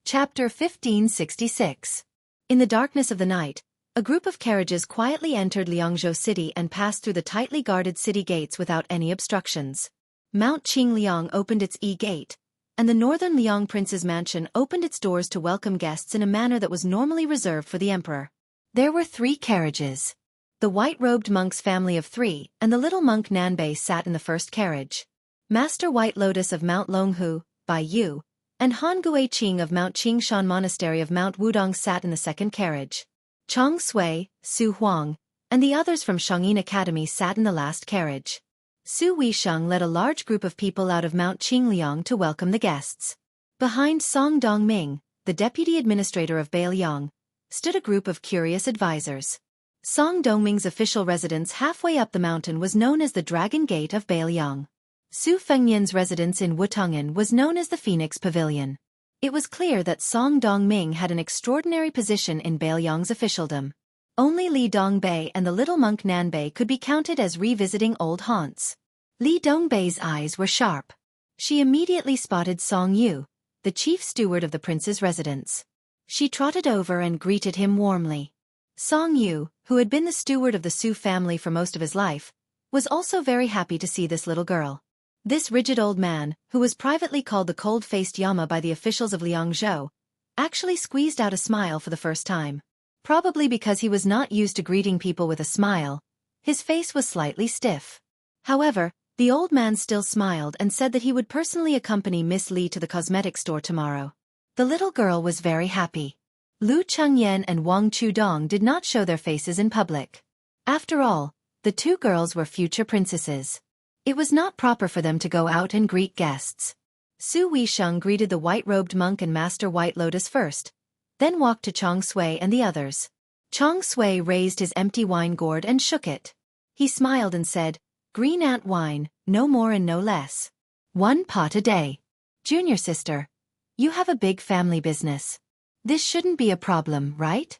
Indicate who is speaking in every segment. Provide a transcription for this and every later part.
Speaker 1: Chapter 1566. In the darkness of the night, a group of carriages quietly entered Liangzhou city and passed through the tightly guarded city gates without any obstructions. Mount Qingliang opened its E-gate, and the northern Liang prince's mansion opened its doors to welcome guests in a manner that was normally reserved for the emperor. There were 3 carriages. The white-robed monk's family of 3 and the little monk Nanbei sat in the first carriage. Master White Lotus of Mount Longhu, Bai Yu, and Han Guiqing of Mount Qingshan Monastery of Mount Wudong sat in the second carriage. Chang Sui, Su Huang, and the others from Shangyin Academy sat in the last carriage. Su Weisheng led a large group of people out of Mount Qingliang to welcome the guests. Behind Song Dongming, the deputy administrator of Beiliang, stood a group of curious advisors. Song Dongming's official residence halfway up the mountain was known as the Dragon Gate of Beiliang. Su Fengnian's residence in Wutong'an was known as the Phoenix Pavilion. It was clear that Song Dongming had an extraordinary position in Beiliang's officialdom. Only Li Dongbei and the little monk Nanbei could be counted as revisiting old haunts. Li Dongbei's eyes were sharp. She immediately spotted Song Yu, the chief steward of the prince's residence. She trotted over and greeted him warmly. Song Yu, who had been the steward of the Su family for most of his life, was also very happy to see this little girl. This rigid old man, who was privately called the cold-faced Yama by the officials of Liangzhou, actually squeezed out a smile for the first time. Probably because he was not used to greeting people with a smile, his face was slightly stiff. However, the old man still smiled and said that he would personally accompany Miss Li to the cosmetic store tomorrow. The little girl was very happy. Lu Chengyan and Wang Chudong did not show their faces in public. After all, the 2 girls were future princesses. It was not proper for them to go out and greet guests. Su Weisheng greeted the white-robed monk and Master White Lotus first, then walked to Chang Sui and the others. Chang Sui raised his empty wine gourd and shook it. He smiled and said, "Green ant wine, no more and no less. 1 pot a day. Junior sister, you have a big family business. This shouldn't be a problem, right?"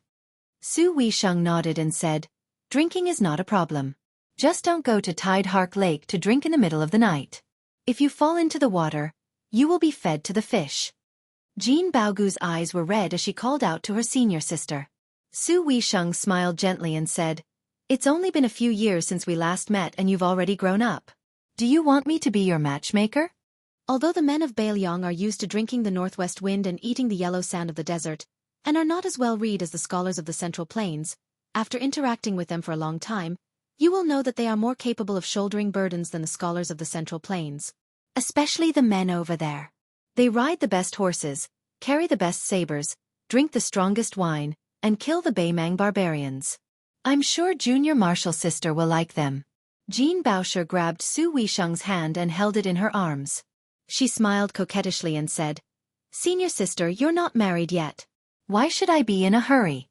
Speaker 1: Su Weisheng nodded and said, "Drinking is not a problem. Just don't go to Tide Hark Lake to drink in the middle of the night. If you fall into the water, you will be fed to the fish." Jean Baogu's eyes were red as she called out to her senior sister. Su Weisheng smiled gently and said, "It's only been a few years since we last met and you've already grown up. Do you want me to be your matchmaker?" Although the men of Beiliang are used to drinking the northwest wind and eating the yellow sand of the desert, and are not as well read as the scholars of the Central Plains, after interacting with them for a long time, you will know that they are more capable of shouldering burdens than the scholars of the Central Plains. Especially the men over there. They ride the best horses, carry the best sabers, drink the strongest wine, and kill the Baimang barbarians. I'm sure Junior Marshall's sister will like them. Jean Bauscher grabbed Su Weisheng's hand and held it in her arms. She smiled coquettishly and said, "Senior sister, you're not married yet. Why should I be in a hurry?"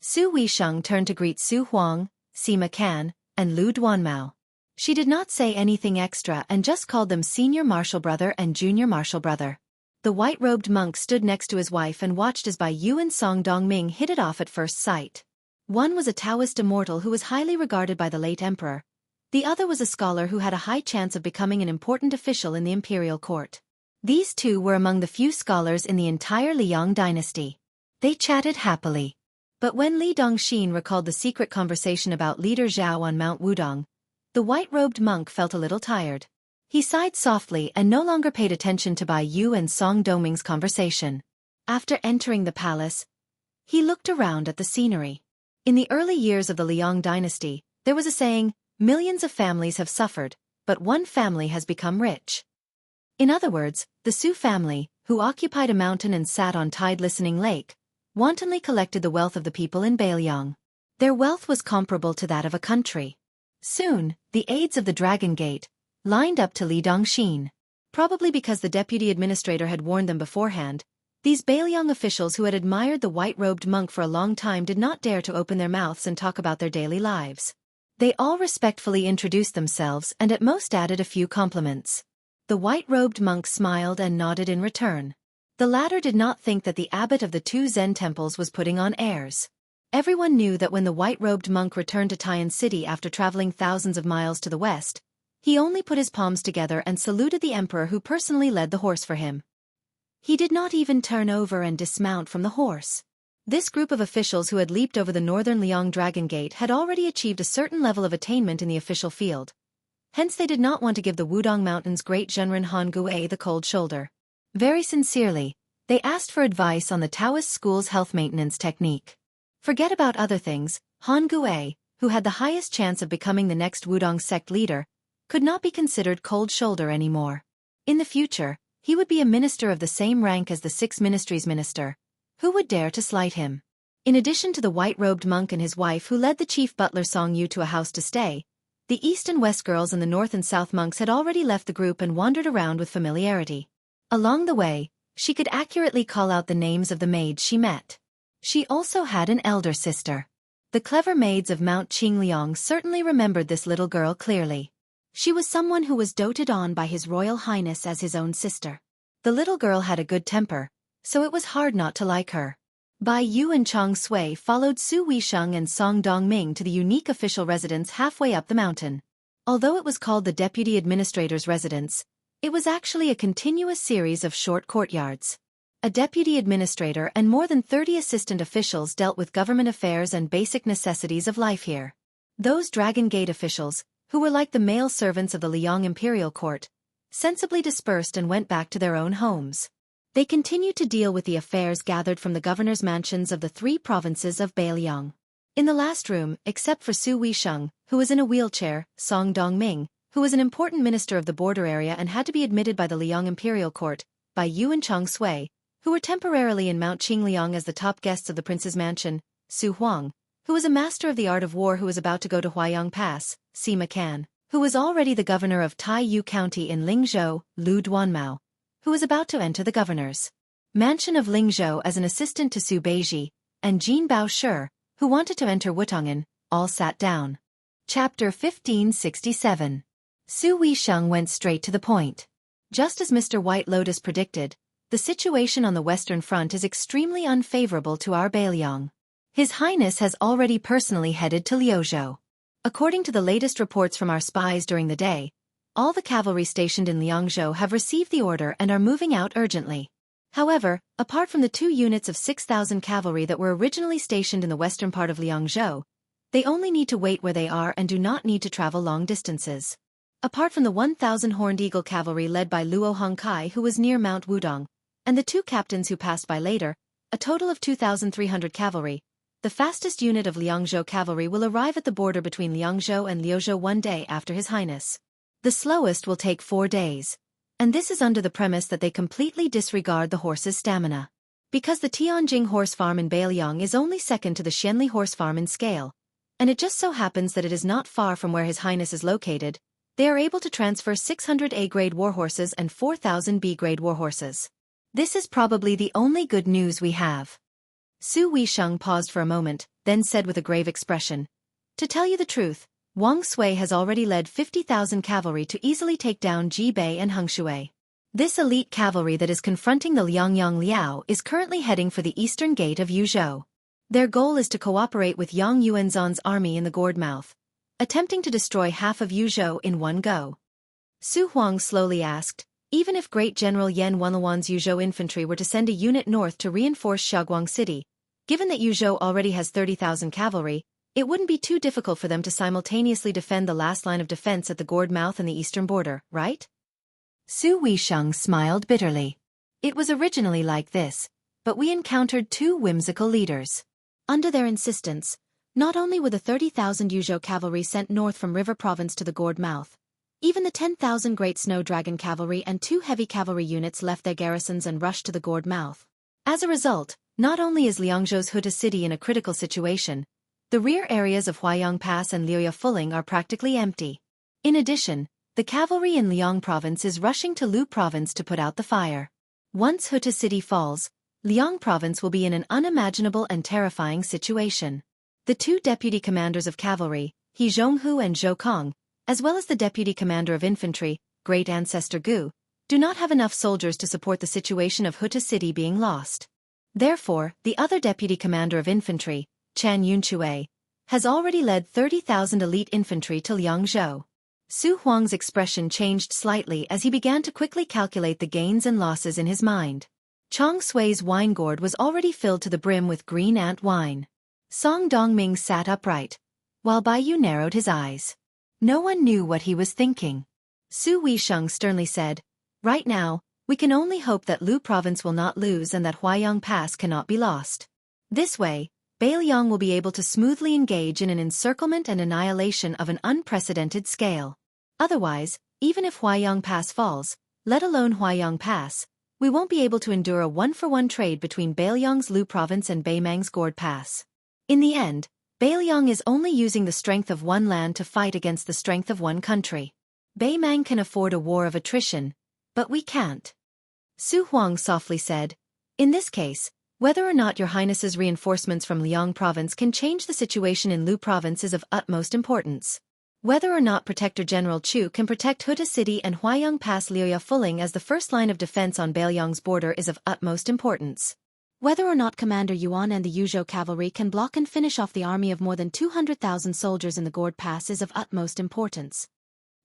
Speaker 1: Su Weisheng turned to greet Su Huang, Sima Can, and Lu Duanmao. She did not say anything extra and just called them Senior Marshal Brother and Junior Marshal Brother. The white-robed monk stood next to his wife and watched as Bai Yu and Song Dongming hit it off at first sight. One was a Taoist immortal who was highly regarded by the late emperor. The other was a scholar who had a high chance of becoming an important official in the imperial court. These 2 were among the few scholars in the entire Liang dynasty. They chatted happily. But when Li Dongxin recalled the secret conversation about Leader Zhao on Mount Wudong, the white-robed monk felt a little tired. He sighed softly and no longer paid attention to Bai Yu and Song Dongming's conversation. After entering the palace, he looked around at the scenery. In the early years of the Liang dynasty, there was a saying, "Millions of families have suffered, but one family has become rich." In other words, the Su family, who occupied a mountain and sat on Tide Listening Lake, wantonly collected the wealth of the people in Beiliang. Their wealth was comparable to that of a country. Soon, the aides of the Dragon Gate lined up to Li Dongxin. Probably because the deputy administrator had warned them beforehand, these Beiliang officials who had admired the white-robed monk for a long time did not dare to open their mouths and talk about their daily lives. They all respectfully introduced themselves and at most added a few compliments. The white-robed monk smiled and nodded in return. The latter did not think that the abbot of the 2 Zen temples was putting on airs. Everyone knew that when the white-robed monk returned to Taiyan City after traveling thousands of miles to the west, he only put his palms together and saluted the emperor who personally led the horse for him. He did not even turn over and dismount from the horse. This group of officials who had leaped over the northern Liang Dragon Gate had already achieved a certain level of attainment in the official field. Hence they did not want to give the Wudong Mountain's great Zhenren Han Gui the cold shoulder. Very sincerely, they asked for advice on the Taoist school's health maintenance technique. Forget about other things, Han Gui, who had the highest chance of becoming the next Wudong sect leader, could not be considered cold shoulder anymore. In the future, he would be a minister of the same rank as the Six Ministries minister. Who would dare to slight him? In addition to the white-robed monk and his wife who led the chief butler Song Yu to a house to stay, the east and west girls and the north and south monks had already left the group and wandered around with familiarity. Along the way, she could accurately call out the names of the maids she met. She also had an elder sister. The clever maids of Mount Qingliang certainly remembered this little girl clearly. She was someone who was doted on by His Royal Highness as his own sister. The little girl had a good temper, so it was hard not to like her. Bai Yu and Chang Sui followed Su Weisheng and Song Dongming to the unique official residence halfway up the mountain. Although it was called the Deputy Administrator's residence, it was actually a continuous series of short courtyards. A deputy administrator and more than 30 assistant officials dealt with government affairs and basic necessities of life here. Those Dragon Gate officials, who were like the male servants of the Liang Imperial Court, sensibly dispersed and went back to their own homes. They continued to deal with the affairs gathered from the governor's mansions of the 3 provinces of Beiliang. In the last room, except for Su Weisheng, who was in a wheelchair, Song Dongming, who was an important minister of the border area and had to be admitted by the Liang Imperial Court, Bai Yu and Chang Sui, who were temporarily in Mount Qingliang as the top guests of the prince's mansion, Su Huang, who was a master of the art of war who was about to go to Huayang Pass, Sima Can, who was already the governor of Taiyu County in Lingzhou, Lu Duanmao, who was about to enter the governor's mansion of Lingzhou as an assistant to Su Beiji, and Jin Bao Shi, who wanted to enter Wutongan, all sat down. Chapter 1567. Su Weisheng went straight to the point. Just as Mr. White Lotus predicted, the situation on the Western Front is extremely unfavorable to our Beiliang. His Highness has already personally headed to Liuzhou. According to the latest reports from our spies during the day, all the cavalry stationed in Liangzhou have received the order and are moving out urgently. However, apart from the 2 units of 6,000 cavalry that were originally stationed in the western part of Liangzhou, they only need to wait where they are and do not need to travel long distances. Apart from the 1,000 Horned Eagle cavalry led by Luo Hongkai who was near Mount Wudong, and the 2 captains who passed by later, a total of 2,300 cavalry, the fastest unit of Liangzhou cavalry will arrive at the border between Liangzhou and Liuzhou one day after His Highness. The slowest will take 4 days. And this is under the premise that they completely disregard the horse's stamina. Because the Tianjing horse farm in Beiliang is only second to the Xianli horse farm in scale, and it just so happens that it is not far from where His Highness is located, they are able to transfer 600 A-grade warhorses and 4,000 B-grade warhorses. This is probably the only good news we have. Su Weisheng paused for a moment, then said with a grave expression, "To tell you the truth, Wang Sui has already led 50,000 cavalry to easily take down Ji Bei and Heng Shui. This elite cavalry that is confronting the Liangyang Liao is currently heading for the eastern gate of Yuzhou. Their goal is to cooperate with Yang Yuanzhan's army in the gourd mouth, attempting to destroy half of Yuzhou in one go." Su Huang slowly asked, "Even if Great General Yan Wenluan's Yuzhou infantry were to send a unit north to reinforce Shaoguang City, given that Yuzhou already has 30,000 cavalry, it wouldn't be too difficult for them to simultaneously defend the last line of defense at the gourd mouth and the eastern border, right?" Su Weisheng smiled bitterly. "It was originally like this, but we encountered 2 whimsical leaders. Under their insistence, not only were the 30,000 Yuzhou cavalry sent north from River Province to the gourd mouth, even the 10,000 Great Snow Dragon cavalry and 2 heavy cavalry units left their garrisons and rushed to the gourd mouth. As a result, not only is Liangzhou's Huta city in a critical situation, the rear areas of Huayang Pass and Liuya Fuling are practically empty. In addition, the cavalry in Liang Province is rushing to Lu Province to put out the fire. Once Huta city falls, Liang Province will be in an unimaginable and terrifying situation. The 2 deputy commanders of cavalry, He Zhonghu and Zhou Kong, as well as the deputy commander of infantry, Great Ancestor Gu, do not have enough soldiers to support the situation of Huta city being lost. Therefore, the other deputy commander of infantry, Chan Yunchui, has already led 30,000 elite infantry to Liangzhou. Su Huang's expression changed slightly as he began to quickly calculate the gains and losses in his mind. Chong Sui's wine gourd was already filled to the brim with green ant wine. Song Dongming sat upright, while Bai Yu narrowed his eyes. No one knew what he was thinking. Su Weisheng sternly said, "Right now, we can only hope that Lu province will not lose and that Huaiyang Pass cannot be lost. This way, Beiliang will be able to smoothly engage in an encirclement and annihilation of an unprecedented scale. Otherwise, even if Huaiyang Pass falls, let alone Huaiyang Pass, we won't be able to endure a one-for-one trade between Beiliang's Lu province and Beimang's Gourd Pass. In the end, Beiliang is only using the strength of one land to fight against the strength of one country. Beimang can afford a war of attrition, but we can't." Su Huang softly said, "In this case, whether or not your highness's reinforcements from Liang province can change the situation in Lu province is of utmost importance. Whether or not Protector General Chu can protect Huta City and Huaiyang Pass Liuya Fuling as the first line of defense on Beiliang's border is of utmost importance. Whether or not Commander Yuan and the Yuzhou cavalry can block and finish off the army of more than 200,000 soldiers in the Gourd Pass is of utmost importance."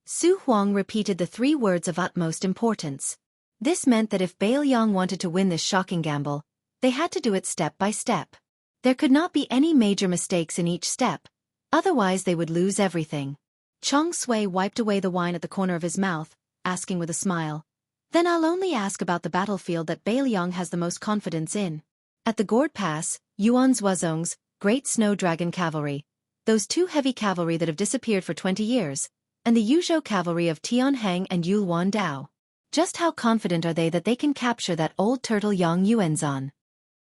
Speaker 1: Su Huang repeated the 3 words of utmost importance. This meant that if Beiliang wanted to win this shocking gamble, they had to do it step by step. There could not be any major mistakes in each step, otherwise they would lose everything. Chong Sui wiped away the wine at the corner of his mouth, asking with a smile, "Then I'll only ask about the battlefield that Beiliang has the most confidence in." At the Gourd Pass, Yuan Zuozong's Great Snow Dragon Cavalry, those 2 heavy cavalry that have disappeared for 20 years, and the Yuzhou cavalry of Tianhang and Yulwan Dao. Just how confident are they that they can capture that old turtle Yang Yuanzan?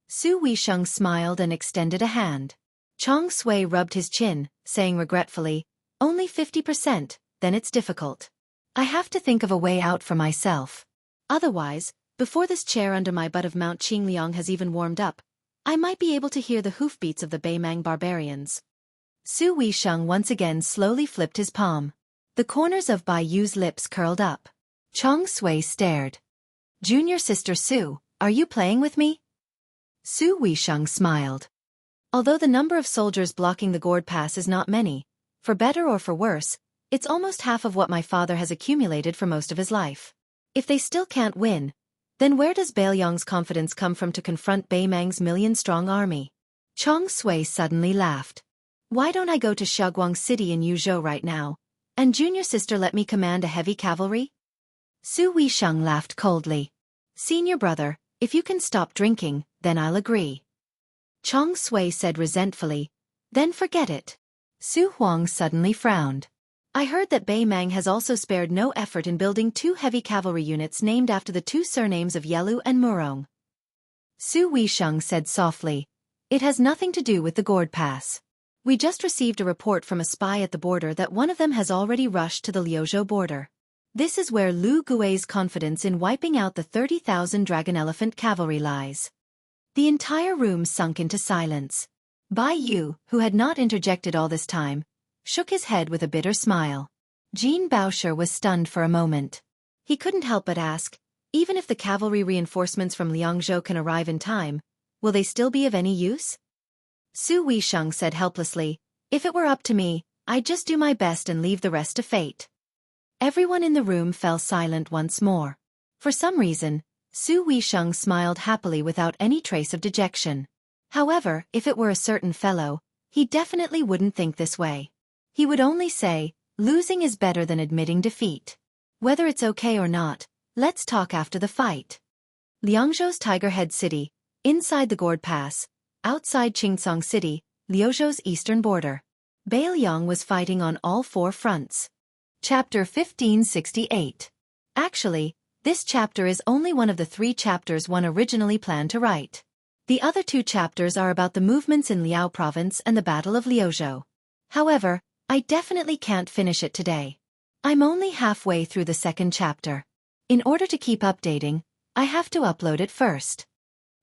Speaker 1: Su Weisheng smiled and extended a hand. Chong Sui rubbed his chin, saying regretfully, "Only 50%, then it's difficult. I have to think of a way out for myself. Otherwise, before this chair under my butt of Mount Qingliang has even warmed up, I might be able to hear the hoofbeats of the Beimang barbarians." Su Weisheng once again slowly flipped his palm. The corners of Bai Yu's lips curled up. Chong Sui stared. "Junior sister Su, are you playing with me?" Su Weisheng smiled. Although the number of soldiers blocking the Gourd Pass is not many, for better or for worse, it's almost half of what my father has accumulated for most of his life. If they still can't win, then where does Beiliang's confidence come from to confront Beimang's million-strong army? Chong Sui suddenly laughed. "Why don't I go to Shaoguang City in Yuzhou right now, and junior sister let me command a heavy cavalry?" Su Weisheng laughed coldly. "Senior brother, if you can stop drinking, then I'll agree." Chong Sui said resentfully, "Then forget it." Su Huang suddenly frowned. "I heard that Beimang has also spared no effort in building 2 heavy cavalry units named after the 2 surnames of Yelu and Murong." Su Weisheng said softly, "It has nothing to do with the Gourd Pass. We just received a report from a spy at the border that one of them has already rushed to the Liuzhou border. This is where Lu Gui's confidence in wiping out the 30,000 dragon elephant cavalry lies." The entire room sunk into silence. Bai Yu, who had not interjected all this time, shook his head with a bitter smile. Jean Bauscher was stunned for a moment. He couldn't help but ask, even if the cavalry reinforcements from Liangzhou can arrive in time, will they still be of any use? Su Weisheng said helplessly, "If it were up to me, I'd just do my best and leave the rest to fate." Everyone in the room fell silent once more. For some reason, Su Weisheng smiled happily without any trace of dejection. However, if it were a certain fellow, he definitely wouldn't think this way. He would only say, "Losing is better than admitting defeat. Whether it's okay or not, let's talk after the fight." Liangzhou's Tiger Head City, inside the Gourd Pass, outside Qingcang City, Liuzhou's eastern border. Beiliang was fighting on all 4 fronts. Chapter 1568. Actually, this chapter is only one of the 3 chapters one originally planned to write. The other 2 chapters are about the movements in Liao province and the Battle of Liuzhou. However, I definitely can't finish it today. I'm only halfway through the 2nd chapter. In order to keep updating, I have to upload it first.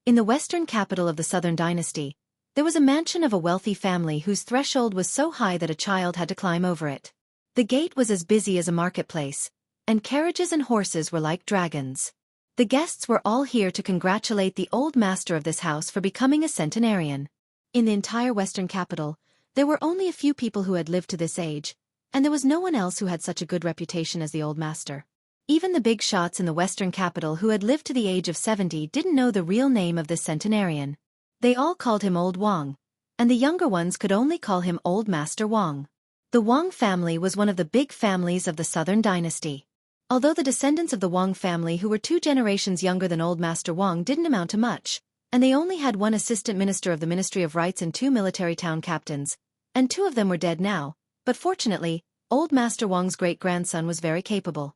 Speaker 1: In the western capital of the Southern Dynasty, there was a mansion of a wealthy family whose threshold was so high that a child had to climb over it. The gate was as busy as a marketplace, and carriages and horses were like dragons. The guests were all here to congratulate the old master of this house for becoming a centenarian. In the entire western capital, there were only a few people who had lived to this age, and there was no one else who had such a good reputation as the old master. Even the big shots in the western capital who had lived to the age of 70 didn't know the real name of this centenarian. They all called him Old Wang, and the younger ones could only call him Old Master Wang. The Wang family was one of the big families of the Southern dynasty. Although the descendants of the Wang family who were 2 generations younger than Old Master Wang didn't amount to much, and they only had 1 assistant minister of the Ministry of Rights and 2 military town captains, and 2 of them were dead now, but fortunately, Old Master Wang's great-grandson was very capable.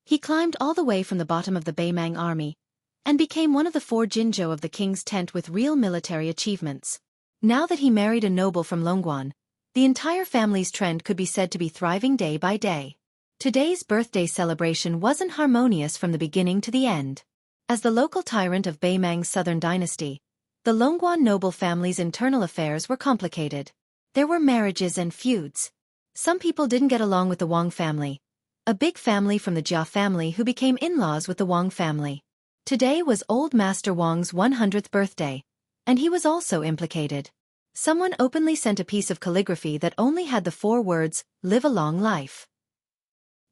Speaker 1: He climbed all the way from the bottom of the Beimang army, and became one of the 4 Jinzhou of the king's tent with real military achievements. Now that he married a noble from Longguan, the entire family's trend could be said to be thriving day by day. Today's birthday celebration wasn't harmonious from the beginning to the end. As the local tyrant of Beimang's southern dynasty, the Longguan noble family's internal affairs were complicated. There were marriages and feuds. Some people didn't get along with the Wang family, a big family from the Jia family who became in-laws with the Wang family. Today was Old Master Wang's 100th birthday, and he was also implicated. Someone openly sent a piece of calligraphy that only had the 4 words, "Live a long life."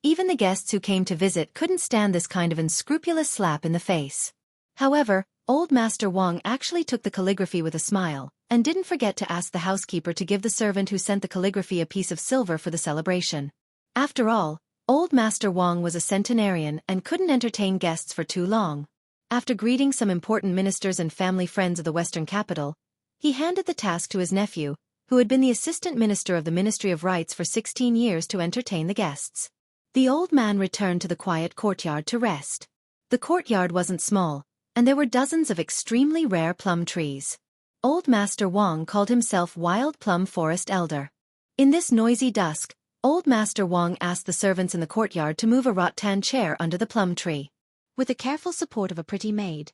Speaker 1: Even the guests who came to visit couldn't stand this kind of unscrupulous slap in the face. However, Old Master Wang actually took the calligraphy with a smile, and didn't forget to ask the housekeeper to give the servant who sent the calligraphy a piece of silver for the celebration. After all, Old Master Wang was a centenarian and couldn't entertain guests for too long. After greeting some important ministers and family friends of the western capital, he handed the task to his nephew, who had been the assistant minister of the Ministry of Rights for 16 years to entertain the guests. The old man returned to the quiet courtyard to rest. The courtyard wasn't small, and there were dozens of extremely rare plum trees. Old Master Wang called himself Wild Plum Forest Elder. In this noisy dusk, Old Master Wang asked the servants in the courtyard to move a rattan chair under the plum tree. With the careful support of a pretty maid,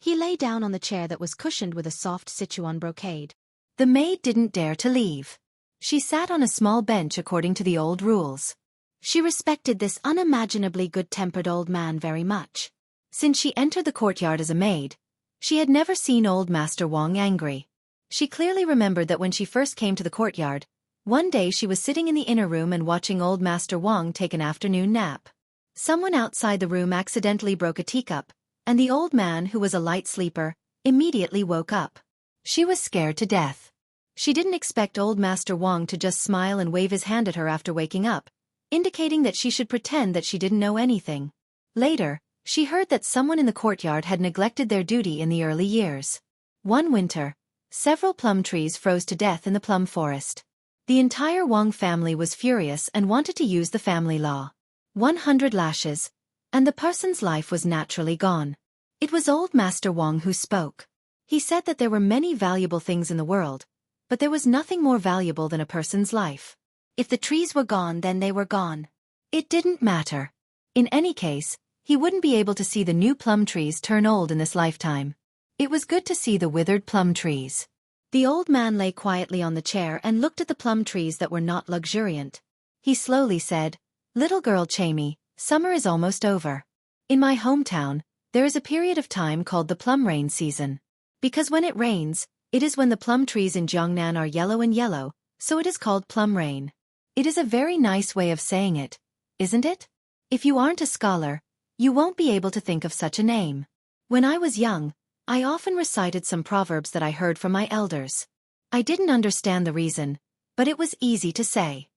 Speaker 1: he lay down on the chair that was cushioned with a soft Sichuan brocade. The maid didn't dare to leave. She sat on a small bench according to the old rules. She respected this unimaginably good-tempered old man very much. Since she entered the courtyard as a maid, she had never seen Old Master Wang angry. She clearly remembered that when she first came to the courtyard, one day she was sitting in the inner room and watching Old Master Wang take an afternoon nap. Someone outside the room accidentally broke a teacup, and the old man, who was a light sleeper, immediately woke up. She was scared to death. She didn't expect Old Master Wang to just smile and wave his hand at her after waking up, indicating that she should pretend that she didn't know anything. Later, she heard that someone in the courtyard had neglected their duty in the early years. One winter, several plum trees froze to death in the plum forest. The entire Wang family was furious and wanted to use the family law. 100 lashes, and the person's life was naturally gone. It was Old Master Wang who spoke. He said that there were many valuable things in the world, but there was nothing more valuable than a person's life. If the trees were gone, then they were gone. It didn't matter. In any case, he wouldn't be able to see the new plum trees turn old in this lifetime. It was good to see the withered plum trees. The old man lay quietly on the chair and looked at the plum trees that were not luxuriant. He slowly said, "Little girl Chamie, summer is almost over. In my hometown, there is a period of time called the plum rain season. Because when it rains, it is when the plum trees in Jiangnan are yellow, so it is called plum rain. It is a very nice way of saying it, isn't it? If you aren't a scholar, you won't be able to think of such a name. When I was young, I often recited some proverbs that I heard from my elders. I didn't understand the reason, but it was easy to say.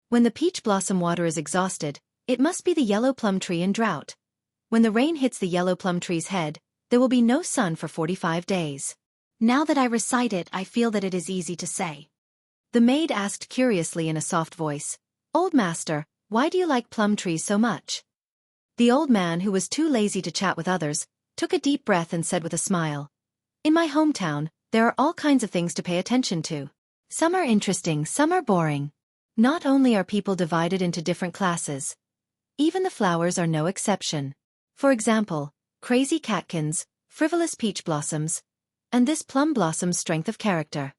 Speaker 1: When the peach blossom water is exhausted, it must be the yellow plum tree in drought. When the rain hits the yellow plum tree's head, there will be no sun for 45 days. Now that I recite it, I feel that it is easy to say." The maid asked curiously in a soft voice, "Old master, why do you like plum trees so much?" The old man, who was too lazy to chat with others, took a deep breath and said with a smile, "In my hometown, there are all kinds of things to pay attention to. Some are interesting, some are boring. Not only are people divided into different classes, even the flowers are no exception. For example, crazy catkins, frivolous peach blossoms, and this plum blossom's strength of character."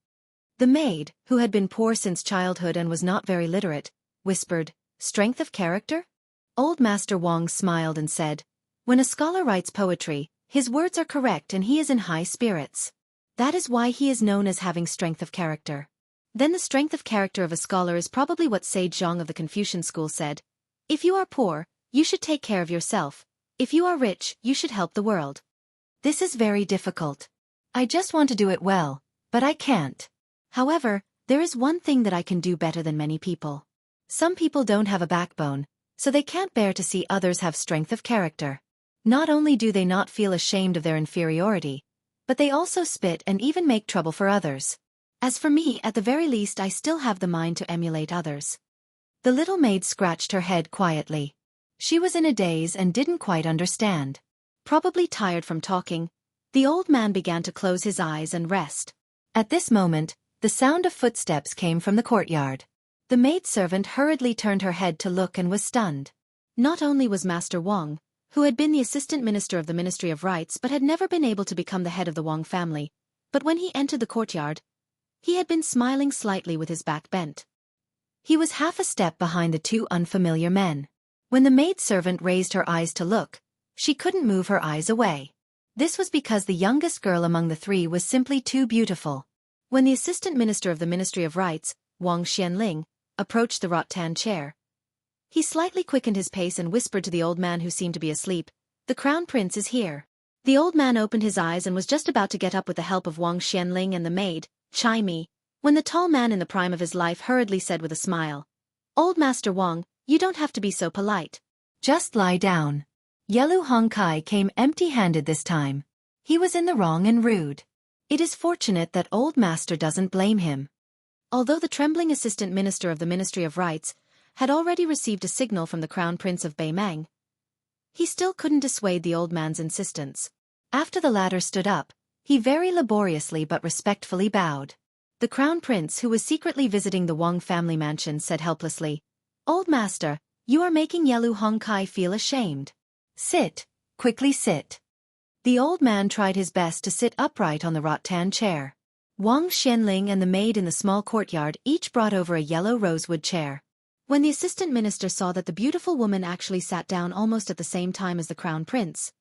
Speaker 1: The maid, who had been poor since childhood and was not very literate, whispered, "Strength of character?" Old Master Wang smiled and said, "When a scholar writes poetry, his words are correct and he is in high spirits. That is why he is known as having strength of character. Then the strength of character of a scholar is probably what sage Zhang of the Confucian school said, 'If you are poor, You should take care of yourself. If you are rich, you should help the world. This is very difficult. I just want to do it well, but I can't. However, there is one thing that I can do better than many people. Some people don't have a backbone, so they can't bear to see others have strength of character. Not only do they not feel ashamed of their inferiority, but they also spit and even make trouble for others. As for me, at the very least I still have the mind to emulate others. The little maid scratched her head quietly. She was in a daze and didn't quite understand. Probably tired from talking, the old man began to close his eyes and rest. At this moment, the sound of footsteps came from the courtyard. The maidservant hurriedly turned her head to look and was stunned. Not only was Master Wang, who had been the assistant minister of the Ministry of Rites but had never been able to become the head of the Wang family, but when he entered the courtyard, he had been smiling slightly with his back bent. He was half a step behind the two unfamiliar men. When the maidservant raised her eyes to look, she couldn't move her eyes away. This was because the youngest girl among the three was simply too beautiful. When the assistant minister of the Ministry of Rites, Wang Xianling, approached the rattan chair, he slightly quickened his pace and whispered to the old man who seemed to be asleep, "The crown prince is here." The old man opened his eyes and was just about to get up with the help of Wang Xianling and the maid, Chai Mi, when the tall man in the prime of his life hurriedly said with a smile, "Old Master Wang, you don't have to be so polite. Just lie down." Yelu Hongkai came empty-handed this time. He was in the wrong and rude. It is fortunate that old master doesn't blame him. Although the trembling assistant minister of the Ministry of Rites had already received a signal from the crown prince of Beimang, he still couldn't dissuade the old man's insistence. After the latter stood up, he very laboriously but respectfully bowed. The crown prince, who was secretly visiting the Wang family mansion, said helplessly, "Old master, you are making Yelu Hongkai feel ashamed. Sit, quickly sit." The old man tried his best to sit upright on the rattan chair. Wang Xianling and the maid in the small courtyard each brought over a yellow rosewood chair. When the assistant minister saw that the beautiful woman actually sat down almost at the same time as the crown prince,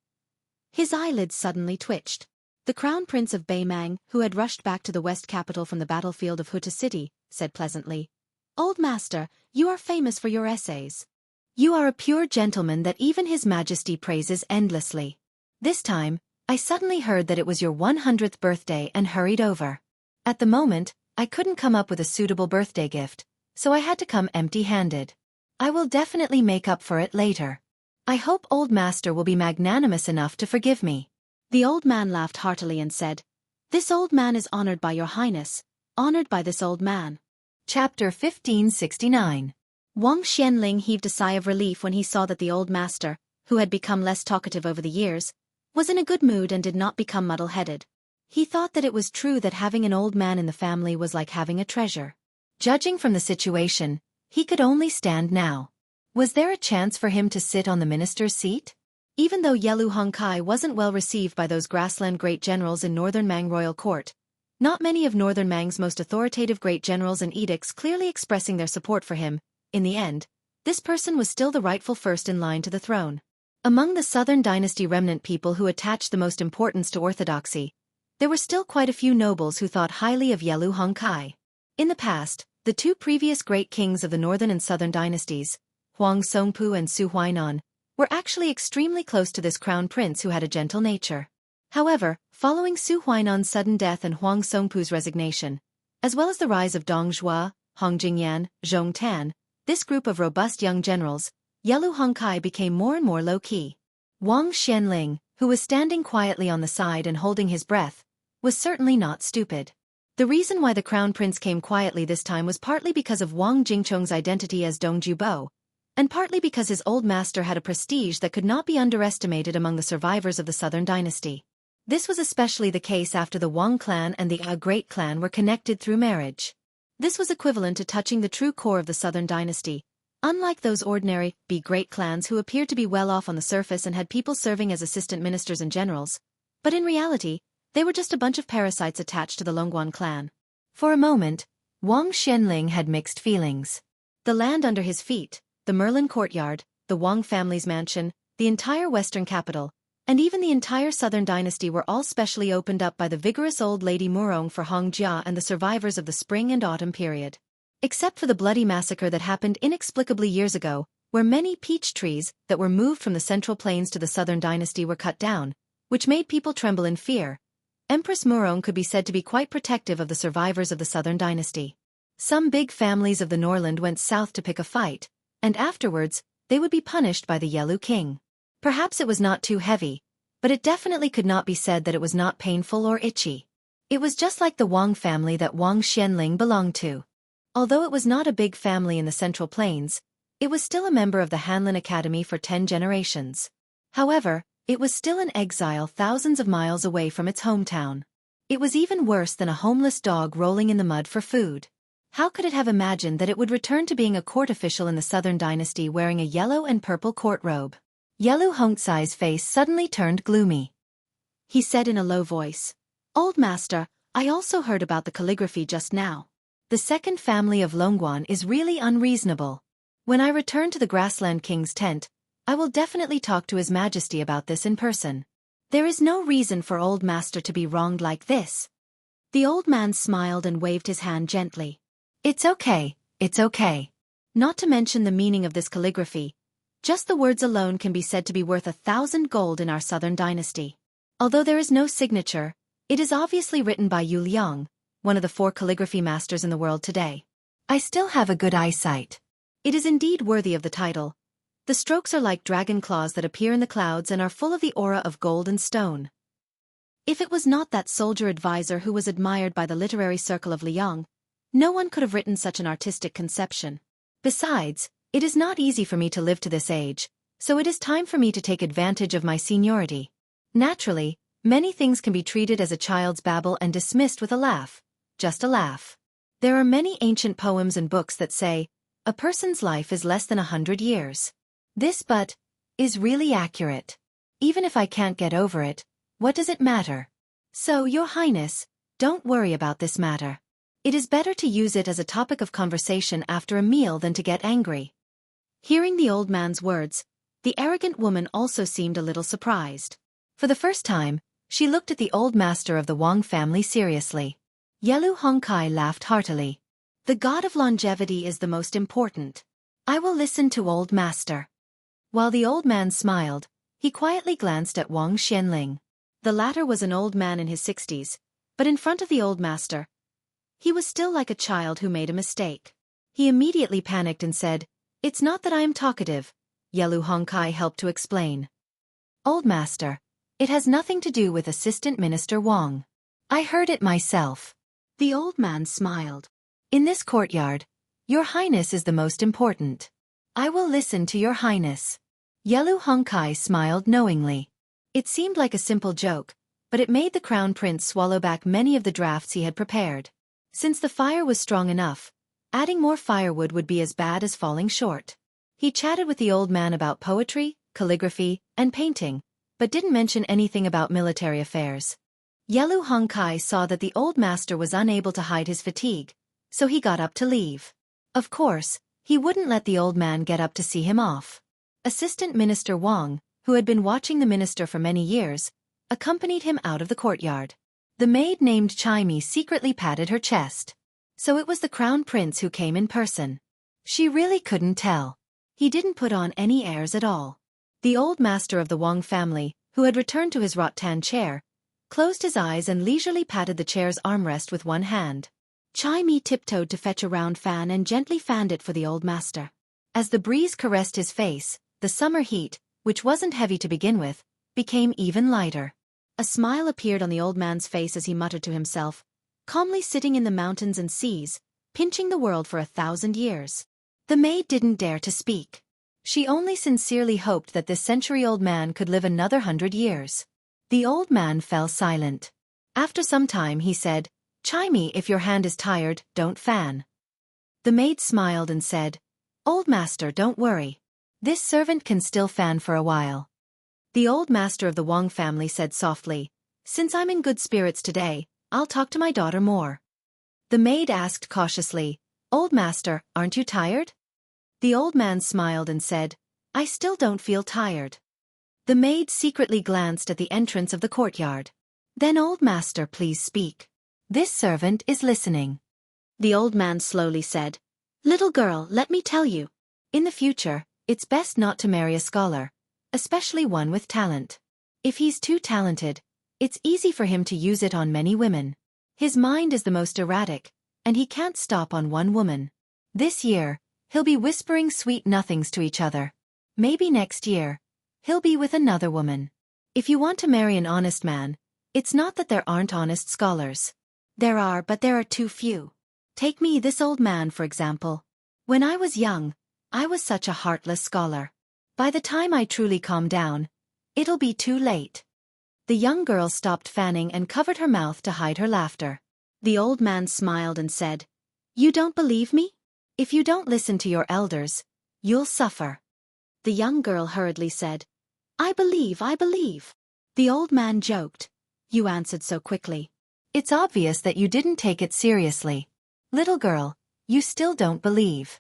Speaker 1: his eyelids suddenly twitched. The crown prince of Beimang, who had rushed back to the west capital from the battlefield of Huta City, said pleasantly, "Old master, you are famous for your essays. You are a pure gentleman that even His Majesty praises endlessly. This time, I suddenly heard that it was your 100th birthday and hurried over. At the moment, I couldn't come up with a suitable birthday gift, so I had to come empty-handed. I will definitely make up for it later. I hope old master will be magnanimous enough to forgive me." The old man laughed heartily and said, "This old man is honored by your highness, honored by this old man." Chapter 1569. Wang Xianling heaved a sigh of relief when he saw that the old master, who had become less talkative over the years, was in a good mood and did not become muddle-headed. He thought that it was true that having an old man in the family was like having a treasure. Judging from the situation, he could only stand now. Was there a chance for him to sit on the minister's seat? Even though Yelu Hongkai wasn't well received by those grassland great generals in Northern Mang royal court, not many of Northern Mang's most authoritative great generals and edicts clearly expressing their support for him, in the end, this person was still the rightful first in line to the throne. Among the Southern Dynasty remnant people who attached the most importance to orthodoxy, there were still quite a few nobles who thought highly of Yelu Hongkai. In the past, the two previous great kings of the Northern and Southern dynasties, Huang Songpu and Su Huainan, were actually extremely close to this crown prince who had a gentle nature. However, following Su Huainan's sudden death and Huang Songpu's resignation, as well as the rise of Dong Zhuo, Hong Jingyan, Zhong Tan, this group of robust young generals, Yelu Hongkai became more and more low-key. Wang Xianling, who was standing quietly on the side and holding his breath, was certainly not stupid. The reason why the crown prince came quietly this time was partly because of Wang Jingchong's identity as Dong Jubo, and partly because his old master had a prestige that could not be underestimated among the survivors of the Southern dynasty. This was especially the case after the Wang clan and the Great clan were connected through marriage. This was equivalent to touching the true core of the Southern dynasty, unlike those ordinary great clans who appeared to be well off on the surface and had people serving as assistant ministers and generals, but in reality, they were just a bunch of parasites attached to the Longguan clan. For a moment, Wang Xianling had mixed feelings. The land under his feet, the Merlin courtyard, the Wang family's mansion, the entire western capital, and even the entire southern dynasty were all specially opened up by the vigorous old lady Murong for Hong Jia and the survivors of the spring and autumn period. Except for the bloody massacre that happened inexplicably years ago, where many peach trees that were moved from the central plains to the southern dynasty were cut down, which made people tremble in fear. Empress Murong could be said to be quite protective of the survivors of the southern dynasty. Some big families of the Norland went south to pick a fight, and afterwards, they would be punished by the Yellow King. Perhaps it was not too heavy, but it definitely could not be said that it was not painful or itchy. It was just like the Wang family that Wang Xianling belonged to. Although it was not a big family in the Central Plains, it was still a member of the Hanlin Academy for 10 generations. However, it was still in exile thousands of miles away from its hometown. It was even worse than a homeless dog rolling in the mud for food. How could it have imagined that it would return to being a court official in the Southern Dynasty wearing a yellow and purple court robe? Yellow Hongxi's face suddenly turned gloomy. He said in a low voice, "Old master, I also heard about the calligraphy just now. The second family of Longguan is really unreasonable. When I return to the Grassland King's tent, I will definitely talk to His Majesty about this in person. There is no reason for old master to be wronged like this." The old man smiled and waved his hand gently. It's okay. Not to mention the meaning of this calligraphy. Just the words alone can be said to be worth 1,000 gold in our southern dynasty. Although there is no signature, it is obviously written by Yu Liang, one of the 4 calligraphy masters in the world today. I still have a good eyesight. It is indeed worthy of the title. The strokes are like dragon claws that appear in the clouds and are full of the aura of gold and stone. If it was not that soldier advisor who was admired by the literary circle of Liang, no one could have written such an artistic conception. Besides, it is not easy for me to live to this age, so it is time for me to take advantage of my seniority. Naturally, many things can be treated as a child's babble and dismissed with a laugh. Just a laugh. There are many ancient poems and books that say, a person's life is less than 100 years. This is really accurate. Even if I can't get over it, what does it matter? So, Your Highness, don't worry about this matter. It is better to use it as a topic of conversation after a meal than to get angry. Hearing the old man's words, the arrogant woman also seemed a little surprised. For the first time, she looked at the old master of the Wang family seriously. Yelu Hongkai laughed heartily. The god of longevity is the most important. I will listen to old master. While the old man smiled, he quietly glanced at Wang Xianling. The latter was an old man in his 60s, but in front of the old master, he was still like a child who made a mistake. He immediately panicked and said, "It's not that I am talkative," Yelu Hongkai helped to explain. "Old master, it has nothing to do with Assistant Minister Wang. I heard it myself." The old man smiled. "In this courtyard, Your Highness is the most important. I will listen to Your Highness." Yelu Hongkai smiled knowingly. It seemed like a simple joke, but it made the crown prince swallow back many of the drafts he had prepared. Since the fire was strong enough, adding more firewood would be as bad as falling short. He chatted with the old man about poetry, calligraphy, and painting, but didn't mention anything about military affairs. Yelu Hongkai saw that the old master was unable to hide his fatigue, so he got up to leave. Of course, he wouldn't let the old man get up to see him off. Assistant Minister Wang, who had been watching the minister for many years, accompanied him out of the courtyard. The maid named Chimey secretly patted her chest. So it was the crown prince who came in person. She really couldn't tell. He didn't put on any airs at all. The old master of the Wang family, who had returned to his rattan chair, closed his eyes and leisurely patted the chair's armrest with one hand. Chimey tiptoed to fetch a round fan and gently fanned it for the old master. As the breeze caressed his face, the summer heat, which wasn't heavy to begin with, became even lighter. A smile appeared on the old man's face as he muttered to himself, calmly sitting in the mountains and seas, pinching the world for 1,000 years. The maid didn't dare to speak. She only sincerely hoped that this century-old man could live another 100 years. The old man fell silent. After some time he said, "Chimey, if your hand is tired, don't fan." The maid smiled and said, "Old master, don't worry. This servant can still fan for a while." The old master of the Wang family said softly, "Since I'm in good spirits today, I'll talk to my daughter more." The maid asked cautiously, "Old master, aren't you tired?" The old man smiled and said, "I still don't feel tired." The maid secretly glanced at the entrance of the courtyard. "Then old master, please speak. This servant is listening." The old man slowly said, "Little girl, let me tell you. In the future, It's best not to marry a scholar, especially one with talent. If he's too talented, it's easy for him to use it on many women. His mind is the most erratic, and he can't stop on one woman. This year, he'll be whispering sweet nothings to each other. Maybe next year, he'll be with another woman. If you want to marry an honest man, it's not that there aren't honest scholars. There are, but there are too few. Take me, this old man, for example. When I was young, I was such a heartless scholar. By the time I truly calm down, it'll be too late. The young girl stopped fanning and covered her mouth to hide her laughter. The old man smiled and said, "You don't believe me? If you don't listen to your elders, you'll suffer." The young girl hurriedly said, I believe. The old man joked, "You answered so quickly. It's obvious that you didn't take it seriously. Little girl, you still don't believe."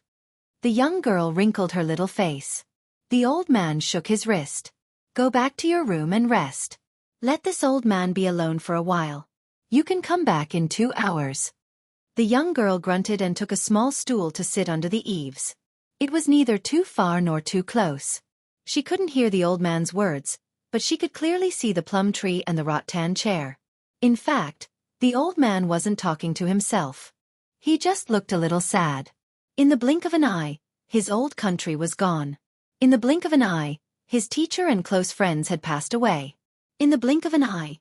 Speaker 1: The young girl wrinkled her little face. The old man shook his wrist. "Go back to your room and rest. Let this old man be alone for a while. You can come back in 2 hours." The young girl grunted and took a small stool to sit under the eaves. It was neither too far nor too close. She couldn't hear the old man's words, but she could clearly see the plum tree and the rattan chair. In fact, the old man wasn't talking to himself. He just looked a little sad. In the blink of an eye, his old country was gone. In the blink of an eye, his teacher and close friends had passed away. In the blink of an eye,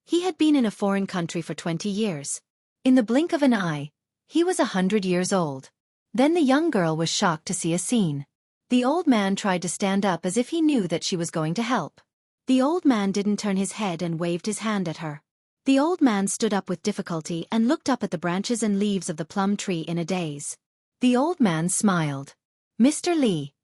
Speaker 1: he had been in a foreign country for 20 years. In the blink of an eye, he was 100 years old. Then the young girl was shocked to see a scene. The old man tried to stand up as if he knew that she was going to help. The old man didn't turn his head and waved his hand at her. The old man stood up with difficulty and looked up at the branches and leaves of the plum tree in a daze. The old man smiled. "Mr. Li,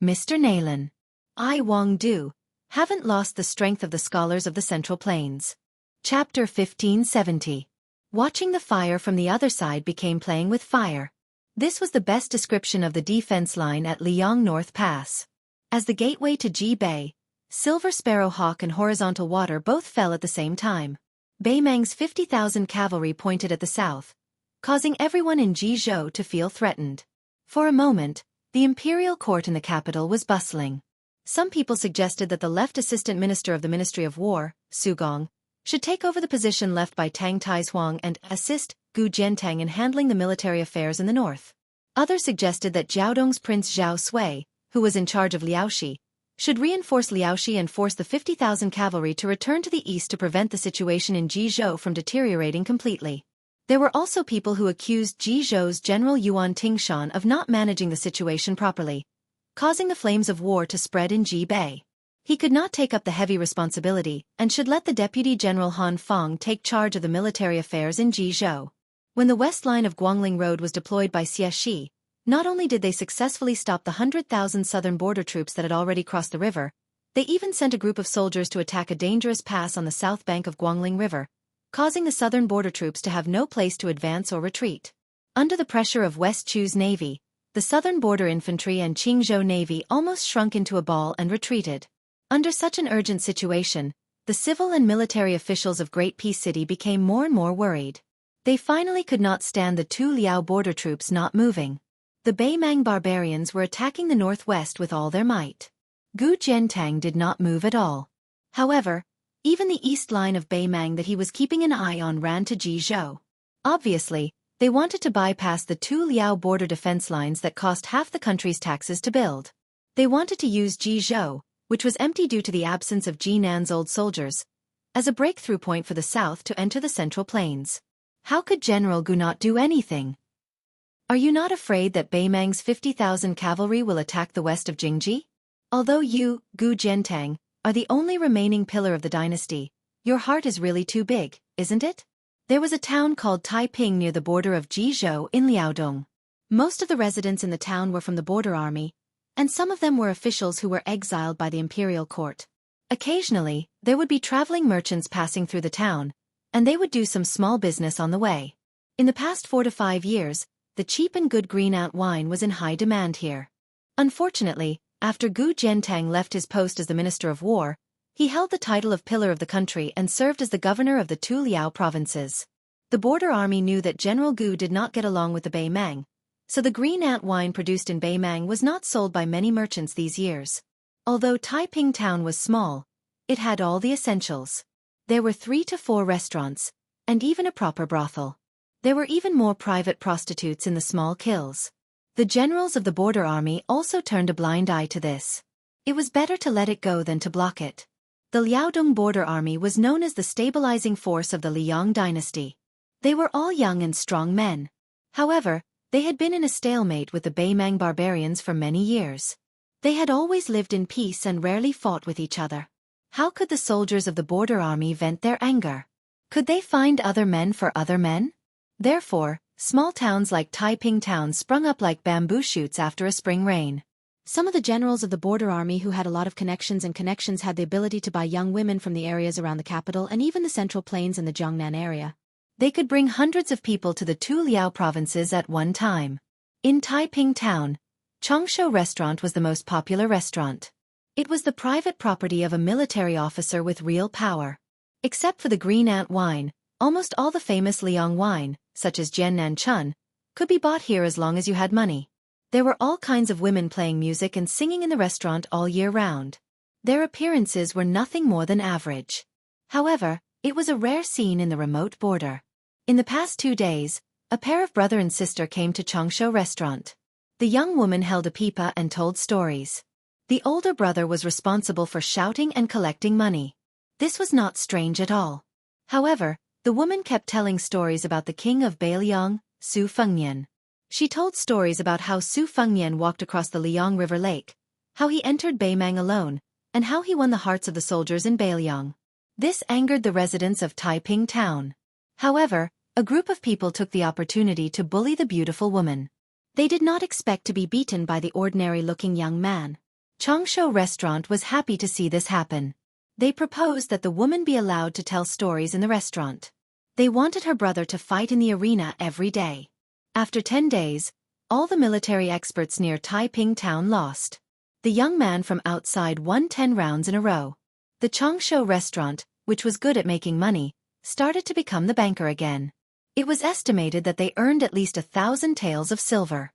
Speaker 1: Mr. Naylan, I, Wang Du, haven't lost the strength of the scholars of the Central Plains." Chapter 1570. Watching the fire from the other side became playing with fire. This was the best description of the defense line at Liang North Pass. As the gateway to Ji Bay, Silver Sparrow Hawk and Horizontal Water both fell at the same time. Beimang's 50,000 cavalry pointed at the south, causing everyone in Jizhou to feel threatened. For a moment, the imperial court in the capital was bustling. Some people suggested that the left assistant minister of the Ministry of War, Su Gong, should take over the position left by Tang Taihuang and assist Gu Jiantang in handling the military affairs in the north. Others suggested that Jiaodong's Prince Zhao Sui, who was in charge of Liaoxi, should reinforce Liaoxi and force the 50,000 cavalry to return to the east to prevent the situation in Jizhou from deteriorating completely. There were also people who accused Jizhou's General Yuan Tingshan of not managing the situation properly, causing the flames of war to spread in Ji Bay. He could not take up the heavy responsibility and should let the Deputy General Han Fang take charge of the military affairs in Jizhou. When the west line of Guangling Road was deployed by Xie Shi, not only did they successfully stop the 100,000 southern border troops that had already crossed the river, they even sent a group of soldiers to attack a dangerous pass on the south bank of Guangling River, causing the southern border troops to have no place to advance or retreat. Under the pressure of West Chu's navy, the southern border infantry and Qingzhou navy almost shrunk into a ball and retreated. Under such an urgent situation, the civil and military officials of Great Peace City became more and more worried. They finally could not stand the two Liao border troops not moving. The Beimang barbarians were attacking the northwest with all their might. Gu Jiantang did not move at all. However, even the east line of Beimang that he was keeping an eye on ran to Jizhou. Obviously, they wanted to bypass the two Liao border defense lines that cost half the country's taxes to build. They wanted to use Jizhou, which was empty due to the absence of Jinan's old soldiers, as a breakthrough point for the south to enter the Central Plains. How could General Gu not do anything? Are you not afraid that Beimang's 50,000 cavalry will attack the west of Jingji? Although you, Gu Jiantang, are the only remaining pillar of the dynasty, your heart is really too big, isn't it? There was a town called Taiping near the border of Jizhou in Liaodong. Most of the residents in the town were from the border army, and some of them were officials who were exiled by the imperial court. Occasionally, there would be traveling merchants passing through the town, and they would do some small business on the way. In the past 4 to 5 years, the cheap and good green ant wine was in high demand here. Unfortunately, after Gu Jiantang left his post as the Minister of War, he held the title of pillar of the country and served as the governor of the two Liao provinces. The border army knew that General Gu did not get along with the Beimang, so the green ant wine produced in Beimang was not sold by many merchants these years. Although Taiping town was small, it had all the essentials. There were 3 to 4 restaurants, and even a proper brothel. There were even more private prostitutes in the small kills. The generals of the border army also turned a blind eye to this. It was better to let it go than to block it. The Liaodong border army was known as the stabilizing force of the Liang dynasty. They were all young and strong men. However, they had been in a stalemate with the Beimang barbarians for many years. They had always lived in peace and rarely fought with each other. How could the soldiers of the border army vent their anger? Could they find other men for other men? Therefore, small towns like Taiping town sprung up like bamboo shoots after a spring rain. Some of the generals of the border army who had a lot of connections had the ability to buy young women from the areas around the capital and even the central plains and the Jiangnan area. They could bring hundreds of people to the 2 Liao provinces at one time. In Taiping town, Changshu restaurant was the most popular restaurant. It was the private property of a military officer with real power. Except for the green ant wine, almost all the famous Liang wine, such as Jiannan Chun, could be bought here as long as you had money. There were all kinds of women playing music and singing in the restaurant all year round. Their appearances were nothing more than average. However, it was a rare scene in the remote border. In the past 2 days, a pair of brother and sister came to Changshu restaurant. The young woman held a pipa and told stories. The older brother was responsible for shouting and collecting money. This was not strange at all. However, the woman kept telling stories about the king of Beiliang, Su Fengnian. She told stories about how Su Fengnian walked across the Liang River Lake, how he entered Beimang alone, and how he won the hearts of the soldiers in Beiliang. This angered the residents of Taiping town. However, a group of people took the opportunity to bully the beautiful woman. They did not expect to be beaten by the ordinary-looking young man. Changshu restaurant was happy to see this happen. They proposed that the woman be allowed to tell stories in the restaurant. They wanted her brother to fight in the arena every day. After 10 days, all the military experts near Taiping town lost. The young man from outside won 10 rounds in a row. The Changshu restaurant, which was good at making money, started to become the banker again. It was estimated that they earned at least 1,000 taels of silver.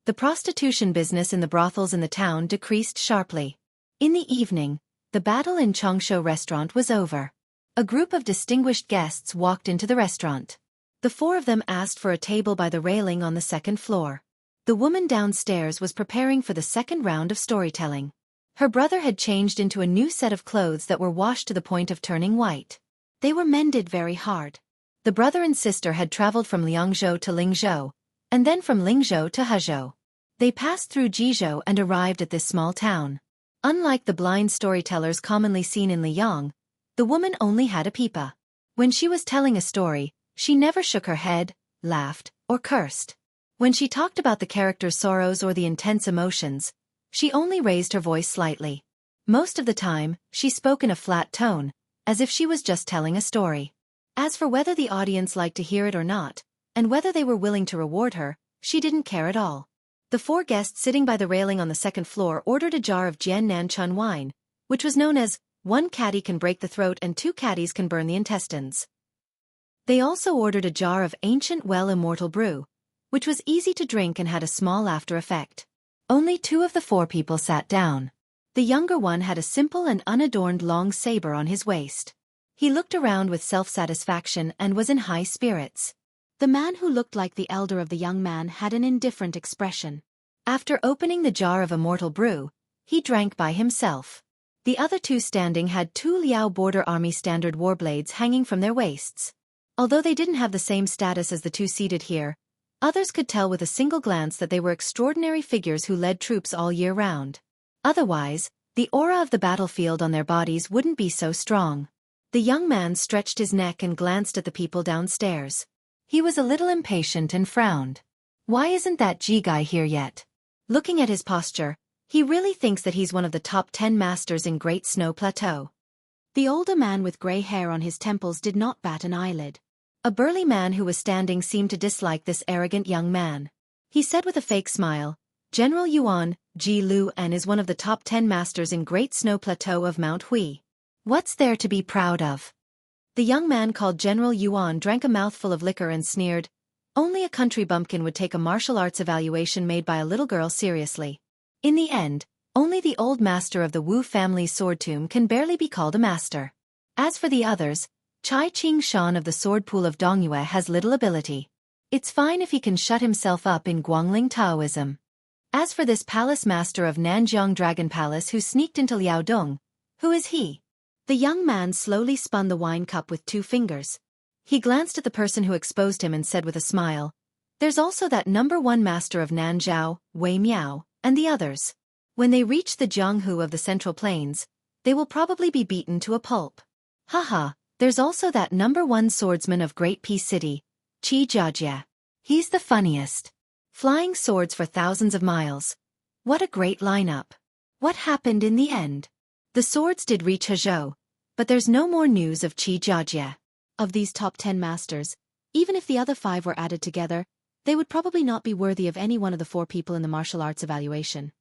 Speaker 1: The prostitution business in the brothels in the town decreased sharply. In the evening, the battle in Changshu restaurant was over. A group of distinguished guests walked into the restaurant. The 4 of them asked for a table by the railing on the 2nd floor. The woman downstairs was preparing for the 2nd round of storytelling. Her brother had changed into a new set of clothes that were washed to the point of turning white. They were mended very hard. The brother and sister had traveled from Liangzhou to Lingzhou, and then from Lingzhou to Hezhou. They passed through Jizhou and arrived at this small town. Unlike the blind storytellers commonly seen in Liang, the woman only had a pipa. When she was telling a story, she never shook her head, laughed, or cursed. When she talked about the character's sorrows or the intense emotions, she only raised her voice slightly. Most of the time, she spoke in a flat tone, as if she was just telling a story. As for whether the audience liked to hear it or not, and whether they were willing to reward her, she didn't care at all. The 4 guests sitting by the railing on the 2nd floor ordered a jar of Jiannan Chun wine, which was known as 1 caddy can break the throat and 2 caddies can burn the intestines. They also ordered a jar of ancient well-immortal brew, which was easy to drink and had a small after effect. Only 2 of the 4 people sat down. The younger one had a simple and unadorned long saber on his waist. He looked around with self-satisfaction and was in high spirits. The man who looked like the elder of the young man had an indifferent expression. After opening the jar of immortal brew, he drank by himself. The other 2 standing had 2 Liao border army standard warblades hanging from their waists. Although they didn't have the same status as the 2 seated here, others could tell with a single glance that they were extraordinary figures who led troops all year round. Otherwise, the aura of the battlefield on their bodies wouldn't be so strong. The young man stretched his neck and glanced at the people downstairs. He was a little impatient and frowned. Why isn't that Ji guy here yet? Looking at his posture, he really thinks that he's one of the top 10 masters in Great Snow Plateau. The older man with gray hair on his temples did not bat an eyelid. A burly man who was standing seemed to dislike this arrogant young man. He said with a fake smile, General Yuan, Ji Luan is one of the top 10 masters in Great Snow Plateau of Mount Hui. What's there to be proud of? The young man called General Yuan drank a mouthful of liquor and sneered, Only a country bumpkin would take a martial arts evaluation made by a little girl seriously. In the end, only the old master of the Wu family's sword tomb can barely be called a master. As for the others, Chai Ching-shan of the sword pool of Dongyue has little ability. It's fine if he can shut himself up in Guangling Taoism. As for this palace master of Nanjiang Dragon Palace who sneaked into Liaodong, who is he? The young man slowly spun the wine cup with 2 fingers. He glanced at the person who exposed him and said with a smile, "There's also that #1 master of Nanzhao, Wei Miao, and the others. When they reach the Jianghu of the Central Plains, they will probably be beaten to a pulp. Haha, there's also that #1 swordsman of Great Peace City, Qi Jiajie. He's the funniest. Flying swords for thousands of miles. What a great lineup." What happened in the end? The swords did reach Hezhou, but there's no more news of Qi Jiajie. Of these top 10 masters, even if the other 5 were added together, they would probably not be worthy of any one of the 4 people in the martial arts evaluation.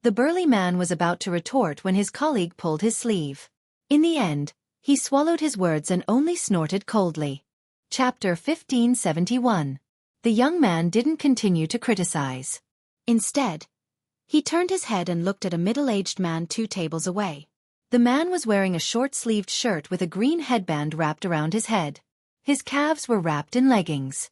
Speaker 1: The burly man was about to retort when his colleague pulled his sleeve. In the end, he swallowed his words and only snorted coldly. Chapter 1571. The young man didn't continue to criticize. Instead, he turned his head and looked at a middle-aged man 2 tables away. The man was wearing a short-sleeved shirt with a green headband wrapped around his head. His calves were wrapped in leggings.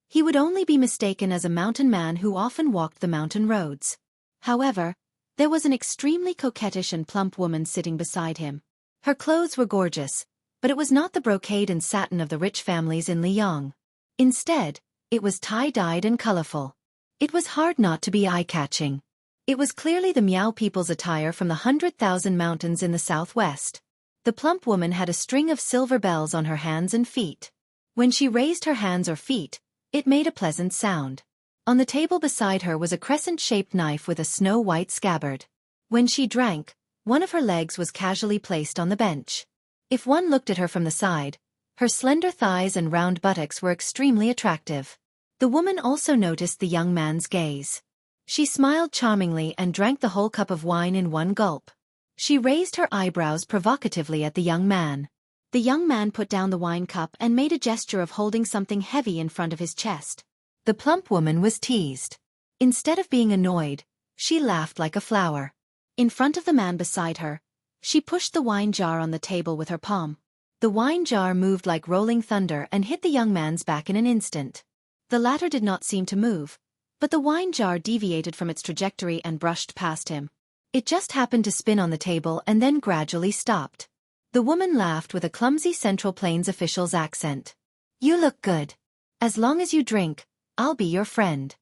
Speaker 1: He would only be mistaken as a mountain man who often walked the mountain roads. However, there was an extremely coquettish and plump woman sitting beside him. Her clothes were gorgeous, but it was not the brocade and satin of the rich families in Liyang. Instead, it was tie-dyed and colorful. It was hard not to be eye-catching. It was clearly the Miao people's attire from the 100,000 mountains in the southwest. The plump woman had a string of silver bells on her hands and feet. When she raised her hands or feet, it made a pleasant sound. On the table beside her was a crescent-shaped knife with a snow-white scabbard. When she drank, one of her legs was casually placed on the bench. If one looked at her from the side, her slender thighs and round buttocks were extremely attractive. The woman also noticed the young man's gaze. She smiled charmingly and drank the whole cup of wine in one gulp. She raised her eyebrows provocatively at the young man. The young man put down the wine cup and made a gesture of holding something heavy in front of his chest. The plump woman was teased. Instead of being annoyed, she laughed like a flower. In front of the man beside her, she pushed the wine jar on the table with her palm. The wine jar moved like rolling thunder and hit the young man's back in an instant. The latter did not seem to move, but the wine jar deviated from its trajectory and brushed past him. It just happened to spin on the table and then gradually stopped. The woman laughed with a clumsy Central Plains official's accent. "You look good. As long as you drink, I'll be your friend."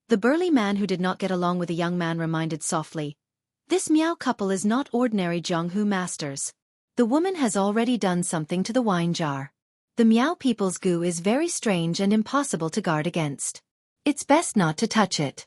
Speaker 1: The burly man who did not get along with the young man reminded softly, "This Miao couple is not ordinary Jianghu masters. The woman has already done something to the wine jar. The Miao people's goo is very strange and impossible to guard against. It's best not to touch it."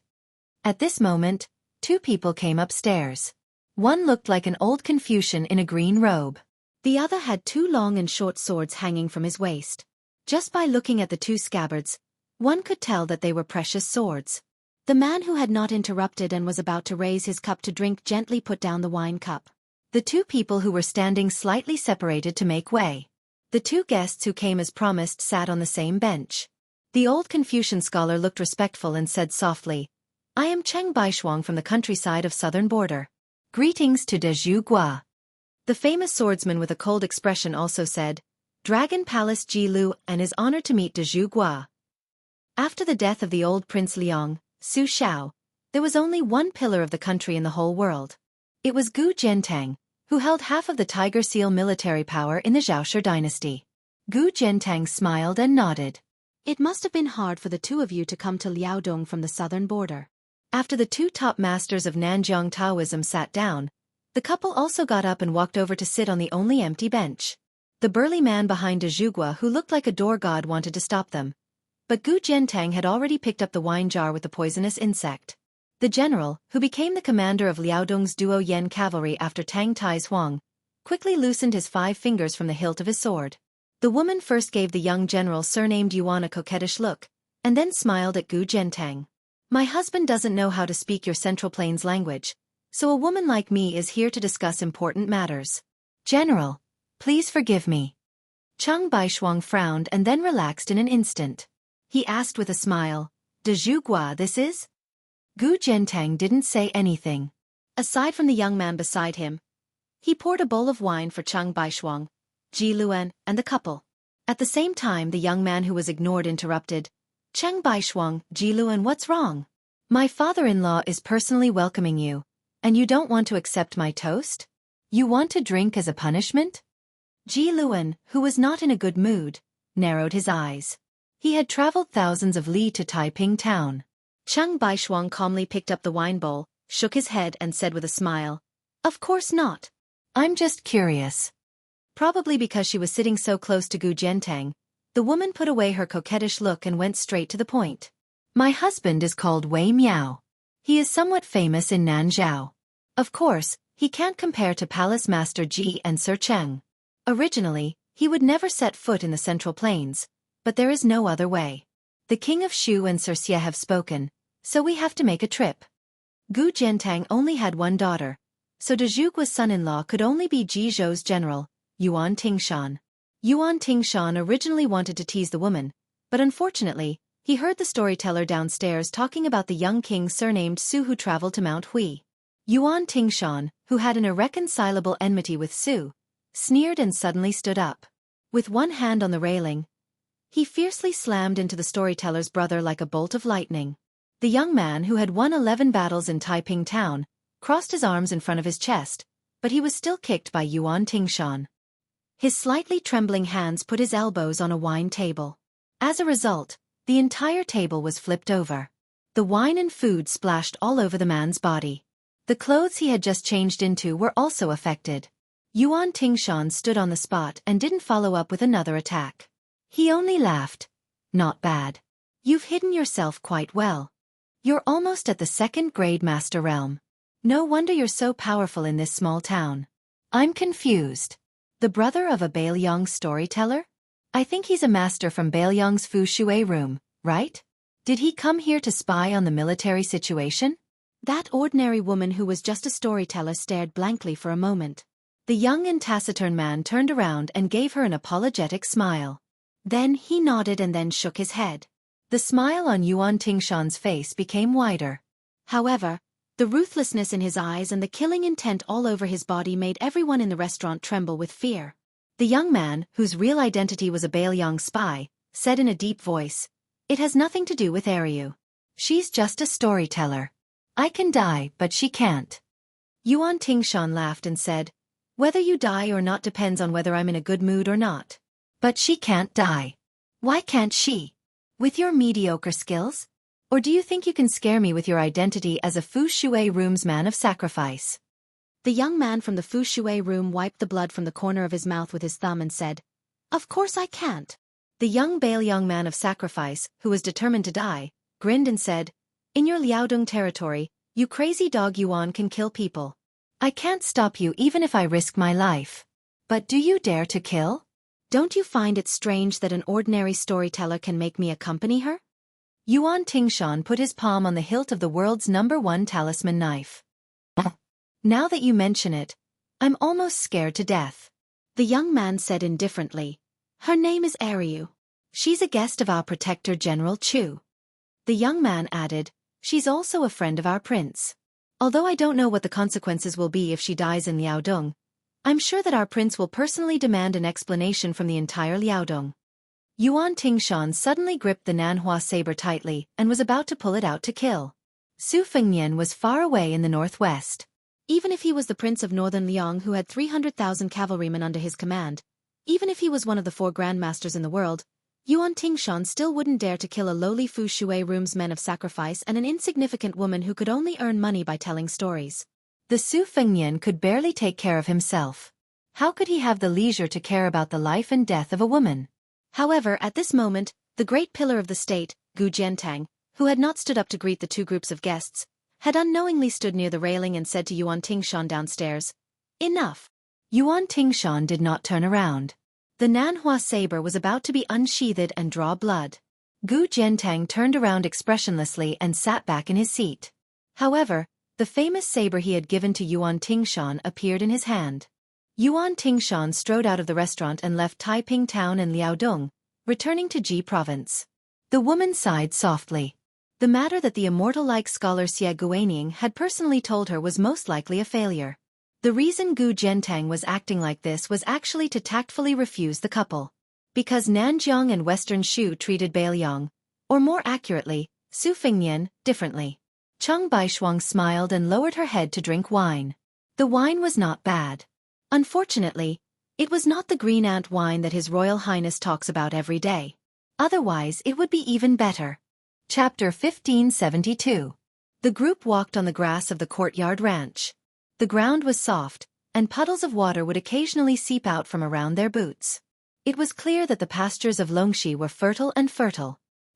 Speaker 1: At this moment, 2 people came upstairs. One looked like an old Confucian in a green robe. The other had 2 long and short swords hanging from his waist. Just by looking at the 2 scabbards, one could tell that they were precious swords. The man who had not interrupted and was about to raise his cup to drink gently put down the wine cup. The 2 people who were standing slightly separated to make way. The 2 guests who came as promised sat on the same bench. The old Confucian scholar looked respectful and said softly, "I am Cheng Baishuang from the countryside of southern border. Greetings to De Zhu Gua." The famous swordsman with a cold expression also said, "Dragon Palace Ji Lu and is honored to meet De Zhu Gua." After the death of the old Prince Liang, Su Shao, there was only one pillar of the country in the whole world. It was Gu Zhentang, who held half of the Tiger Seal military power in the Zhaoshi dynasty. Gu Zhentang smiled and nodded. "It must have been hard for the 2 of you to come to Liaodong from the southern border." After the 2 top masters of Nanjiang Taoism sat down, the couple also got up and walked over to sit on the only empty bench. The burly man behind De Zhugua who looked like a door god wanted to stop them. But Gu Zhentang had already picked up the wine jar with the poisonous insect. The general, who became the commander of Liaodong's Duo Yen cavalry after Tang Tai's Huang, quickly loosened his 5 fingers from the hilt of his sword. The woman first gave the young general surnamed Yuan a coquettish look, and then smiled at Gu Zhentang. "My husband doesn't know how to speak your Central Plains language, so a woman like me is here to discuss important matters. General, please forgive me." Cheng Baishuang frowned and then relaxed in an instant. he asked with a smile. De Zhugua this is? Gu Jiantang didn't say anything. Aside from the young man beside him, he poured a bowl of wine for Cheng Baishuang, Ji Luan, and the couple. At the same time the young man who was ignored interrupted. Cheng Baishuang, Ji Luan, what's wrong? My father-in-law is personally welcoming you, and you don't want to accept my toast? You want to drink as a punishment? Ji Luan, who was not in a good mood, narrowed his eyes. He had traveled thousands of li to Taiping town. Cheng Baishuang calmly picked up the wine bowl, shook his head and said with a smile, Of course not. I'm just curious. Probably because she was sitting so close to Gu Jiantang, the woman put away her coquettish look and went straight to the point. My husband is called Wei Miao. He is somewhat famous in Nanzhao. Of course, he can't compare to Palace Master Ji and Sir Cheng. Originally, he would never set foot in the Central Plains, but there is no other way. The King of Shu and Sir Xie have spoken, so we have to make a trip. Gu Jiantang only had one daughter, so De Zhugua's son-in-law could only be Ji Zhou's general, Yuan Tingshan. Yuan Tingshan originally wanted to tease the woman, but unfortunately, he heard the storyteller downstairs talking about the young king surnamed Su who traveled to Mount Hui. Yuan Tingshan, who had an irreconcilable enmity with Su, sneered and suddenly stood up. With one hand on the railing, he fiercely slammed into the storyteller's brother like a bolt of lightning. The young man who had won 11 battles in Taiping town crossed his arms in front of his chest, but he was still kicked by Yuan Tingshan. His slightly trembling hands put his elbows on a wine table. As a result, the entire table was flipped over. The wine and food splashed all over the man's body. The clothes he had just changed into were also affected. Yuan Tingshan stood on the spot and didn't follow up with another attack. He only laughed. Not bad. You've hidden yourself quite well. You're almost at the second-grade master realm. No wonder you're so powerful in this small town. I'm confused. The brother of a Bailiang storyteller? I think he's a master from Bailiang's Fu Shui room, right? Did he come here to spy on the military situation? That ordinary woman who was just a storyteller stared blankly for a moment. The young and taciturn man turned around and gave her an apologetic smile. Then he nodded and then shook his head. The smile on Yuan Tingshan's face became wider. However, the ruthlessness in his eyes and the killing intent all over his body made everyone in the restaurant tremble with fear. The young man, whose real identity was a Bailiang spy, said in a deep voice, It has nothing to do with Ariu. She's just a storyteller. I can die, but she can't. Yuan Tingshan laughed and said, Whether you die or not depends on whether I'm in a good mood or not. But she can't die. Why can't she? With your mediocre skills? Or do you think you can scare me with your identity as a Fu Shui room's man of sacrifice? The young man from the Fu Shui room wiped the blood from the corner of his mouth with his thumb and said, Of course I can't. The young Bailiang man of sacrifice, who was determined to die, grinned and said, In your Liaodong territory, you crazy dog Yuan can kill people. I can't stop you even if I risk my life. But do you dare to kill? Don't you find it strange that an ordinary storyteller can make me accompany her? Yuan Tingshan put his palm on the hilt of the world's #1 talisman knife. Now that you mention it, I'm almost scared to death. The young man said indifferently, Her name is Ariu. She's a guest of our protector General Chu. The young man added, She's also a friend of our prince. Although I don't know what the consequences will be if she dies in Liaodong, I'm sure that our prince will personally demand an explanation from the entire Liaodong. Yuan Tingshan suddenly gripped the Nanhua saber tightly and was about to pull it out to kill. Su Fengnian was far away in the northwest. Even if he was the prince of northern Liang who had 300,000 cavalrymen under his command, even if he was one of the 4 grandmasters in the world, Yuan Tingshan still wouldn't dare to kill a lowly Fu Shui room's men of sacrifice and an insignificant woman who could only earn money by telling stories. The Su Fengnian could barely take care of himself. How could he have the leisure to care about the life and death of a woman? However, at this moment, the great pillar of the state, Gu Jiantang, who had not stood up to greet the 2 groups of guests, had unknowingly stood near the railing and said to Yuan Tingshan downstairs, Enough. Yuan Tingshan did not turn around. The Nanhua saber was about to be unsheathed and draw blood. Gu Jiantang turned around expressionlessly and sat back in his seat. However, the famous saber he had given to Yuan Tingshan appeared in his hand. Yuan Tingshan strode out of the restaurant and left Taiping town and Liaodong, returning to Ji province. The woman sighed softly. The matter that the immortal-like scholar Xie Guaniying had personally told her was most likely a failure. The reason Gu Jiantang was acting like this was actually to tactfully refuse the couple. Because Nanjiang and Western Shu treated Beiliang, or more accurately, Su Fengnian, differently. Cheng Baishuang smiled and lowered her head to drink wine. The wine was not bad. Unfortunately, it was not the green ant wine that His Royal Highness talks about every day. Otherwise it would be even better. Chapter 1572. The group walked on the grass of the courtyard ranch. The ground was soft, and puddles of water would occasionally seep out from around their boots. It was clear that the pastures of Longxi were fertile.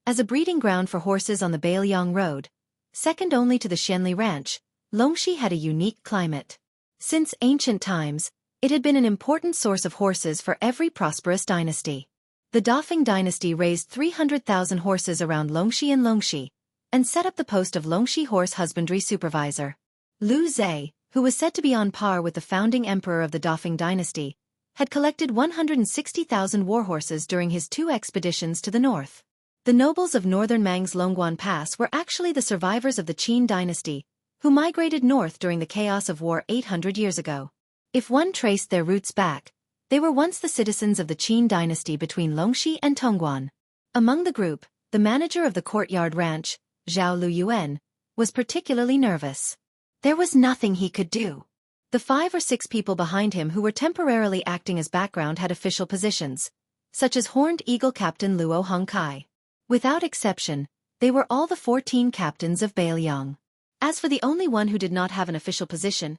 Speaker 1: As a breeding ground for horses on the Beiliang Road, second only to the Xianli Ranch, Longxi had a unique climate. Since ancient times, it had been an important source of horses for every prosperous dynasty. The Dafeng dynasty raised 300,000 horses around Longxi and set up the post of Longxi horse husbandry supervisor. Lu Zhe, who was said to be on par with the founding emperor of the Dafeng dynasty, had collected 160,000 warhorses during his 2 expeditions to the north. The nobles of northern Mang's Longguan Pass were actually the survivors of the Qin dynasty, who migrated north during the chaos of war 800 years ago. If one traced their roots back, they were once the citizens of the Qin dynasty between Longxi and Tongguan. Among the group, the manager of the courtyard ranch, Zhao Luyuan, was particularly nervous. There was nothing he could do. The 5 or 6 people behind him who were temporarily acting as background had official positions, such as Horned Eagle Captain Luo Hongkai. Without exception, they were all the 14 captains of Beiliang. As for the only one who did not have an official position,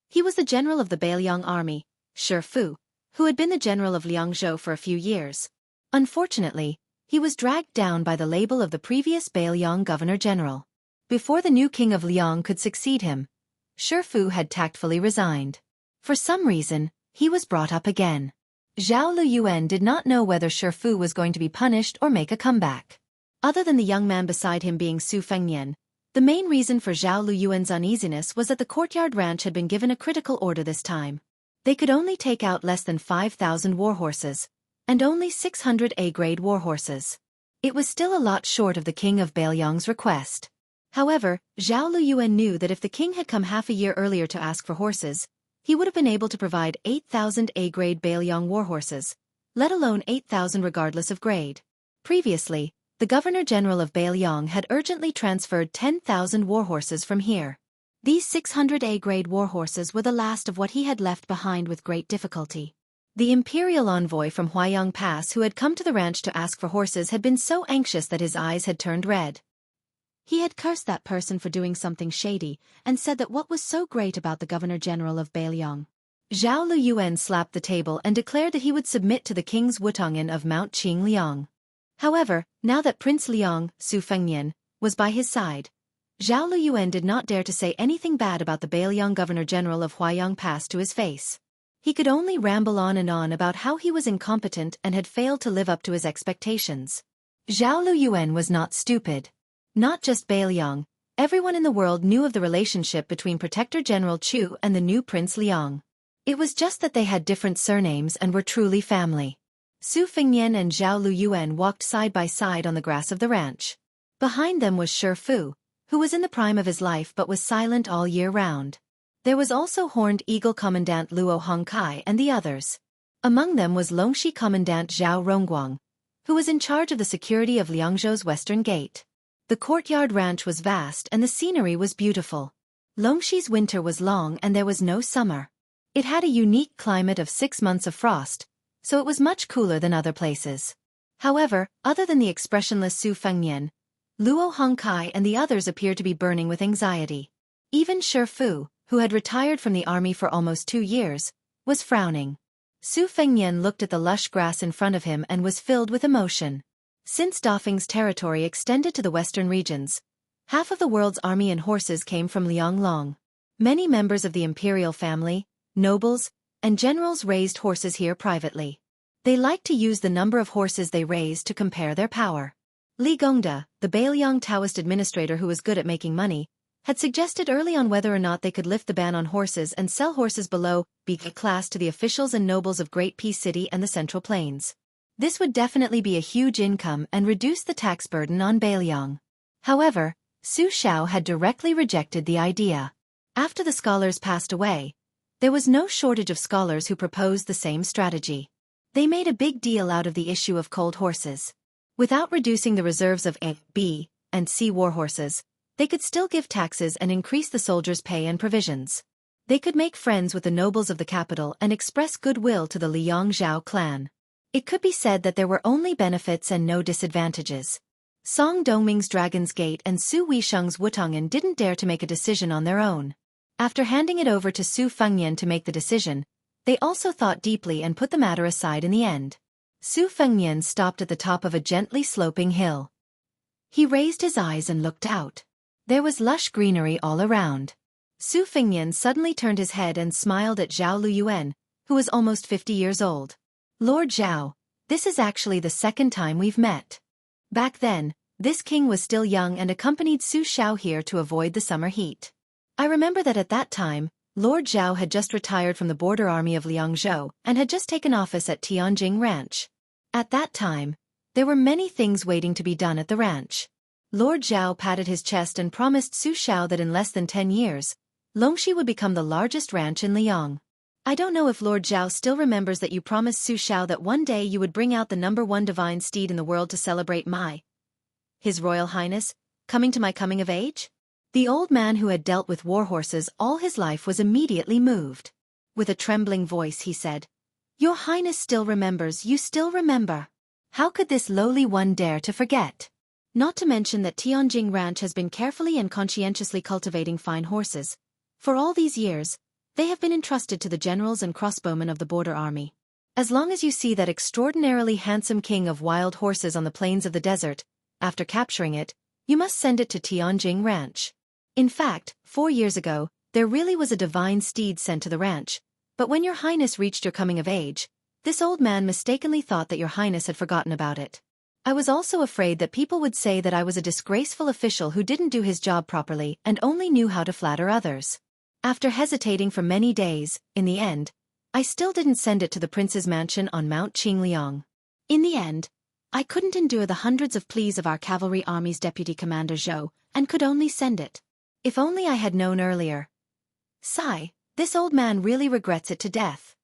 Speaker 1: he was the general of the Beiliang army, Shi Fu, who had been the general of Liangzhou for a few years. Unfortunately, he was dragged down by the label of the previous Beiliang governor-general. Before the new king of Liang could succeed him, Shi Fu had tactfully resigned. For some reason, he was brought up again. Zhao Luyuan did not know whether Shi Fu was going to be punished or make a comeback. Other than the young man beside him being Su Fengnian, the main reason for Zhao Luyuan's uneasiness was that the courtyard ranch had been given a critical order this time. They could only take out less than 5,000 warhorses, and only 600 A-grade warhorses. It was still a lot short of the king of Beiliang's request. However, Zhao Luyuan knew that if the king had come half a year earlier to ask for horses, he would have been able to provide 8,000 A-grade Beiliang warhorses, let alone 8,000 regardless of grade. Previously, the Governor-General of Beiliang had urgently transferred 10,000 warhorses from here. These 600 A-grade warhorses were the last of what he had left behind with great difficulty. The imperial envoy from Huayang Pass who had come to the ranch to ask for horses had been so anxious that his eyes had turned red. He had cursed that person for doing something shady, and said that what was so great about the Governor-General of Beiliang. Zhao Luyuan slapped the table and declared that he would submit to the king's Wutongin of Mount Qingliang. However, now that Prince Liang, Su Fengnian, was by his side, Zhao Luyuan did not dare to say anything bad about the Beiliang Governor-General of Huayang Pass to his face. He could only ramble on and on about how he was incompetent and had failed to live up to his expectations. Zhao Luyuan was not stupid. Not just Beiliang, everyone in the world knew of the relationship between Protector General Chu and the new Prince Liang. It was just that they had different surnames and were truly family. Su Fengnian and Zhao Luyuan walked side by side on the grass of the ranch. Behind them was Shi Fu, who was in the prime of his life but was silent all year round. There was also Horned Eagle Commandant Luo Hongkai and the others. Among them was Longxi Commandant Zhao Rongguang, who was in charge of the security of Liangzhou's western gate. The courtyard ranch was vast and the scenery was beautiful. Longxi's winter was long and there was no summer. It had a unique climate of 6 months of frost, so it was much cooler than other places. However, other than the expressionless Su Fengnian, Luo Hongkai and the others appeared to be burning with anxiety. Even Shi Fu, who had retired from the army for almost 2 years, was frowning. Su Fengnian looked at the lush grass in front of him and was filled with emotion. Since Dafeng's territory extended to the western regions, half of the world's army and horses came from Lianglong. Many members of the imperial family, nobles, and generals raised horses here privately. They liked to use the number of horses they raised to compare their power. Li Gongda, the Beiliang Taoist administrator who was good at making money, had suggested early on whether or not they could lift the ban on horses and sell horses below B class to the officials and nobles of Great Peace City and the Central Plains. This would definitely be a huge income and reduce the tax burden on Beiliang. However, Su Xiao had directly rejected the idea. After the scholars passed away, there was no shortage of scholars who proposed the same strategy. They made a big deal out of the issue of cold horses. Without reducing the reserves of A, B, and C war horses, they could still give taxes and increase the soldiers' pay and provisions. They could make friends with the nobles of the capital and express goodwill to the Liang Zhao clan. It could be said that there were only benefits and no disadvantages. Song Dongming's Dragon's Gate and Su Weisheng's Wutong'an didn't dare to make a decision on their own. After handing it over to Su Fengnian to make the decision, they also thought deeply and put the matter aside in the end. Su Fengnian stopped at the top of a gently sloping hill. He raised his eyes and looked out. There was lush greenery all around. Su Fengnian suddenly turned his head and smiled at Zhao Luyuan, who was almost 50 years old. Lord Zhao, this is actually the second time we've met. Back then, this king was still young and accompanied Su Xiao here to avoid the summer heat. I remember that at that time, Lord Zhao had just retired from the border army of Liangzhou and had just taken office at Tianjing Ranch. At that time, there were many things waiting to be done at the ranch. Lord Zhao patted his chest and promised Su Xiao that in less than 10 years, Longxi would become the largest ranch in Liang. I don't know if Lord Zhao still remembers that you promised Su Xiao that one day you would bring out the #1 divine steed in the world to celebrate His Royal Highness, coming to my coming of age? The old man who had dealt with war horses all his life was immediately moved. With a trembling voice he said, "Your Highness still remembers, you still remember. How could this lowly one dare to forget? Not to mention that Tianjing Ranch has been carefully and conscientiously cultivating fine horses. For all these years, they have been entrusted to the generals and crossbowmen of the border army. As long as you see that extraordinarily handsome king of wild horses on the plains of the desert, after capturing it, you must send it to Tianjing Ranch." In fact, 4 years ago, there really was a divine steed sent to the ranch, but when your highness reached your coming of age, this old man mistakenly thought that your highness had forgotten about it. I was also afraid that people would say that I was a disgraceful official who didn't do his job properly and only knew how to flatter others. After hesitating for many days, in the end, I still didn't send it to the prince's mansion on Mount Qingliang. In the end, I couldn't endure the hundreds of pleas of our cavalry army's deputy commander Zhou, and could only send it. If only I had known earlier. Sigh, this old man really regrets it to death.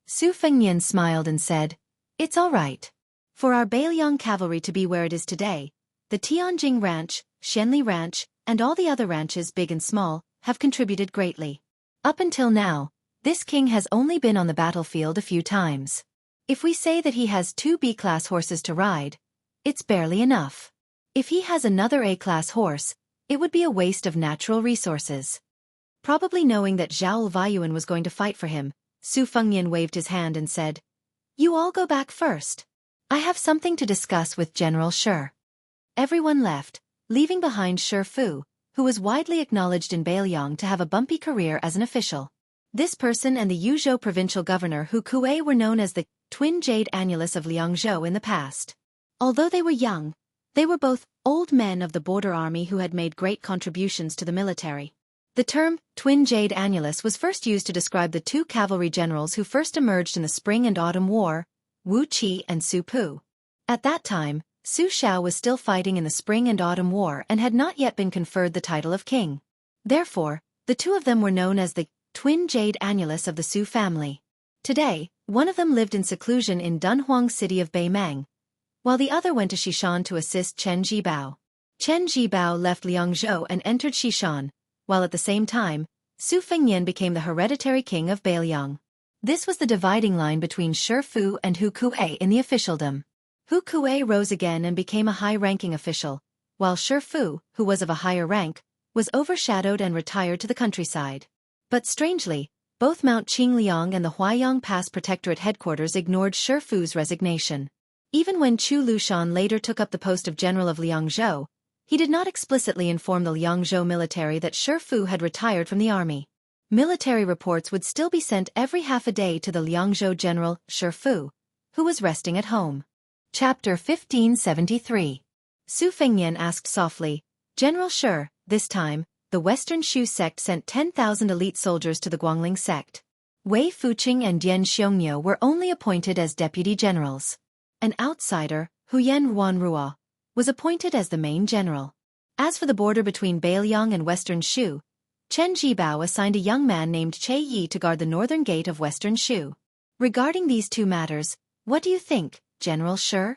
Speaker 1: Su Fengnian smiled and said, "It's all right. For our Beiliang cavalry to be where it is today, the Tianjing Ranch, Shenli Ranch, and all the other ranches big and small, have contributed greatly. Up until now, this king has only been on the battlefield a few times. If we say that he has 2 B-class horses to ride, it's barely enough. If he has another A-class horse, it would be a waste of natural resources." Probably knowing that Zhao Weiyuan was going to fight for him, Su Fengnian waved his hand and said, "You all go back first. I have something to discuss with General Shi." Everyone left, leaving behind Shi Fu, who was widely acknowledged in Beiliang to have a bumpy career as an official. This person and the Yuzhou provincial governor Hu Kuei were known as the twin jade annulus of Liangzhou in the past. Although they were young, they were both old men of the border army who had made great contributions to the military. The term twin jade annulus was first used to describe the 2 cavalry generals who first emerged in the Spring and Autumn War, Wu Qi and Su Pu. At that time, Su Xiao was still fighting in the Spring and Autumn War and had not yet been conferred the title of king. Therefore, the 2 of them were known as the twin jade annulus of the Su family. Today, one of them lived in seclusion in Dunhuang city of Beimang, while the other went to Xishan to assist Chen Jibao. Chen Jibao left Liangzhou and entered Xishan, while at the same time, Su Fengnian became the hereditary king of Beiliang. This was the dividing line between Shi Fu and Hu Kuei in the officialdom. Hu Kuei rose again and became a high-ranking official, while Shi Fu, who was of a higher rank, was overshadowed and retired to the countryside. But strangely, both Mount Qingliang and the Huaiyang Pass Protectorate headquarters ignored Shi Fu's resignation. Even when Chu Lushan later took up the post of general of Liangzhou, he did not explicitly inform the Liangzhou military that Shi Fu had retired from the army. Military reports would still be sent every half a day to the Liangzhou general, Shi Fu, who was resting at home. Chapter 1573. Su Fengnian asked softly, "General Shi, this time, the Western Shu sect sent 10,000 elite soldiers to the Guangling sect. Wei Fuqing and Dian Xiongniu were only appointed as deputy generals. An outsider, Huyen Ruanrua, was appointed as the main general. As for the border between Beiliang and Western Shu, Chen Jibao assigned a young man named Che Yi to guard the northern gate of Western Shu. Regarding these two matters, what do you think, General Shi?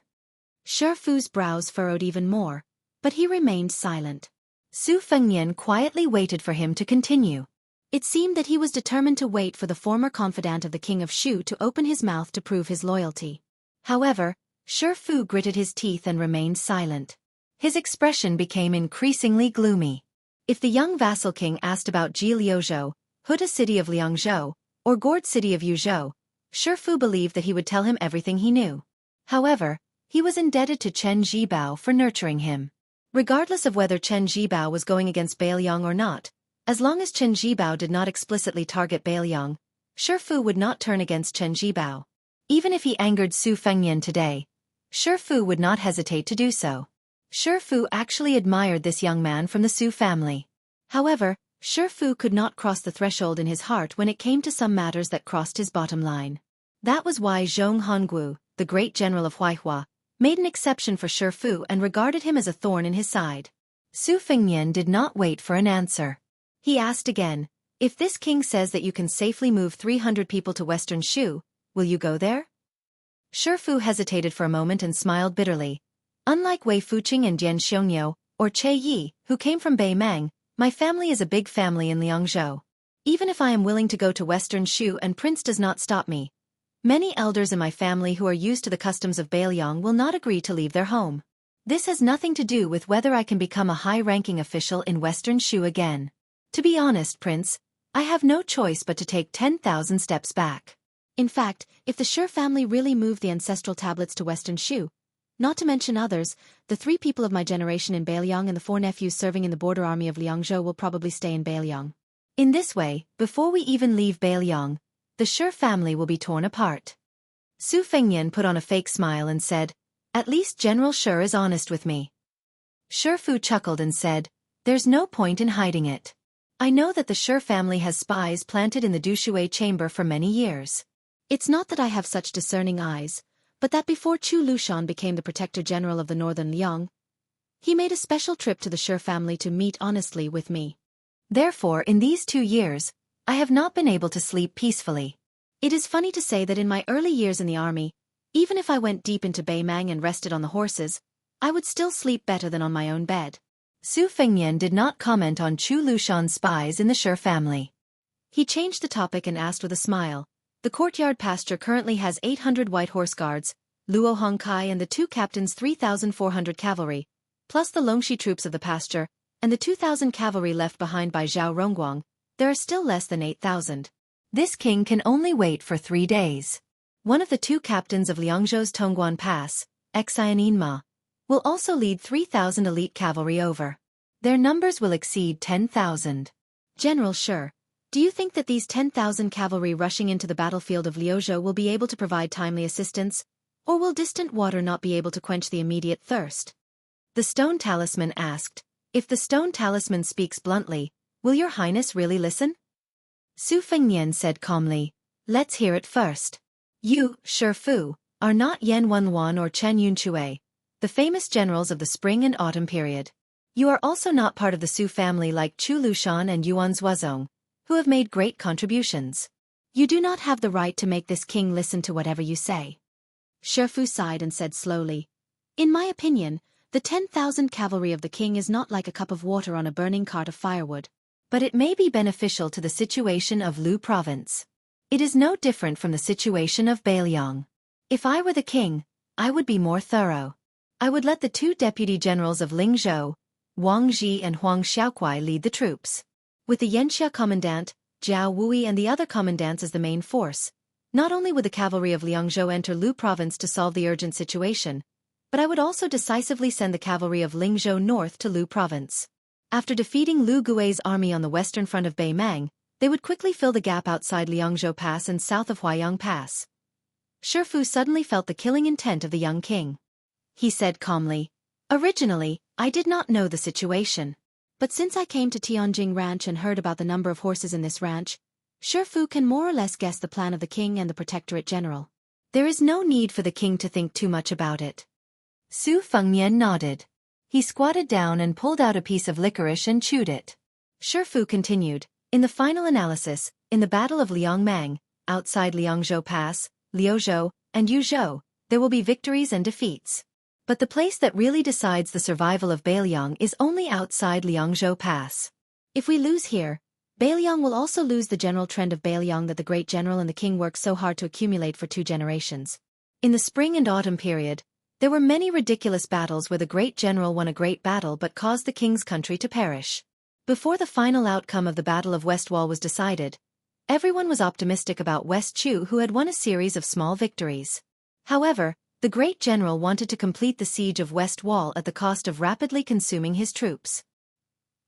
Speaker 1: Shi Fu's brows furrowed even more, but he remained silent. Su Fengnian quietly waited for him to continue. It seemed that he was determined to wait for the former confidant of the king of Shu to open his mouth to prove his loyalty. However, Shi Fu gritted his teeth and remained silent. His expression became increasingly gloomy. If the young vassal king asked about Ji Liuzhou, Huda city of Liangzhou, or Gourd city of Yuzhou, Shi Fu believed that he would tell him everything he knew. However, he was indebted to Chen Jibao for nurturing him. Regardless of whether Chen Jibao was going against Beiliang or not, as long as Chen Jibao did not explicitly target Beiliang, Shi Fu would not turn against Chen Jibao. Even if he angered Su Fengnian today, Shi Fu would not hesitate to do so. Shi Fu actually admired this young man from the Su family. However, Shi Fu could not cross the threshold in his heart when it came to some matters that crossed his bottom line. That was why Zhong Hongguo, the great general of Huaihua, made an exception for Shi Fu and regarded him as a thorn in his side. Su Fengnian did not wait for an answer. He asked again, if this king says that you can safely move 300 people to Western Shu, will you go there? Shi Fu hesitated for a moment and smiled bitterly. Unlike Wei Fuqing and Dian Xiongniu, or Che Yi, who came from Beimang, my family is a big family in Liangzhou. Even if I am willing to go to Western Shu and Prince does not stop me, many elders in my family who are used to the customs of Beiliang will not agree to leave their home. This has nothing to do with whether I can become a high-ranking official in Western Shu again. To be honest, Prince, I have no choice but to take 10,000 steps back. In fact, if the Shi family really moved the ancestral tablets to Western Shu, not to mention others, the 3 people of my generation in Beiliang and the 4 nephews serving in the border army of Liangzhou will probably stay in Beiliang. In this way, before we even leave Beiliang, the Shi family will be torn apart. Su Fengnian put on a fake smile and said, at least General Shi is honest with me. Shi Fu chuckled and said, there's no point in hiding it. I know that the Shi family has spies planted in the Dushui chamber for many years. It's not that I have such discerning eyes, but that before Chu Lushan became the protector general of the northern Liang, he made a special trip to the Shi family to meet honestly with me. Therefore, in these 2 years, I have not been able to sleep peacefully. It is funny to say that in my early years in the army, even if I went deep into Beimang and rested on the horses, I would still sleep better than on my own bed. Su Fengnian did not comment on Chu Lushan's spies in the Shi family. He changed the topic and asked with a smile, the courtyard pasture currently has 800 white horse guards, Luo Hongkai and the 2 captains 3,400 cavalry, plus the Longxi troops of the pasture, and the 2,000 cavalry left behind by Zhao Rongguang, there are still less than 8,000. This king can only wait for 3 days. One of the 2 captains of Liangzhou's Tongguan Pass, Xianxia Ma, will also lead 3,000 elite cavalry over. Their numbers will exceed 10,000. General Shi, do you think that these 10,000 cavalry rushing into the battlefield of Liuzhou will be able to provide timely assistance, or will distant water not be able to quench the immediate thirst? The stone talisman asked. If the stone talisman speaks bluntly, will your highness really listen? Su Fengnian said calmly, let's hear it first. You, Shi Fu, are not Yan Wenwan or Chen Yunchue, the famous generals of the spring and autumn period. You are also not part of the Su family like Chu Lushan and Yuan Zuozong, who have made great contributions. You do not have the right to make this king listen to whatever you say. Shi Fu sighed and said slowly, in my opinion, the 10,000 cavalry of the king is not like a cup of water on a burning cart of firewood, but it may be beneficial to the situation of Lu province. It is no different from the situation of Beiliang. If I were the king, I would be more thorough. I would let the 2 deputy generals of Lingzhou, Wang Ji and Huang Xiaokuai lead the troops. With the Xianxia commandant, Jiao Wui and the other commandants as the main force, not only would the cavalry of Liangzhou enter Lu province to solve the urgent situation, but I would also decisively send the cavalry of Lingzhou north to Lu province. After defeating Lu Gui's army on the western front of Beimang, they would quickly fill the gap outside Liangzhou Pass and south of Huaiyang Pass. Shi Fu suddenly felt the killing intent of the young king. He said calmly, originally, I did not know the situation. But since I came to Tianjing Ranch and heard about the number of horses in this ranch, Shi Fu can more or less guess the plan of the king and the protectorate general. There is no need for the king to think too much about it. Su Fengnian nodded. He squatted down and pulled out a piece of licorice and chewed it. Shifu continued, in the final analysis, in the Battle of Liangmang, outside Liangzhou Pass, Liuzhou, and Yuzhou, there will be victories and defeats. But the place that really decides the survival of Beiliang is only outside Liangzhou Pass. If we lose here, Beiliang will also lose the general trend of Beiliang that the great general and the king worked so hard to accumulate for 2 generations. In the spring and autumn period, there were many ridiculous battles where the great general won a great battle but caused the king's country to perish. Before the final outcome of the Battle of West Wall was decided, everyone was optimistic about West Chu, who had won a series of small victories. However, the great general wanted to complete the siege of West Wall at the cost of rapidly consuming his troops.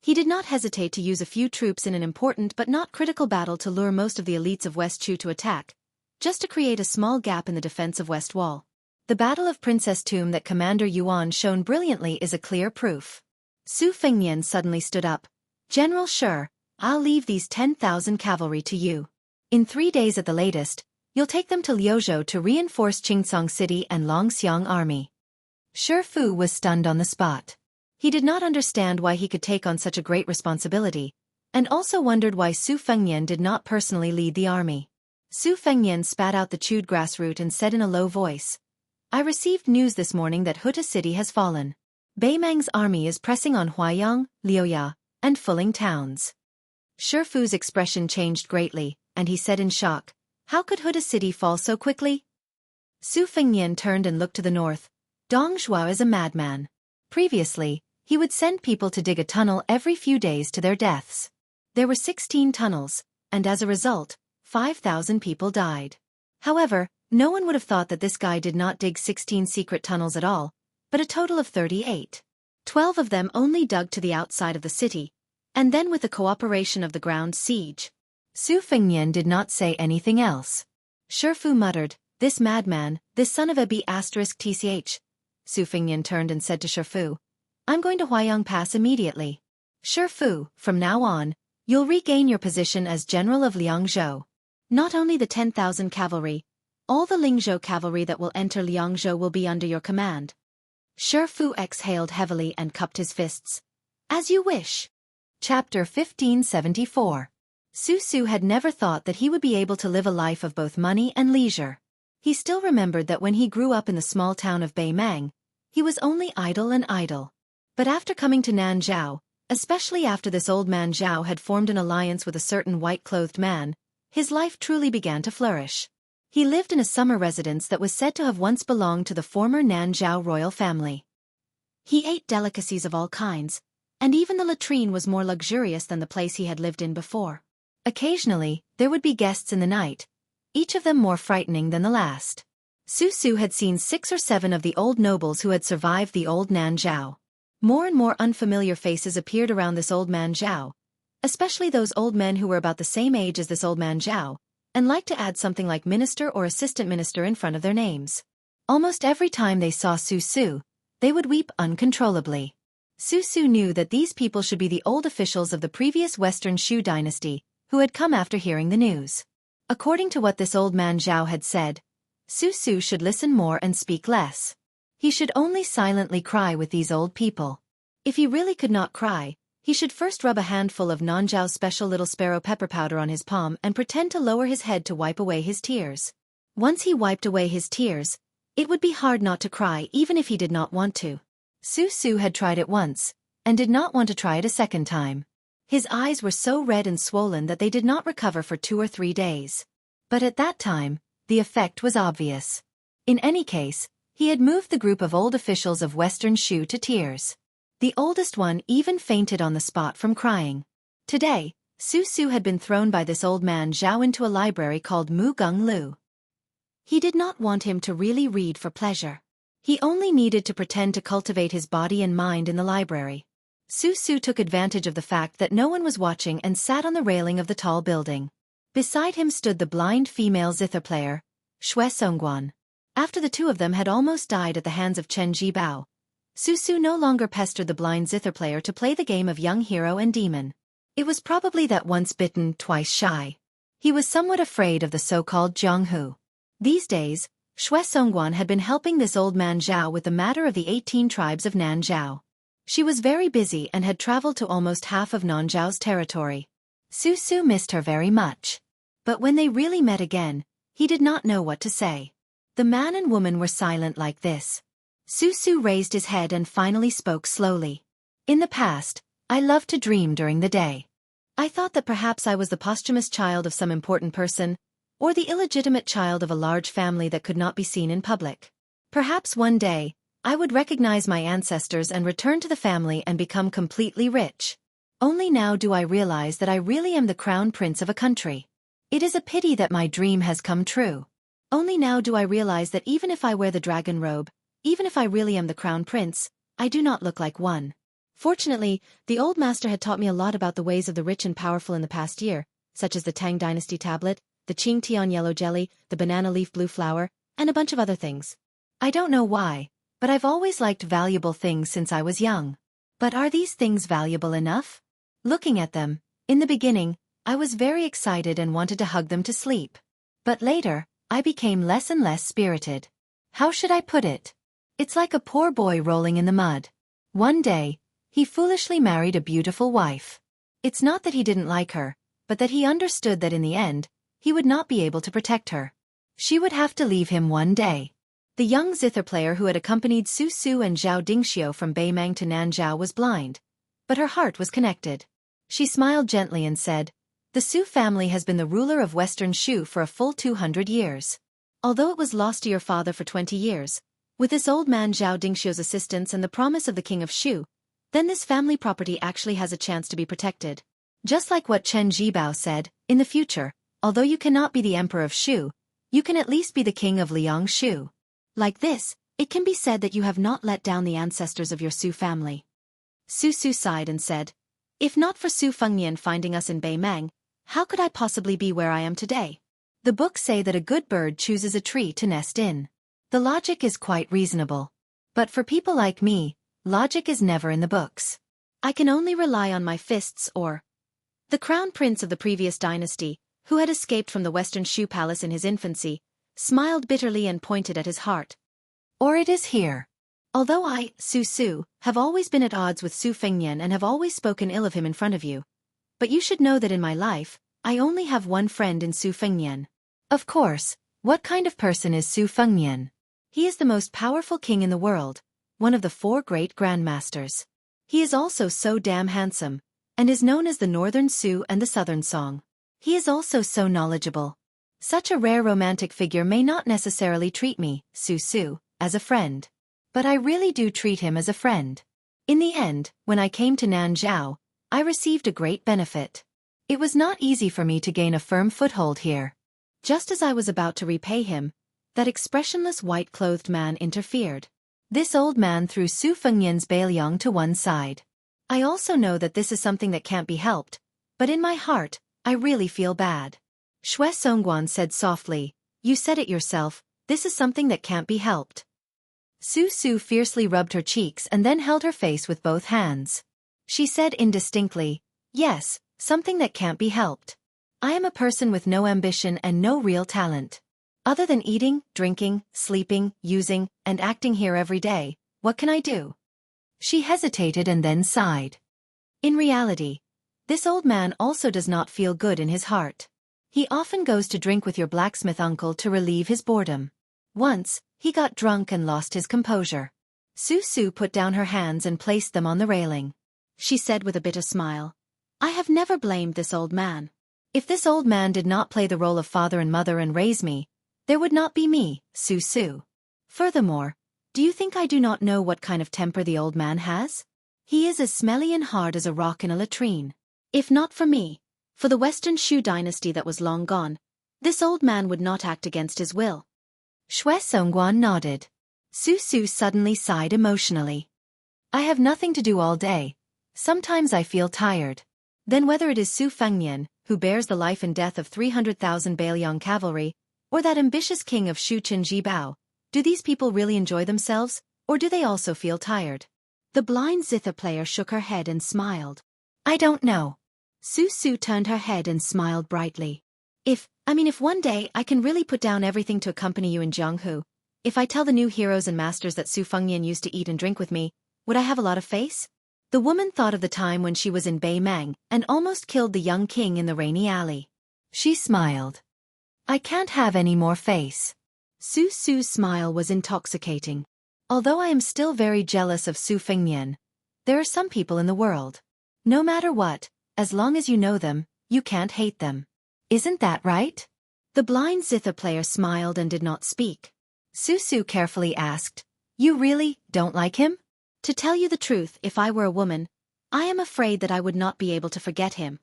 Speaker 1: He did not hesitate to use a few troops in an important but not critical battle to lure most of the elites of West Chu to attack, just to create a small gap in the defense of West Wall. The Battle of Princess Tomb that Commander Yuan shown brilliantly is a clear proof. Su Fengnian suddenly stood up. General, sure, I'll leave these 10,000 cavalry to you. In 3 days at the latest, you'll take them to Liuzhou to reinforce Qingcang City and Longxiang Army. Shifu was stunned on the spot. He did not understand why he could take on such a great responsibility, and also wondered why Su Fengnian did not personally lead the army. Su Fengnian spat out the chewed grass root and said in a low voice, I received news this morning that Huta City has fallen. Beimang's army is pressing on Huaiyang, Liuya, and Fuling towns. Shifu's expression changed greatly, and he said in shock, how could Huta City fall so quickly? Su Fengnian turned and looked to the north. Dong Zhuo is a madman. Previously, he would send people to dig a tunnel every few days to their deaths. There were 16 tunnels, and as a result, 5,000 people died. However, no one would have thought that this guy did not dig 16 secret tunnels at all, but a total of 38. 12 of them only dug to the outside of the city, and then with the cooperation of the ground siege. Su Fengnian did not say anything else. Shifu muttered, this madman, this son of a b***tch. Su Fengnian turned and said to Shifu, I'm going to Huaiyang Pass immediately. Shifu, from now on, you'll regain your position as general of Liangzhou. Not only the 10,000 cavalry, all the Lingzhou cavalry that will enter Liangzhou will be under your command. Shifu exhaled heavily and cupped his fists. As you wish. Chapter 1574. Su had never thought that he would be able to live a life of both money and leisure. He still remembered that when he grew up in the small town of Beimang, he was only idle and idle. But after coming to Nanzhao, especially after this old man Zhao had formed an alliance with a certain white-clothed man, his life truly began to flourish. He lived in a summer residence that was said to have once belonged to the former Nanzhao royal family. He ate delicacies of all kinds, and even the latrine was more luxurious than the place he had lived in before. Occasionally, there would be guests in the night, each of them more frightening than the last. Su had seen 6 or 7 of the old nobles who had survived the old Nanzhao. More and more unfamiliar faces appeared around this old man Zhao, especially those old men who were about the same age as this old man Zhao, and liked to add something like minister or assistant minister in front of their names. Almost every time they saw Su, they would weep uncontrollably. Su knew that these people should be the old officials of the previous Western Shu dynasty, who had come after hearing the news. According to what this old man Zhao had said, Su should listen more and speak less. He should only silently cry with these old people. If he really could not cry, he should first rub a handful of Nanzhao's special little sparrow pepper powder on his palm and pretend to lower his head to wipe away his tears. Once he wiped away his tears, it would be hard not to cry even if he did not want to. Su had tried it once, and did not want to try it a second time. His eyes were so red and swollen that they did not recover for 2 or 3 days. But at that time, the effect was obvious. In any case, he had moved the group of old officials of Western Shu to tears. The oldest one even fainted on the spot from crying. Today, Su had been thrown by this old man Zhao into a library called Mu Gung Lu. He did not want him to really read for pleasure. He only needed to pretend to cultivate his body and mind in the library. Su took advantage of the fact that no one was watching and sat on the railing of the tall building. Beside him stood the blind female zither player, Xue Songguan. After the 2 of them had almost died at the hands of Chen Jibao, Su no longer pestered the blind zither player to play the game of young hero and demon. It was probably that once bitten, twice shy. He was somewhat afraid of the so-called Jianghu. These days, Shui Songguan had been helping this old man Zhao with the matter of the 18 tribes of Nanzhao. She was very busy and had traveled to almost half of Nanzhao's territory. Su Su missed her very much. But when they really met again, he did not know what to say. The man and woman were silent like this. Su Su raised his head and finally spoke slowly. In the past, I loved to dream during the day. I thought that perhaps I was the posthumous child of some important person, or the illegitimate child of a large family that could not be seen in public. Perhaps one day, I would recognize my ancestors and return to the family and become completely rich. Only now do I realize that I really am the crown prince of a country. It is a pity that my dream has come true. Only now do I realize that even if I wear the dragon robe, even if I really am the crown prince, I do not look like one. Fortunately, the old master had taught me a lot about the ways of the rich and powerful in the past year, such as the Tang Dynasty tablet, the Qing Tian yellow jelly, the banana leaf blue flower, and a bunch of other things. I don't know why, but I've always liked valuable things since I was young. But are these things valuable enough? Looking at them, in the beginning, I was very excited and wanted to hug them to sleep. But later, I became less and less spirited. How should I put it? It's like a poor boy rolling in the mud. One day, he foolishly married a beautiful wife. It's not that he didn't like her, but that he understood that in the end, he would not be able to protect her. She would have to leave him one day. The young zither player who had accompanied Su Su and Zhao Dingxiu from Beimang to Nanzhao was blind, but her heart was connected. She smiled gently and said, "The Su family has been the ruler of Western Shu for a full 200 years. Although it was lost to your father for 20 years, with this old man Zhao Dingxiu's assistance and the promise of the king of Shu, then this family property actually has a chance to be protected. Just like what Chen Jibao said, in the future, although you cannot be the emperor of Shu, you can at least be the king of Liangshu. Like this, it can be said that you have not let down the ancestors of your Su family." Su Su sighed and said, "If not for Su Fengnian finding us in Beimang, how could I possibly be where I am today? The books say that a good bird chooses a tree to nest in. The logic is quite reasonable. But for people like me, logic is never in the books. I can only rely on my fists or..." The crown prince of the previous dynasty, who had escaped from the Western Shu palace in his infancy, smiled bitterly and pointed at his heart. "Or it is here. Although I, Su Su, have always been at odds with Su Fengnian and have always spoken ill of him in front of you, but you should know that in my life, I only have one friend in Su Fengnian." Of course, what kind of person is Su Fengnian? He is the most powerful king in the world, one of the 4 great grandmasters. He is also so damn handsome, and is known as the Northern Su and the Southern Song. He is also so knowledgeable. Such a rare romantic figure may not necessarily treat me, Su Su, as a friend. But I really do treat him as a friend. In the end, when I came to Nanzhao, I received a great benefit. It was not easy for me to gain a firm foothold here. Just as I was about to repay him, that expressionless white-clothed man interfered. This old man threw Su Fengnian's Beiliang to one side. I also know that this is something that can't be helped, but in my heart, I really feel bad. Shui Songguan said softly, "You said it yourself, this is something that can't be helped." Su Su fiercely rubbed her cheeks and then held her face with both hands. She said indistinctly, "Yes, something that can't be helped. I am a person with no ambition and no real talent. Other than eating, drinking, sleeping, using, and acting here every day, what can I do?" She hesitated and then sighed. In reality, this old man also does not feel good in his heart. He often goes to drink with your blacksmith uncle to relieve his boredom. Once, he got drunk and lost his composure. Su Su put down her hands and placed them on the railing. She said with a bitter smile, "I have never blamed this old man. If this old man did not play the role of father and mother and raise me, there would not be me, Su Su. Furthermore, do you think I do not know what kind of temper the old man has? He is as smelly and hard as a rock in a latrine. If not for me, for the Western Shu dynasty that was long gone, this old man would not act against his will." Shui Songguan nodded. Su Su suddenly sighed emotionally. "I have nothing to do all day. Sometimes I feel tired. Then whether it is Su Fengnian, who bears the life and death of 300,000 Beiliang cavalry, or that ambitious king of Shu Qin Jibao, do these people really enjoy themselves, or do they also feel tired?" The blind zither player shook her head and smiled. "I don't know." Su Su turned her head and smiled brightly. "If I mean, if one day I can really put down everything to accompany you in Jianghu, if I tell the new heroes and masters that Su Fengnian used to eat and drink with me, would I have a lot of face? The woman thought of the time when she was in Beimang and almost killed the young king in the rainy alley. She smiled. I can't have any more face. Su Su's smile was intoxicating. Although I am still very jealous of Su Fengnian, there are some people in the world. No matter what, as long as you know them, you can't hate them. Isn't that right? The blind zither player smiled and did not speak. Su Su carefully asked, You really don't like him? To tell you the truth, if I were a woman, I am afraid that I would not be able to forget him.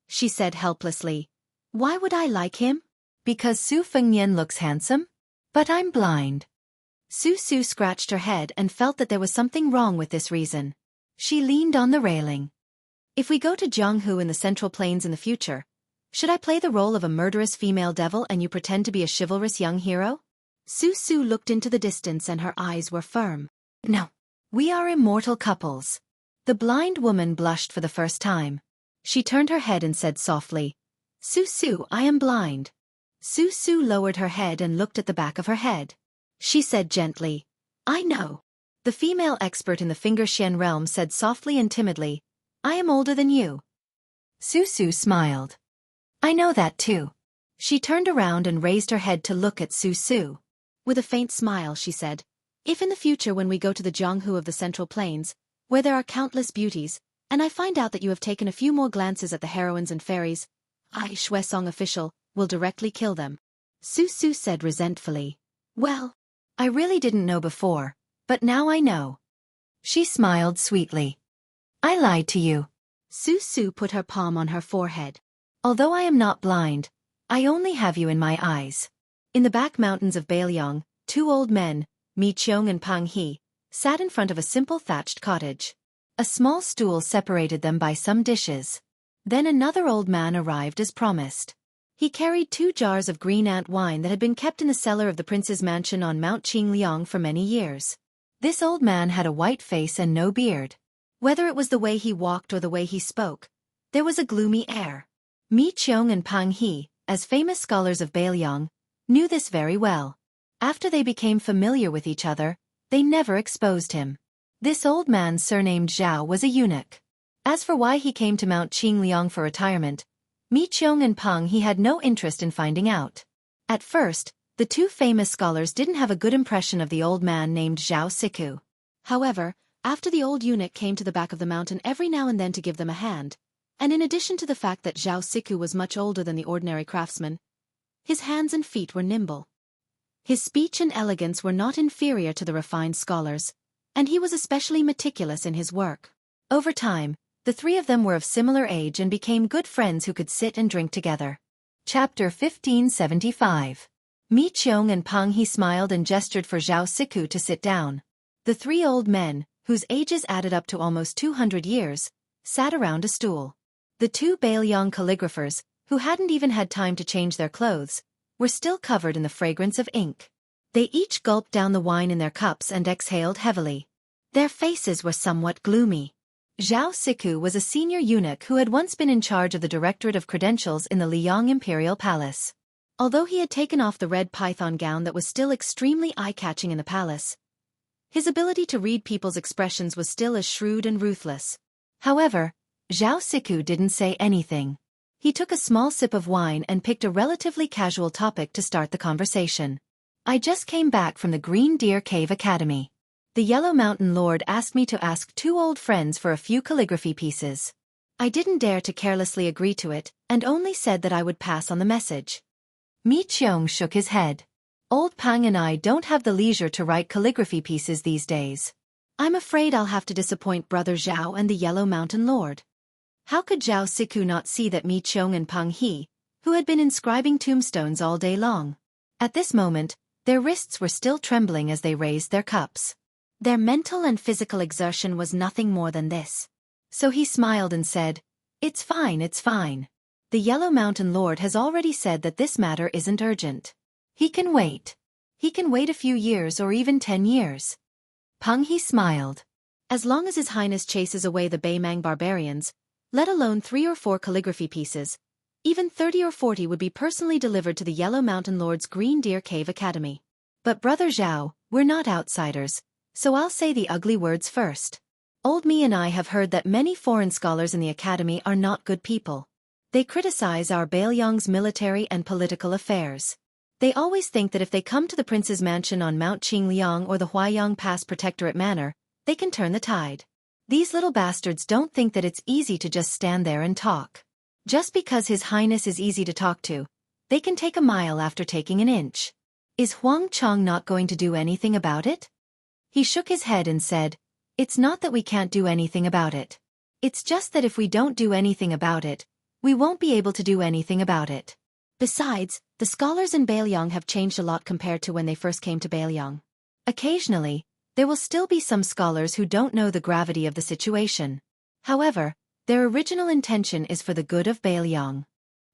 Speaker 1: She said helplessly. Why would I like him? Because Su Fengnian looks handsome? But I'm blind. Su Su scratched her head and felt that there was something wrong with this reason. She leaned on the railing. If we go to Jianghu in the Central Plains in the future, should I play the role of a murderous female devil and you pretend to be a chivalrous young hero? Su Su looked into the distance and her eyes were firm. No. We are immortal couples. The blind woman blushed for the first time. She turned her head and said softly, Su Su, I am blind. Su Su lowered her head and looked at the back of her head. She said gently, I know. The female expert in the Finger Xian realm said softly and timidly, I am older than you. Su Su smiled. I know that too. She turned around and raised her head to look at Su Su. With a faint smile, she said, If in the future when we go to the Jianghu of the Central Plains, where there are countless beauties, and I find out that you have taken a few more glances at the heroines and fairies, I, Shuesong official, will directly kill them. Su Su said resentfully. Well, I really didn't know before, but now I know. She smiled sweetly. I lied to you. Su Su put her palm on her forehead. Although I am not blind, I only have you in my eyes. In the back mountains of Beiliang, two old men, Mi Qiong and Pang He, sat in front of a simple thatched cottage. A small stool separated them by some dishes. Then another old man arrived as promised. He carried 2 jars of green ant wine that had been kept in the cellar of the prince's mansion on Mount Qingliang for many years. This old man had a white face and no beard. Whether it was the way he walked or the way he spoke, there was a gloomy air. Mi Qiong and Pang He, as famous scholars of Beiliang, knew this very well. After they became familiar with each other, they never exposed him. This old man surnamed Zhao was a eunuch. As for why he came to Mount Qingliang for retirement, Mi Qiong and Pang He had no interest in finding out. At first, the 2 famous scholars didn't have a good impression of the old man named Zhao Siku. However, after the old eunuch came to the back of the mountain every now and then to give them a hand, and in addition to the fact that Zhao Siku was much older than the ordinary craftsman, his hands and feet were nimble. His speech and elegance were not inferior to the refined scholars, and he was especially meticulous in his work. Over time, the 3 of them were of similar age and became good friends who could sit and drink together. Chapter 1575. Mi Qiong and Pang He smiled and gestured for Zhao Siku to sit down. The 3 old men, whose ages added up to almost 200 years, sat around a stool. The 2 Beiliang calligraphers, who hadn't even had time to change their clothes, were still covered in the fragrance of ink. They each gulped down the wine in their cups and exhaled heavily. Their faces were somewhat gloomy. Zhao Siku was a senior eunuch who had once been in charge of the Directorate of Credentials in the Liang Imperial Palace. Although he had taken off the red python gown that was still extremely eye-catching in the palace, his ability to read people's expressions was still as shrewd and ruthless. However, Zhao Siku didn't say anything. He took a small sip of wine and picked a relatively casual topic to start the conversation. I just came back from the Green Deer Cave Academy. The Yellow Mountain Lord asked me to ask 2 old friends for a few calligraphy pieces. I didn't dare to carelessly agree to it, and only said that I would pass on the message. Mi Qiong shook his head. Old Pang and I don't have the leisure to write calligraphy pieces these days. I'm afraid I'll have to disappoint Brother Zhao and the Yellow Mountain Lord. How could Zhao Siku not see that Mi Qiong and Pang He, who had been inscribing tombstones all day long? At this moment, their wrists were still trembling as they raised their cups. Their mental and physical exertion was nothing more than this. So he smiled and said, It's fine, it's fine. The Yellow Mountain Lord has already said that this matter isn't urgent. He can wait. He can wait a few years or even 10 years. Pang He smiled. As long as His Highness chases away the Beimang barbarians, let alone 3 or 4 calligraphy pieces, Even 30 or 40 would be personally delivered to the Yellow Mountain Lord's Green Deer Cave Academy. But Brother Zhao, we're not outsiders, so I'll say the ugly words first. Old me and I have heard that many foreign scholars in the academy are not good people. They criticize our Beilyong's military and political affairs. They always think that if they come to the prince's mansion on Mount Qingliang or the Huaiyang Pass Protectorate Manor, they can turn the tide. These little bastards don't think that it's easy to just stand there and talk. Just because His Highness is easy to talk to, they can take a mile after taking an inch. Is Huang Chong not going to do anything about it? He shook his head and said, "It's not that we can't do anything about it. It's just that if we don't do anything about it, we won't be able to do anything about it." Besides, the scholars in Beilyong have changed a lot compared to when they first came to Beilyong. Occasionally, there will still be some scholars who don't know the gravity of the situation. However, their original intention is for the good of Beilyong.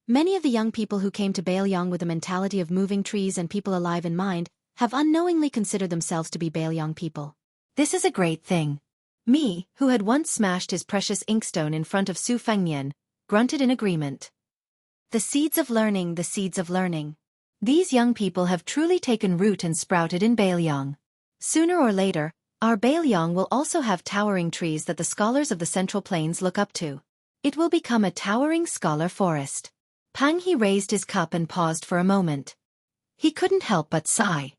Speaker 1: Many of the young people who came to Beilyong with the mentality of moving trees and people alive in mind have unknowingly considered themselves to be Beilyong people. This is a great thing. Me, who had once smashed his precious inkstone in front of Su Fengnian, grunted in agreement. The seeds of learning, the seeds of learning. These young people have truly taken root and sprouted in Beilyong. Sooner or later, our Beilyong will also have towering trees that the scholars of the Central Plains look up to. It will become a towering scholar forest. Pang He raised his cup and paused for a moment. He couldn't help but sigh.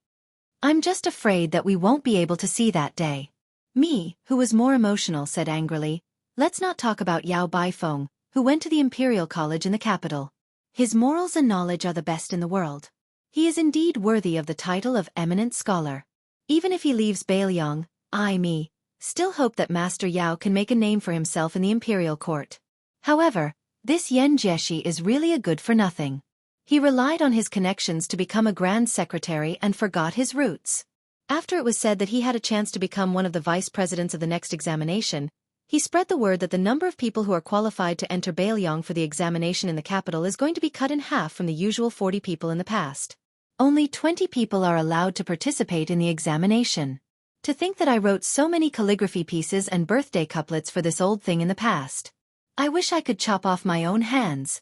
Speaker 1: I'm just afraid that we won't be able to see that day. Me, who was more emotional, said angrily, let's not talk about Yao Baifeng, who went to the Imperial College in the capital. His morals and knowledge are the best in the world. He is indeed worthy of the title of eminent scholar. Even if he leaves Beilyong, I still hope that Master Yao can make a name for himself in the imperial court. However, this Yen Jieshi is really a good-for-nothing. He relied on his connections to become a grand secretary and forgot his roots. After it was said that he had a chance to become one of the vice presidents of the next examination, he spread the word that the number of people who are qualified to enter Beilyong for the examination in the capital is going to be cut in half from the usual 40 people in the past. Only 20 people are allowed to participate in the examination. To think that I wrote so many calligraphy pieces and birthday couplets for this old thing in the past. I wish I could chop off my own hands.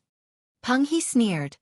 Speaker 1: Peng He sneered.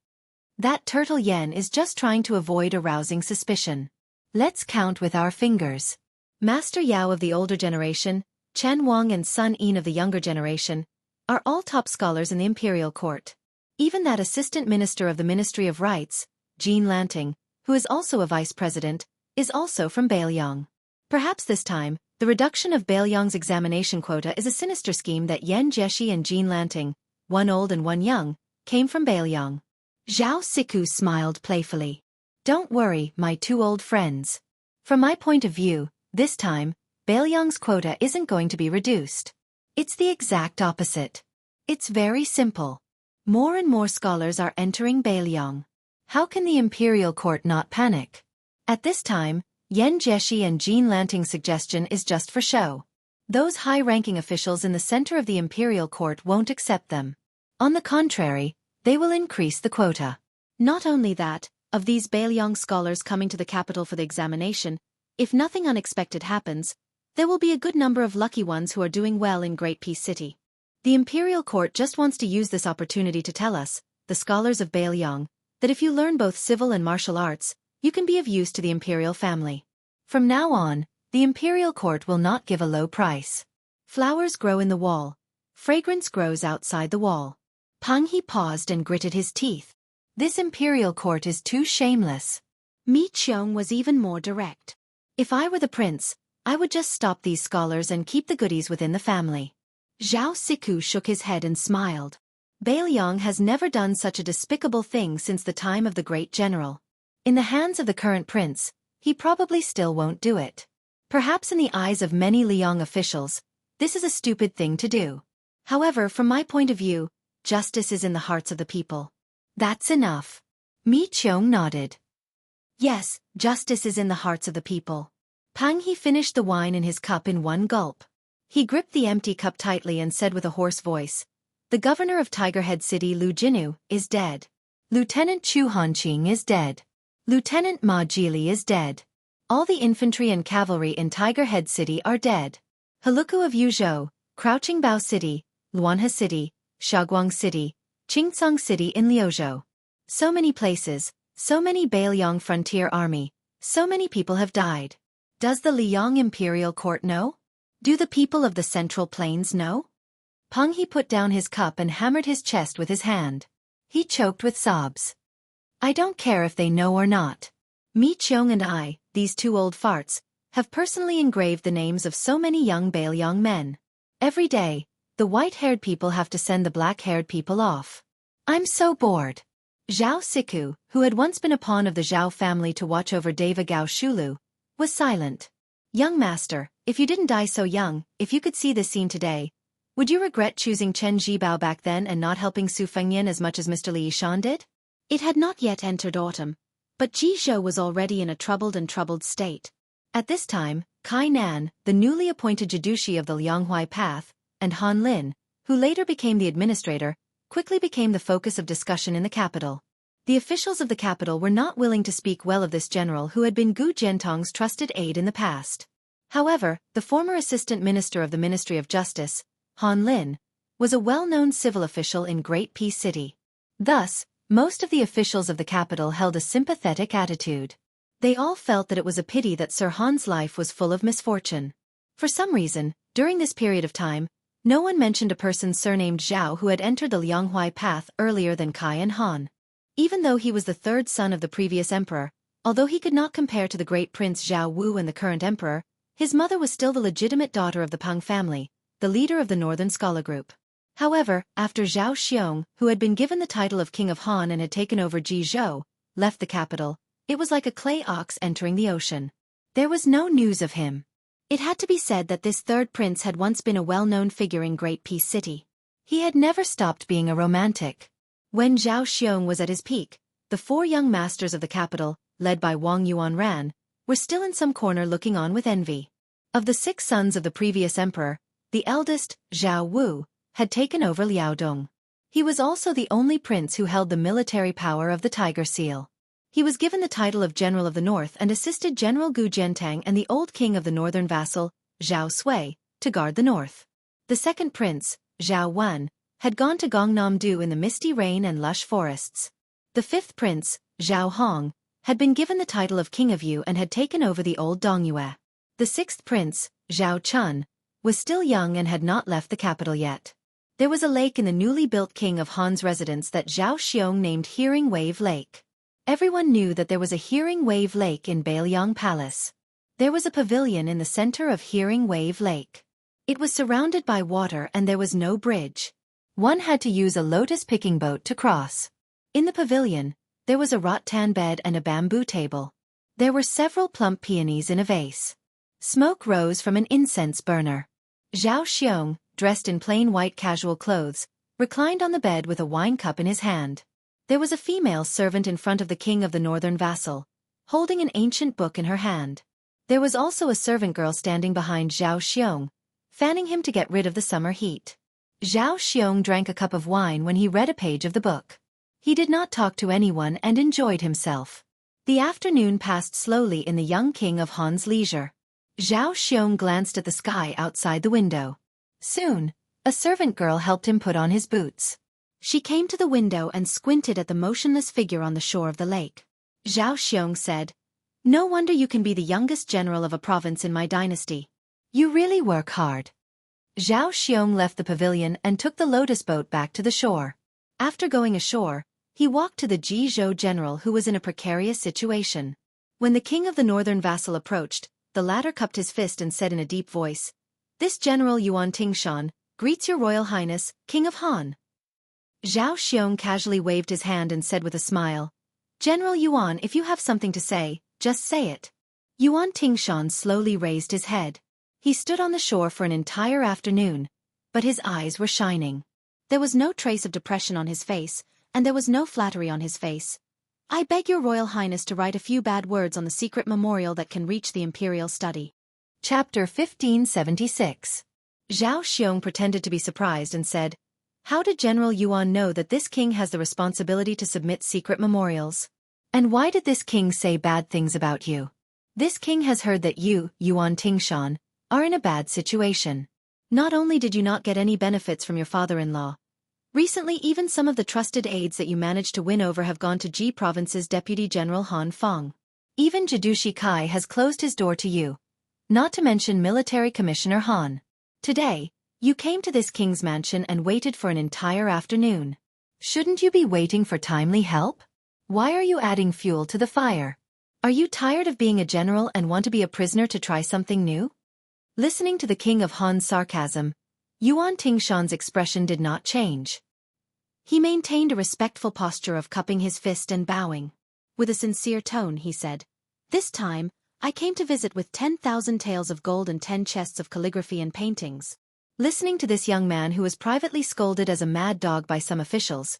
Speaker 1: That turtle Yen is just trying to avoid arousing suspicion. Let's count with our fingers. Master Yao of the older generation, Chen Wang and Sun Yin of the younger generation, are all top scholars in the imperial court. Even that assistant minister of the Ministry of Rights, Jean Lanting, who is also a vice president, is also from Beilyong. Perhaps this time, the reduction of Beilyong's examination quota is a sinister scheme that Yen Jieshi and Jean Lanting, one old and one young, came from Beilyong. Zhao Siku smiled playfully. Don't worry, my two old friends. From my point of view, this time, Beilyong's quota isn't going to be reduced. It's the exact opposite. It's very simple. More and more scholars are entering Beilyong. How can the imperial court not panic? At this time, Yen Jieshi and Jean Lanting's suggestion is just for show. Those high-ranking officials in the center of the imperial court won't accept them. On the contrary, they will increase the quota. Not only that, of these Beilyong scholars coming to the capital for the examination, if nothing unexpected happens, there will be a good number of lucky ones who are doing well in Great Peace City. The imperial court just wants to use this opportunity to tell us, the scholars of Beilyong, that if you learn both civil and martial arts, you can be of use to the imperial family. From now on, the imperial court will not give a low price. Flowers grow in the wall. Fragrance grows outside the wall. Peng He paused and gritted his teeth. This imperial court is too shameless. Mi Qiong was even more direct. If I were the prince, I would just stop these scholars and keep the goodies within the family. Zhao Siku shook his head and smiled. Beilyong has never done such a despicable thing since the time of the great general. In the hands of the current prince, he probably still won't do it. Perhaps in the eyes of many Liang officials, this is a stupid thing to do. However, from my point of view, justice is in the hearts of the people. That's enough. Mi Qiong nodded. Yes, justice is in the hearts of the people. Peng He finished the wine in his cup in one gulp. He gripped the empty cup tightly and said with a hoarse voice, the governor of Tigerhead City, Lu Jinu, is dead. Lieutenant Chu Hanqing is dead. Lieutenant Ma Jili is dead. All the infantry and cavalry in Tigerhead City are dead. Haluku of Yuzhou, Crouching Bao City, Luanhe City, Shaguang City, Qingcang City in Liuzhou. So many places, so many Beiliang frontier army, so many people have died. Does the Liang imperial court know? Do the people of the Central Plains know? Peng He put down his cup and hammered his chest with his hand. He choked with sobs. I don't care if they know or not. Mi Qiong and I, these two old farts, have personally engraved the names of so many young Beiliang men. Every day, the white-haired people have to send the black-haired people off. I'm so bored. Zhao Siku, who had once been a pawn of the Zhao family to watch over Deva Gao Shulu, was silent. Young master, if you didn't die so young, if you could see this scene today, would you regret choosing Chen Zhibao back then and not helping Su Fengyan as much as Mr. Li Yishan did? It had not yet entered autumn, but Ji Zhou was already in a troubled state. At this time, Kai Nan, the newly appointed Jidushi of the Lianghuai Path, and Han Lin, who later became the administrator, quickly became the focus of discussion in the capital. The officials of the capital were not willing to speak well of this general who had been Gu Jiantong's trusted aide in the past. However, the former assistant minister of the Ministry of Justice, Han Lin, was a well-known civil official in Great Peace City. Thus, most of the officials of the capital held a sympathetic attitude. They all felt that it was a pity that Sir Han's life was full of misfortune. For some reason, during this period of time, no one mentioned a person surnamed Zhao who had entered the Lianghuai path earlier than Kai and Han. Even though he was the third son of the previous emperor, although he could not compare to the great prince Zhao Wu and the current emperor, his mother was still the legitimate daughter of the Peng family, the leader of the Northern Scholar Group. However, after Zhao Xiong, who had been given the title of King of Han and had taken over Ji Zhou, left the capital, it was like a clay ox entering the ocean. There was no news of him. It had to be said that this third prince had once been a well-known figure in Great Peace City. He had never stopped being a romantic. When Zhao Xiong was at his peak, the four young masters of the capital, led by Wang Yuanran, were still in some corner looking on with envy. Of the 6 sons of the previous emperor, the eldest, Zhao Wu, had taken over Liaodong. He was also the only prince who held the military power of the Tiger Seal. He was given the title of General of the North and assisted General Gu Jiantang and the old king of the northern vassal, Zhao Sui, to guard the north. The second prince, Zhao Wan, had gone to Gongnam-do in the misty rain and lush forests. The fifth prince, Zhao Hong, had been given the title of King of Yu and had taken over the old Dongyue. The sixth prince, Zhao Chun, was still young and had not left the capital yet. There was a lake in the newly built King of Han's residence that Zhao Xiong named Hearing Wave Lake. Everyone knew that there was a Hearing Wave Lake in Beiliang Palace. There was a pavilion in the center of Hearing Wave Lake. It was surrounded by water and there was no bridge. One had to use a lotus-picking boat to cross. In the pavilion, there was a rattan bed and a bamboo table. There were several plump peonies in a vase. Smoke rose from an incense burner. Zhao Xiong, dressed in plain white casual clothes, reclined on the bed with a wine cup in his hand. There was a female servant in front of the king of the northern vassal, holding an ancient book in her hand. There was also a servant girl standing behind Zhao Xiong, fanning him to get rid of the summer heat. Zhao Xiong drank a cup of wine when he read a page of the book. He did not talk to anyone and enjoyed himself. The afternoon passed slowly in the young king of Han's leisure. Zhao Xiong glanced at the sky outside the window. Soon, a servant girl helped him put on his boots. She came to the window and squinted at the motionless figure on the shore of the lake. Zhao Xiong said, "No wonder you can be the youngest general of a province in my dynasty. You really work hard." Zhao Xiong left the pavilion and took the lotus boat back to the shore. After going ashore, he walked to the Jizhou general who was in a precarious situation. When the king of the northern vassal approached, the latter cupped his fist and said in a deep voice, "This General Yuan Tingshan greets your Royal Highness, King of Han." Zhao Xiong casually waved his hand and said with a smile, "General Yuan, if you have something to say, just say it." Yuan Tingshan slowly raised his head. He stood on the shore for an entire afternoon, but his eyes were shining. There was no trace of depression on his face, and there was no flattery on his face. "I beg your Royal Highness to write a few bad words on the secret memorial that can reach the imperial study." Chapter 1576. Zhao Xiong pretended to be surprised and said, "How did General Yuan know that this king has the responsibility to submit secret memorials? And why did this king say bad things about you? This king has heard that you, Yuan Tingshan, are in a bad situation. Not only did you not get any benefits from your father-in-law, Recently even some of the trusted aides that you managed to win over have gone to Ji Province's Deputy General Han Feng. Even Jidushi Kai has closed his door to you. Not to mention Military Commissioner Han. Today, you came to this king's mansion and waited for an entire afternoon. Shouldn't you be waiting for timely help? Why are you adding fuel to the fire? Are you tired of being a general and want to be a prisoner to try something new? Listening to the king of Han's sarcasm, Yuan Tingshan's expression did not change. He maintained a respectful posture of cupping his fist and bowing. With a sincere tone, he said, "This time, I came to visit with 10,000 taels of gold and 10 chests of calligraphy and paintings." Listening to this young man who was privately scolded as a mad dog by some officials,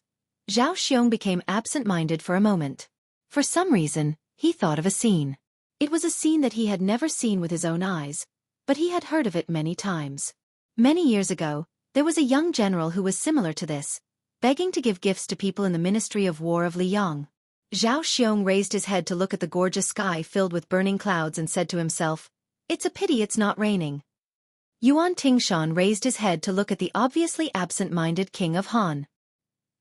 Speaker 1: Zhao Xiong became absent-minded for a moment. For some reason, he thought of a scene. It was a scene that he had never seen with his own eyes, but he had heard of it many times. Many years ago, there was a young general who was similar to this, begging to give gifts to people in the Ministry of War of Liang. Zhao Xiong raised his head to look at the gorgeous sky filled with burning clouds and said to himself, "It's a pity it's not raining." Yuan Tingshan raised his head to look at the obviously absent-minded king of Han.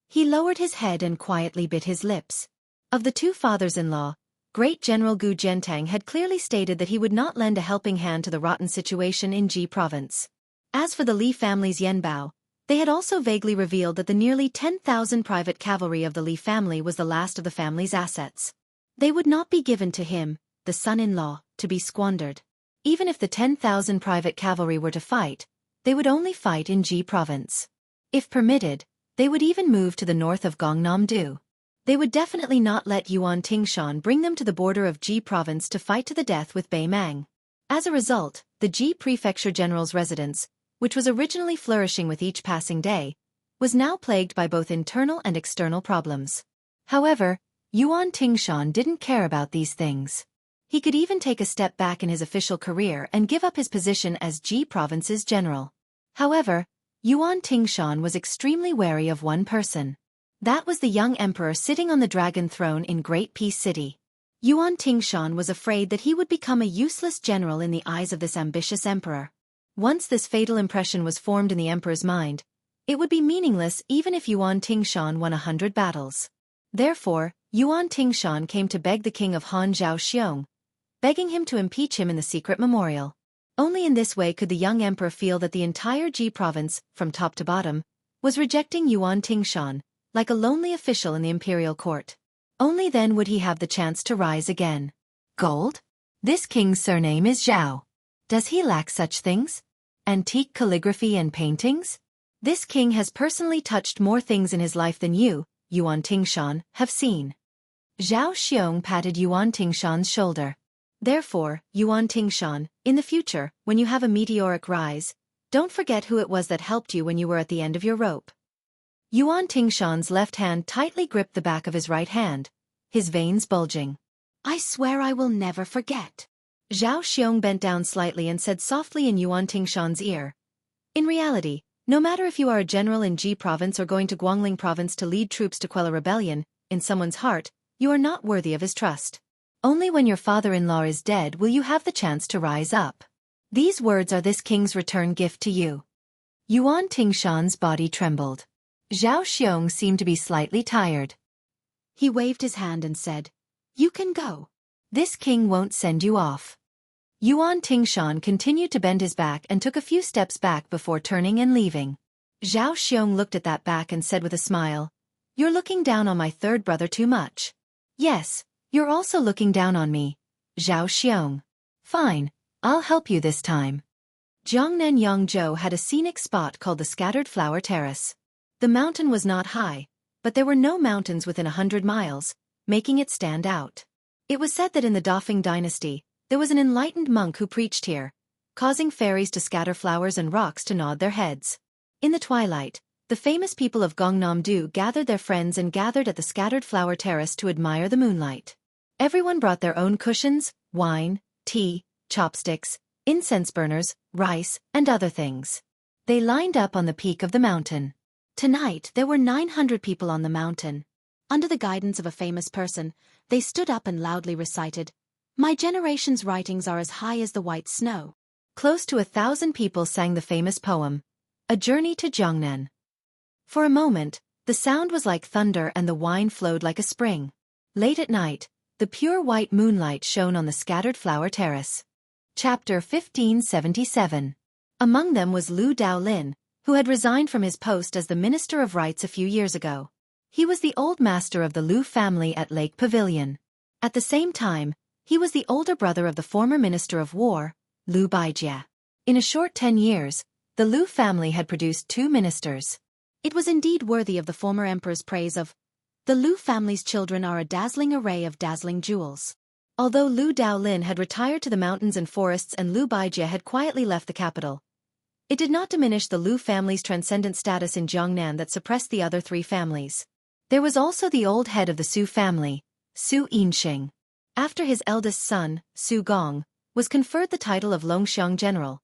Speaker 1: He lowered his head and quietly bit his lips. Of the two fathers-in-law, Great General Gu Jiantang had clearly stated that he would not lend a helping hand to the rotten situation in Ji Province. As for the Li family's Yanbao, they had also vaguely revealed that the nearly 10,000 private cavalry of the Li family was the last of the family's assets. They would not be given to him, the son-in-law, to be squandered. Even if the 10,000 private cavalry were to fight, they would only fight in Ji Province. If permitted, they would even move to the north of Gangnam-do. They would definitely not let Yuan Tingshan bring them to the border of Ji Province to fight to the death with Bei Mang. As a result, the Ji Prefecture General's residence, which was originally flourishing with each passing day, was now plagued by both internal and external problems. However, Yuan Tingshan didn't care about these things. He could even take a step back in his official career and give up his position as Ji Province's general. However, Yuan Tingshan was extremely wary of one person. That was the young emperor sitting on the dragon throne in Great Peace City. Yuan Tingshan was afraid that he would become a useless general in the eyes of this ambitious emperor. Once this fatal impression was formed in the emperor's mind, it would be meaningless even if Yuan Tingshan won 100 battles. Therefore, Yuan Tingshan came to beg the king of Han Zhao Xiong, begging him to impeach him in the secret memorial. Only in this way could the young emperor feel that the entire Ji province, from top to bottom, was rejecting Yuan Tingshan, like a lonely official in the imperial court. Only then would he have the chance to rise again. Gold? This king's surname is Zhao. Does he lack such things? Antique calligraphy and paintings? This king has personally touched more things in his life than you, Yuan Tingshan, have seen. Zhao Xiong patted Yuan Tingshan's shoulder. Therefore, Yuan Tingshan, in the future, when you have a meteoric rise, don't forget who it was that helped you when you were at the end of your rope. Yuan Tingshan's left hand tightly gripped the back of his right hand, his veins bulging. "I swear I will never forget." Zhao Xiong bent down slightly and said softly in Yuan Tingshan's ear. In reality, no matter if you are a general in Ji province or going to Guangling province to lead troops to quell a rebellion, in someone's heart, you are not worthy of his trust. Only when your father-in-law is dead will you have the chance to rise up. These words are this king's return gift to you. Yuan Tingshan's body trembled. Zhao Xiong seemed to be slightly tired. He waved his hand and said, "You can go. This king won't send you off." Yuan Tingshan continued to bend his back and took a few steps back before turning and leaving. Zhao Xiong looked at that back and said with a smile, "You're looking down on my third brother too much." "Yes, you're also looking down on me, Zhao Xiong." "Fine, I'll help you this time." Jiangnan Yangzhou had a scenic spot called the Scattered Flower Terrace. The mountain was not high, but there were no mountains within 100 miles, making it stand out. It was said that in the Dafeng dynasty, there was an enlightened monk who preached here, causing fairies to scatter flowers and rocks to nod their heads. In the twilight, the famous people of Gangnam-do gathered their friends and gathered at the Scattered Flower Terrace to admire the moonlight. Everyone brought their own cushions, wine, tea, chopsticks, incense burners, rice, and other things. They lined up on the peak of the mountain. Tonight there were 900 people on the mountain. Under the guidance of a famous person, they stood up and loudly recited, "My generation's writings are as high as the white snow." Close to 1,000 people sang the famous poem, "A Journey to Jiangnan." For a moment, the sound was like thunder and the wine flowed like a spring. Late at night, the pure white moonlight shone on the scattered flower terrace. Chapter 1577. Among them was Lu Daolin, who had resigned from his post as the Minister of Rites a few years ago. He was the old master of the Lu family at Lake Pavilion. At the same time, he was the older brother of the former Minister of War, Lu Baijie. In a short 10 years, the Lu family had produced 2 ministers. It was indeed worthy of the former emperor's praise of, "The Lu family's children are a dazzling array of dazzling jewels." Although Lu Daolin had retired to the mountains and forests and Lu Baijie had quietly left the capital, it did not diminish the Lu family's transcendent status in Jiangnan that suppressed the other 3 families. There was also the old head of the Su family, Su Yinxing. After his eldest son, Su Gong, was conferred the title of Longxiang General,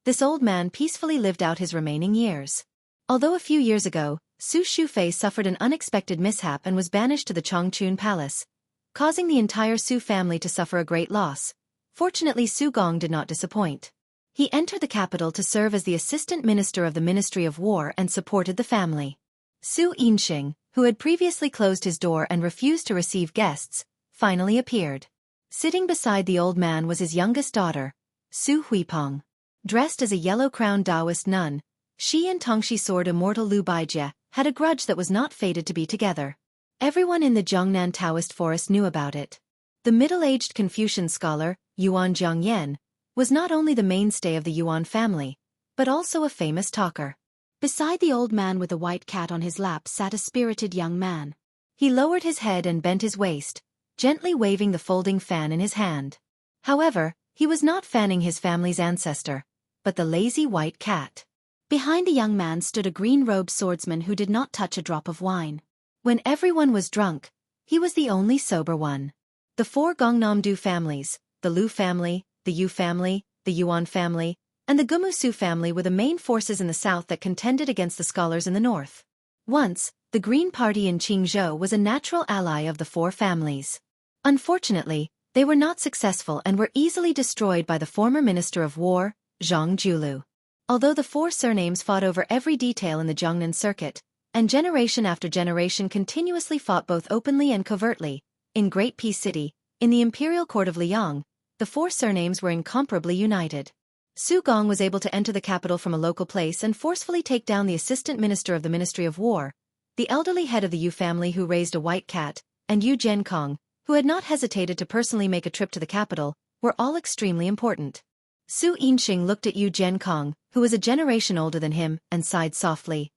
Speaker 1: this old man peacefully lived out his remaining years. Although a few years ago, Su Shufei suffered an unexpected mishap and was banished to the Chongchun Palace, causing the entire Su family to suffer a great loss, fortunately Su Gong did not disappoint. He entered the capital to serve as the assistant minister of the Ministry of War and supported the family. Su Yinxing, who had previously closed his door and refused to receive guests, finally appeared. Sitting beside the old man was his youngest daughter, Su Huipeng. Dressed as a yellow-crowned Taoist nun, she and Tongshi sword immortal Lu Baijie had a grudge that was not fated to be together. Everyone in the Jiangnan Taoist forest knew about it. The middle-aged Confucian scholar, Yuan Zhangyan, was not only the mainstay of the Yuan family, but also a famous talker. Beside the old man with a white cat on his lap sat a spirited young man. He lowered his head and bent his waist, gently waving the folding fan in his hand. However, he was not fanning his family's ancestor, but the lazy white cat. Behind the young man stood a green-robed swordsman who did not touch a drop of wine. When everyone was drunk, he was the only sober one. The 4 Gongnam-du families, the Lu family, the Yu family, the Yuan family, and the Gumusu family were the main forces in the south that contended against the scholars in the north. Once, the Green Party in Qingzhou was a natural ally of the 4 families. Unfortunately, they were not successful and were easily destroyed by the former Minister of War, Zhang Julu. Although the 4 surnames fought over every detail in the Jiangnan circuit, and generation after generation continuously fought both openly and covertly, in Great Peace City, in the imperial court of Liang, the 4 surnames were incomparably united. Su Gong was able to enter the capital from a local place and forcefully take down the assistant minister of the Ministry of War, the elderly head of the Yu family who raised a white cat, and Yu Zhenkong, who had not hesitated to personally make a trip to the capital, were all extremely important. Su Yinxing looked at Yu Zhenkong, who was a generation older than him, and sighed softly.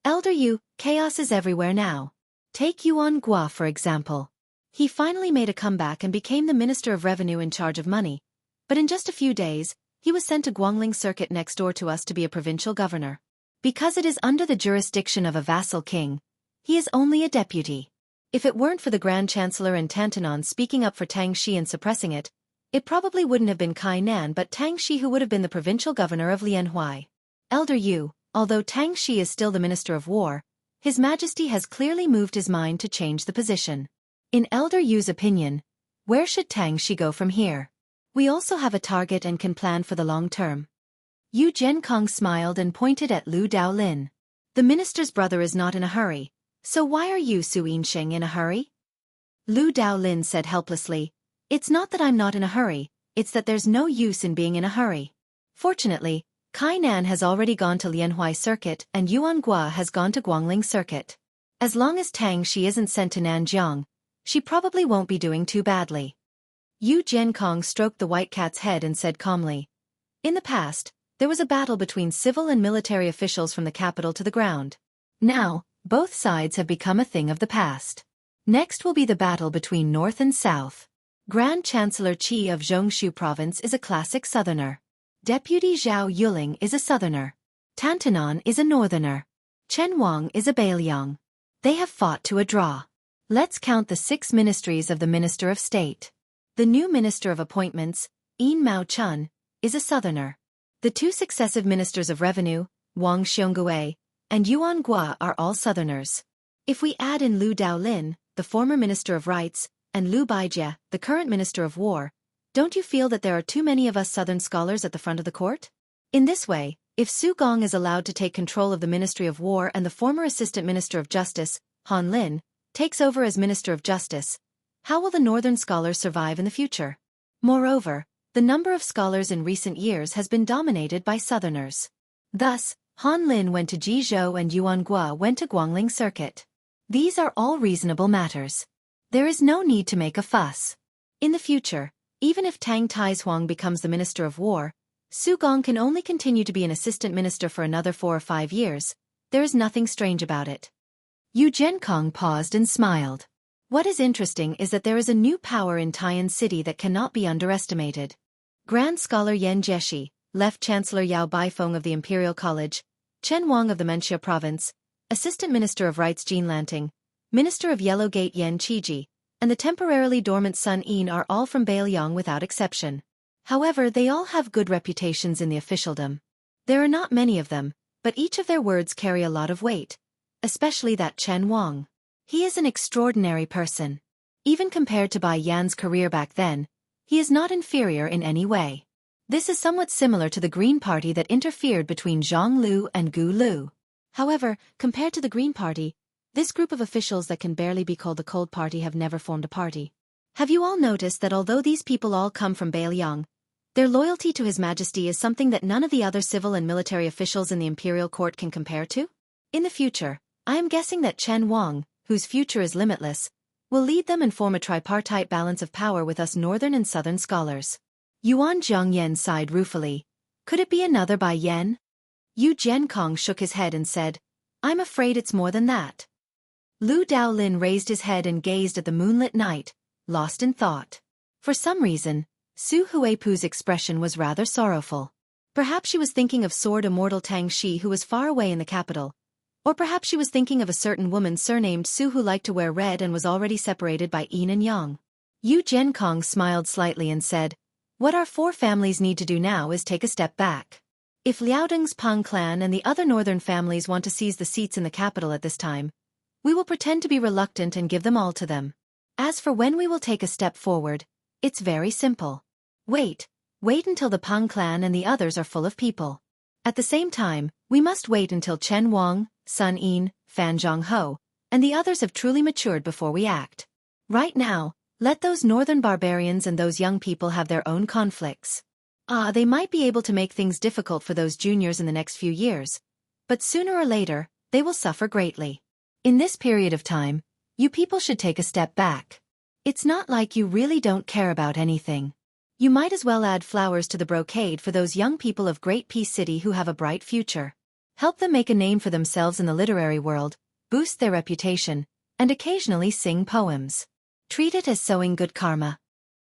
Speaker 1: "Elder Yu, chaos is everywhere now. Take Yuan Gua for example. He finally made a comeback and became the Minister of Revenue in charge of money, but in just a few days, he was sent to Guangling Circuit next door to us to be a provincial governor. Because it is under the jurisdiction of a vassal king, he is only a deputy. If it weren't for the Grand Chancellor and Tantanon speaking up for Tang Shi and suppressing it, it probably wouldn't have been Kai Nan but Tang Shi who would have been the provincial governor of Lianhuai. Elder Yu, although Tang Shi is still the Minister of War, His Majesty has clearly moved his mind to change the position. In Elder Yu's opinion, where should Tang Shi go from here? We also have a target and can plan for the long term." Yu Zhenkong smiled and pointed at Lu Daolin. "The minister's brother is not in a hurry, so why are you, Su Yinxing, in a hurry?" Lu Daolin said helplessly, "It's not that I'm not in a hurry, it's that there's no use in being in a hurry. Fortunately, Kai Nan has already gone to Lianhuai Circuit and Yuan Gua has gone to Guangling Circuit. As long as Tang Shi isn't sent to Nanjiang, she probably won't be doing too badly." Yu Zhenkong stroked the white cat's head and said calmly, "In the past, there was a battle between civil and military officials from the capital to the ground. Now, both sides have become a thing of the past. Next will be the battle between North and South. Grand Chancellor Qi of Zhongshu Province is a classic southerner. Deputy Zhao Yuling is a southerner. Tantanon is a northerner. Chen Wang is a Bailiang. They have fought to a draw. Let's count the 6 ministries of the Minister of State. The new Minister of Appointments, Yin Mao Chun, is a southerner. The 2 successive Ministers of Revenue, Wang Xiongui, and Yuan Gua are all southerners. If we add in Lu Daolin, the former Minister of Rites, and Lu Baijie, the current Minister of War, don't you feel that there are too many of us southern scholars at the front of the court? In this way, If Su Gong is allowed to take control of the Ministry of War and the former Assistant Minister of Justice, Han Lin, takes over as Minister of Justice, how will the northern scholars survive in the future? Moreover, the number of scholars in recent years has been dominated by southerners. Thus, Han Lin went to Jizhou and Yuan Gua went to Guangling Circuit. These are all reasonable matters. There is no need to make a fuss. In the future, even if Tang Taishuang becomes the Minister of War, Su Gong can only continue to be an assistant minister for another 4 or 5 years. There is nothing strange about it. Yu Zhenkong paused and smiled. What is interesting is that there is a new power in Taiyan City that cannot be underestimated. Grand Scholar Yan Jieshi, Left Chancellor Yao Baifeng of the Imperial College, Chen Wang of the Menxia Province, Assistant Minister of Rights Jin Lanting, Minister of Yellow Gate Yan Qiji, and the temporarily dormant Sun Yin are all from Beiliang without exception. However, they all have good reputations in the officialdom. There are not many of them, but each of their words carry a lot of weight, especially that Chen Wang. He is an extraordinary person. Even compared to Bai Yan's career back then, he is not inferior in any way. This is somewhat similar to the Green Party that interfered between Zhang Lu and Gu Lu. However, compared to the Green Party, this group of officials that can barely be called the Cold Party have never formed a party. Have you all noticed that although these people all come from Beiliang, their loyalty to His Majesty is something that none of the other civil and military officials in the imperial court can compare to? In the future, I am guessing that Chen Wang, whose future is limitless, will lead them and form a tripartite balance of power with us northern and southern scholars. Yuan Zhongyan sighed ruefully. Could it be another Bai Yan? Yu Zhenkong shook his head and said, I'm afraid it's more than that. Lu Daolin raised his head and gazed at the moonlit night, lost in thought. For some reason, Su Huipu's expression was rather sorrowful. Perhaps she was thinking of sword immortal Tang Shi who was far away in the capital. Or perhaps she was thinking of a certain woman surnamed Su who liked to wear red and was already separated by yin and yang. Yu Zhenkong smiled slightly and said, what our 4 families need to do now is take a step back. If Liaodong's Pang clan and the other northern families want to seize the seats in the capital at this time, we will pretend to be reluctant and give them all to them. As for when we will take a step forward, it's very simple. Wait until the Pang clan and the others are full of people. At the same time, we must wait until Chen Wang, Sun Yin, Fan Zhongho, and the others have truly matured before we act. Right now, let those northern barbarians and those young people have their own conflicts. They might be able to make things difficult for those juniors in the next few years, but sooner or later, they will suffer greatly. In this period of time, you people should take a step back. It's not like you really don't care about anything. You might as well add flowers to the brocade for those young people of Great Peace City who have a bright future. Help them make a name for themselves in the literary world, boost their reputation, and occasionally sing poems. Treat it as sowing good karma.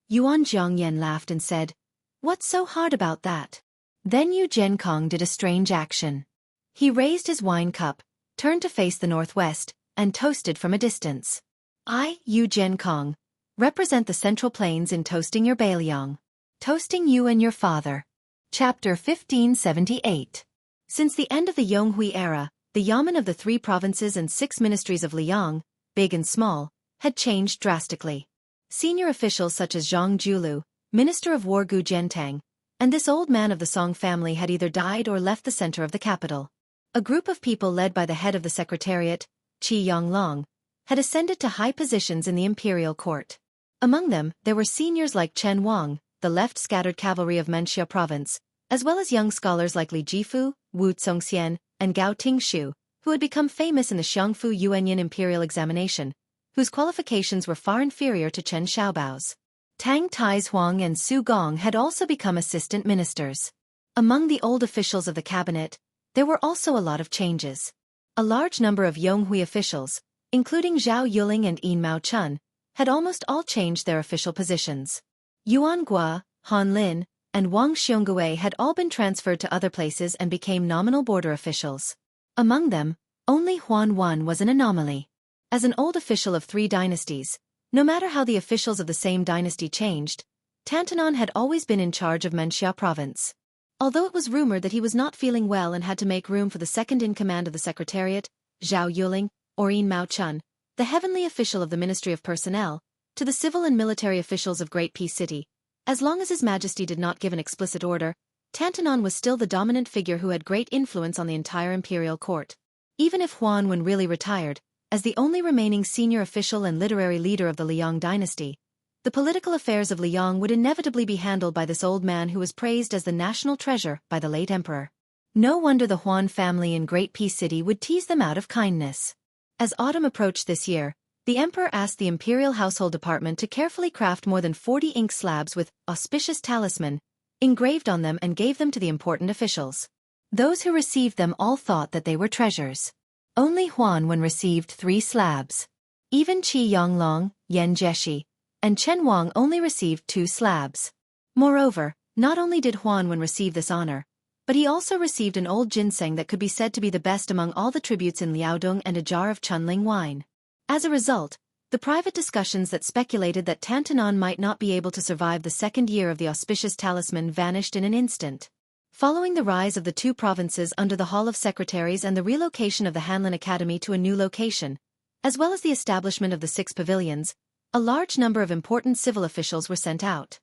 Speaker 1: Yuan Zhongyan laughed and said, what's so hard about that? Then Yu Zhenkong did a strange action. He raised his wine cup, turned to face the northwest, and toasted from a distance. I, Yu Zhenkong, represent the Central Plains in toasting your Beiliang. Toasting you and your father. Chapter 1578. Since the end of the Yonghui era, the yamen of the 3 provinces and 6 ministries of Liang, big and small, had changed drastically. Senior officials such as Zhang Julu, Minister of War Gu Zhentang, and this old man of the Song family had either died or left the center of the capital. A group of people led by the head of the secretariat, Qi Yonglong, had ascended to high positions in the imperial court. Among them, there were seniors like Chen Wang, the left scattered cavalry of Menxia province, as well as young scholars like Li Jifu, Wu Congxian, and Gao Tingshu, who had become famous in the Xiangfu Yuanyin imperial examination, whose qualifications were far inferior to Chen Xiaobao's. Tang Taishuang and Su Gong had also become assistant ministers. Among the old officials of the cabinet, there were also a lot of changes. A large number of Yonghui officials, including Zhao Yuling and Yin Mao Chun, had almost all changed their official positions. Yuan Gua, Han Lin, and Wang Xiongui had all been transferred to other places and became nominal border officials. Among them, only Huan Wan was an anomaly. As an old official of 3 dynasties, no matter how the officials of the same dynasty changed, Tantanon had always been in charge of Menxia province. Although it was rumored that he was not feeling well and had to make room for the second-in-command of the Secretariat, Zhao Yuling, or Yin Mao Chun, the heavenly official of the Ministry of Personnel, to the civil and military officials of Great Peace City, as long as His Majesty did not give an explicit order, Tantanon was still the dominant figure who had great influence on the entire imperial court. Even if Huan Wen really retired, as the only remaining senior official and literary leader of the Liang dynasty, the political affairs of Liang would inevitably be handled by this old man who was praised as the national treasure by the late emperor. No wonder the Huan family in Great Peace City would tease them out of kindness. As autumn approached this year, the emperor asked the imperial household department to carefully craft more than 40 ink slabs with auspicious talisman engraved on them and gave them to the important officials. Those who received them all thought that they were treasures. Only Huan Wen received 3 slabs. Even Qi Yonglong, Yan Jeshi, and Chen Wang only received 2 slabs. Moreover, not only did Huan Wen receive this honor, but he also received an old ginseng that could be said to be the best among all the tributes in Liaodong and a jar of Chunling wine. As a result, the private discussions that speculated that Tantanon might not be able to survive the second year of the auspicious talisman vanished in an instant. Following the rise of the 2 provinces under the Hall of Secretaries and the relocation of the Hanlin Academy to a new location, as well as the establishment of the 6 pavilions, a large number of important civil officials were sent out.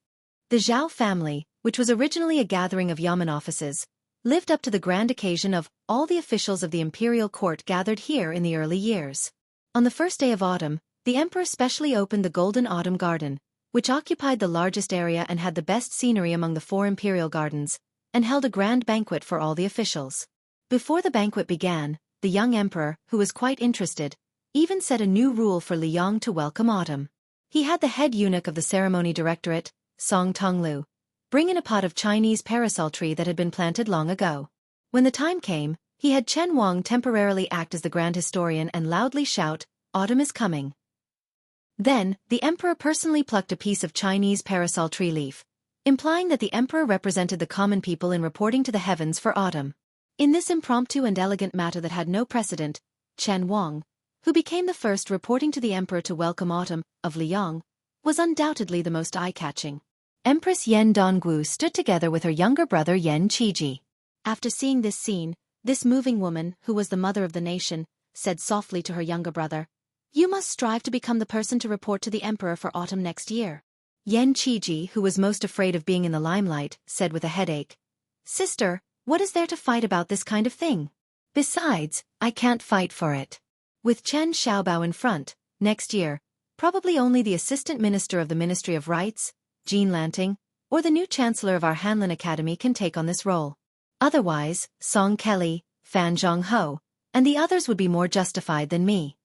Speaker 1: The Zhao family, which was originally a gathering of yamen offices, lived up to the grand occasion of all the officials of the imperial court gathered here in the early years. On the first day of autumn, the emperor specially opened the Golden Autumn Garden, which occupied the largest area and had the best scenery among the 4 imperial gardens, and held a grand banquet for all the officials. Before the banquet began, the young emperor, who was quite interested, even set a new rule for Liang to welcome autumn. He had the head eunuch of the ceremony directorate, Song Tonglu, bring in a pot of Chinese parasol tree that had been planted long ago. When the time came, he had Chen Wang temporarily act as the grand historian and loudly shout, "Autumn is coming." Then, the emperor personally plucked a piece of Chinese parasol tree leaf, implying that the emperor represented the common people in reporting to the heavens for autumn. In this impromptu and elegant matter that had no precedent, Chen Wang, who became the first reporting to the emperor to welcome autumn, of Liang, was undoubtedly the most eye-catching. Empress Yan Dongwu stood together with her younger brother Yan Qiji. After seeing this scene, this moving woman, who was the mother of the nation, said softly to her younger brother, "You must strive to become the person to report to the emperor for autumn next year." Yan Qiji, who was most afraid of being in the limelight, said with a headache, "Sister, what is there to fight about this kind of thing? Besides, I can't fight for it." With Chen Xiaobao in front, next year, probably only the assistant minister of the Ministry of Rights, Jean Lanting, or the new chancellor of our Hanlin Academy can take on this role. Otherwise, Song Kelly, Fan Zhongho, and the others would be more justified than me.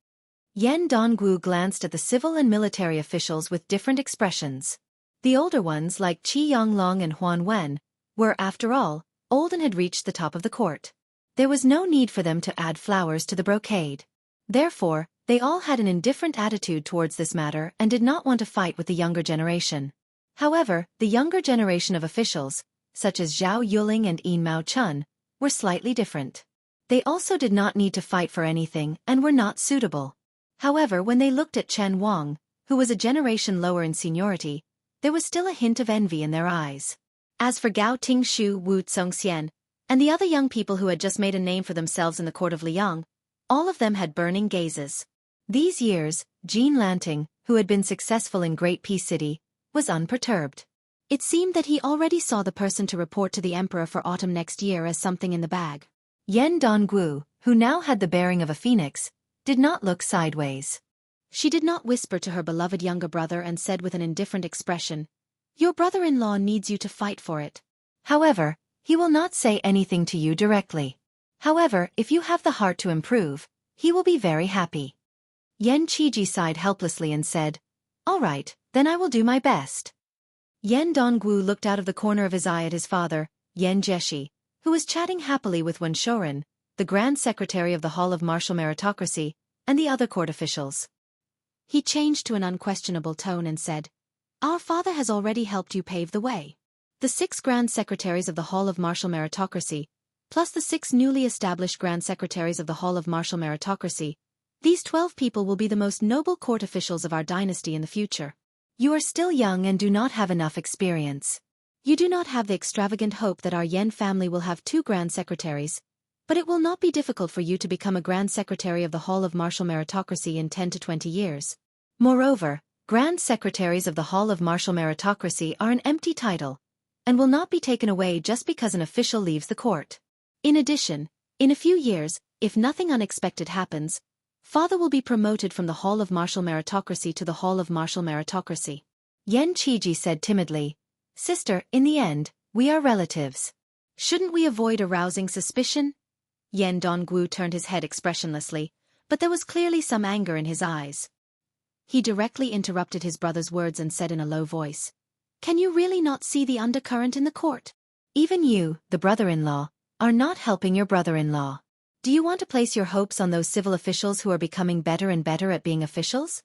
Speaker 1: Yan Dongwu glanced at the civil and military officials with different expressions. The older ones, like Qi Yonglong and Huan Wen, were, after all, old and had reached the top of the court. There was no need for them to add flowers to the brocade. Therefore, they all had an indifferent attitude towards this matter and did not want to fight with the younger generation. However, the younger generation of officials, such as Zhao Yuling and Yin Mao Chun, were slightly different. They also did not need to fight for anything and were not suitable. However, when they looked at Chen Wang, who was a generation lower in seniority, there was still a hint of envy in their eyes. As for Gao Tingshu, Wu Tsongxian, and the other young people who had just made a name for themselves in the court of Liang, all of them had burning gazes. These years, Jean Lanting, who had been successful in Great Peace City, was unperturbed. It seemed that he already saw the person to report to the emperor for autumn next year as something in the bag. Yan Dongwu, who now had the bearing of a phoenix, did not look sideways. She did not whisper to her beloved younger brother and said with an indifferent expression, "Your brother-in-law needs you to fight for it. However, he will not say anything to you directly. However, if you have the heart to improve, he will be very happy." Yan Qiji sighed helplessly and said, "All right, then I will do my best." Yan Dongwu looked out of the corner of his eye at his father, Yan Jeshi, who was chatting happily with Wen Shoren, the Grand Secretary of the Hall of Martial Meritocracy, and the other court officials. He changed to an unquestionable tone and said, "Our father has already helped you pave the way. The 6 Grand Secretaries of the Hall of Martial Meritocracy, plus the 6 newly established Grand Secretaries of the Hall of Martial Meritocracy, these 12 people will be the most noble court officials of our dynasty in the future. You are still young and do not have enough experience. You do not have the extravagant hope that our Yan family will have 2 Grand Secretaries, but it will not be difficult for you to become a Grand Secretary of the Hall of Martial Meritocracy in 10 to 20 years. Moreover, Grand Secretaries of the Hall of Martial Meritocracy are an empty title, and will not be taken away just because an official leaves the court. In addition, in a few years, if nothing unexpected happens, Father will be promoted from the Hall of Martial Meritocracy to the Hall of Martial Meritocracy. Yan Qiji said timidly, Sister, in the end, we are relatives. Shouldn't we avoid arousing suspicion? Yan Dongwu turned his head expressionlessly, but there was clearly some anger in his eyes. He directly interrupted his brother's words and said in a low voice, Can you really not see the undercurrent in the court? Even you, the brother-in-law, are not helping your brother-in-law. Do you want to place your hopes on those civil officials who are becoming better and better at being officials?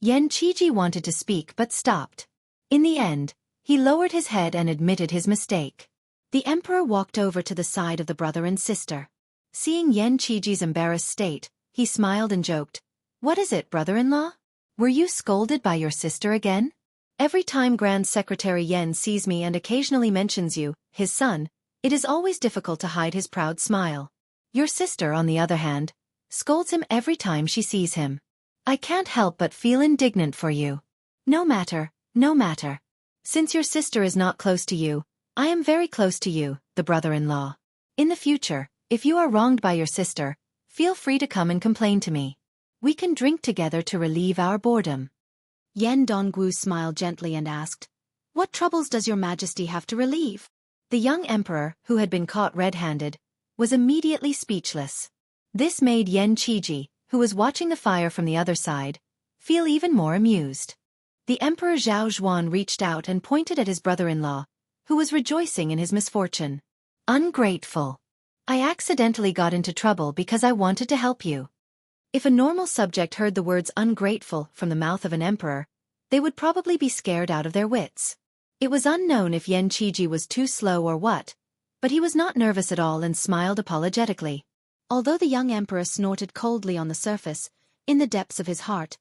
Speaker 1: Yan Qiji wanted to speak but stopped. In the end, he lowered his head and admitted his mistake. The emperor walked over to the side of the brother and sister. Seeing Yan Qiji's embarrassed state, he smiled and joked, What is it, brother-in-law? Were you scolded by your sister again? Every time Grand Secretary Yan sees me and occasionally mentions you, his son, it is always difficult to hide his proud smile. Your sister, on the other hand, scolds him every time she sees him. I can't help but feel indignant for you. No matter, no matter. Since your sister is not close to you, I am very close to you, the brother-in-law. In the future, if you are wronged by your sister, feel free to come and complain to me. We can drink together to relieve our boredom. Yan Dongwu smiled gently and asked, What troubles does your majesty have to relieve? The young emperor, who had been caught red-handed, was immediately speechless. This made Yan Qiji, who was watching the fire from the other side, feel even more amused. The Emperor Zhao Zhuan reached out and pointed at his brother-in-law, who was rejoicing in his misfortune. Ungrateful. I accidentally got into trouble because I wanted to help you. If a normal subject heard the words ungrateful from the mouth of an emperor, they would probably be scared out of their wits. It was unknown if Yan Qiji was too slow or what, but he was not nervous at all and smiled apologetically. Although the young emperor snorted coldly on the surface, in the depths of his heart,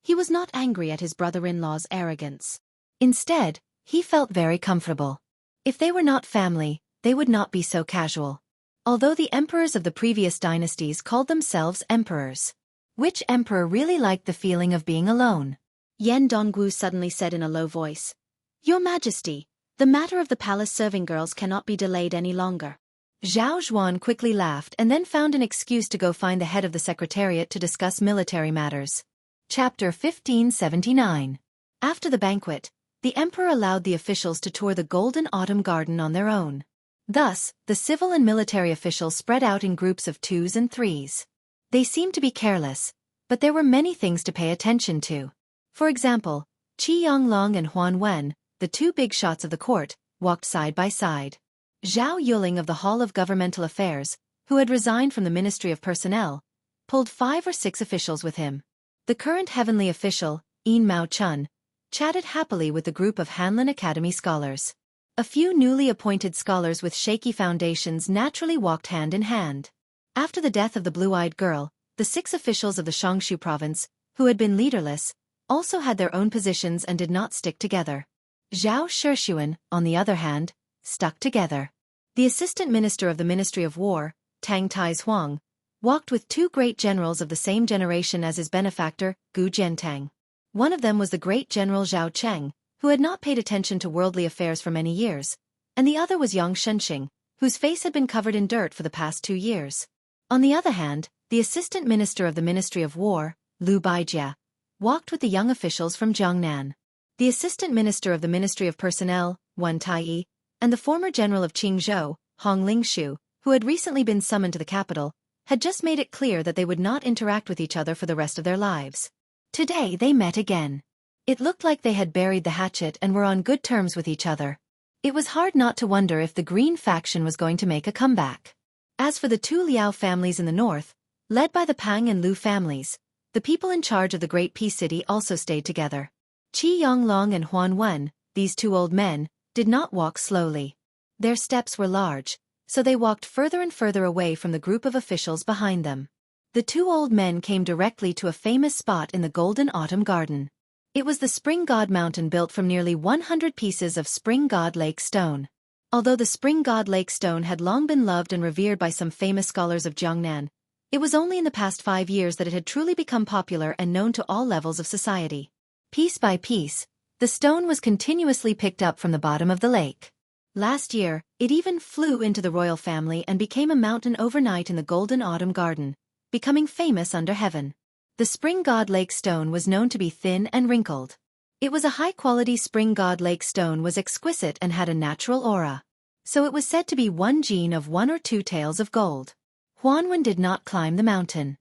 Speaker 1: he was not angry at his brother-in-law's arrogance. Instead, he felt very comfortable. If they were not family, they would not be so casual. Although the emperors of the previous dynasties called themselves emperors. Which emperor really liked the feeling of being alone? Yan Dongwu suddenly said in a low voice, Your Majesty, the matter of the palace serving girls cannot be delayed any longer. Zhao Zhuan quickly laughed and then found an excuse to go find the head of the secretariat to discuss military matters. Chapter 1579. After the banquet, the emperor allowed the officials to tour the Golden Autumn Garden on their own. Thus, the civil and military officials spread out in groups of 2s and 3s. They seemed to be careless, but there were many things to pay attention to. For example, Qi Yonglong and Huan Wen, the two big shots of the court, walked side by side. Zhao Yuling of the Hall of Governmental Affairs, who had resigned from the Ministry of Personnel, pulled 5 or 6 officials with him. The current heavenly official, Yin Mao Chun, chatted happily with the group of Hanlin Academy scholars. A few newly appointed scholars with shaky foundations naturally walked hand in hand. After the death of the blue-eyed girl, the 6 officials of the Xianxia province, who had been leaderless, also had their own positions and did not stick together. Zhao Shixuan, on the other hand, stuck together. The assistant minister of the Ministry of War, Tang Taizhuang, walked with 2 great generals of the same generation as his benefactor, Gu Jiantang. One of them was the great general Zhao Cheng, who had not paid attention to worldly affairs for many years, and the other was Yang Shenxing, whose face had been covered in dirt for the past 2 years. On the other hand, the assistant minister of the Ministry of War, Liu Baijia, walked with the young officials from Jiangnan. The assistant minister of the Ministry of Personnel, Wen Taiyi, and the former general of Qingzhou, Hong Lingshu, who had recently been summoned to the capital, had just made it clear that they would not interact with each other for the rest of their lives. Today they met again. It looked like they had buried the hatchet and were on good terms with each other. It was hard not to wonder if the Green faction was going to make a comeback. As for the 2 Liao families in the north, led by the Pang and Lu families, the people in charge of the Great Peace City also stayed together. Qi Yonglong and Huan Wen, these 2 old men, did not walk slowly. Their steps were large, so they walked further and further away from the group of officials behind them. The 2 old men came directly to a famous spot in the Golden Autumn Garden. It was the Spring God Mountain built from nearly 100 pieces of Spring God Lake stone. Although the Spring God Lake stone had long been loved and revered by some famous scholars of Jiangnan, it was only in the past 5 years that it had truly become popular and known to all levels of society. Piece by piece, the stone was continuously picked up from the bottom of the lake. Last year, it even flew into the royal family and became a mountain overnight in the golden autumn garden, becoming famous under heaven. The spring god lake stone was known to be thin and wrinkled. It was a high-quality spring god lake stone, was exquisite and had a natural aura. So it was said to be one gene of 1 or 2 tails of gold. Huanwen did not climb the mountain.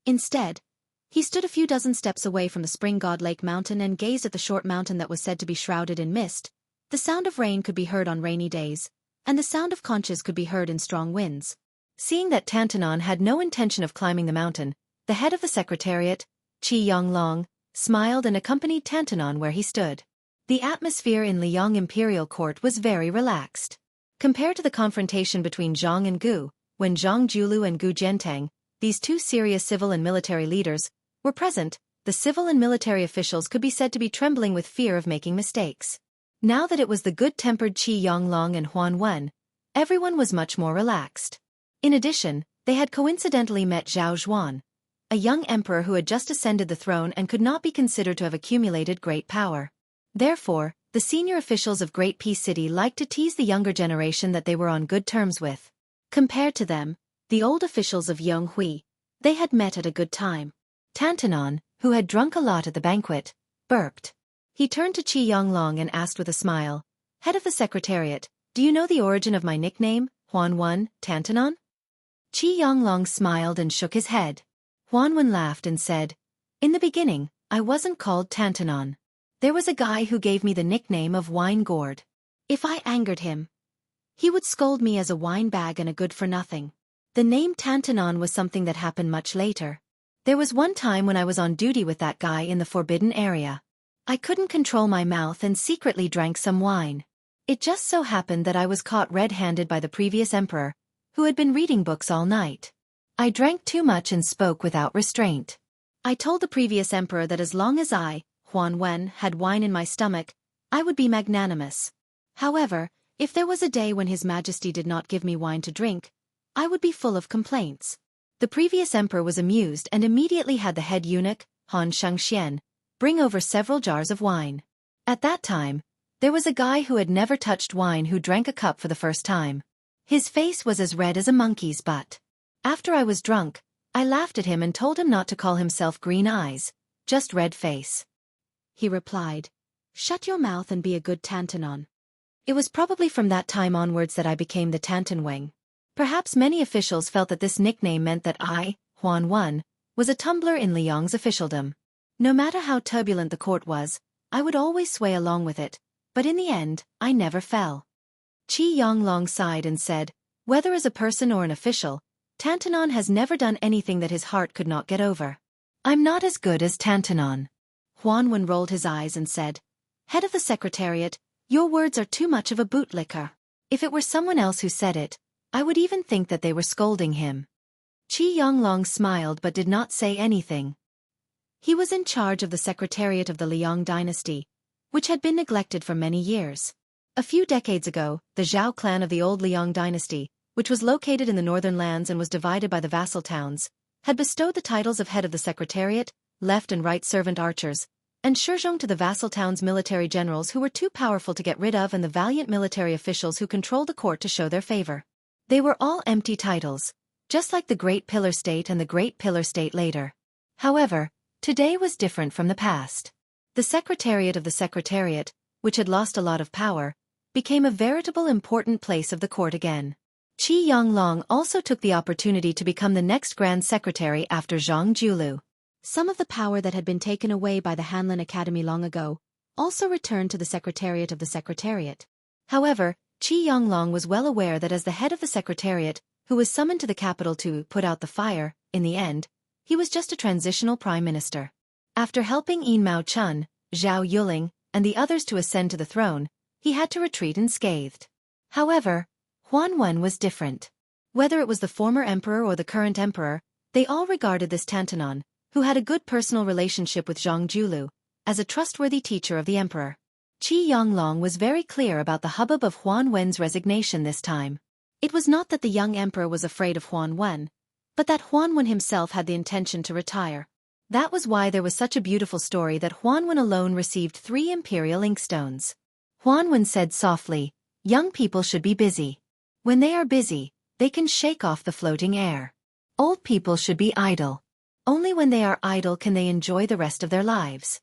Speaker 1: Instead, he stood a few dozen steps away from the spring god lake mountain and gazed at the short mountain that was said to be shrouded in mist. The sound of rain could be heard on rainy days, and the sound of conches could be heard in strong winds. Seeing that Tantanon had no intention of climbing the mountain, the head of the secretariat, Xianxia, smiled and accompanied Tantanon where he stood. The atmosphere in Liang Imperial Court was very relaxed. Compared to the confrontation between Zhang and Gu, when Zhang Julu and Gu Jiantang, these two serious civil and military leaders, were present, the civil and military officials could be said to be trembling with fear of making mistakes. Now that it was the good-tempered Xianxia and Huanwen, everyone was much more relaxed. In addition, they had coincidentally met Zhao Zhuan, a young emperor who had just ascended the throne and could not be considered to have accumulated great power. Therefore, the senior officials of Great Peace City liked to tease the younger generation that they were on good terms with. Compared to them, the old officials of Jianghu, they had met at a good time. Tantanon, who had drunk a lot at the banquet, burped. He turned to Xianxia and asked with a smile, "Head of the Secretariat, do you know the origin of my nickname, Huanwen, Tantanon?" Xianxia smiled and shook his head. Huanwen laughed and said, "In the beginning, I wasn't called Tantanon. There was a guy who gave me the nickname of Wine Gourd. If I angered him, he would scold me as a wine bag and a good-for-nothing. The name Tantanon was something that happened much later. There was one time when I was on duty with that guy in the forbidden area. I couldn't control my mouth and secretly drank some wine. It just so happened that I was caught red-handed by the previous emperor, who had been reading books all night. I drank too much and spoke without restraint. I told the previous emperor that as long as I, Huanwen, had wine in my stomach, I would be magnanimous. However, if there was a day when His Majesty did not give me wine to drink, I would be full of complaints. The previous emperor was amused and immediately had the head eunuch, Han Xianxia, bring over several jars of wine. At that time, there was a guy who had never touched wine who drank a cup for the first time. His face was as red as a monkey's butt. After I was drunk, I laughed at him and told him not to call himself Green Eyes, just Red Face. He replied, "Shut your mouth and be a good Tantanon." It was probably from that time onwards that I became the Tantanweng. Perhaps many officials felt that this nickname meant that I, Huanwen, was a tumbler in Liang's officialdom. No matter how turbulent the court was, I would always sway along with it, but in the end, I never fell. Xianxia sighed and said, "Whether as a person or an official, Tantanon has never done anything that his heart could not get over. I'm not as good as Tantanon." Huanwen rolled his eyes and said, "Head of the Secretariat, your words are too much of a bootlicker. If it were someone else who said it, I would even think that they were scolding him." Xianxia smiled but did not say anything. He was in charge of the Secretariat of the Liang dynasty, which had been neglected for many years. A few decades ago, the Zhao clan of the old Liang dynasty, which was located in the northern lands and was divided by the vassal towns, had bestowed the titles of head of the Secretariat, left and right servant archers, and Shizhong to the vassal towns' military generals who were too powerful to get rid of and the valiant military officials who controlled the court to show their favor. They were all empty titles, just like the Great Pillar State and the Great Pillar State later. However, today was different from the past. The Secretariat of the Secretariat, which had lost a lot of power, became a veritable important place of the court again. Xianxia also took the opportunity to become the next Grand Secretary after Zhang Julu. Some of the power that had been taken away by the Hanlin Academy long ago also returned to the Secretariat of the Secretariat. However, Xianxia was well aware that as the head of the Secretariat, who was summoned to the capital to put out the fire, in the end, he was just a transitional prime minister. After helping Yin Mao Chun, Zhao Yuling, and the others to ascend to the throne, he had to retreat unscathed. However, Huanwen was different. Whether it was the former emperor or the current emperor, they all regarded this Tantanon, who had a good personal relationship with Zhang Julu, as a trustworthy teacher of the emperor. Xianxia was very clear about the hubbub of Huanwen's resignation this time. It was not that the young emperor was afraid of Huanwen, but that Huanwen himself had the intention to retire. That was why there was such a beautiful story that Huanwen alone received 3 imperial inkstones. Huanwen said softly, Young people should be busy. When they are busy, they can shake off the floating air. Old people should be idle. Only when they are idle can they enjoy the rest of their lives.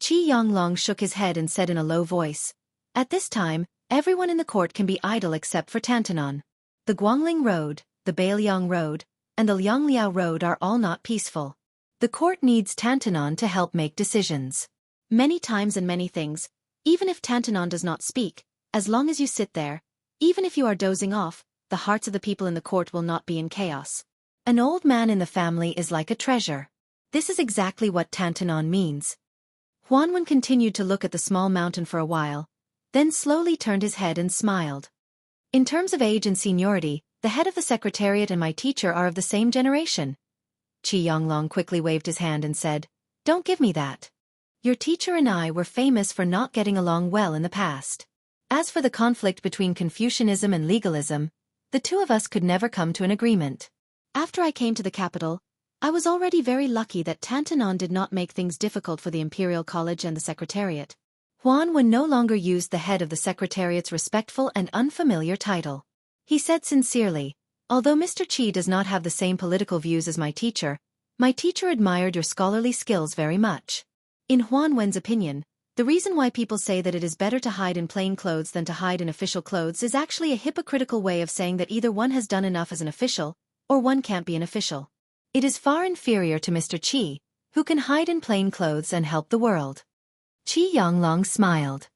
Speaker 1: Xianxia shook his head and said in a low voice, "At this time, everyone in the court can be idle except for Tantanon. The Guangling Road, the Beiliang Road, and the Liangliao Road are all not peaceful. The court needs Tantanon to help make decisions. Many times and many things, even if Tantanon does not speak, as long as you sit there, even if you are dozing off, the hearts of the people in the court will not be in chaos. An old man in the family is like a treasure. This is exactly what Tantanon means." Huanwen continued to look at the small mountain for a while, then slowly turned his head and smiled. "In terms of age and seniority, the head of the secretariat and my teacher are of the same generation." Xianxia quickly waved his hand and said, "Don't give me that. Your teacher and I were famous for not getting along well in the past. As for the conflict between Confucianism and legalism, the two of us could never come to an agreement. After I came to the capital, I was already very lucky that Tantanon did not make things difficult for the Imperial College and the Secretariat." Huanwen no longer used the head of the Secretariat's respectful and unfamiliar title. He said sincerely, "Although Mr. Qi does not have the same political views as my teacher admired your scholarly skills very much." In Huanwen's opinion, the reason why people say that it is better to hide in plain clothes than to hide in official clothes is actually a hypocritical way of saying that either one has done enough as an official, or one can't be an official. It is far inferior to Mr. Qi, who can hide in plain clothes and help the world. Xianxia smiled.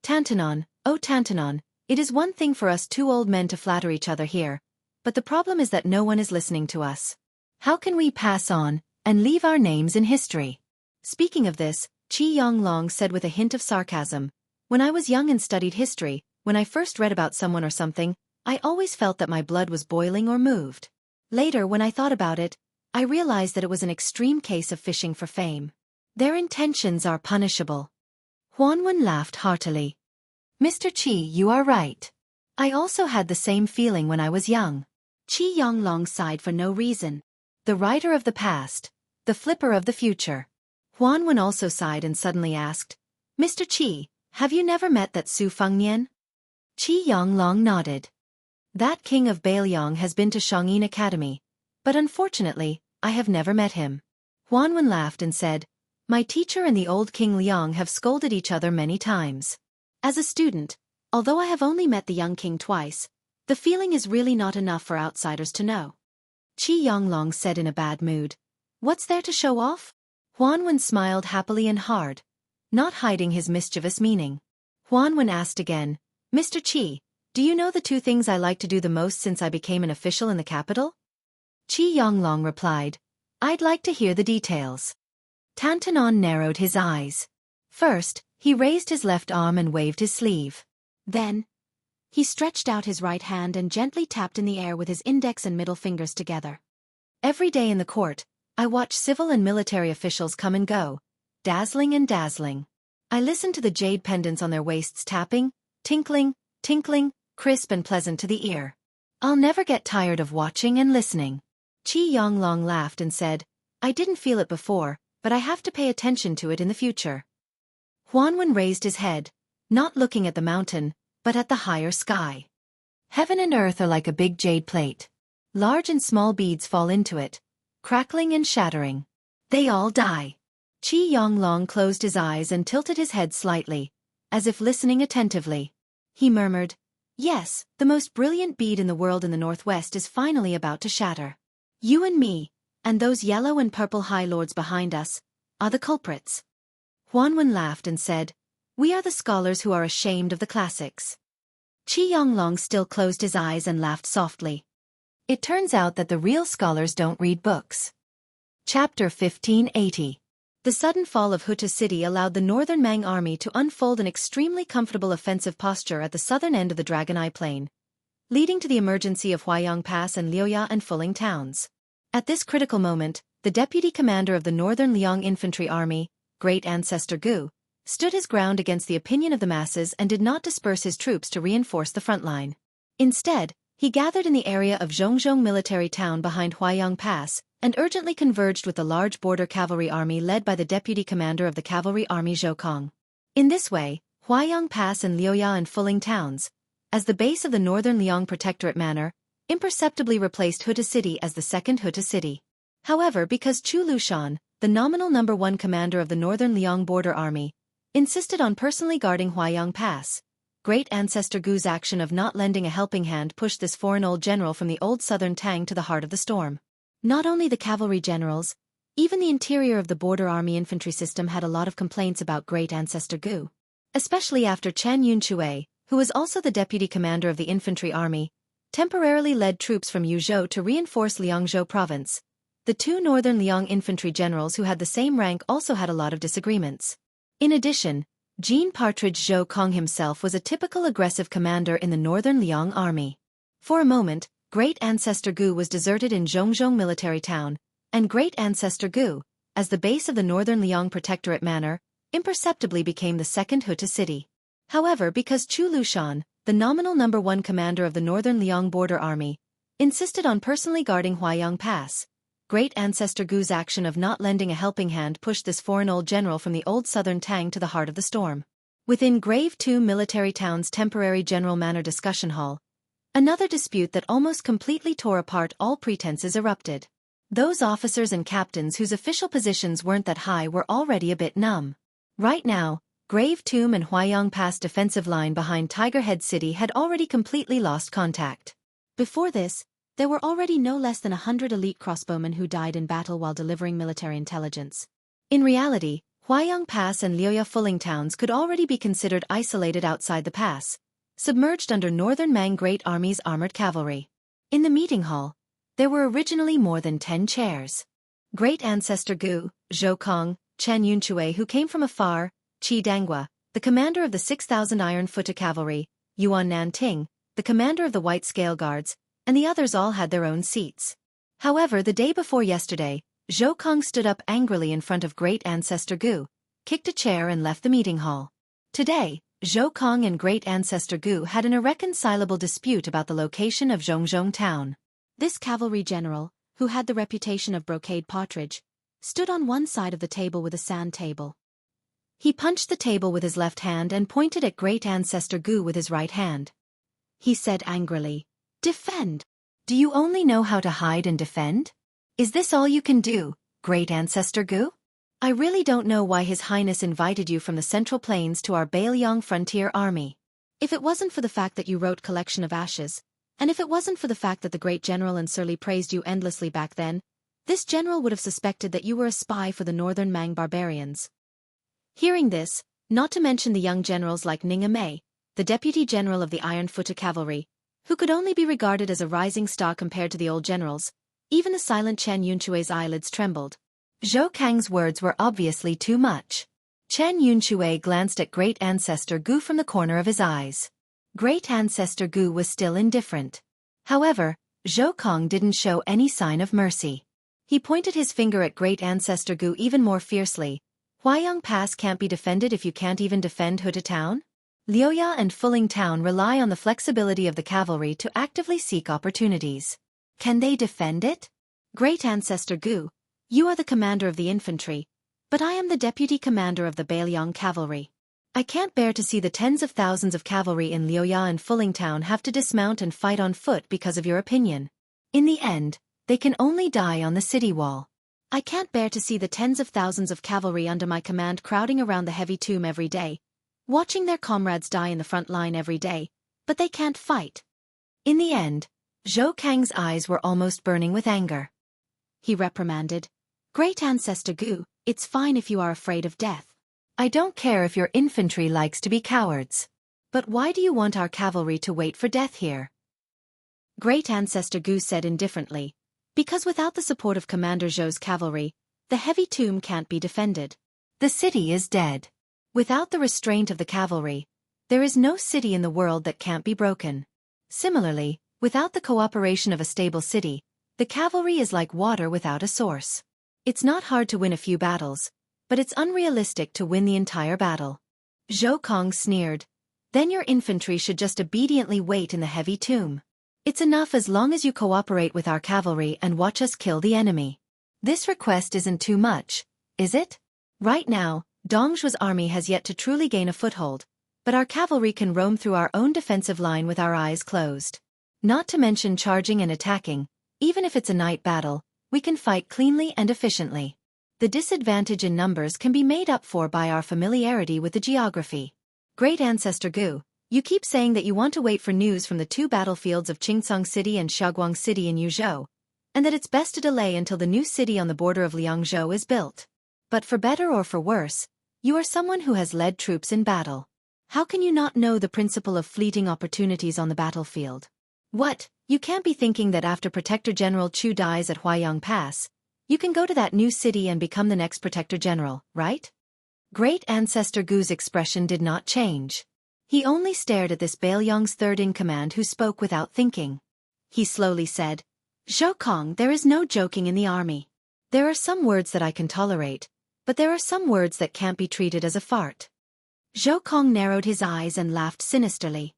Speaker 1: "Tantanon, oh Tantanon, it is one thing for us two old men to flatter each other here, but the problem is that no one is listening to us. How can we pass on, and leave our names in history?" Speaking of this, Xianxia said with a hint of sarcasm, "When I was young and studied history, when I first read about someone or something, I always felt that my blood was boiling or moved. Later, when I thought about it, I realized that it was an extreme case of fishing for fame. Their intentions are punishable." Huanwen laughed heartily. "Mr. Qi, you are right. I also had the same feeling when I was young." Xianxia sighed for no reason. The writer of the past, the flipper of the future. Huanwen also sighed and suddenly asked, "Mr. Qi, have you never met that Su Fengnian?" Xianxia nodded. "That king of Beiliang has been to Shangyin Academy, but unfortunately, I have never met him." Huanwen laughed and said, "My teacher and the old King Liang have scolded each other many times. As a student, although I have only met the young king twice, the feeling is really not enough for outsiders to know." Xianxia said in a bad mood, "What's there to show off?" Huanwen smiled happily and hard, not hiding his mischievous meaning. Huanwen asked again, "Mr. Qi, do you know the two things I like to do the most since I became an official in the capital?" Xianxia replied, "I'd like to hear the details." Tantanon narrowed his eyes. First, he raised his left arm and waved his sleeve. Then, he stretched out his right hand and gently tapped in the air with his index and middle fingers together. "Every day in the court, I watch civil and military officials come and go, dazzling and dazzling. I listen to the jade pendants on their waists tapping, tinkling, tinkling, crisp and pleasant to the ear. I'll never get tired of watching and listening." Xianxia laughed and said, "I didn't feel it before, but I have to pay attention to it in the future." Huanwen raised his head, not looking at the mountain, but at the higher sky. "Heaven and earth are like a big jade plate. Large and small beads fall into it, crackling and shattering. They all die." Xianxia closed his eyes and tilted his head slightly, as if listening attentively. He murmured, "Yes, the most brilliant bead in the world in the northwest is finally about to shatter. You and me, and those yellow and purple high lords behind us, are the culprits." Huanwen laughed and said, "We are the scholars who are ashamed of the classics." Xianxia still closed his eyes and laughed softly. It turns out that the real scholars don't read books. Chapter 1580. The sudden fall of Huta city allowed the northern Mang army to unfold an extremely comfortable offensive posture at the southern end of the Dragon Eye Plain, leading to the emergency of Huayang Pass and Liuya and Fuling towns. At this critical moment, the deputy commander of the northern Liang infantry army, Great Ancestor Gu, stood his ground against the opinion of the masses and did not disperse his troops to reinforce the front line. Instead, he gathered in the area of Zhongzhong military town behind Huayang Pass, and urgently converged with the large border cavalry army led by the deputy commander of the cavalry army Zhou Kong. In this way, Huayang Pass and Liuya and Fuling towns, as the base of the northern Liang Protectorate Manor, imperceptibly replaced Huta City as the second Huta City. However, because Chu Lushan, the nominal number 1 commander of the northern Liang border army, insisted on personally guarding Huayang Pass, Great Ancestor Gu's action of not lending a helping hand pushed this foreign old general from the old southern Tang to the heart of the storm. Not only the cavalry generals, even the interior of the border army infantry system had a lot of complaints about Great Ancestor Gu. Especially after Chen Yunchue, who was also the deputy commander of the infantry army, temporarily led troops from Yuzhou to reinforce Liangzhou province. The 2 northern Liang infantry generals who had the same rank also had a lot of disagreements. In addition, Jean Partridge Zhou Kong himself was a typical aggressive commander in the northern Liang army. For a moment, Great Ancestor Gu was deserted in Zhongzhong military town, and Great Ancestor Gu, as the base of the northern Liang Protectorate Manor, imperceptibly became the second Huta city. However, because Chu Lushan, the nominal number 1 commander of the northern Liang border army, insisted on personally guarding Huayang Pass, Great Ancestor Gu's action of not lending a helping hand pushed this foreign old general from the old southern Tang to the heart of the storm. Within Grave 2 military town's temporary general manor discussion hall, another dispute that almost completely tore apart all pretenses erupted. Those officers and captains whose official positions weren't that high were already a bit numb. Right now, Grave Tomb and Huayang Pass defensive line behind Tiger Head City had already completely lost contact. Before this, there were already no less than 100 elite crossbowmen who died in battle while delivering military intelligence. In reality, Huayang Pass and Liuya Fuling towns could already be considered isolated outside the pass, submerged under Northern Mang Great Army's armored cavalry. In the meeting hall, there were originally more than 10 chairs. Great Ancestor Gu, Zhou Kong, Chen Yunchue who came from afar, Qi Dangua, the commander of the 6,000 Iron Foot Cavalry, Yuan Nanting, the commander of the White Scale Guards, and the others all had their own seats. However, the day before yesterday, Zhou Kong stood up angrily in front of Great Ancestor Gu, kicked a chair and left the meeting hall. Today, Zhou Kong and Great Ancestor Gu had an irreconcilable dispute about the location of Zhongzhong town. This cavalry general, who had the reputation of Brocade Partridge, stood on one side of the table with a sand table. He punched the table with his left hand and pointed at Great Ancestor Gu with his right hand. He said angrily, "Defend! Do you only know how to hide and defend? Is this all you can do, Great Ancestor Gu? I really don't know why His Highness invited you from the Central Plains to our Bailiang Frontier Army. If it wasn't for the fact that you wrote Collection of Ashes, and if it wasn't for the fact that the great general and Surly praised you endlessly back then, this general would have suspected that you were a spy for the northern Mang barbarians." Hearing this, not to mention the young generals like Ning Mei, the deputy general of the Iron Foot Cavalry, who could only be regarded as a rising star compared to the old generals, even the silent Chen Yunchue's eyelids trembled. Zhou Kang's words were obviously too much. Chen Yunchue glanced at Great Ancestor Gu from the corner of his eyes. Great Ancestor Gu was still indifferent. However, Zhou Kong didn't show any sign of mercy. He pointed his finger at Great Ancestor Gu even more fiercely. Huayang Pass can't be defended if you can't even defend Huta Town? Liuya and Fuling Town rely on the flexibility of the cavalry to actively seek opportunities. Can they defend it? Great Ancestor Gu, you are the commander of the infantry, but I am the deputy commander of the Bailiang cavalry. I can't bear to see the tens of thousands of cavalry in Liuya and Fuling Town have to dismount and fight on foot because of your opinion. In the end, they can only die on the city wall. I can't bear to see the tens of thousands of cavalry under my command crowding around the heavy tomb every day, watching their comrades die in the front line every day, but they can't fight. In the end, Zhou Kang's eyes were almost burning with anger. He reprimanded, "Great Ancestor Gu, it's fine if you are afraid of death. I don't care if your infantry likes to be cowards. But why do you want our cavalry to wait for death here?" Great Ancestor Gu said indifferently, "Because without the support of Commander Zhou's cavalry, the heavy tomb can't be defended. The city is dead. Without the restraint of the cavalry, there is no city in the world that can't be broken. Similarly, without the cooperation of a stable city, the cavalry is like water without a source. It's not hard to win a few battles, but it's unrealistic to win the entire battle." Zhou Kong sneered, "Then your infantry should just obediently wait in the heavy tomb. It's enough as long as you cooperate with our cavalry and watch us kill the enemy. This request isn't too much, is it? Right now, Dongzhu's army has yet to truly gain a foothold, but our cavalry can roam through our own defensive line with our eyes closed. Not to mention charging and attacking, even if it's a night battle, we can fight cleanly and efficiently. The disadvantage in numbers can be made up for by our familiarity with the geography. Great Ancestor Gu, you keep saying that you want to wait for news from the two battlefields of Qingcang City and Xiaoguang City in Yuzhou, and that it's best to delay until the new city on the border of Liangzhou is built. But for better or for worse, you are someone who has led troops in battle. How can you not know the principle of fleeting opportunities on the battlefield? What, you can't be thinking that after Protector General Chu dies at Huaiyang Pass, you can go to that new city and become the next Protector General, right? Great Ancestor Gu's expression did not change. He only stared at this Bailiang's third-in-command who spoke without thinking. He slowly said, "Zhou Kong, there is no joking in the army. There are some words that I can tolerate, but there are some words that can't be treated as a fart." Zhou Kong narrowed his eyes and laughed sinisterly.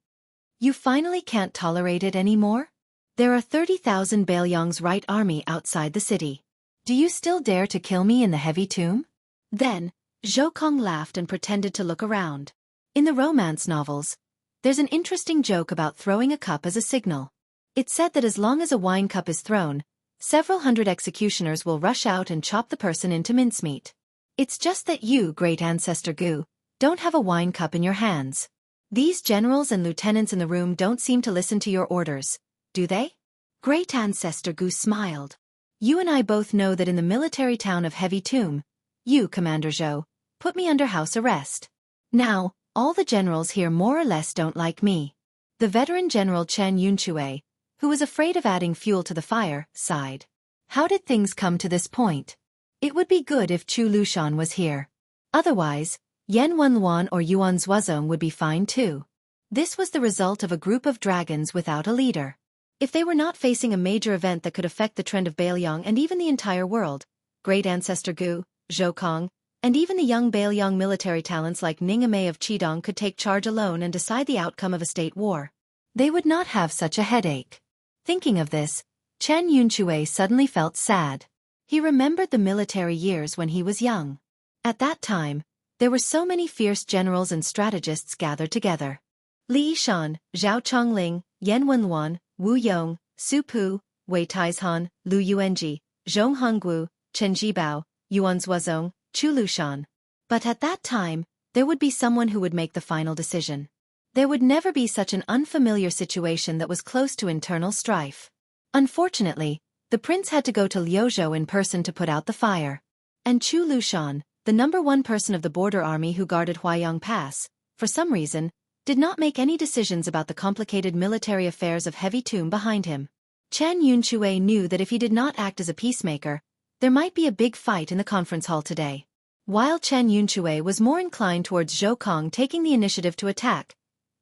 Speaker 1: "You finally can't tolerate it anymore? There are 30,000 Bailiang's right army outside the city. Do you still dare to kill me in the heavy tomb?" Then, Zhou Kong laughed and pretended to look around. In the romance novels, there's an interesting joke about throwing a cup as a signal. It's said that as long as a wine cup is thrown, several hundred executioners will rush out and chop the person into mincemeat. It's just that you, Great Ancestor Gu, don't have a wine cup in your hands. These generals and lieutenants in the room don't seem to listen to your orders, do they? Great Ancestor Gu smiled. You and I both know that in the military town of Heavy Tomb, you, Commander Zhou, put me under house arrest. Now, all the generals here more or less don't like me. The veteran General Chen Yunchue, who was afraid of adding fuel to the fire, sighed. How did things come to this point? It would be good if Chu Lushan was here. Otherwise, Yan Wenluan or Yuan Zuozong would be fine too. This was the result of a group of dragons without a leader. If they were not facing a major event that could affect the trend of Bailiang and even the entire world, Great Ancestor Gu, Zhou Kong, and even the young Bailiang military talents like Ning Amei of Qidong could take charge alone and decide the outcome of a state war. They would not have such a headache. Thinking of this, Chen Yunchue suddenly felt sad. He remembered the military years when he was young. At that time, there were so many fierce generals and strategists gathered together. Li Yishan, Zhao Chongling, Yan Wenluan, Wu Yong, Su Pu, Wei Taizhan, Lu Yuanji, Zhong Honggu, Chen Jibao, Yuan Zuozong, Chu Lushan. But at that time, there would be someone who would make the final decision. There would never be such an unfamiliar situation that was close to internal strife. Unfortunately, the prince had to go to Liuzhou in person to put out the fire. And Chu Lushan, the #1 person of the border army who guarded Huaiyang Pass, for some reason, did not make any decisions about the complicated military affairs of Heavy Tomb behind him. Chen Yunchue knew that if he did not act as a peacemaker, there might be a big fight in the conference hall today. While Chen Yunchue was more inclined towards Zhou Kong taking the initiative to attack,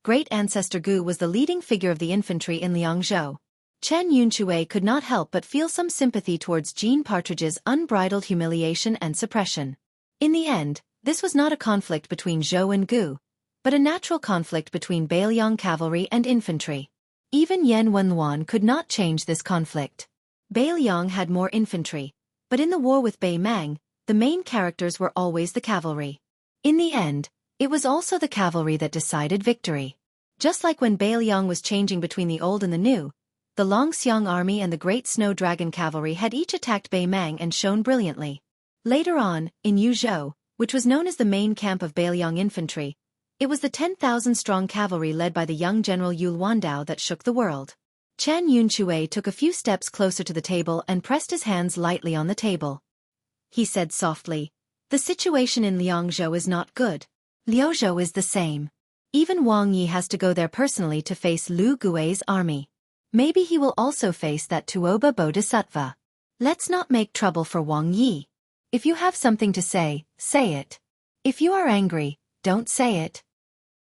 Speaker 1: Great Ancestor Gu was the leading figure of the infantry in Liangzhou. Chen Yunchue could not help but feel some sympathy towards Jean Partridge's unbridled humiliation and suppression. In the end, this was not a conflict between Zhou and Gu, but a natural conflict between Bailiang cavalry and infantry. Even Yan Wenluan could not change this conflict. Bailiang had more infantry, but in the war with Bei Mang, the main characters were always the cavalry. In the end, it was also the cavalry that decided victory. Just like when Bailiang was changing between the old and the new, the Longxiang army and the Great Snow Dragon cavalry had each attacked Bei Mang and shone brilliantly. Later on, in Yuzhou, which was known as the main camp of Bailiang infantry, it was the 10,000-strong cavalry led by the young General Yul Wandao that shook the world. Chen Yunchue took a few steps closer to the table and pressed his hands lightly on the table. He said softly, "The situation in Liangzhou is not good. Liuzhou is the same. Even Wang Yi has to go there personally to face Lu Gui's army. Maybe he will also face that Tuoba Bodhisattva. Let's not make trouble for Wang Yi. If you have something to say, say it. If you are angry, don't say it."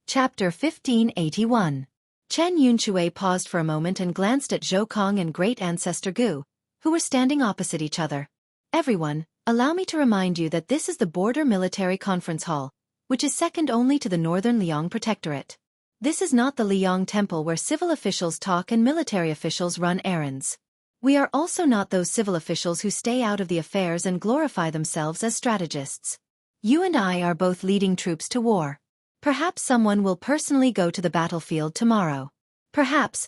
Speaker 1: Chapter 1581. Chen Yunchue paused for a moment and glanced at Zhou Kong and Great Ancestor Gu, who were standing opposite each other. "Everyone, allow me to remind you that this is the Border Military Conference Hall, which is second only to the Northern Liang Protectorate. This is not the Liang Temple where civil officials talk and military officials run errands. We are also not those civil officials who stay out of the affairs and glorify themselves as strategists. You and I are both leading troops to war. Perhaps someone will personally go to the battlefield tomorrow. Perhaps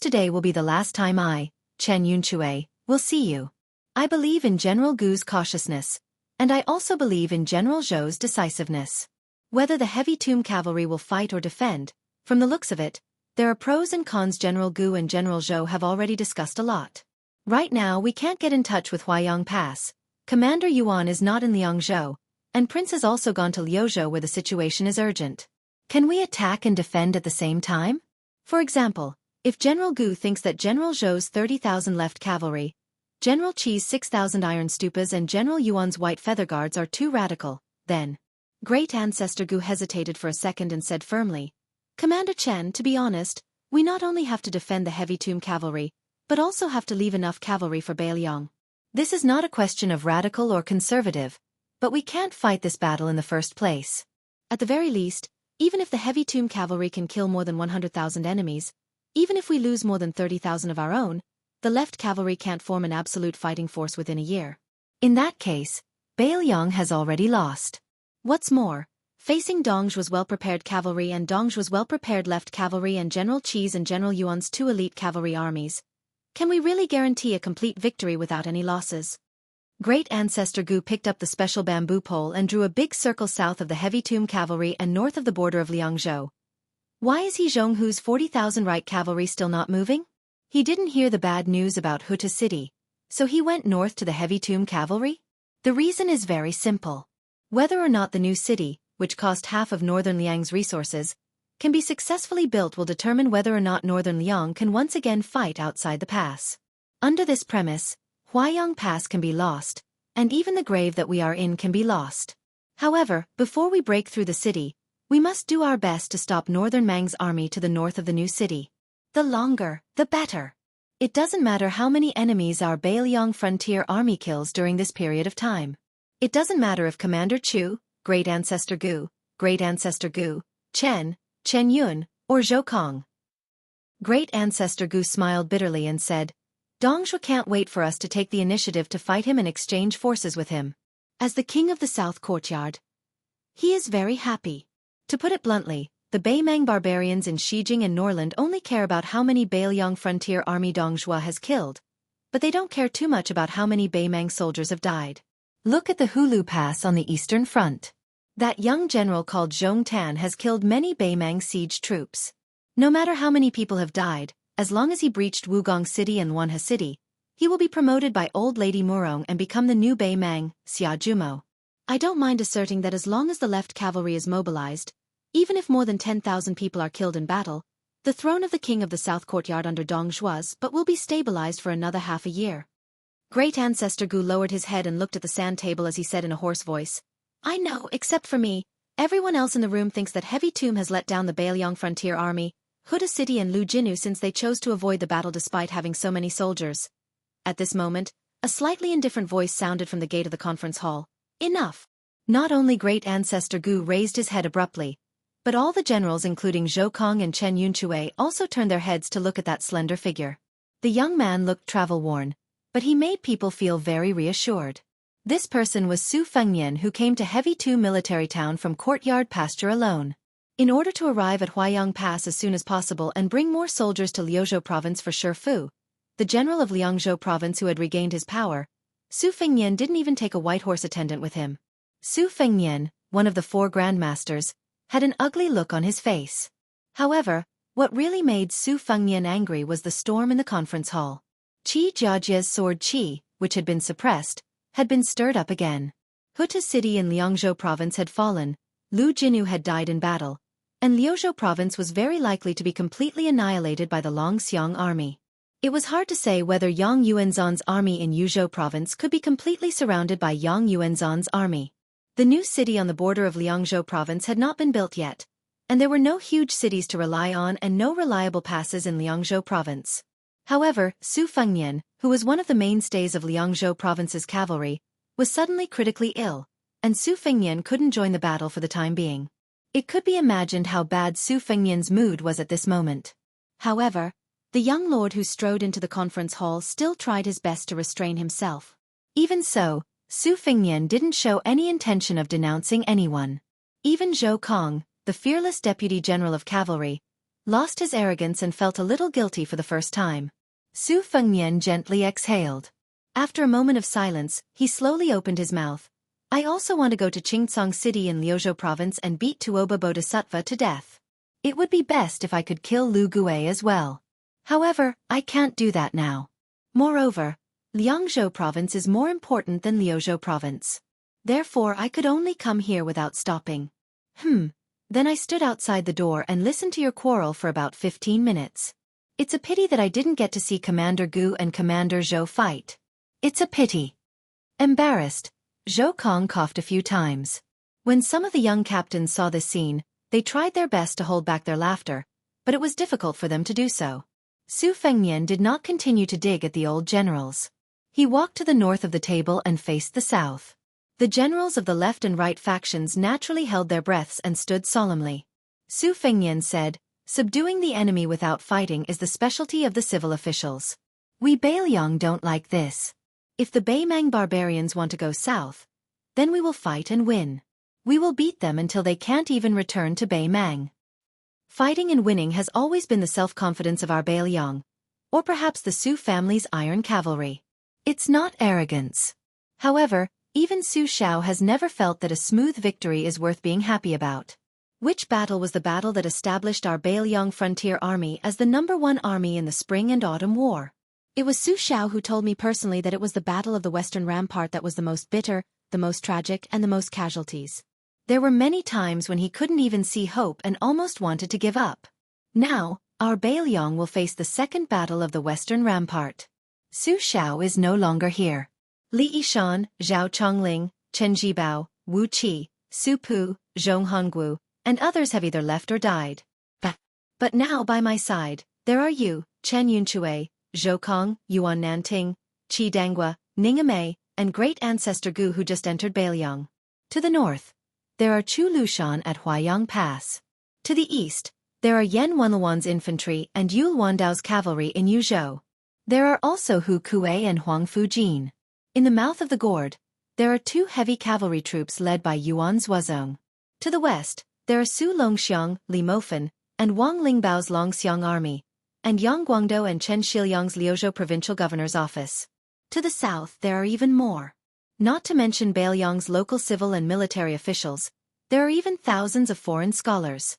Speaker 1: today will be the last time Chen Yunchue, will see you. I believe in General Gu's cautiousness, and I also believe in General Zhou's decisiveness. Whether the heavy tomb cavalry will fight or defend, from the looks of it, there are pros and cons. General Gu and General Zhou have already discussed a lot. Right now we can't get in touch with Huaiyang Pass. Commander Yuan is not in Liangzhou, and Prince has also gone to Liuzhou where the situation is urgent. Can we attack and defend at the same time? For example, if General Gu thinks that General Zhou's 30,000 left cavalry, General Qi's 6,000 iron stupas and General Yuan's white feather guards are too radical, then. Great Ancestor Gu hesitated for a second and said firmly, Commander Chen, to be honest, we not only have to defend the heavy tomb cavalry, but also have to leave enough cavalry for Beiliang. This is not a question of radical or conservative, but we can't fight this battle in the first place. At the very least, even if the heavy tomb cavalry can kill more than 100,000 enemies, even if we lose more than 30,000 of our own, the left cavalry can't form an absolute fighting force within a year. In that case, Beiliang has already lost. What's more, facing Dongzhu's well-prepared cavalry and Dongzhu's well-prepared left cavalry and General Qi's and General Yuan's two elite cavalry armies, can we really guarantee a complete victory without any losses? Great Ancestor Gu picked up the special bamboo pole and drew a big circle south of the heavy tomb cavalry and north of the border of Liangzhou. Why is Jianghu's 40,000 right cavalry still not moving? He didn't hear the bad news about Huta City, so he went north to the heavy tomb cavalry? The reason is very simple. Whether or not the new city, which cost half of northern Liang's resources, can be successfully built will determine whether or not northern Liang can once again fight outside the pass. Under this premise, Huaiyang Pass can be lost, and even the grave that we are in can be lost. However, before we break through the city, we must do our best to stop northern Mang's army to the north of the new city. The longer, the better. It doesn't matter how many enemies our Beiliang frontier army kills during this period of time. It doesn't matter if Commander Chu, Great Ancestor Gu, Chen Yun, or Zhou Kong. Great Ancestor Gu smiled bitterly and said, Dongzhu can't wait for us to take the initiative to fight him and exchange forces with him. As the king of the South Courtyard, he is very happy. To put it bluntly, the Beimang barbarians in Xijing and Norland only care about how many Beiliang frontier army Dongzhua has killed, but they don't care too much about how many Beimang soldiers have died. Look at the Hulu Pass on the Eastern Front. That young general called Zhong Tan has killed many Beimang siege troops. No matter how many people have died, as long as he breached Wugong City and Wanhe City, he will be promoted by Old Lady Murong and become the new Beimang, Xia Jumo. I don't mind asserting that as long as the left cavalry is mobilized, even if more than 10,000 people are killed in battle, the throne of the king of the South Courtyard under Dongzhua's but will be stabilized for another half a year. Great Ancestor Gu lowered his head and looked at the sand table as he said in a hoarse voice, I know, except for me, everyone else in the room thinks that Heavy Tomb has let down the Beiliang frontier army, Huta City and Lu Jinu since they chose to avoid the battle despite having so many soldiers. At this moment, a slightly indifferent voice sounded from the gate of the conference hall. Enough! Not only Great Ancestor Gu raised his head abruptly, but all the generals including Zhou Kong and Chen Yunchue also turned their heads to look at that slender figure. The young man looked travel-worn, but he made people feel very reassured. This person was Su Fengnian, who came to Heavy Tomb military town from Courtyard Pasture alone. In order to arrive at Huaiyang Pass as soon as possible and bring more soldiers to Liuzhou province for Shifu, the general of Liangzhou province who had regained his power, Su Fengnian didn't even take a white horse attendant with him. Su Fengnian, one of the 4 grandmasters, had an ugly look on his face. However, what really made Su Fengnian angry was the storm in the conference hall. Qi Jiajia's sword Qi, which had been suppressed, had been stirred up again. Huta City in Liangzhou province had fallen, Lu Jinu had died in battle, and Liuzhou province was very likely to be completely annihilated by the Longxiang army. It was hard to say whether Yang Yuanzhan's army in Yuzhou province could be completely surrounded by Yang Yuanzhan's army. The new city on the border of Liangzhou province had not been built yet, and there were no huge cities to rely on and no reliable passes in Liangzhou province. However, Su Fengnian, who was one of the mainstays of Liangzhou province's cavalry, was suddenly critically ill, and Su Fengnian couldn't join the battle for the time being. It could be imagined how bad Su Fengnian's mood was at this moment. However, the young lord who strode into the conference hall still tried his best to restrain himself. Even so, Su Fengnian didn't show any intention of denouncing anyone. Even Zhou Kong, the fearless deputy general of cavalry, lost his arrogance and felt a little guilty for the first time. Su Fengnian gently exhaled. After a moment of silence, he slowly opened his mouth. I also want to go to Qingcang City in Liuzhou province and beat Tuoba Bodhisattva to death. It would be best if I could kill Lu Gui as well. However, I can't do that now. Moreover, Liangzhou province is more important than Liuzhou province. Therefore I could only come here without stopping. Then I stood outside the door and listened to your quarrel for about 15 minutes. It's a pity that I didn't get to see Commander Gu and Commander Zhou fight. It's a pity. Embarrassed, Zhou Kong coughed a few times. When some of the young captains saw this scene, they tried their best to hold back their laughter, but it was difficult for them to do so. Su Fengnian did not continue to dig at the old generals. He walked to the north of the table and faced the south. The generals of the left and right factions naturally held their breaths and stood solemnly. Su Fengnian said, "Subduing the enemy without fighting is the specialty of the civil officials. We Beiliang don't like this. If the Beimang barbarians want to go south, then we will fight and win. We will beat them until they can't even return to Beimang." Fighting and winning has always been the self-confidence of our Beiliang, or perhaps the Su family's iron cavalry. It's not arrogance. However, even Su Xiao has never felt that a smooth victory is worth being happy about. Which battle was the battle that established our Beiliang frontier army as the #1 army in the Spring and Autumn War? It was Su Xiao who told me personally that it was the Battle of the Western Rampart that was the most bitter, the most tragic, and the most casualties. There were many times when he couldn't even see hope and almost wanted to give up. Now, our Beiliang will face the second battle of the Western Rampart. Su Xiao is no longer here. Li Yishan, Zhao Chongling, Chen Jibao, Wu Qi, Su Pu, Zhong Honggu, and others have either left or died. But now by my side, there are you, Chen Yunchui, Zhou Kong, Yuan Nanting, Qi Dangua, Ningamei, and great ancestor Gu who just entered Beiliang. To the north, there are Chu Lushan at Huayang Pass. To the east, there are Yan Wenluan's infantry and Yul Wandao's cavalry in Yuzhou. There are also Hu Kuei and Huang Fujin. In the mouth of the gourd, there are 2 heavy cavalry troops led by Yuan Zuozong. To the west, there are Su Longxiang, Li Mofen, and Wang Lingbao's Longxiang army, and Yang Guangdou and Chen Shiliang's Liuzhou provincial governor's office. To the south there are even more. Not to mention Beiliang's local civil and military officials, there are even thousands of foreign scholars.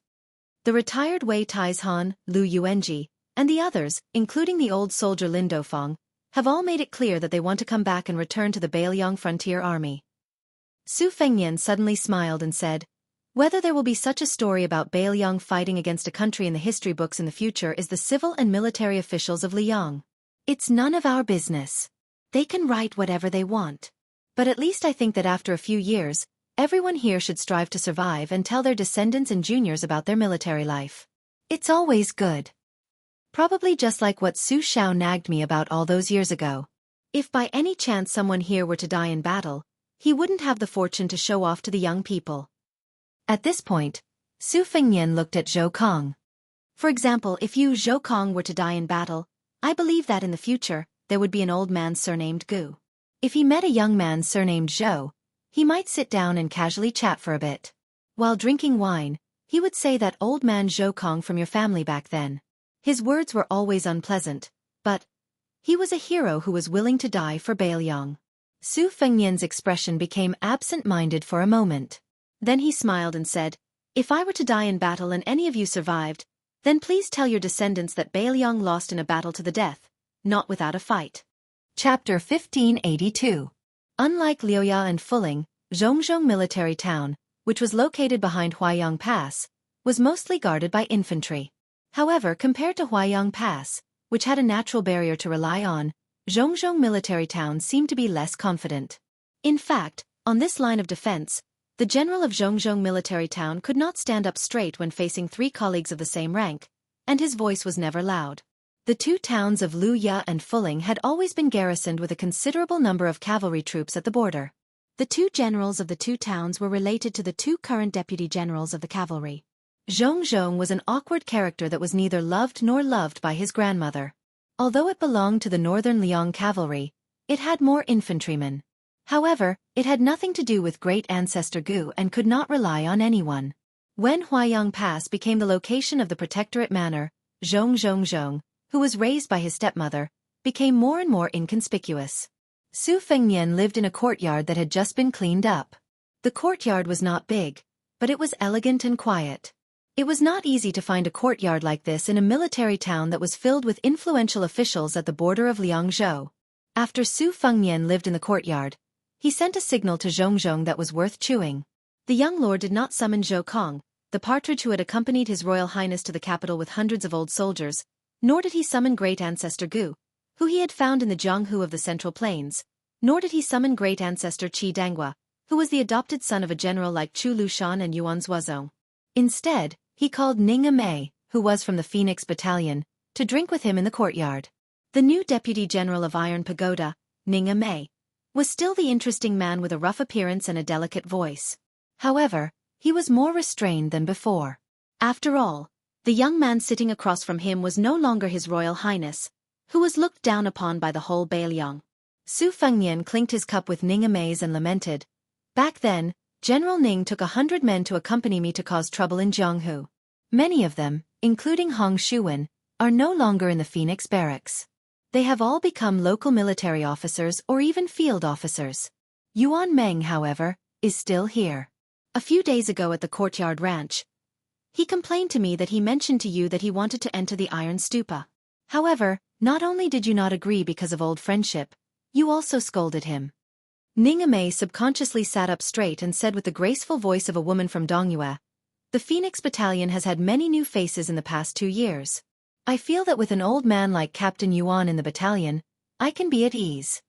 Speaker 1: The retired Wei Taizhan, Lu Yuanji, and the others, including the old soldier Lin Dofang, have all made it clear that they want to come back and return to the Beiliang frontier army. Su Fengnian suddenly smiled and said, "Whether there will be such a story about Beiliang fighting against a country in the history books in the future is the civil and military officials of Liang. It's none of our business. They can write whatever they want. But at least I think that after a few years, everyone here should strive to survive and tell their descendants and juniors about their military life. It's always good. Probably just like what Su Xiao nagged me about all those years ago. If by any chance someone here were to die in battle, he wouldn't have the fortune to show off to the young people." At this point, Su Fengnian looked at Zhou Kong. "For example, if you, Zhou Kong, were to die in battle, I believe that in the future, there would be an old man surnamed Gu. If he met a young man surnamed Zhou, he might sit down and casually chat for a bit. While drinking wine, he would say that old man Zhou Kong from your family back then. His words were always unpleasant, but he was a hero who was willing to die for Beiliang." Su Fengnian's expression became absent-minded for a moment. Then he smiled and said, "If I were to die in battle and any of you survived, then please tell your descendants that Beiliang lost in a battle to the death, not without a fight." Chapter 1582. Unlike Liuya and Fuling, Zhongzhong military town, which was located behind Huayang Pass, was mostly guarded by infantry. However, compared to Huayang Pass, which had a natural barrier to rely on, Zhongzhong military town seemed to be less confident. In fact, on this line of defense, the general of Zhongzhong military town could not stand up straight when facing 3 colleagues of the same rank, and his voice was never loud. The 2 towns of Luya and Fuling had always been garrisoned with a considerable number of cavalry troops at the border. The 2 generals of the 2 towns were related to the 2 current deputy generals of the cavalry. Zhongzhong was an awkward character that was neither loved nor loved by his grandmother. Although it belonged to the northern Liang cavalry, it had more infantrymen. However, it had nothing to do with great ancestor Gu and could not rely on anyone. When Huayang Pass became the location of the protectorate manor, Zhong, who was raised by his stepmother, became more and more inconspicuous. Su Fengnian lived in a courtyard that had just been cleaned up. The courtyard was not big, but it was elegant and quiet. It was not easy to find a courtyard like this in a military town that was filled with influential officials at the border of Liangzhou. After Su Fengnian lived in the courtyard, he sent a signal to Zhong that was worth chewing. The young lord did not summon Zhou Kong, the partridge who had accompanied His Royal Highness to the capital with hundreds of old soldiers, nor did he summon great ancestor Gu, who he had found in the Jianghu of the Central Plains, nor did he summon great ancestor Qi Danghua, who was the adopted son of a general like Chu Lushan and Yuan Zuozong. Instead, he called Ning Mei, who was from the Phoenix Battalion, to drink with him in the courtyard. The new deputy general of Iron Pagoda, Ning Mei, was still the interesting man with a rough appearance and a delicate voice. However, he was more restrained than before. After all, the young man sitting across from him was no longer His Royal Highness, who was looked down upon by the whole Beiliang. Su Fengnian clinked his cup with Ning Mei's and lamented, "Back then, General Ning took 100 men to accompany me to cause trouble in Jianghu. Many of them, including Hong Shuwen, are no longer in the Phoenix barracks. They have all become local military officers or even field officers. Yuan Meng, however, is still here. A few days ago at the courtyard ranch, he complained to me that he mentioned to you that he wanted to enter the Iron Stupa. However, not only did you not agree because of old friendship, you also scolded him." Ning Mei subconsciously sat up straight and said with the graceful voice of a woman from Dongyue, "The Phoenix Battalion has had many new faces in the past 2 years. I feel that with an old man like Captain Yuan in the battalion, I can be at ease."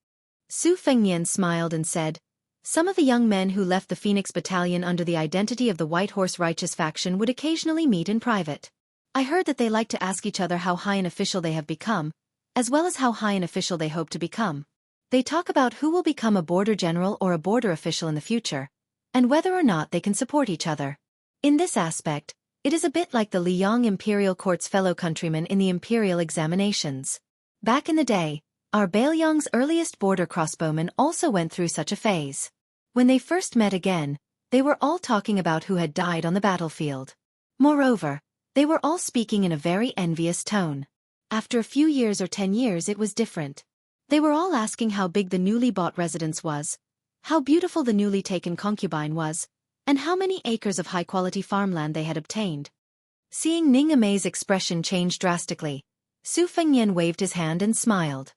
Speaker 1: Su Fengnian smiled and said, "Some of the young men who left the Phoenix Battalion under the identity of the White Horse Righteous faction would occasionally meet in private. I heard that they like to ask each other how high an official they have become, as well as how high an official they hope to become. They talk about who will become a border general or a border official in the future, and whether or not they can support each other. In this aspect, it is a bit like the Liang Imperial Court's fellow countrymen in the imperial examinations. Back in the day, our Beiliang's earliest border crossbowmen also went through such a phase. When they first met again, they were all talking about who had died on the battlefield. Moreover, they were all speaking in a very envious tone. After a few years or 10 years it was different. They were all asking how big the newly bought residence was, how beautiful the newly taken concubine was, and how many acres of high-quality farmland they had obtained." Seeing Ning Mei's expression change drastically, Su Fengnian waved his hand and smiled.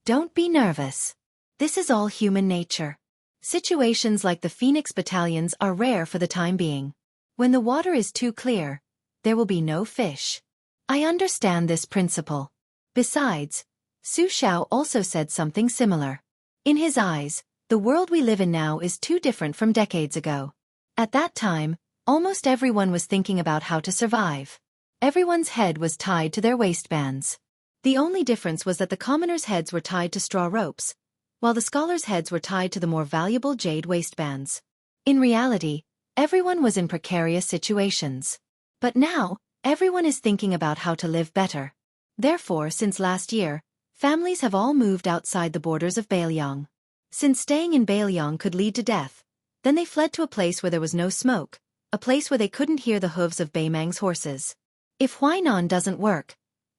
Speaker 1: "Don't be nervous. This is all human nature. Situations like the Phoenix battalions are rare for the time being. When the water is too clear, there will be no fish. I understand this principle." Besides, Su Xiao also said something similar. In his eyes, the world we live in now is too different from decades ago. At that time, almost everyone was thinking about how to survive. Everyone's head was tied to their waistbands. The only difference was that the commoners' heads were tied to straw ropes, while the scholars' heads were tied to the more valuable jade waistbands. In reality, everyone was in precarious situations. But now, everyone is thinking about how to live better. Therefore, since last year, families have all moved outside the borders of Beiliang. Since staying in Beiliang could lead to death, then they fled to a place where there was no smoke, a place where they couldn't hear the hooves of Beimang's horses. If Huainan doesn't work,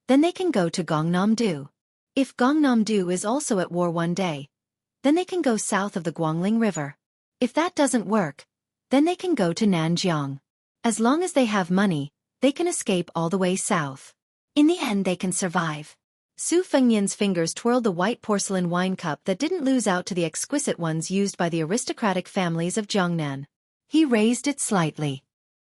Speaker 1: then they can go to Gangnam-do. If Gangnam-do is also at war one day, then they can go south of the Guangling River. If that doesn't work, then they can go to Nanjiang. As long as they have money, they can escape all the way south. In the end they can survive." Su Fengnian's fingers twirled the white porcelain wine cup that didn't lose out to the exquisite ones used by the aristocratic families of Jiangnan. He raised it slightly.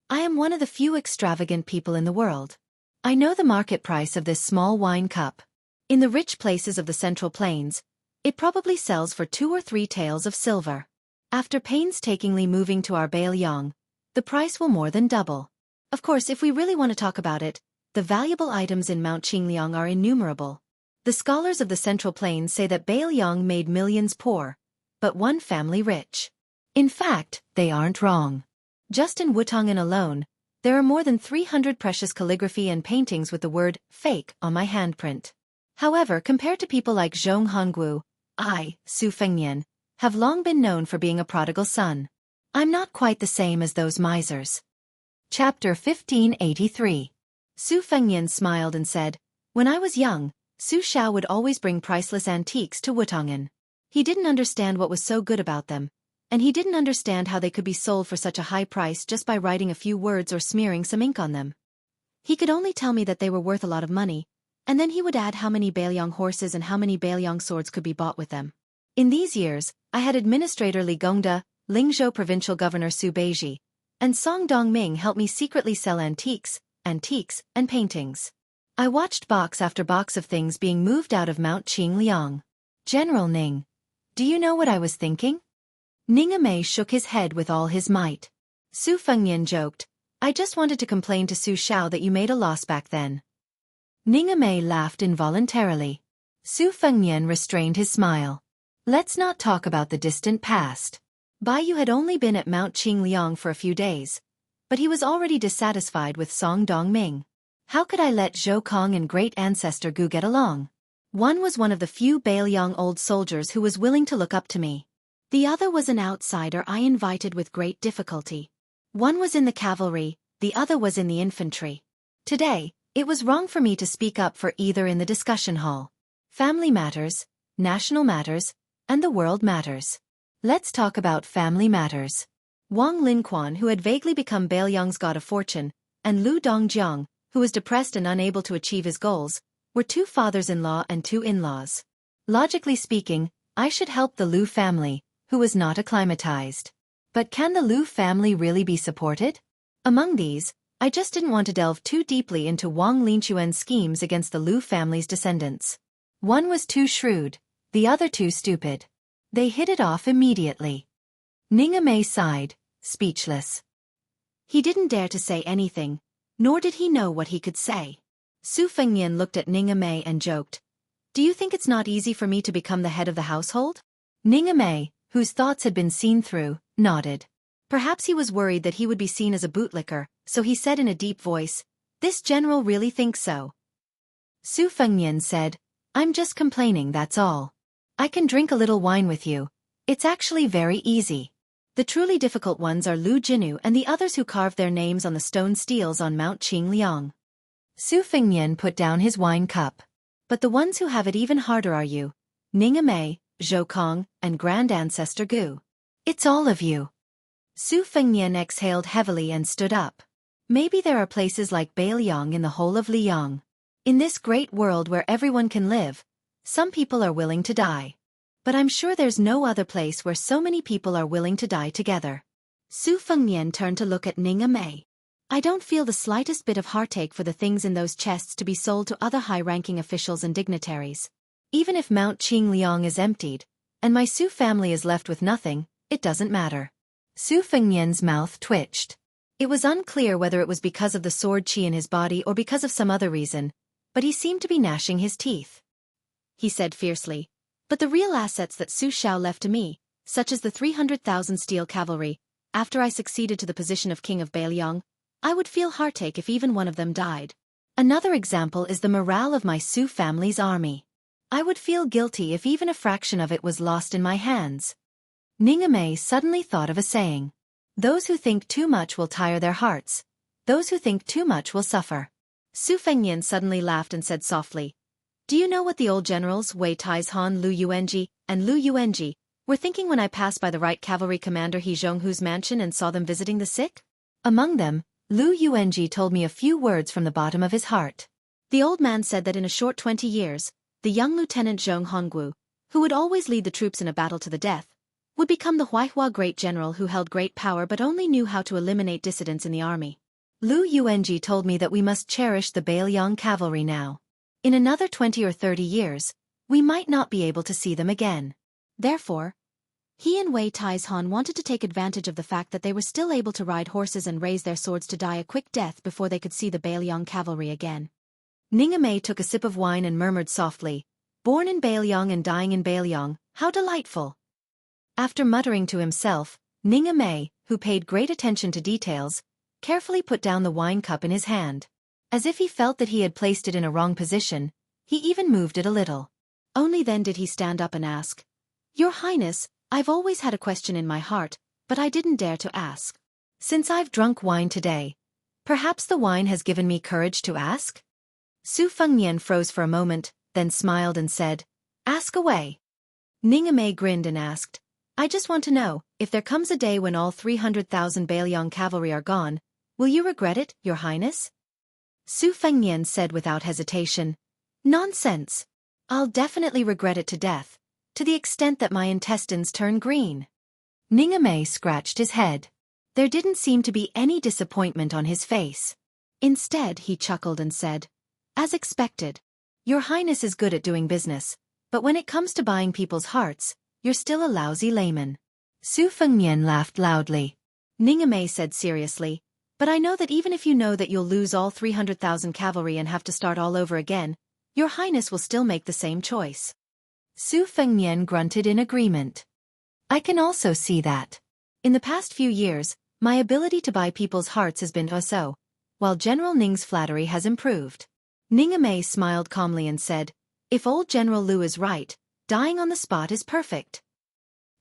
Speaker 1: "I am one of the few extravagant people in the world. I know the market price of this small wine cup. In the rich places of the Central Plains, it probably sells for 2 or 3 taels of silver. After painstakingly moving to our Beiliang, the price will more than double. Of course, if we really want to talk about it, the valuable items in Mount Qingliang are innumerable. The scholars of the Central Plains say that Beiliang made millions poor, but one family rich. In fact, they aren't wrong. Just in Wutangan alone, there are more than 300 precious calligraphy and paintings with the word fake on my handprint. However, compared to people like Zhong Hongguo, I, Su Fengnian, have long been known for being a prodigal son. I'm not quite the same as those misers." Chapter 1583. Su Fengnian smiled and said, "When I was young, Su Xiao would always bring priceless antiques to Wutongan. He didn't understand what was so good about them, and he didn't understand how they could be sold for such a high price just by writing a few words or smearing some ink on them. He could only tell me that they were worth a lot of money, and then he would add how many Beiliang horses and how many Beiliang swords could be bought with them. In these years, I had Administrator Li Gongda, Lingzhou Provincial Governor Su Beiji, and Song Dongming help me secretly sell antiques, and paintings. I watched box after box of things being moved out of Mount Qingliang. General Ning, do you know what I was thinking?" Ning Mei shook his head with all his might. Su Fengnian joked, "I just wanted to complain to Su Xiao that you made a loss back then." Ning Mei laughed involuntarily. Su Fengnian restrained his smile. "Let's not talk about the distant past. Bai Yu had only been at Mount Qingliang for a few days, but he was already dissatisfied with Song Dongming. How could I let Zhou Kong and great ancestor Gu get along? One was one of the few Beiliang old soldiers who was willing to look up to me. The other was an outsider I invited with great difficulty. One was in the cavalry, the other was in the infantry. Today, it was wrong for me to speak up for either in the discussion hall. Family matters, national matters, and the world matters. Let's talk about family matters." Wang Linquan, who had vaguely become Beiliang's god of fortune, and Lu Dongjiang, who was depressed and unable to achieve his goals, were two fathers-in-law and two in-laws. Logically speaking, I should help the Lu family, who was not acclimatized. But can the Lu family really be supported? Among these, I just didn't want to delve too deeply into Wang Linquan's schemes against the Lu family's descendants. One was too shrewd, the other too stupid. They hit it off immediately. Ning Mei sighed, speechless. He didn't dare to say anything, nor did he know what he could say. Su Fengnian looked at Ning Mei and joked, "Do you think it's not easy for me to become the head of the household?" Ning Mei, whose thoughts had been seen through, nodded. Perhaps he was worried that he would be seen as a bootlicker, so he said in a deep voice, "This general really thinks so?" Su Fengnian said, "I'm just complaining, that's all. I can drink a little wine with you. It's actually very easy. The truly difficult ones are Lu Jinu and the others who carved their names on the stone steels on Mount Qingliang." Su Fengnian put down his wine cup. "But the ones who have it even harder are you, Ning Mei, Zhou Kong, and Grand Ancestor Gu. It's all of you." Su Fengnian exhaled heavily and stood up. "Maybe there are places like Beiliang in the whole of Liang. In this great world where everyone can live, some people are willing to die. But I'm sure there's no other place where so many people are willing to die together." Su Fengnian turned to look at Ning Mei. "I don't feel the slightest bit of heartache for the things in those chests to be sold to other high-ranking officials and dignitaries. Even if Mount Qingliang is emptied, and my Su family is left with nothing, it doesn't matter." Su Fengnian's mouth twitched. It was unclear whether it was because of the sword qi in his body or because of some other reason, but he seemed to be gnashing his teeth. He said fiercely, "But the real assets that Su Xiao left to me, such as the 300,000 steel cavalry, after I succeeded to the position of king of Beiliang, I would feel heartache if even one of them died. Another example is the morale of my Su family's army. I would feel guilty if even a fraction of it was lost in my hands." Ning Mei suddenly thought of a saying. "Those who think too much will tire their hearts. Those who think too much will suffer." Su Fengnian suddenly laughed and said softly, "Do you know what the old generals Wei Taizhan, Lu Yuanji, and Lu Yuanji were thinking when I passed by the right cavalry commander He Zhonghu's mansion and saw them visiting the sick? Among them, Lu Yuanji told me a few words from the bottom of his heart. The old man said that in a short 20 years, the young Lieutenant Zhong Honggu, who would always lead the troops in a battle to the death, would become the Huaihua great general who held great power but only knew how to eliminate dissidents in the army. Lu Yuanji told me that we must cherish the Beiliang cavalry now. In another 20 or 30 years, we might not be able to see them again. Therefore, he and Wei Taizhan wanted to take advantage of the fact that they were still able to ride horses and raise their swords to die a quick death before they could see the Beiliang cavalry again." Ning Mei took a sip of wine and murmured softly, "Born in Beiliang and dying in Beiliang, how delightful." After muttering to himself, Ning Mei, who paid great attention to details, carefully put down the wine cup in his hand. As if he felt that he had placed it in a wrong position, he even moved it a little. Only then did he stand up and ask, "Your Highness, I've always had a question in my heart, but I didn't dare to ask. Since I've drunk wine today, Perhaps the wine has given me courage to ask? Su Fengnian froze for a moment, then smiled and said, "Ask away." Ningame grinned and asked, "I just want to know, if there comes a day when all 300,000 Bailiang cavalry are gone, will you regret it, Your Highness?" Su Fengnian said without hesitation, "Nonsense. I'll definitely regret it to death, to the extent that my intestines turn green." Ningame scratched his head. There didn't seem to be any disappointment on his face. Instead, he chuckled and said, "As expected. Your Highness is good at doing business, but when it comes to buying people's hearts, you're still a lousy layman." Su Fengnian laughed loudly. Ningame said seriously, "But I know that even if you know that you'll lose all 300,000 cavalry and have to start all over again, Your Highness will still make the same choice." Su Fengnian grunted in agreement. "I can also see that. In the past few years, my ability to buy people's hearts has been so, while General Ning's flattery has improved." Ningame smiled calmly and said, "If old General Liu is right, dying on the spot is perfect."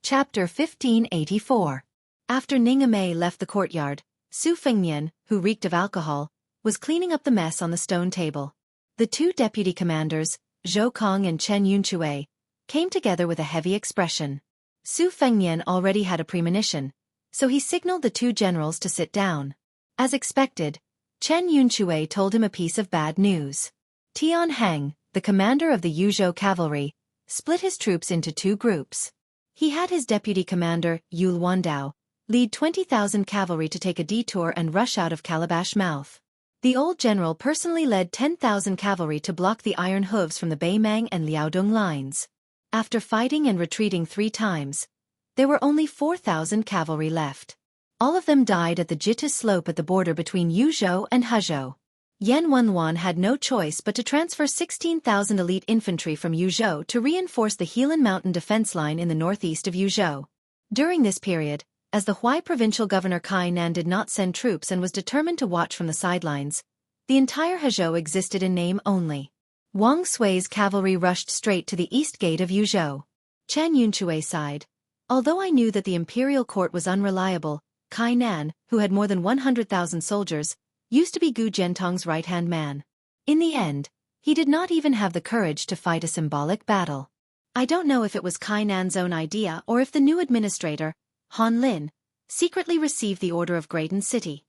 Speaker 1: Chapter 1584. After Ningame left the courtyard, Su Fengnian, who reeked of alcohol, was cleaning up the mess on the stone table. The two deputy commanders, Zhou Kong and Chen Yunchue, came together with a heavy expression. Su Fengnian already had a premonition, so he signaled the two generals to sit down. As expected, Chen Yunchue told him a piece of bad news. Tian Heng, the commander of the Yuzhou cavalry, split his troops into two groups. He had his deputy commander, Yu Wandao, lead 20,000 cavalry to take a detour and rush out of Calabash Mouth. The old general personally led 10,000 cavalry to block the iron hooves from the Beimang and Liaodong lines. After fighting and retreating 3 times, there were only 4,000 cavalry left. All of them died at the Jitu slope at the border between Yuzhou and Hezhou. Yan Wenwan had no choice but to transfer 16,000 elite infantry from Yuzhou to reinforce the Helan Mountain defense line in the northeast of Yuzhou. During this period, as the Huai provincial governor Kai Nan did not send troops and was determined to watch from the sidelines, the entire Hezhou existed in name only. Wang Sui's cavalry rushed straight to the east gate of Yuzhou. Chen Yunchue sighed. "Although I knew that the imperial court was unreliable, Kai Nan, who had more than 100,000 soldiers, used to be Gu Zhentong's right-hand man. In the end, he did not even have the courage to fight a symbolic battle. I don't know if it was Kai Nan's own idea or if the new administrator, Han Lin, secretly received the order of Graydon City."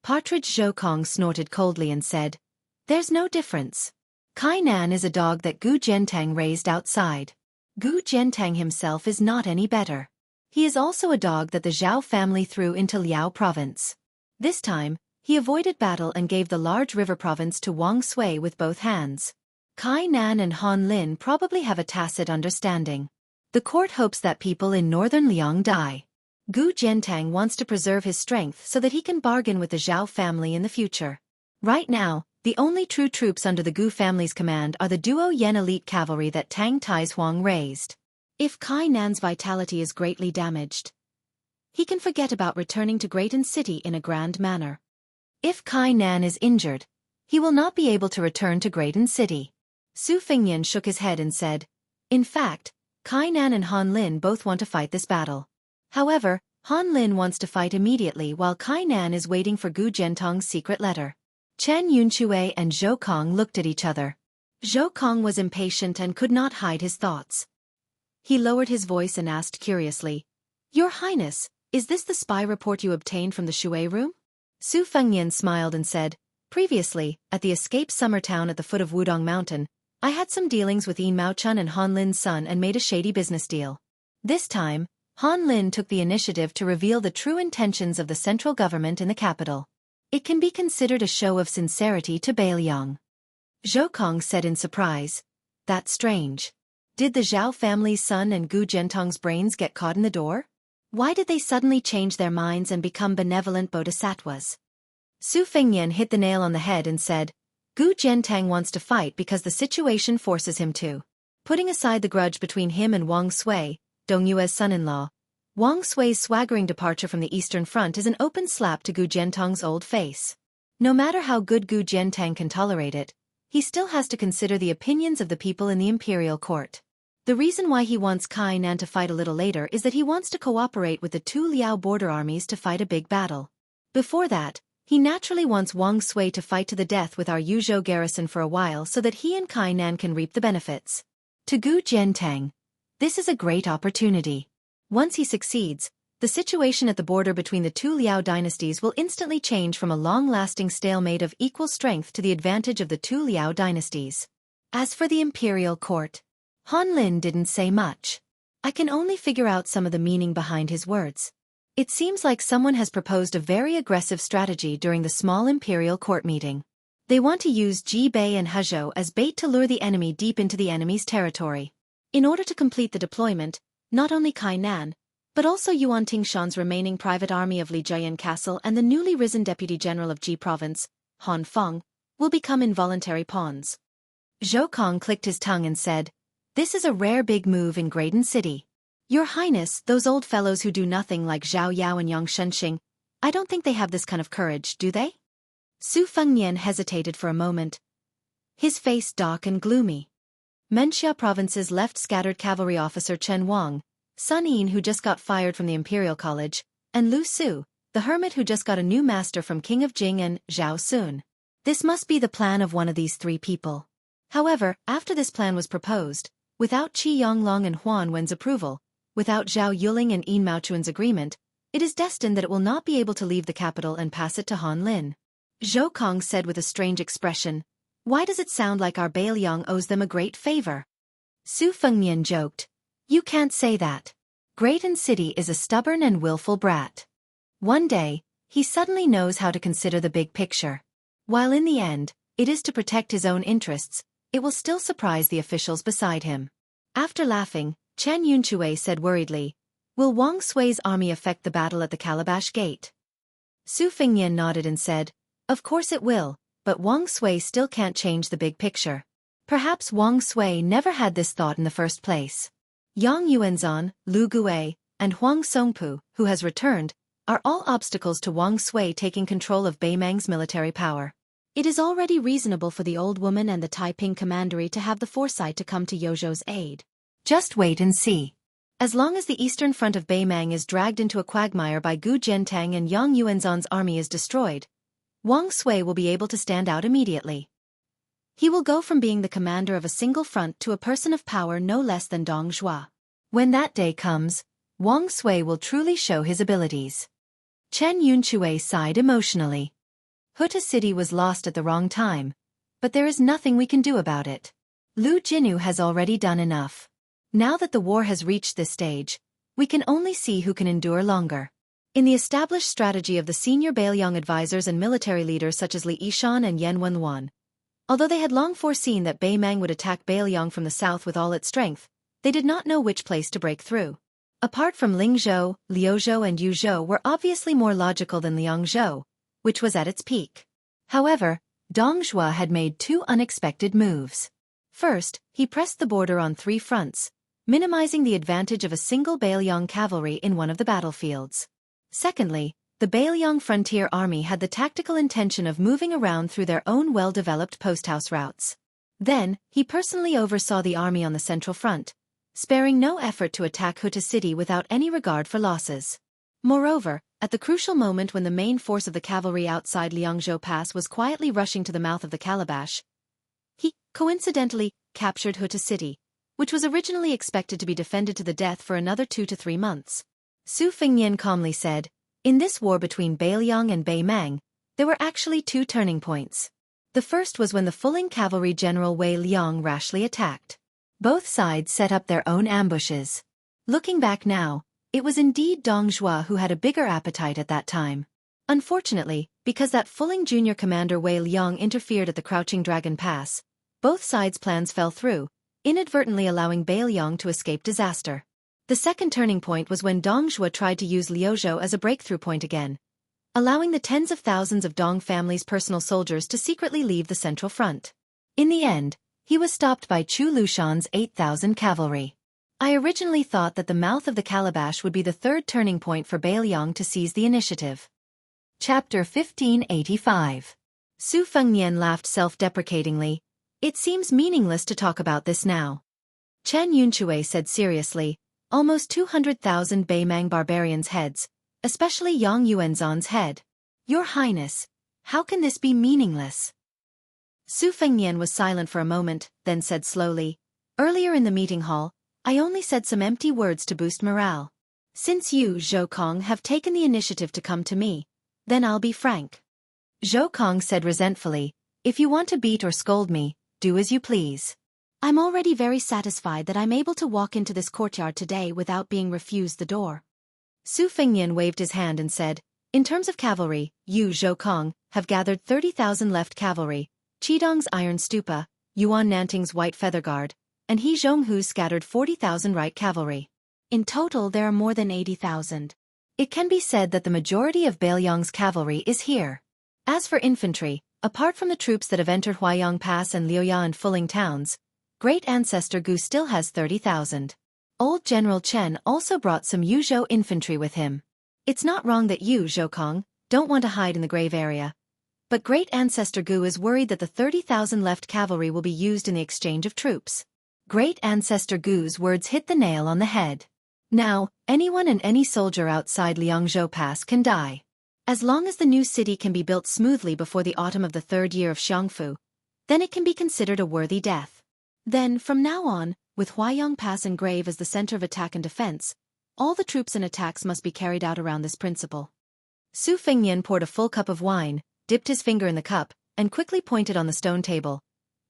Speaker 1: Partridge Zhoukong snorted coldly and said, "There's no difference. Kai Nan is a dog that Gu Zhentang raised outside. Gu Zhentang himself is not any better. He is also a dog that the Zhao family threw into Liao province. This time, he avoided battle and gave the large river province to Wang Sui with both hands. Kai Nan and Han Lin probably have a tacit understanding. The court hopes that people in northern Liang die. Gu Zhentang wants to preserve his strength so that he can bargain with the Zhao family in the future. Right now, the only true troops under the Gu family's command are the Duo Yen elite cavalry that Tang Tai's Huang raised. If Kai Nan's vitality is greatly damaged, he can forget about returning to Graydon City in a grand manner. If Kai Nan is injured, he will not be able to return to Graydon City." Su Fengnian shook his head and said, "In fact, Kai Nan and Han Lin both want to fight this battle. However, Han Lin wants to fight immediately while Kai Nan is waiting for Gu Zhentong's secret letter." Chen Yunchue and Zhou Kong looked at each other. Zhou Kong was impatient and could not hide his thoughts. He lowered his voice and asked curiously, "Your Highness, is this the spy report you obtained from the Shui room?" Su Fengnian smiled and said, "Previously, at the escaped summer town at the foot of Wudong Mountain, I had some dealings with Yin Maochun and Han Lin's son and made a shady business deal. This time, Han Lin took the initiative to reveal the true intentions of the central government in the capital. It can be considered a show of sincerity to Bailiang." Zhou Kong said in surprise, "That's strange. Did the Zhao family's son and Gu Zhentong's brains get caught in the door? Why did they suddenly change their minds and become benevolent bodhisattvas?" Su Fengnian hit the nail on the head and said, "Gu Zhentang wants to fight because the situation forces him to. Putting aside the grudge between him and Wang Sui, Dong Yue's son-in-law, Wang Sui's swaggering departure from the Eastern Front is an open slap to Gu Zhentang's old face. No matter how good Gu Zhentang can tolerate it, he still has to consider the opinions of the people in the imperial court. The reason why he wants Kai Nan to fight a little later is that he wants to cooperate with the two Liao border armies to fight a big battle. Before that, He naturally wants Wang Sui to fight to the death with our Yuzhou garrison for a while so that he and Kainan can reap the benefits. To Gu Jiantang, this is a great opportunity. Once he succeeds, the situation at the border between the two Liao dynasties will instantly change from a long-lasting stalemate of equal strength to the advantage of the two Liao dynasties. As for the imperial court, Han Lin didn't say much. I can only figure out some of the meaning behind his words. It seems like someone has proposed a very aggressive strategy during the small imperial court meeting. They want to use Ji Bei and Hezhou as bait to lure the enemy deep into the enemy's territory. In order to complete the deployment, not only Kainan, but also Yuan Tingshan's remaining private army of Lijian Castle and the newly risen deputy general of Ji Province, Han Feng, will become involuntary pawns. Zhou Kong clicked his tongue and said, "This is a rare big move in Graydon City. Your Highness, those old fellows who do nothing like Zhao Yao and Yang Shenxing, I don't think they have this kind of courage, do they?" Su Fengnian hesitated for a moment, his face dark and gloomy. Menxia Province's left scattered cavalry officer Chen Wang, Sun Yin who just got fired from the Imperial College, and Lu Su, the hermit who just got a new master from King of Jing and Zhao Sun. This must be the plan of one of these three people. However, after this plan was proposed, without Qi Yonglong and Huan Wen's approval, without Zhao Yuling and Yin Maochuan's agreement, it is destined that it will not be able to leave the capital and pass it to Han Lin. Zhou Kong said with a strange expression, "Why does it sound like our Beiliang owes them a great favor?" Su Fengnian joked, "You can't say that. Graydon City is a stubborn and willful brat. One day, he suddenly knows how to consider the big picture. While in the end, it is to protect his own interests, it will still surprise the officials beside him." After laughing, Chen Yunchue said worriedly, "Will Wang Sui's army affect the battle at the Calabash Gate?" Su Fengnian nodded and said, "Of course it will, but Wang Sui still can't change the big picture." Perhaps Wang Sui never had this thought in the first place. Yang Yuanzhan, Lu Gue, and Huang Songpu, who has returned, are all obstacles to Wang Sui taking control of Beimang's military power. It is already reasonable for the old woman and the Taiping commandery to have the foresight to come to Yozhou's aid. Just wait and see. As long as the eastern front of Beimang is dragged into a quagmire by Gu Jiantang and Yang Yuanzhan's army is destroyed, Wang Sui will be able to stand out immediately. He will go from being the commander of a single front to a person of power no less than Dong Zhuo. When that day comes, Wang Sui will truly show his abilities. Chen Yunchue sighed emotionally. Huta City was lost at the wrong time, but there is nothing we can do about it. Lu Jinu has already done enough. Now that the war has reached this stage, we can only see who can endure longer. In the established strategy of the senior Beiliang advisors and military leaders such as Li Yishan and Yan Wenwan, although they had long foreseen that Beimang would attack Beiliang from the south with all its strength, they did not know which place to break through. Apart from Lingzhou, Liuzhou and Yuzhou were obviously more logical than Liangzhou, which was at its peak. However, Dong Zhuo had made two unexpected moves. First, he pressed the border on three fronts, minimizing the advantage of a single Beiliang cavalry in one of the battlefields. Secondly, the Beiliang frontier army had the tactical intention of moving around through their own well-developed posthouse routes. Then, he personally oversaw the army on the central front, sparing no effort to attack Huta City without any regard for losses. Moreover, at the crucial moment when the main force of the cavalry outside Liangzhou Pass was quietly rushing to the mouth of the Calabash, he, coincidentally, captured Huta City, which was originally expected to be defended to the death for another 2 to 3 months. Su Fengnian calmly said, "In this war between Beiliang and Beimang, there were actually two turning points. The first was when the Fuling cavalry general Wei Liang rashly attacked. Both sides set up their own ambushes. Looking back now, it was indeed Dong Zhuo who had a bigger appetite at that time. Unfortunately, because that Fuling junior commander Wei Liang interfered at the Crouching Dragon Pass, both sides' plans fell through, inadvertently allowing Beiliang to escape disaster. The second turning point was when Dong Zhuo tried to use Liuzhou as a breakthrough point again, allowing the tens of thousands of Dong family's personal soldiers to secretly leave the central front. In the end, he was stopped by Chu Lushan's 8,000 cavalry. I originally thought that the mouth of the Calabash would be the third turning point for Beiliang to seize the initiative." Chapter 1585. Su Fengnian laughed self-deprecatingly. "It seems meaningless to talk about this now." Chen Yunchue said seriously, "Almost 200,000 Beimang barbarians' heads, especially Yang Yuanzhan's head. Your Highness, How can this be meaningless? Su Fengnian was silent for a moment, then said slowly, "Earlier in the meeting hall, I only said some empty words to boost morale. Since you, Zhou Kong, have taken the initiative to come to me, then I'll be frank." Zhou Kong said resentfully, "If you want to beat or scold me, do as you please. I'm already very satisfied that I'm able to walk into this courtyard today without being refused the door." Su Fengnian waved his hand and said, "In terms of cavalry, you, Zhou Kong, have gathered 30,000 left cavalry, Qidong's Iron Stupa, Yuan Nanting's White Feather Guard, and He Zhonghu's scattered 40,000 right cavalry. In total there are more than 80,000. It can be said that the majority of Bailiang's cavalry is here. As for infantry, apart from the troops that have entered Huaiyang Pass and Liuya and Fuling towns, Great Ancestor Gu still has 30,000. Old General Chen also brought some Yuzhou infantry with him. It's not wrong that you, Zhou Kong, don't want to hide in the grave area. But Great Ancestor Gu is worried that the 30,000 left cavalry will be used in the exchange of troops." Great Ancestor Gu's words hit the nail on the head. Now, anyone and any soldier outside Liangzhou Pass can die. As long as the new city can be built smoothly before the autumn of the third year of Xiangfu, then it can be considered a worthy death. Then, from now on, with Huaiyang Pass and Grave as the center of attack and defense, all the troops and attacks must be carried out around this principle. Su Fengnian poured a full cup of wine, dipped his finger in the cup, and quickly pointed on the stone table.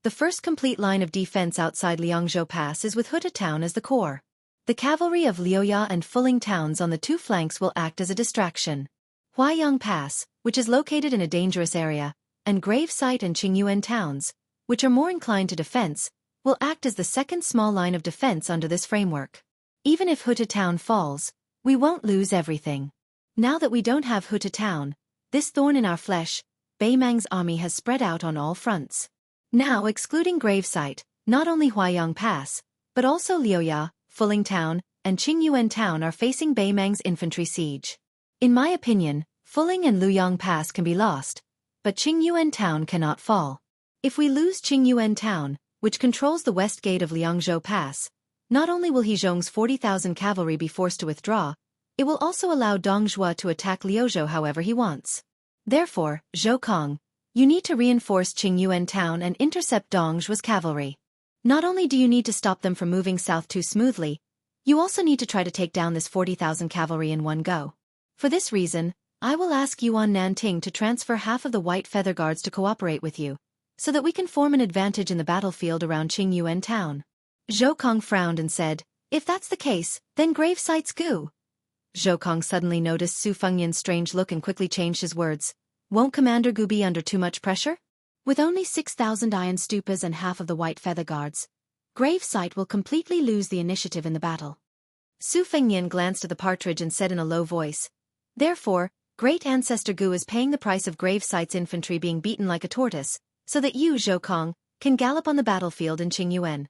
Speaker 1: The first complete line of defense outside Liangzhou Pass is with Huta Town as the core. The cavalry of Liuya and Fuling towns on the two flanks will act as a distraction. Huaiyang Pass, which is located in a dangerous area, and Grave Site and Qingyuan towns, which are more inclined to defense, will act as the second small line of defense under this framework. Even if Huta Town falls, we won't lose everything. Now that we don't have Huta Town, this thorn in our flesh, Beimang's army has spread out on all fronts. Now, excluding Gravesite, not only Huaiyang Pass, but also Liuya, Fuling Town, and Qingyuan Town are facing Beimang's infantry siege. In my opinion, Fuling and Luyang Pass can be lost, but Qingyuan Town cannot fall. If we lose Qingyuan Town, which controls the west gate of Liangzhou Pass, not only will He Zhong's 40,000 cavalry be forced to withdraw, it will also allow Dong Zhuo to attack Liuzhou however he wants. Therefore, Zhou Kong, you need to reinforce Qingyuan Town and intercept Dong Zhuo's cavalry. Not only do you need to stop them from moving south too smoothly, you also need to try to take down this 40,000 cavalry in one go. For this reason, I will ask Yuan Nanting to transfer half of the White Feather Guards to cooperate with you, so that we can form an advantage in the battlefield around Qingyuan Town. Zhou Kong frowned and said, "If that's the case, then Gravesite's Gu." Zhou Kong suddenly noticed Su Fengnian's strange look and quickly changed his words. "Won't Commander Gu be under too much pressure? With only 6,000 iron stupas and half of the White Feather Guards, Gravesite will completely lose the initiative in the battle." Su Fengnian glanced at the partridge and said in a low voice, "Therefore, Great Ancestor Gu is paying the price of Gravesite's infantry being beaten like a tortoise, so that you, Zhou Kong, can gallop on the battlefield in Qingyuan."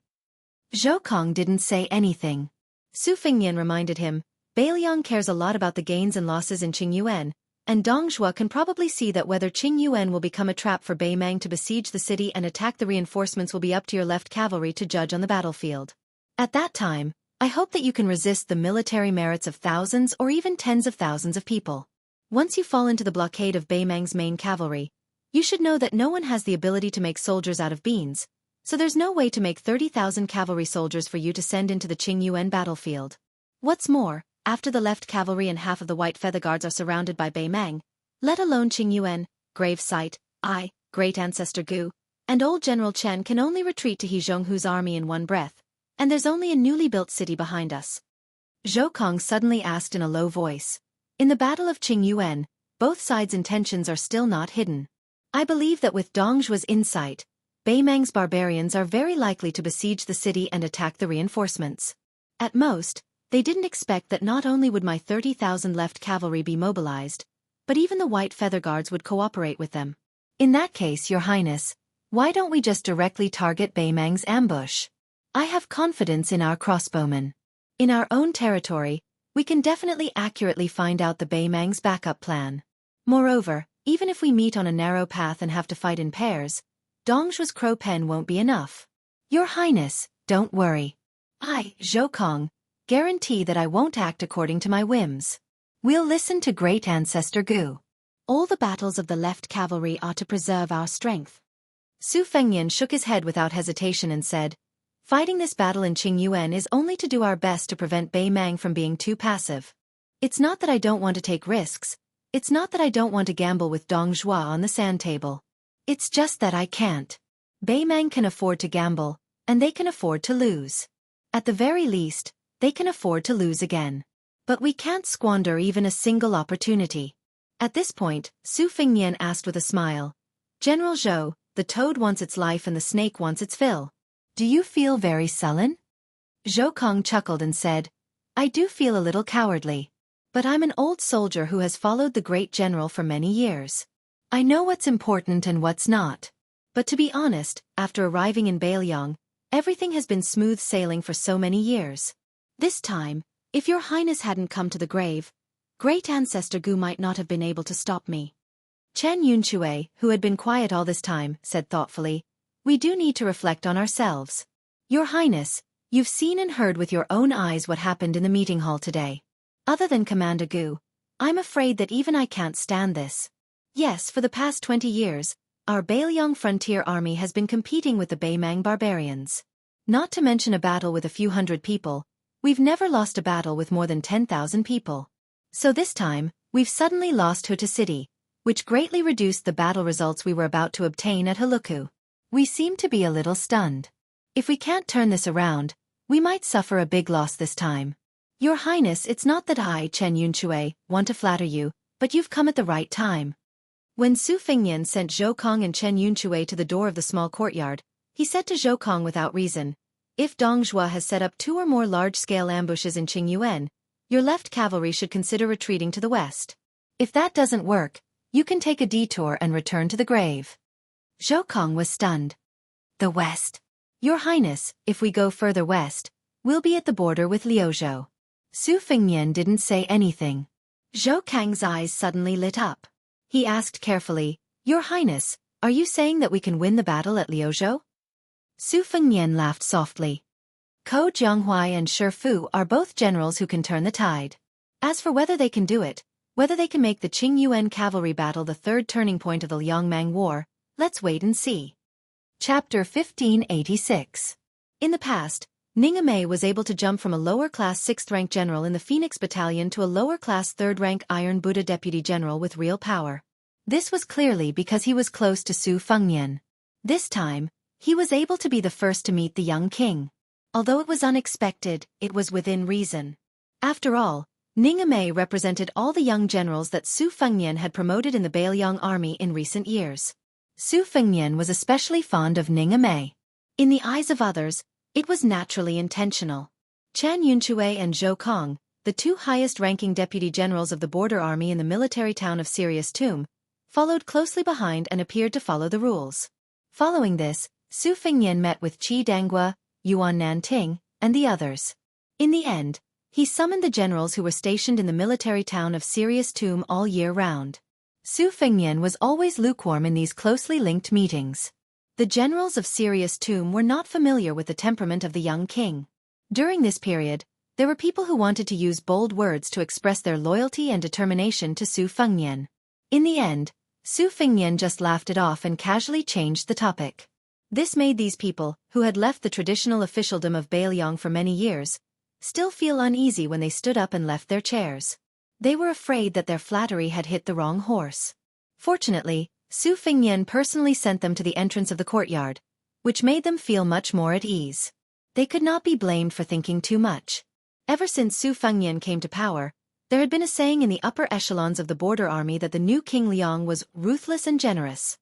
Speaker 1: Zhou Kong didn't say anything. Su Fengnian reminded him, "Bailiang cares a lot about the gains and losses in Qingyuan, and Dong Zhuo can probably see that whether Qingyuan will become a trap for Beimang to besiege the city and attack the reinforcements will be up to your left cavalry to judge on the battlefield. At that time, I hope that you can resist the military merits of thousands or even tens of thousands of people. Once you fall into the blockade of Beimang's main cavalry, you should know that no one has the ability to make soldiers out of beans, so there's no way to make 30,000 cavalry soldiers for you to send into the Qingyuan battlefield. What's more, after the left cavalry and half of the White Feather Guards are surrounded by Beimang, let alone Qingyuan, Gravesite, Great Ancestor Gu, and old General Chen can only retreat to He Zhonghu's army in one breath, and there's only a newly built city behind us." Zhou Kong suddenly asked in a low voice, "In the Battle of Qingyuan, both sides' intentions are still not hidden. I believe that with Dong Zhuo's insight, Beimang's barbarians are very likely to besiege the city and attack the reinforcements. At most, they didn't expect that not only would my 30,000 left cavalry be mobilized, but even the White Feather Guards would cooperate with them. In that case, Your Highness, why don't we just directly target Beimang's ambush? I have confidence in our crossbowmen. In our own territory, we can definitely accurately find out the Beimang's backup plan. Moreover, even if we meet on a narrow path and have to fight in pairs, Dong Zhuo's crow pen won't be enough. Your Highness, don't worry. I, Zhou Kong, guarantee that I won't act according to my whims. We'll listen to Great Ancestor Gu." All the battles of the left cavalry are to preserve our strength. Su Fengnian shook his head without hesitation and said, fighting this battle in Qingyuan is only to do our best to prevent Bei Mang from being too passive. It's not that I don't want to take risks, it's not that I don't want to gamble with Dong Zhuo on the sand table. It's just that I can't. Bei Mang can afford to gamble, and they can afford to lose. At the very least, they can afford to lose again. But we can't squander even a single opportunity. At this point, Su Fengnian asked with a smile, General Zhou, the toad wants its life and the snake wants its fill. Do you feel very sullen? Zhou Kong chuckled and said, I do feel a little cowardly. But I'm an old soldier who has followed the great general for many years. I know what's important and what's not. But to be honest, after arriving in Beiliang, everything has been smooth sailing for so many years. This time, if your highness hadn't come to the grave, great ancestor Gu might not have been able to stop me. Chen Yunxue, who had been quiet all this time, said thoughtfully, we do need to reflect on ourselves. Your highness, you've seen and heard with your own eyes what happened in the meeting hall today. Other than Commander Gu, I'm afraid that even I can't stand this. Yes, for the past 20 years, our Beiliang frontier army has been competing with the Bei Mang barbarians. Not to mention a battle with a few hundred people, we've never lost a battle with more than 10,000 people. So this time, we've suddenly lost Huta City, which greatly reduced the battle results we were about to obtain at Heluku. We seem to be a little stunned. If we can't turn this around, we might suffer a big loss this time. Your Highness, it's not that I, Chen Yunxue, want to flatter you, but you've come at the right time. When Su Fengnian sent Zhou Kong and Chen Yunxue to the door of the small courtyard, he said to Zhou Kong without reason, if Dong Zhuo has set up 2 or more large-scale ambushes in Qingyuan, your left cavalry should consider retreating to the west. If that doesn't work, you can take a detour and return to the grave. Zhou Kong was stunned. The west. Your Highness, if we go further west, we'll be at the border with Liuzhou. Su Fengnian didn't say anything. Zhou Kang's eyes suddenly lit up. He asked carefully, Your Highness, are you saying that we can win the battle at Liuzhou? Su Fengnian laughed softly. Ko Jianghu and Shi Fu are both generals who can turn the tide. As for whether they can do it, whether they can make the Qingyuan cavalry battle the third turning point of the Liangmang War, let's wait and see. Chapter 1586. In the past, Ningame was able to jump from a lower-class 6th-rank general in the Phoenix Battalion to a lower-class 3rd-rank Iron Buddha deputy general with real power. This was clearly because he was close to Su Fengnian. This time, he was able to be the first to meet the young king. Although it was unexpected, it was within reason. After all, Ningame represented all the young generals that Su Fengnian had promoted in the Beiliang army in recent years. Su Fengnian was especially fond of Ningame. In the eyes of others, it was naturally intentional. Chen Yunxue and Zhou Kong, the 2 highest-ranking deputy generals of the border army in the military town of Sirius Tomb, followed closely behind and appeared to follow the rules. Following this, Su Fengnian met with Qi Danghua, Yuan Nanting, and the others. In the end, he summoned the generals who were stationed in the military town of Sirius Tomb all year round. Su Fengnian was always lukewarm in these closely linked meetings. The generals of Sirius Tomb were not familiar with the temperament of the young king. During this period, there were people who wanted to use bold words to express their loyalty and determination to Su Fengnian. In the end, Su Fengnian just laughed it off and casually changed the topic. This made these people, who had left the traditional officialdom of Beiliang for many years, still feel uneasy when they stood up and left their chairs. They were afraid that their flattery had hit the wrong horse. Fortunately, Su Fengnian personally sent them to the entrance of the courtyard, which made them feel much more at ease. They could not be blamed for thinking too much. Ever since Su Fengnian came to power, there had been a saying in the upper echelons of the border army that the new King Liang was ruthless and generous.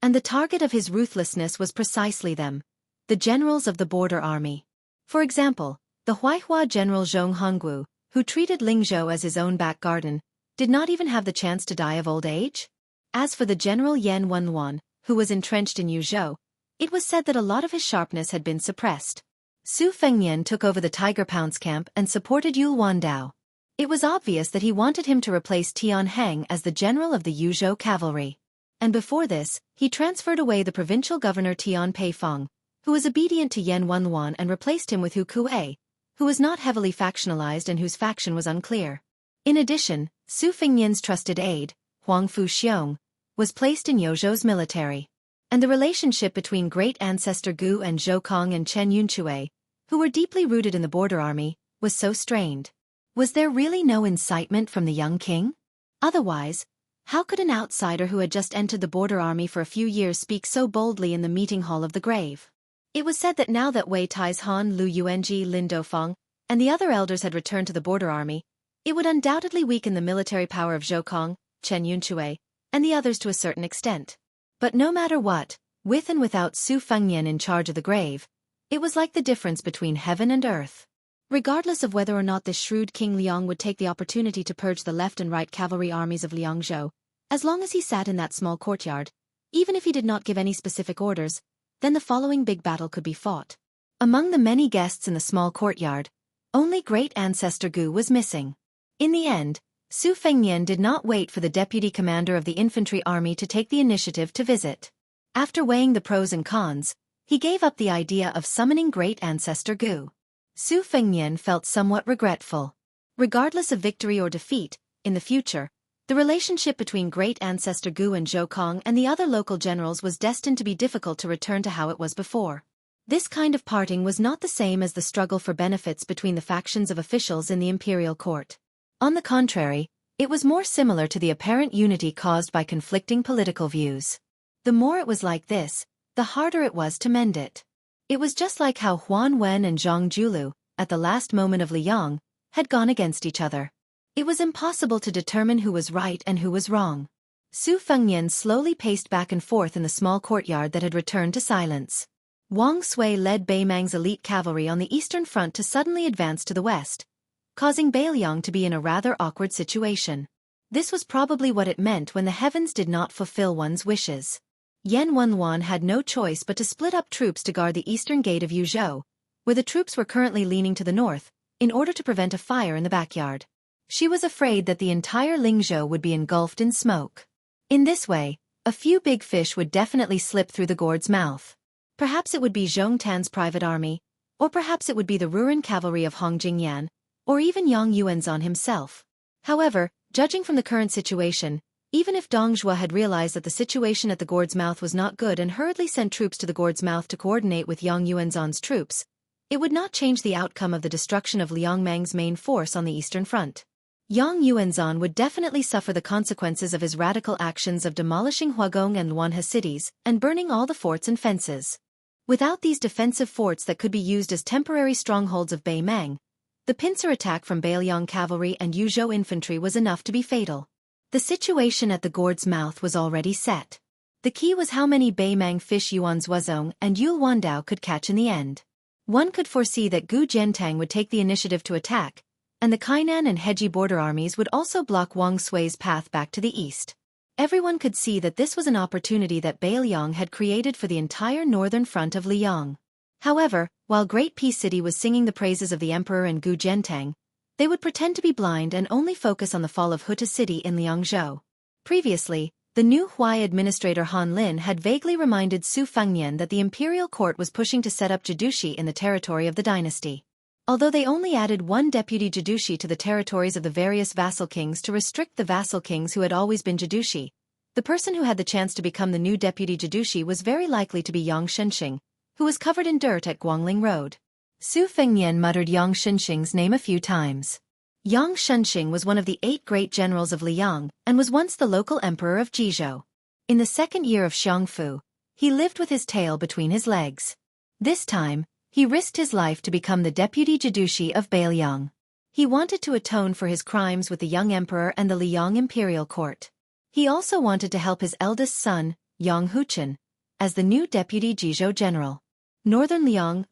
Speaker 1: And the target of his ruthlessness was precisely them, the generals of the border army. For example, the Huaihua general Zhong Hongwu, who treated Lingzhou as his own back garden, did not even have the chance to die of old age. As for the general Yan Wenwan, who was entrenched in Yuzhou, it was said that a lot of his sharpness had been suppressed. Su Fengnian took over the Tiger Pounce camp and supported Yul Wandao. It was obvious that he wanted him to replace Tian Heng as the general of the Yuzhou cavalry. And before this, he transferred away the provincial governor Tian Peifong, who was obedient to Yan Wenwan, and replaced him with Hu Kuei, who was not heavily factionalized and whose faction was unclear. In addition, Su Fengnian's trusted aide, Huang Fuxiong, was placed in Yozhou's military. And the relationship between great ancestor Gu and Zhou Kong and Chen Yunque, who were deeply rooted in the border army, was so strained. Was there really no incitement from the young king? Otherwise, how could an outsider who had just entered the border army for a few years speak so boldly in the meeting hall of the grave? It was said that now that Wei Tai's Han, Lu Yuanji, Lin Dofeng, and the other elders had returned to the border army, it would undoubtedly weaken the military power of Zhou Kong, Chen Yunque, and the others to a certain extent. But no matter what, with and without Su Fengnian in charge of the grave, it was like the difference between heaven and earth. Regardless of whether or not this shrewd King Liang would take the opportunity to purge the left and right cavalry armies of Liangzhou, as long as he sat in that small courtyard, even if he did not give any specific orders, then the following big battle could be fought. Among the many guests in the small courtyard, only great ancestor Gu was missing. In the end, Su Fengnian did not wait for the deputy commander of the infantry army to take the initiative to visit. After weighing the pros and cons, he gave up the idea of summoning great ancestor Gu. Su Fengnian felt somewhat regretful. Regardless of victory or defeat, in the future, the relationship between great ancestor Gu and Zhou Kong and the other local generals was destined to be difficult to return to how it was before. This kind of parting was not the same as the struggle for benefits between the factions of officials in the imperial court. On the contrary, it was more similar to the apparent unity caused by conflicting political views. The more it was like this, the harder it was to mend it. It was just like how Huan Wen and Zhang Julu, at the last moment of Liang, had gone against each other. It was impossible to determine who was right and who was wrong. Su Fengnian slowly paced back and forth in the small courtyard that had returned to silence. Wang Sui led Beimang's elite cavalry on the eastern front to suddenly advance to the west, causing Beiliang to be in a rather awkward situation. This was probably what it meant when the heavens did not fulfill one's wishes. Yan Wenwan had no choice but to split up troops to guard the eastern gate of Yuzhou, where the troops were currently leaning to the north, in order to prevent a fire in the backyard. She was afraid that the entire Lingzhou would be engulfed in smoke. In this way, a few big fish would definitely slip through the gourd's mouth. Perhaps it would be Zhong Tan's private army, or perhaps it would be the Ruren cavalry of Hong Jingyan, or even Yang Yuanzhan himself. However, judging from the current situation, even if Dong Zhuo had realized that the situation at the gourd's mouth was not good and hurriedly sent troops to the gourd's mouth to coordinate with Yang Yuanzhan's troops, it would not change the outcome of the destruction of Liang Meng's main force on the eastern front. Yang Yuanzhan would definitely suffer the consequences of his radical actions of demolishing Huagong and Luanhe cities and burning all the forts and fences. Without these defensive forts that could be used as temporary strongholds of Beimang, the pincer attack from Beiliang cavalry and Yuzhou infantry was enough to be fatal. The situation at the gourd's mouth was already set. The key was how many Beimang fish Yuan Zuozong and Yul Wandao could catch in the end. One could foresee that Gu Jiantang would take the initiative to attack, and the Kainan and Heji border armies would also block Wang Sui's path back to the east. Everyone could see that this was an opportunity that Beiliang had created for the entire northern front of Liang. However, while Great Peace City was singing the praises of the emperor and Gu Jiantang, they would pretend to be blind and only focus on the fall of Huta City in Liangzhou. Previously, the new Huai administrator Han Lin had vaguely reminded Su Fengnian that the imperial court was pushing to set up Jidushi in the territory of the dynasty. Although they only added one deputy Jidushi to the territories of the various vassal kings to restrict the vassal kings who had always been Jidushi, the person who had the chance to become the new deputy Jidushi was very likely to be Yang Shenxing, who was covered in dirt at Guangling Road. Su Fengnian muttered Yang Shenxing's name a few times. Yang Shenxing was one of the 8 great generals of Liang and was once the local emperor of Jizhou. In the second year of Xiangfu, he lived with his tail between his legs. This time, he risked his life to become the deputy Jidushi of Beiliang. He wanted to atone for his crimes with the young emperor and the Liang imperial court. He also wanted to help his eldest son, Yang Huchen, as the new deputy Jizhou general. Northern Liang,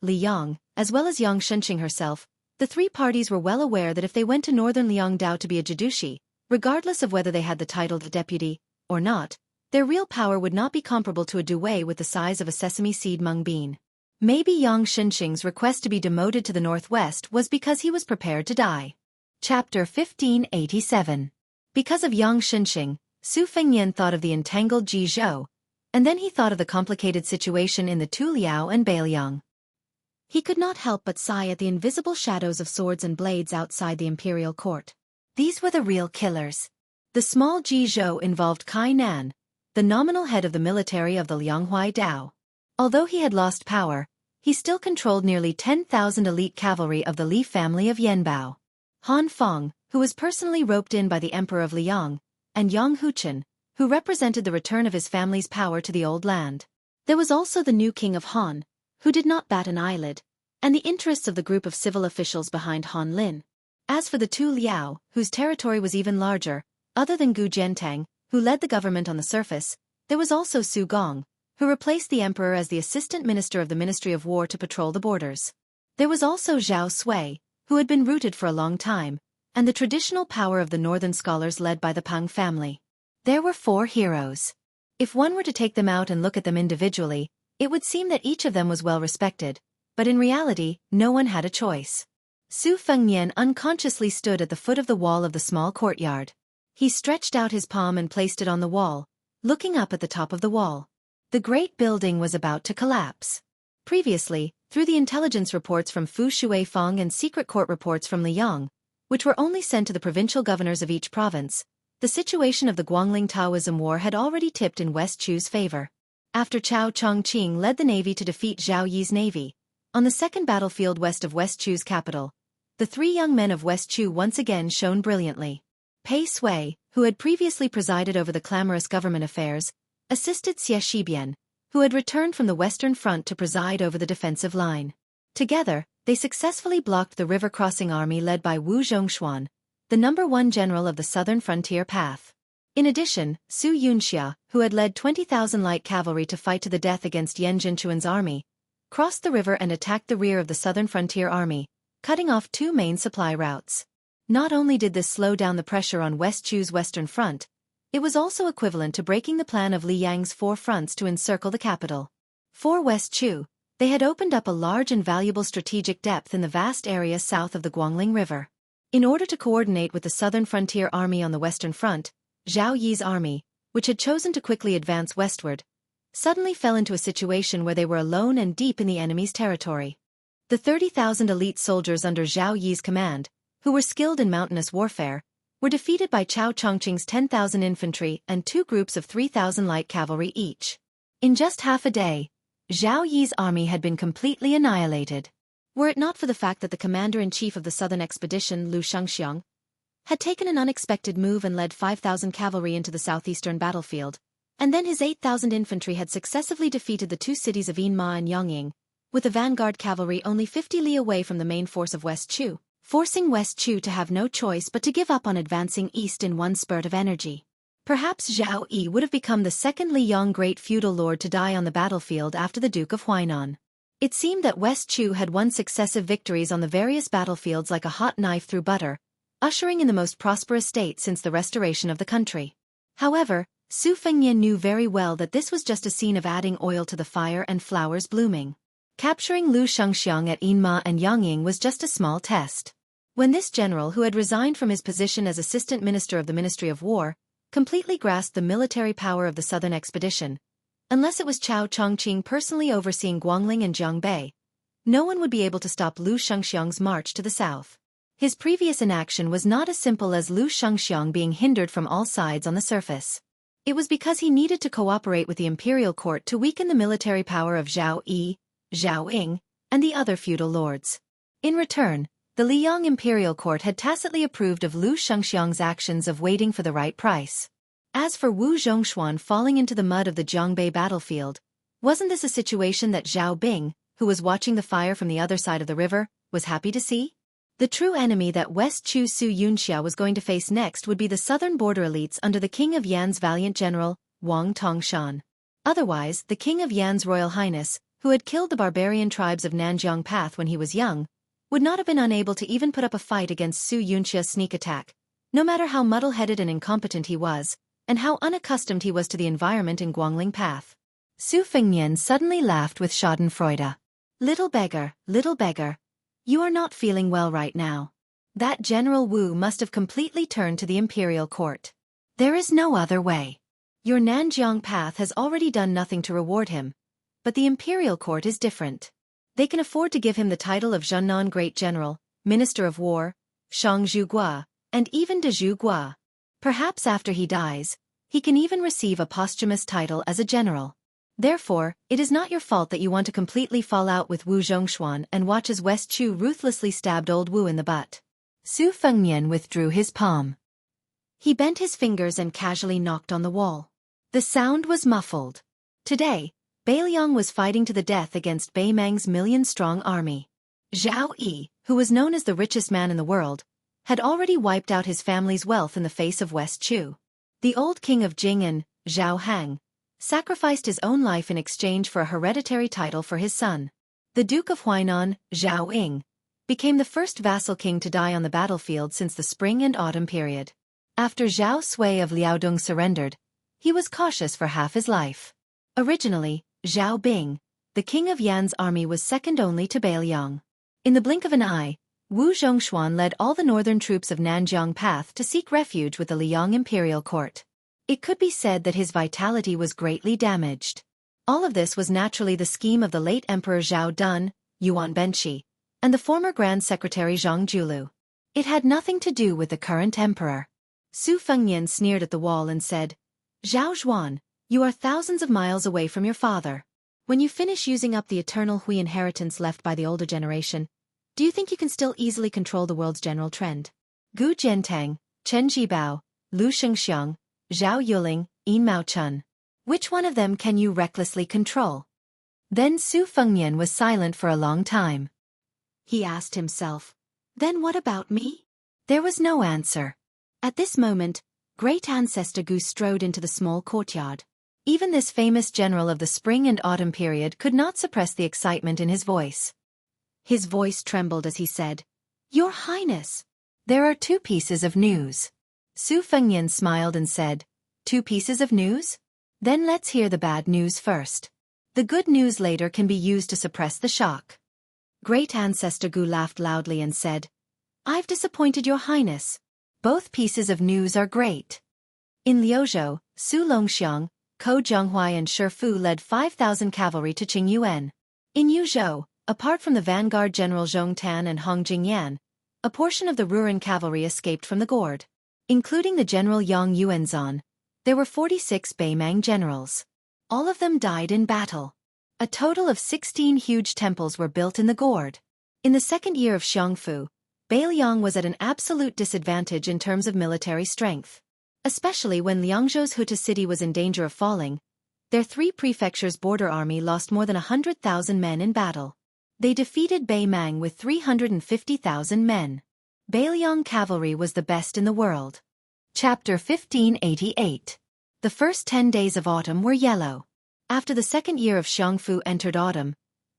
Speaker 1: as well as Yang Shenxing herself, the 3 parties were well aware that if they went to northern Liangdao to be a Jidushi, regardless of whether they had the title of deputy or not, their real power would not be comparable to a duwei with the size of a sesame seed mung bean. Maybe Yang Shenxing's request to be demoted to the northwest was because he was prepared to die. Chapter 1587. Because of Yang Shenxing, Su Fengnian thought of the entangled Jizhou, and then he thought of the complicated situation in the Tuliao and Beiliang. He could not help but sigh at the invisible shadows of swords and blades outside the imperial court. These were the real killers. The small Jizhou involved Kai Nan, the nominal head of the military of the Lianghuai Dao. Although he had lost power, he still controlled nearly 10,000 elite cavalry of the Li family of Yanbao. Han Feng, who was personally roped in by the Emperor of Liang, and Yang Huchen, who represented the return of his family's power to the old land. There was also the new king of Han, who did not bat an eyelid, and the interests of the group of civil officials behind Han Lin. As for the two Liao, whose territory was even larger, other than Gu Jiantang, who led the government on the surface, there was also Su Gong, who replaced the emperor as the assistant minister of the Ministry of War to patrol the borders. There was also Zhao Sui, who had been rooted for a long time, and the traditional power of the northern scholars led by the Pang family. There were 4 heroes. If one were to take them out and look at them individually, it would seem that each of them was well respected, but in reality, no one had a choice. Su Fengnian unconsciously stood at the foot of the wall of the small courtyard. He stretched out his palm and placed it on the wall, looking up at the top of the wall. The great building was about to collapse. Previously, through the intelligence reports from Fu Shuifeng and secret court reports from Liang, which were only sent to the provincial governors of each province, the situation of the Guangling Taoism War had already tipped in West Chu's favor. After Cao Chongqing led the navy to defeat Zhao Yi's navy, on the second battlefield west of West Chu's capital, the 3 young men of West Chu once again shone brilliantly. Pei Sui, who had previously presided over the clamorous government affairs, assisted Xie Shibian, who had returned from the Western Front to preside over the defensive line. Together, they successfully blocked the river-crossing army led by Wu Zhongshuan, the #1 general of the southern frontier path. In addition, Su Yunxia, who had led 20,000 light cavalry to fight to the death against Yan Zhenchuan's army, crossed the river and attacked the rear of the southern frontier army, cutting off 2 main supply routes. Not only did this slow down the pressure on West Chu's western front, it was also equivalent to breaking the plan of Li Yang's 4 fronts to encircle the capital. For West Chu, they had opened up a large and valuable strategic depth in the vast area south of the Guangling River. In order to coordinate with the southern frontier army on the western front, Zhao Yi's army, which had chosen to quickly advance westward, suddenly fell into a situation where they were alone and deep in the enemy's territory. The 30,000 elite soldiers under Zhao Yi's command, who were skilled in mountainous warfare, were defeated by Cao Chongqing's 10,000 infantry and 2 groups of 3,000 light cavalry each. In just half a day, Zhao Yi's army had been completely annihilated. Were it not for the fact that the commander-in-chief of the southern expedition, Lu Xianxia, had taken an unexpected move and led 5,000 cavalry into the southeastern battlefield, and then his 8,000 infantry had successively defeated the 2 cities of Yinma and Yongying, with the vanguard cavalry only 50 li away from the main force of West Chu, forcing West Chu to have no choice but to give up on advancing east in one spurt of energy. Perhaps Zhao Yi would have become the second Liyang great feudal lord to die on the battlefield after the Duke of Huainan. It seemed that West Chu had won successive victories on the various battlefields like a hot knife through butter, ushering in the most prosperous state since the restoration of the country. However, Su Fengnian knew very well that this was just a scene of adding oil to the fire and flowers blooming. Capturing Lu Shengxiang at Yinma and Yongying was just a small test. When this general, who had resigned from his position as assistant minister of the Ministry of War, completely grasped the military power of the southern expedition, unless it was Cao Chongqing personally overseeing Guangling and Jiangbei, no one would be able to stop Lu Shengxiang's march to the south. His previous inaction was not as simple as Lu Shengxiang being hindered from all sides on the surface. It was because he needed to cooperate with the imperial court to weaken the military power of Zhao Yi, Zhao Ying, and the other feudal lords. In return, the Liyang imperial court had tacitly approved of Lu Shengxiang's actions of waiting for the right price. As for Wu Zhongshuan falling into the mud of the Jiangbei battlefield, wasn't this a situation that Zhao Bing, who was watching the fire from the other side of the river, was happy to see? The true enemy that West Chu Su Yunxia was going to face next would be the southern border elites under the King of Yan's valiant general, Wang Tongshan. Otherwise, the King of Yan's Royal Highness, who had killed the barbarian tribes of Nanjiang Path when he was young, would not have been unable to even put up a fight against Su Yunxia's sneak attack, no matter how muddle-headed and incompetent he was, and how unaccustomed he was to the environment in Guangling Path. Su Fengnian suddenly laughed with schadenfreude. Little beggar, you are not feeling well right now. That General Wu must have completely turned to the imperial court. There is no other way. Your Nanjiang Path has already done nothing to reward him, but the imperial court is different. They can afford to give him the title of Zhennan Great General, Minister of War, Shang Zhugua, and even de Zhugua. Perhaps after he dies, he can even receive a posthumous title as a general. Therefore, it is not your fault that you want to completely fall out with Wu Zhongshuan and watch as West Chu ruthlessly stabbed old Wu in the butt. Su Fengnian withdrew his palm. He bent his fingers and casually knocked on the wall. The sound was muffled. Today, Bai Liang was fighting to the death against Bai Mang's million-strong army. Zhao Yi, who was known as the richest man in the world, had already wiped out his family's wealth in the face of West Chu. The old king of Jing'an, Zhao Hang, sacrificed his own life in exchange for a hereditary title for his son. The Duke of Huainan, Zhao Ying, became the first vassal king to die on the battlefield since the spring and autumn period. After Zhao Sui of Liaodong surrendered, he was cautious for half his life. Originally, Zhao Bing, the king of Yan's army, was second only to Bai Liang. In the blink of an eye, Wu Zhongshuan led all the northern troops of Nanjiang Path to seek refuge with the Liang imperial court. It could be said that his vitality was greatly damaged. All of this was naturally the scheme of the late Emperor Zhao Dun, Yuan Benshi, and the former Grand Secretary Zhang Julu. It had nothing to do with the current emperor. Su Fengnian sneered at the wall and said, "Zhao Zhuan, you are thousands of miles away from your father. When you finish using up the eternal Hui inheritance left by the older generation, do you think you can still easily control the world's general trend? Gu Jiantang, Chen Jibao, Lu Shengxiang, Zhao Yuling, Yin Mao Chun. Which one of them can you recklessly control?" Then Su Fengnian was silent for a long time. He asked himself, "Then what about me?" There was no answer. At this moment, great ancestor Gu strode into the small courtyard. Even this famous general of the spring and autumn period could not suppress the excitement in his voice. His voice trembled as he said, "Your Highness, there are 2 pieces of news." Su Fengnian smiled and said, "2 pieces of news? Then let's hear the bad news first. The good news later can be used to suppress the shock." Great ancestor Gu laughed loudly and said, "I've disappointed your Highness. Both pieces of news are great." In Liuzhou, Su Longxiang, Ko Jianghuai and Shi Fu led 5,000 cavalry to Qingyuan. In Yuzhou, apart from the vanguard General Zhong Tan and Hong Jingyan, a portion of the Ruren cavalry escaped from the Gourd. Including the General Yang Yuanzan, there were 46 Beimang generals. All of them died in battle. A total of 16 huge temples were built in the Gourd. In the second year of Xiangfu, Bai Liang was at an absolute disadvantage in terms of military strength. Especially when Liangzhou's Huta city was in danger of falling, their 3 prefectures' border army lost more than 100,000 men in battle. They defeated Bai Mang with 350,000 men. Bai Liang cavalry was the best in the world. Chapter 1588. The first 10 days of autumn were yellow. After the second year of Xiangfu entered autumn,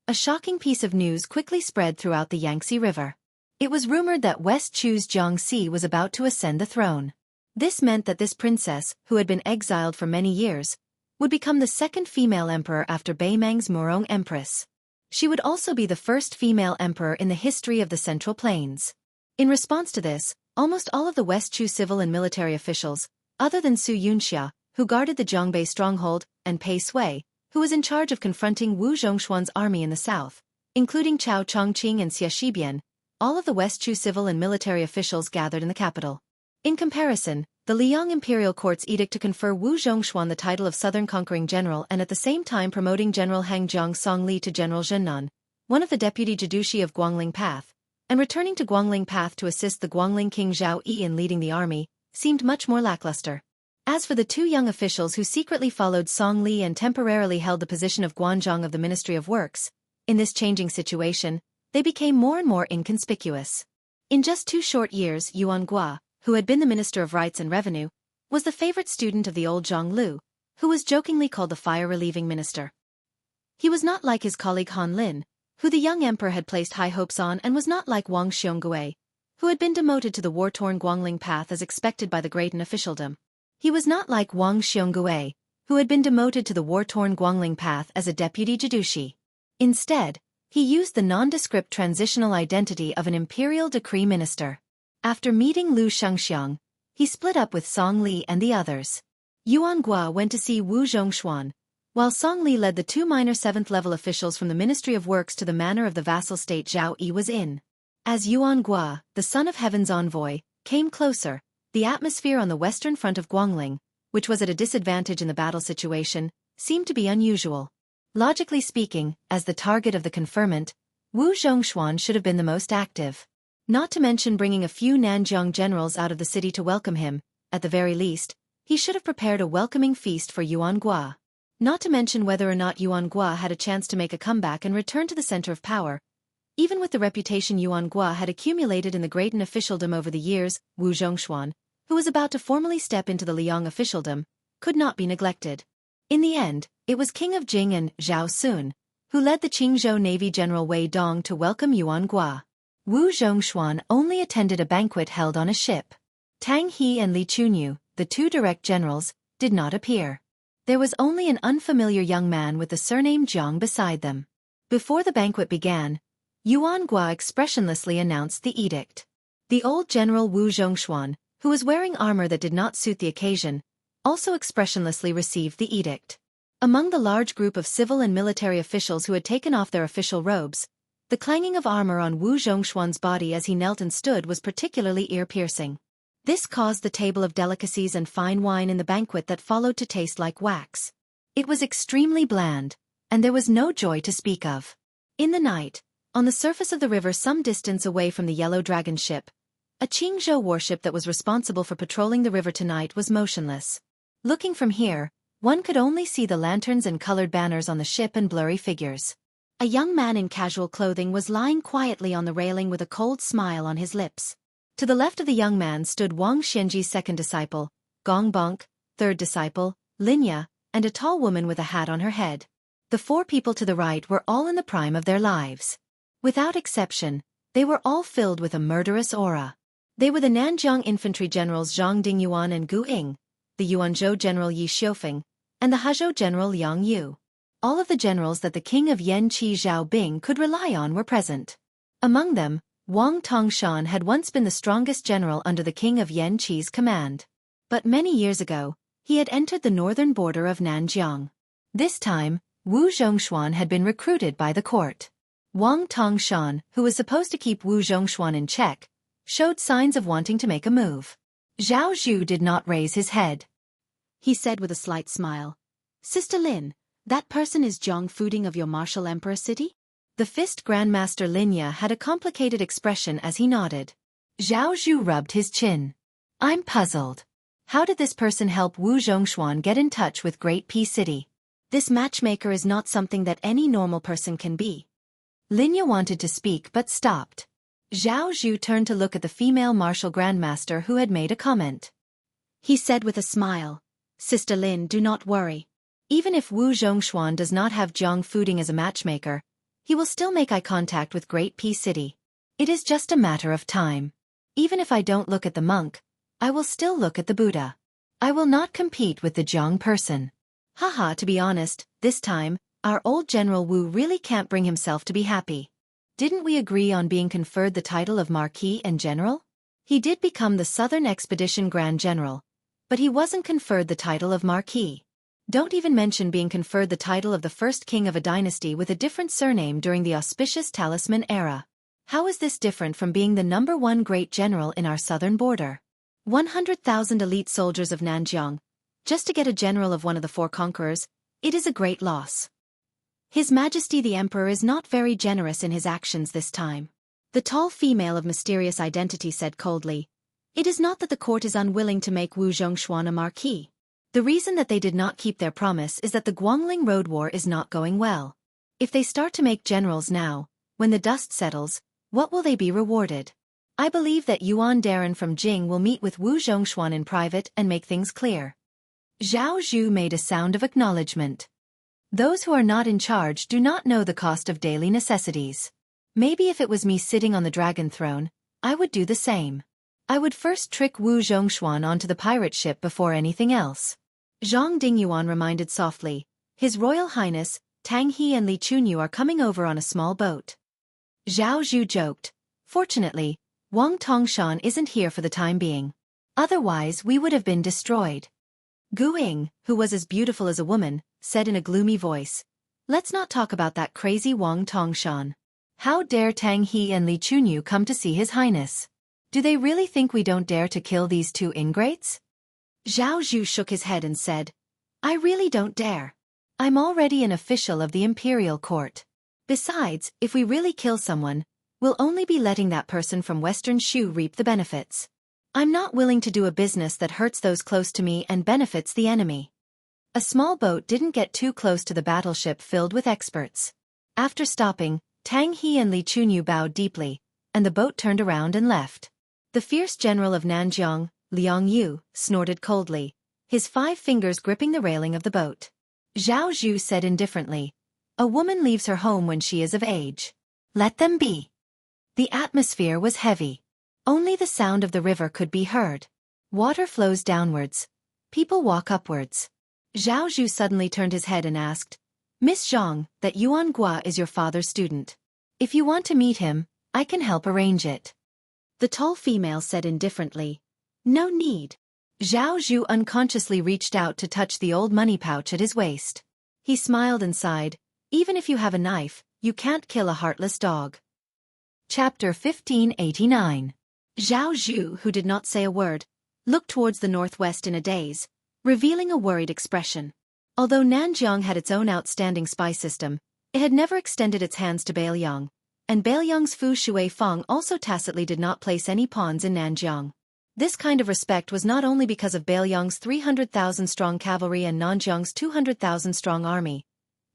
Speaker 1: a shocking piece of news quickly spread throughout the Yangtze River. It was rumored that West Chu's Jiangxi was about to ascend the throne. This meant that this princess, who had been exiled for many years, would become the second female emperor after Bai Mang's Murong empress. She would also be the first female emperor in the history of the Central Plains. In response to this, almost all of the West Chu civil and military officials, other than Su Yunxia, who guarded the Zhongbei stronghold, and Pei Sui, who was in charge of confronting Wu Zhongshuan's army in the south, including Chao Chongqing and Xie Shibian, all of the West Chu civil and military officials gathered in the capital. In comparison, the Liang imperial court's edict to confer Wu Zhongshuan the title of Southern Conquering General and at the same time promoting General Hangjiang Songli to General Zhennan, one of the deputy Jidushi of Guangling Path, and returning to Guangling Path to assist the Guangling king Zhao Yi in leading the army, seemed much more lackluster. As for the 2 young officials who secretly followed Song Li and temporarily held the position of Guanzhong of the Ministry of Works, in this changing situation, they became more and more inconspicuous. In just 2 short years, Yuan Gua, who had been the Minister of Rights and Revenue, was the favorite student of the old Zhang Lu, who was jokingly called the fire-relieving minister. He was not like his colleague Han Lin, who the young emperor had placed high hopes on, and was not like Wang Xiongui, who had been demoted to the war-torn Guangling Path as expected by the great in officialdom. He was not like Wang Xiongui, who had been demoted to the war-torn Guangling Path as a deputy Jidushi. Instead, he used the nondescript transitional identity of an imperial decree minister. After meeting Lu Shengxiang, he split up with Song Li and the others. Yuan Gua went to see Wu Zhongshuan, while Song Li led the 2 minor 7th-level officials from the Ministry of Works to the manor of the vassal state Zhao Yi was in. As Yuan Gua, the son of heaven's envoy, came closer, the The atmosphere on the western front of Guangling, which was at a disadvantage in the battle situation, seemed to be unusual. Logically speaking, as the target of the conferment, Wu Zhongshuan should have been the most active. Not to mention bringing a few Nanjiang generals out of the city to welcome him. At the very least, he should have prepared a welcoming feast for Yuan Gua. Not to mention whether or not Yuan Gua had a chance to make a comeback and return to the center of power. Even with the reputation Yuan Gua had accumulated in the Greaten officialdom over the years, Wu Zhongshuan, who was about to formally step into the Liang officialdom, could not be neglected. In the end, it was King of Jing and Zhao Sun, who led the Qingzhou Navy General Wei Dong to welcome Yuan Gua. Wu Zhongshuan only attended a banquet held on a ship. Tang He and Li Chunyu, the two direct generals, did not appear. There was only an unfamiliar young man with the surname Jiang beside them. Before the banquet began, Yuan Gua expressionlessly announced the edict. The old general Wu Zhongshuan, who was wearing armor that did not suit the occasion, also expressionlessly received the edict. Among the large group of civil and military officials who had taken off their official robes, the clanging of armor on Wu Zhongshuan's body as he knelt and stood was particularly ear-piercing. This caused the table of delicacies and fine wine in the banquet that followed to taste like wax. It was extremely bland, and there was no joy to speak of. In the night, on the surface of the river some distance away from the Yellow Dragon ship, a Qingzhou warship that was responsible for patrolling the river tonight was motionless. Looking from here, one could only see the lanterns and colored banners on the ship and blurry figures. A young man in casual clothing was lying quietly on the railing with a cold smile on his lips. To the left of the young man stood Wang Xianji's second disciple, Gong Bonk, third disciple, Linya, and a tall woman with a hat on her head. The four people to the right were all in the prime of their lives. Without exception, they were all filled with a murderous aura. They were the Nanjiang infantry generals Zhang Dingyuan and Gu Ying, the Yuanzhou general Yi Xiufeng, and the Hazhou general Liang Yu. All of the generals that the king of Yanqi Zhaobing could rely on were present. Among them, Wang Tongshan had once been the strongest general under the king of Yanqi's command. But many years ago, he had entered the northern border of Nanjiang. This time, Wu Zhongshuan had been recruited by the court. Wang Tongshan, who was supposed to keep Wu Zhongshuan in check, showed signs of wanting to make a move. Zhao Zhu did not raise his head. He said with a slight smile, "Sister Lin, that person is Jiang Fuding of your martial emperor city?" The fist grandmaster Linya had a complicated expression as he nodded. Zhao Zhu rubbed his chin. "I'm puzzled. How did this person help Wu Zhongshuan get in touch with Great P City? This matchmaker is not something that any normal person can be." Linya wanted to speak but stopped. Zhao Zhu turned to look at the female martial grandmaster who had made a comment. He said with a smile, "Sister Lin, do not worry. Even if Wu Zhongshuan does not have Jiang Fuding as a matchmaker, he will still make eye contact with Great P City. It is just a matter of time. Even if I don't look at the monk, I will still look at the Buddha. I will not compete with the Jiang person." Haha, to be honest, this time, our old General Wu really can't bring himself to be happy. Didn't we agree on being conferred the title of Marquis and General? He did become the Southern Expedition Grand General, but he wasn't conferred the title of Marquis. Don't even mention being conferred the title of the first king of a dynasty with a different surname during the auspicious Talisman era. How is this different from being the #1 great general in our southern border? 100,000 elite soldiers of Nanjiang, just to get a general of one of the four conquerors, it is a great loss. His Majesty the Emperor is not very generous in his actions this time. The tall female of mysterious identity said coldly, "It is not that the court is unwilling to make Wu Zhongshuan a marquis. The reason that they did not keep their promise is that the Guangling Road War is not going well. If they start to make generals now, when the dust settles, what will they be rewarded? I believe that Yuan Darren from Jing will meet with Wu Zhongshuan in private and make things clear." Zhao Zhu made a sound of acknowledgement. Those who are not in charge do not know the cost of daily necessities. Maybe if it was me sitting on the dragon throne, I would do the same. I would first trick Wu Zhongshuan onto the pirate ship before anything else. Zhang Dingyuan reminded softly, "His Royal Highness, Tang He and Li Chunyu are coming over on a small boat." Zhao Zhu joked, "Fortunately, Wang Tongshan isn't here for the time being. Otherwise we would have been destroyed." Gu Ying, who was as beautiful as a woman, said in a gloomy voice, "Let's not talk about that crazy Wang Tongshan. How dare Tang He and Li Chunyu come to see His Highness? Do they really think we don't dare to kill these two ingrates? Zhao Zhu shook his head and said, I really don't dare. I'm already an official of the imperial court. Besides, if we really kill someone, we'll only be letting that person from Western Shu reap the benefits. I'm not willing to do a business that hurts those close to me and benefits the enemy. A small boat didn't get too close to the battleship filled with experts. After stopping, Tang He and Li Chunyu bowed deeply, and the boat turned around and left. The fierce general of Nanjiang, Liang Yu, snorted coldly, his 5 fingers gripping the railing of the boat. Zhao Zhu said indifferently, a woman leaves her home when she is of age. Let them be. The atmosphere was heavy. Only the sound of the river could be heard. Water flows downwards. People walk upwards. Zhao Zhu suddenly turned his head and asked, Miss Zhang, that Yuan Gua is your father's student. If you want to meet him, I can help arrange it. The tall female said indifferently, no need. Zhao Zhu unconsciously reached out to touch the old money pouch at his waist. He smiled and sighed, even if you have a knife, you can't kill a heartless dog. Chapter 1589. Zhao Zhu, who did not say a word, looked towards the northwest in a daze, revealing a worried expression. Although Nanjiang had its own outstanding spy system, it had never extended its hands to Beiliang, and Beiliang's Fu Shui Feng also tacitly did not place any pawns in Nanjiang. This kind of respect was not only because of Beiliang's 300,000-strong cavalry and Nanjiang's 200,000-strong army,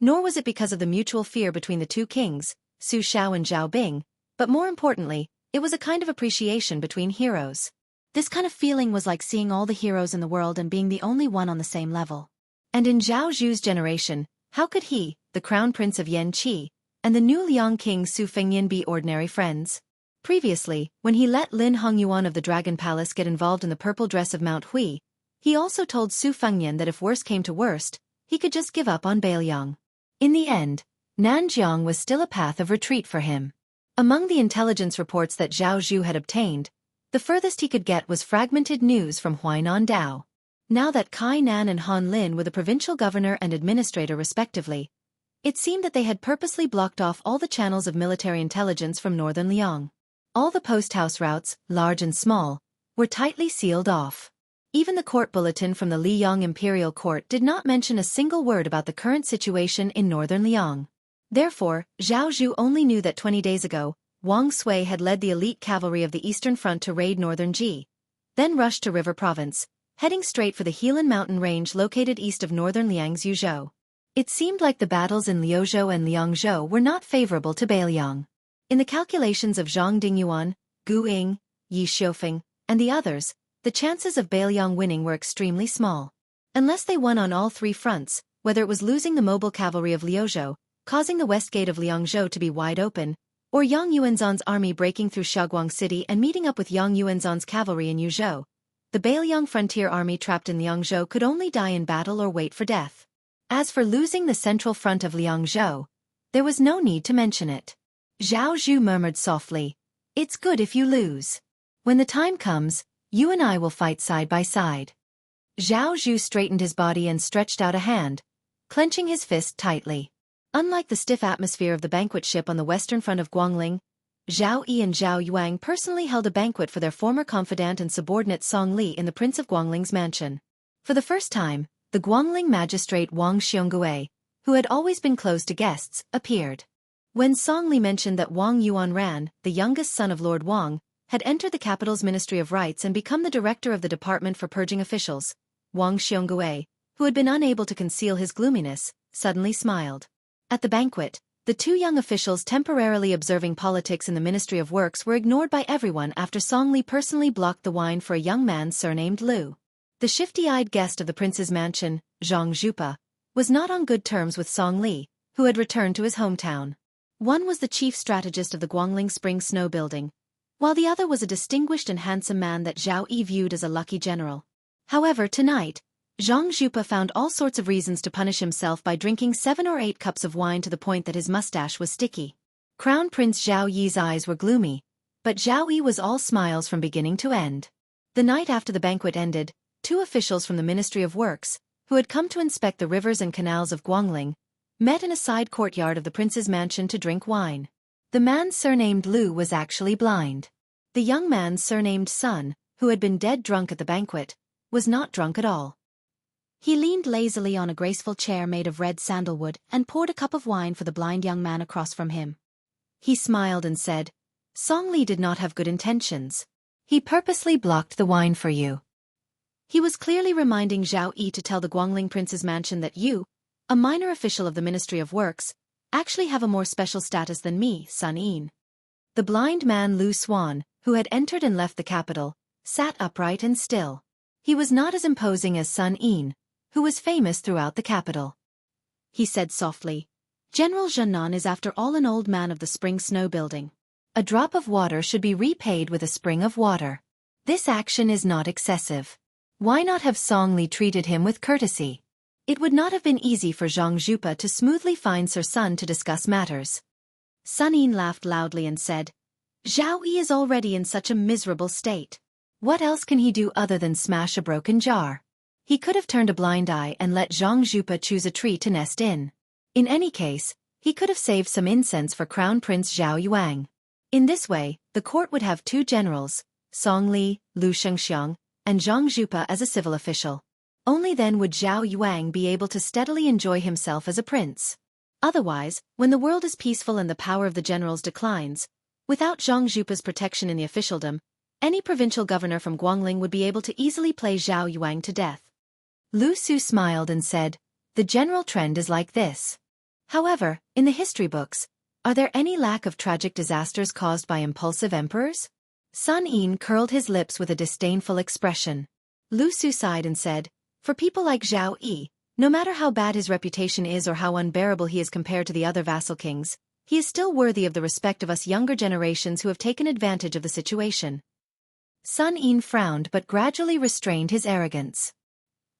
Speaker 1: nor was it because of the mutual fear between the two kings, Su Xiao and Zhao Bing, but more importantly, it was a kind of appreciation between heroes. This kind of feeling was like seeing all the heroes in the world and being the only one on the same level. And in Zhao Zhu's generation, how could he, the crown prince of Yanqi, and the new Liang king Su Fengyin be ordinary friends? Previously, when he let Lin Hongyuan of the Dragon Palace get involved in the purple dress of Mount Hui, he also told Su Fengyin that if worse came to worst, he could just give up on Beiliang. In the end, Nanjiang was still a path of retreat for him. Among the intelligence reports that Zhao Zhu had obtained, the furthest he could get was fragmented news from Huainan Dao. Now that Kai Nan and Han Lin were the provincial governor and administrator respectively, it seemed that they had purposely blocked off all the channels of military intelligence from northern Liang. All the post-house routes, large and small, were tightly sealed off. Even the court bulletin from the Liyang Imperial Court did not mention a single word about the current situation in northern Liang. Therefore, Zhao Zhu only knew that 20 days ago, Wang Sui had led the elite cavalry of the Eastern Front to raid northern Ji, then rushed to River Province, heading straight for the Helan mountain range located east of northern Liang's Yuzhou. It seemed like the battles in Liuzhou and Liangzhou were not favorable to Beiliang. In the calculations of Zhang Dingyuan, Gu Ying, Yi Xiufeng, and the others, the chances of Beiliang winning were extremely small. Unless they won on all 3 fronts, whether it was losing the mobile cavalry of Liuzhou, causing the west gate of Liangzhou to be wide open, or Yang Yuanzhan's army breaking through Shaoguang City and meeting up with Yang Yuanzhan's cavalry in Yuzhou, the Beiliang frontier army trapped in Liangzhou could only die in battle or wait for death. As for losing the central front of Liangzhou, there was no need to mention it. Zhao Zhu murmured softly, it's good if you lose. When the time comes, you and I will fight side by side. Zhao Zhu straightened his body and stretched out a hand, clenching his fist tightly. Unlike the stiff atmosphere of the banquet ship on the western front of Guangling, Zhao Yi and Zhao Yuang personally held a banquet for their former confidant and subordinate Song Li in the Prince of Guangling's mansion. For the first time, the Guangling magistrate Wang Xiongui, who had always been closed to guests, appeared. When Song Li mentioned that Wang Yuanran, the youngest son of Lord Wang, had entered the capital's Ministry of Rights and become the director of the Department for Purging Officials, Wang Xiongui, who had been unable to conceal his gloominess, suddenly smiled. At the banquet, the 2 young officials temporarily observing politics in the Ministry of Works were ignored by everyone after Song Li personally blocked the wine for a young man surnamed Lu. The shifty-eyed guest of the prince's mansion, Zhang Zhupa, was not on good terms with Song Li, who had returned to his hometown. One was the chief strategist of the Guangling Spring Snow Building, while the other was a distinguished and handsome man that Zhao Yi viewed as a lucky general. However, tonight, Zhang Zhupa found all sorts of reasons to punish himself by drinking 7 or 8 cups of wine to the point that his mustache was sticky. Crown Prince Zhao Yi's eyes were gloomy, but Zhao Yi was all smiles from beginning to end. The night after the banquet ended, 2 officials from the Ministry of Works, who had come to inspect the rivers and canals of Guangling, met in a side courtyard of the prince's mansion to drink wine. The man surnamed Lu was actually blind. The young man surnamed Sun, who had been dead drunk at the banquet, was not drunk at all. He leaned lazily on a graceful chair made of red sandalwood and poured a cup of wine for the blind young man across from him. He smiled and said, "Song Li did not have good intentions. He purposely blocked the wine for you." He was clearly reminding Zhao Yi to tell the Guangling prince's mansion that you, a minor official of the Ministry of Works, actually have a more special status than me, Sun Yin. The blind man Lu Xuan, who had entered and left the capital, sat upright and still. He was not as imposing as Sun Yin, who was famous throughout the capital. He said softly, "General Zhenan is after all an old man of the spring snow building. A drop of water should be repaid with a spring of water. This action is not excessive. Why not have Song Li treated him with courtesy?" It would not have been easy for Zhang Zhupa to smoothly find Sir Sun to discuss matters. Sun Yin laughed loudly and said, "Zhao Yi is already in such a miserable state. What else can he do other than smash a broken jar? He could have turned a blind eye and let Zhang Zhupa choose a tree to nest in. In any case, he could have saved some incense for Crown Prince Zhao Yuang. In this way, the court would have two generals, Song Li, Lu Xianxia, and Zhang Zhupa as a civil official. Only then would Zhao Yuang be able to steadily enjoy himself as a prince. Otherwise, when the world is peaceful and the power of the generals declines, without Zhang Zhupa's protection in the officialdom, any provincial governor from Guangling would be able to easily play Zhao Yuang to death." Lu Su smiled and said, "The general trend is like this. However, in the history books, are there any lack of tragic disasters caused by impulsive emperors?" Sun Yin curled his lips with a disdainful expression. Lu Su sighed and said, "For people like Zhao Yi, no matter how bad his reputation is or how unbearable he is compared to the other vassal kings, he is still worthy of the respect of us younger generations who have taken advantage of the situation." Sun Yin frowned but gradually restrained his arrogance.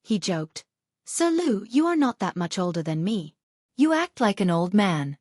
Speaker 1: He joked, "Sir Lu, you are not that much older than me. You act like an old man."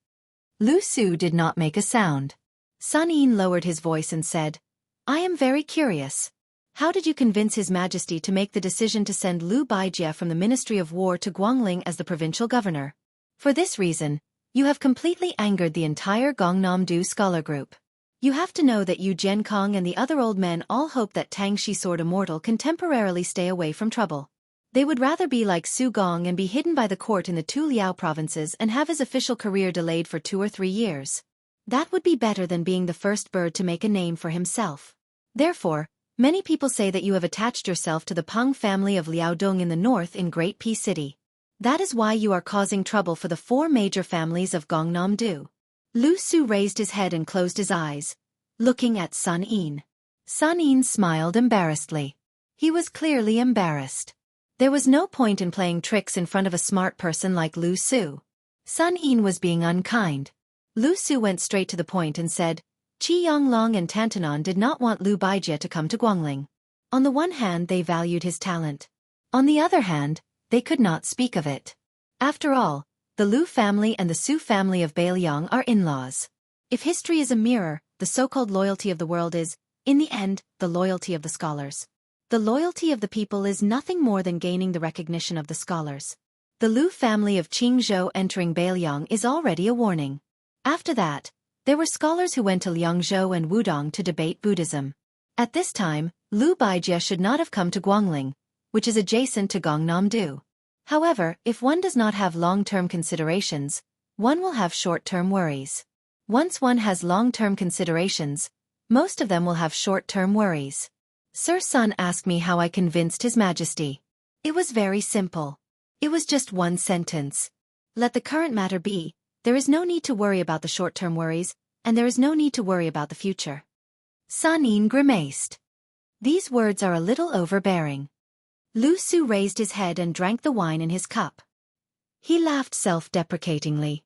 Speaker 1: Lu Su did not make a sound. Sun Yin lowered his voice and said, "I am very curious. How did you convince His Majesty to make the decision to send Lu Baijie from the Ministry of War to Guangling as the provincial governor? For this reason, you have completely angered the entire Gongnam-do scholar group. You have to know that Yu Jiankong and the other old men all hope that Tangxi Sword Immortal can temporarily stay away from trouble. They would rather be like Su Gong and be hidden by the court in the two Liao provinces and have his official career delayed for 2 or 3 years. That would be better than being the first bird to make a name for himself. Therefore, many people say that you have attached yourself to the Peng family of Liaodong in the north in Great Pea City. That is why you are causing trouble for the 4 major families of Gongnam-do." Lu Su raised his head and closed his eyes, looking at Sun Yin. Sun Yin smiled embarrassedly. He was clearly embarrassed. There was no point in playing tricks in front of a smart person like Lu Su. Sun Yin was being unkind. Lu Su went straight to the point and said, "Qi Yonglong and Tantanon did not want Lu Baijie to come to Guangling. On the one hand they valued his talent. On the other hand, they could not speak of it. After all, the Lu family and the Su family of Beiliang are in-laws. If history is a mirror, the so-called loyalty of the world is, in the end, the loyalty of the scholars. The loyalty of the people is nothing more than gaining the recognition of the scholars. The Lu family of Qingzhou entering Beiliang is already a warning. After that, there were scholars who went to Liangzhou and Wudong to debate Buddhism. At this time, Lu Baijie should not have come to Guangling, which is adjacent to Gongnam-do. However, if one does not have long-term considerations, one will have short-term worries. Once one has long-term considerations, most of them will have short-term worries. Sir Sun asked me how I convinced His Majesty. It was very simple. It was just one sentence. Let the current matter be. There is no need to worry about the short-term worries, and there is no need to worry about the future. Sun Yin grimaced. These words are a little overbearing. Lu Su raised his head and drank the wine in his cup. He laughed self-deprecatingly.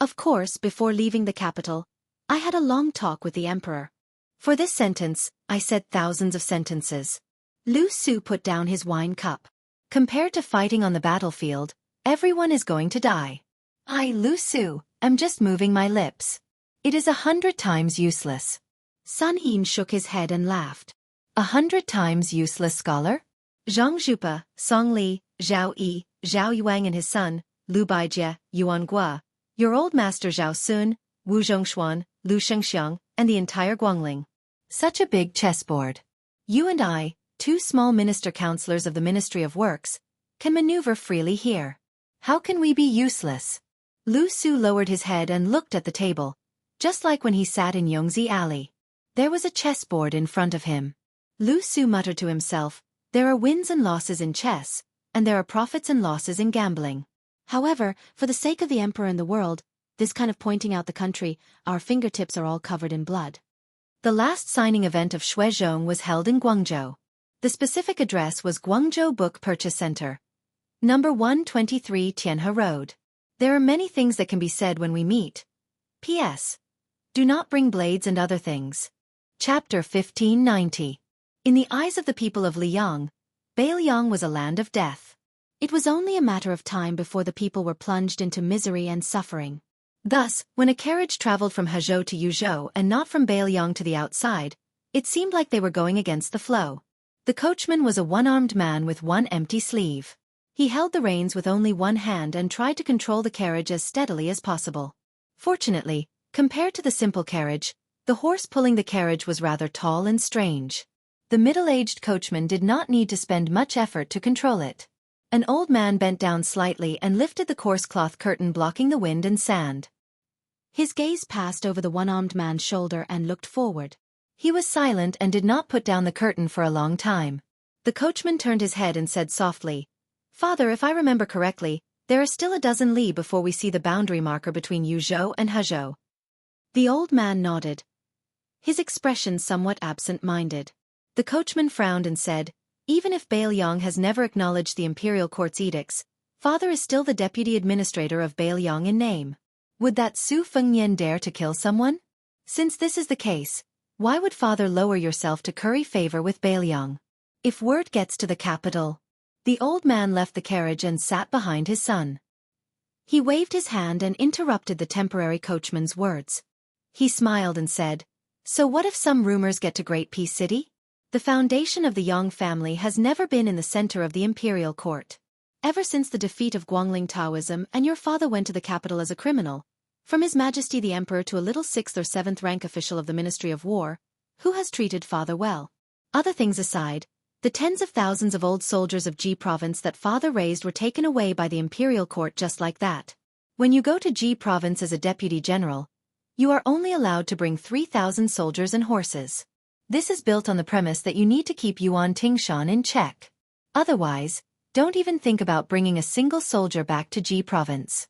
Speaker 1: Of course, before leaving the capital, I had a long talk with the emperor. For this sentence, I said thousands of sentences. Lu Su put down his wine cup. Compared to fighting on the battlefield, everyone is going to die. I, Lu Su, am just moving my lips. It is 100 times useless. Sun Yin shook his head and laughed. 100 times useless, scholar? Zhang Zhupa, Song Li, Zhao Yi, Zhao Yuang and his son, Lu Baijie, Yuan Gua, your old master Zhao Sun, Wu Zhongshuan, Lu Shengxiang, and the entire Guangling. Such a big chessboard. You and I, two small minister counselors of the Ministry of Works, can maneuver freely here. How can we be useless? Lu Su lowered his head and looked at the table, just like when he sat in Yongzi Alley. There was a chessboard in front of him. Lu Su muttered to himself, there are wins and losses in chess, and there are profits and losses in gambling. However, for the sake of the emperor and the world, this kind of pointing out the country, our fingertips are all covered in blood. The last signing event of Shuizhong was held in Guangzhou. The specific address was Guangzhou Book Purchase Center, number 123 Tianhe Road. There are many things that can be said when we meet. P.S. Do not bring blades and other things. Chapter 1590. In the eyes of the people of Liang, Beiliang was a land of death. It was only a matter of time before the people were plunged into misery and suffering. Thus, when a carriage traveled from Hezhou to Yuzhou and not from Beiliang to the outside, it seemed like they were going against the flow. The coachman was a one-armed man with one empty sleeve. He held the reins with only one hand and tried to control the carriage as steadily as possible. Fortunately, compared to the simple carriage, the horse pulling the carriage was rather tall and strange. The middle-aged coachman did not need to spend much effort to control it. An old man bent down slightly and lifted the coarse cloth curtain blocking the wind and sand. His gaze passed over the one-armed man's shoulder and looked forward. He was silent and did not put down the curtain for a long time. The coachman turned his head and said softly, "Father, if I remember correctly, there are still a dozen li before we see the boundary marker between Yuzhou and Hezhou." The old man nodded, his expression somewhat absent-minded. The coachman frowned and said, "Even if Beiliang has never acknowledged the imperial court's edicts, father is still the deputy administrator of Beiliang in name. Would that Su Fengnian dare to kill someone? Since this is the case, why would father lower yourself to curry favor with Beiliang? If word gets to the capital..." The old man left the carriage and sat behind his son. He waved his hand and interrupted the temporary coachman's words. He smiled and said, "So what if some rumors get to Great Peace City? The foundation of the Yang family has never been in the center of the imperial court. Ever since the defeat of Guangling Taoism and your father went to the capital as a criminal, from His Majesty the Emperor to a little 6th or 7th rank official of the Ministry of War, who has treated father well? Other things aside, the tens of thousands of old soldiers of Ji province that father raised were taken away by the imperial court just like that. When you go to Ji province as a deputy general, you are only allowed to bring 3,000 soldiers and horses. This is built on the premise that you need to keep Yuan Tingshan in check. Otherwise, don't even think about bringing a single soldier back to Ji province."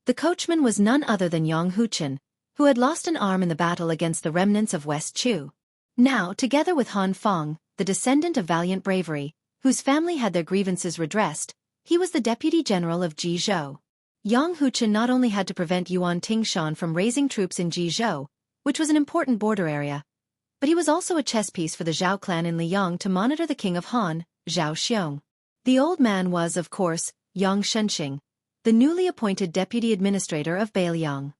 Speaker 1: The coachman was none other than Yang Huchen, who had lost an arm in the battle against the remnants of West Chu. Now, together with Han Feng, the descendant of valiant bravery, whose family had their grievances redressed, he was the deputy general of Jizhou. Yang Huchen not only had to prevent Yuan Tingshan from raising troops in Jizhou, which was an important border area, but he was also a chess piece for the Zhao clan in Liang to monitor the king of Han, Zhao Xiong. The old man was, of course, Yang Shenxing, the newly appointed deputy administrator of Beiliang.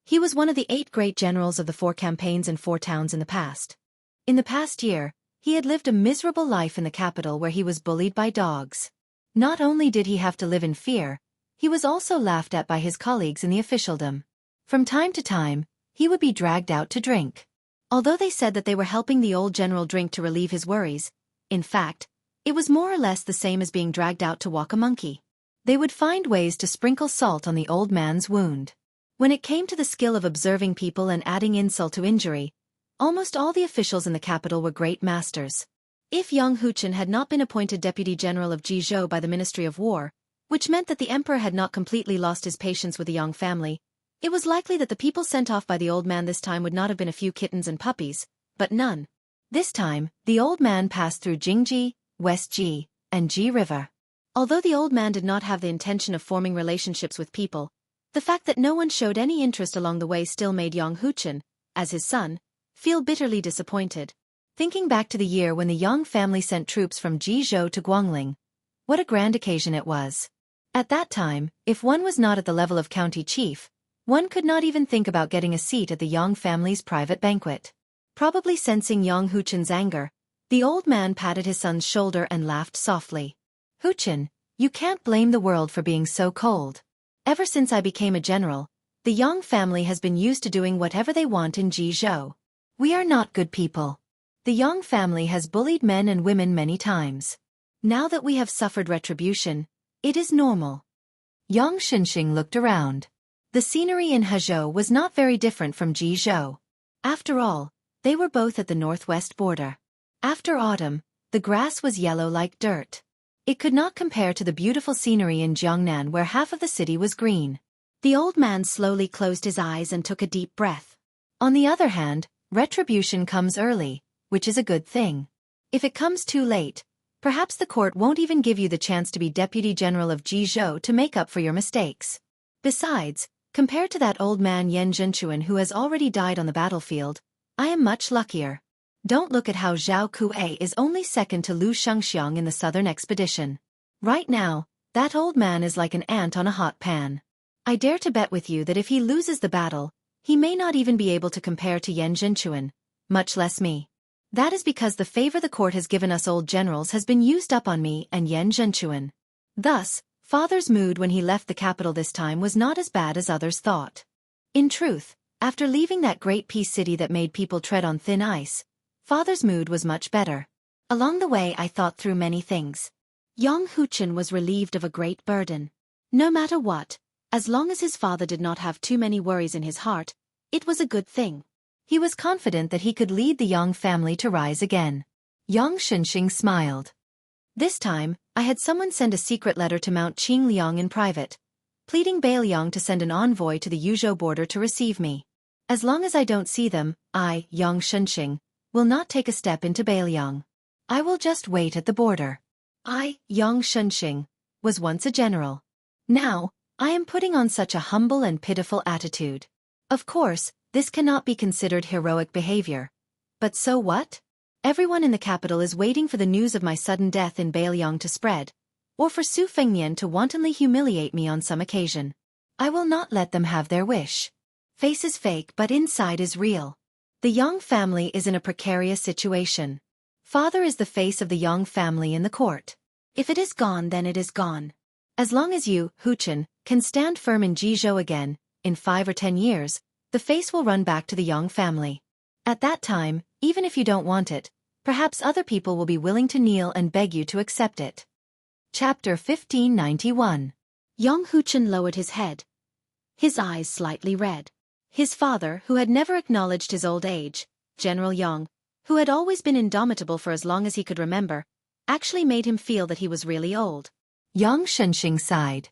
Speaker 1: He was one of the 8 great generals of the 4 campaigns and 4 towns in the past. In the past year, he had lived a miserable life in the capital where he was bullied by dogs. Not only did he have to live in fear, he was also laughed at by his colleagues in the officialdom. From time to time, he would be dragged out to drink. Although they said that they were helping the old general drink to relieve his worries, in fact, it was more or less the same as being dragged out to walk a monkey. They would find ways to sprinkle salt on the old man's wound. When it came to the skill of observing people and adding insult to injury, almost all the officials in the capital were great masters. If Yang Huchen had not been appointed deputy general of Jizhou by the Ministry of War, which meant that the emperor had not completely lost his patience with the Yang family, it was likely that the people sent off by the old man this time would not have been a few kittens and puppies, but none. This time, the old man passed through Jingji, West Ji, and Ji River. Although the old man did not have the intention of forming relationships with people, the fact that no one showed any interest along the way still made Yang Huchen, as his son, feel bitterly disappointed. Thinking back to the year when the Yang family sent troops from Jizhou to Guangling, what a grand occasion it was. At that time, if one was not at the level of county chief, one could not even think about getting a seat at the Yang family's private banquet. Probably sensing Yang Huchen's anger, the old man patted his son's shoulder and laughed softly. "Huchen, you can't blame the world for being so cold. Ever since I became a general, the Yang family has been used to doing whatever they want in Jizhou. We are not good people. The Yang family has bullied men and women many times. Now that we have suffered retribution, it is normal. Yang Xianxia looked around. The scenery in Hezhou was not very different from Jizhou. After all, they were both at the northwest border. After autumn, the grass was yellow like dirt. It could not compare to the beautiful scenery in Jiangnan where half of the city was green. The old man slowly closed his eyes and took a deep breath. On the other hand, retribution comes early, which is a good thing. If it comes too late, perhaps the court won't even give you the chance to be Deputy General of Jizhou to make up for your mistakes. Besides, compared to that old man Yan Zhenchuan who has already died on the battlefield, I am much luckier. Don't look at how Zhao Kuei is only second to Lu Xiangxiang in the southern expedition. Right now, that old man is like an ant on a hot pan. I dare to bet with you that if he loses the battle, he may not even be able to compare to Yan Zhenchuan, much less me. That is because the favor the court has given us old generals has been used up on me and Yan Zhenchuan. Thus, father's mood when he left the capital this time was not as bad as others thought. In truth, after leaving that great peace city that made people tread on thin ice, father's mood was much better. Along the way I thought through many things. Yang Huchen was relieved of a great burden. No matter what, as long as his father did not have too many worries in his heart, it was a good thing. He was confident that he could lead the Yang family to rise again. Yang Xianxia smiled. This time, I had someone send a secret letter to Mount Qingliang in private, pleading Beiliang to send an envoy to the Yuzhou border to receive me. As long as I don't see them, I, Yang Xianxia, will not take a step into Beiliang. I will just wait at the border. I, Yang Xianxia, was once a general. Now, I am putting on such a humble and pitiful attitude. Of course, this cannot be considered heroic behavior. But so what? Everyone in the capital is waiting for the news of my sudden death in Beiliang to spread, or for Su Fengnian to wantonly humiliate me on some occasion. I will not let them have their wish. Face is fake but inside is real. The Yang family is in a precarious situation. Father is the face of the Yang family in the court. If it is gone, then it is gone. As long as you, Huchen, can stand firm in Jizhou again, in 5 or 10 years, the face will run back to the Yang family. At that time, even if you don't want it, perhaps other people will be willing to kneel and beg you to accept it. Chapter 1591. Yang Huchen lowered his head, his eyes slightly red. His father, who had never acknowledged his old age, General Yang, who had always been indomitable for as long as he could remember, actually made him feel that he was really old. Yang Xianxia sighed.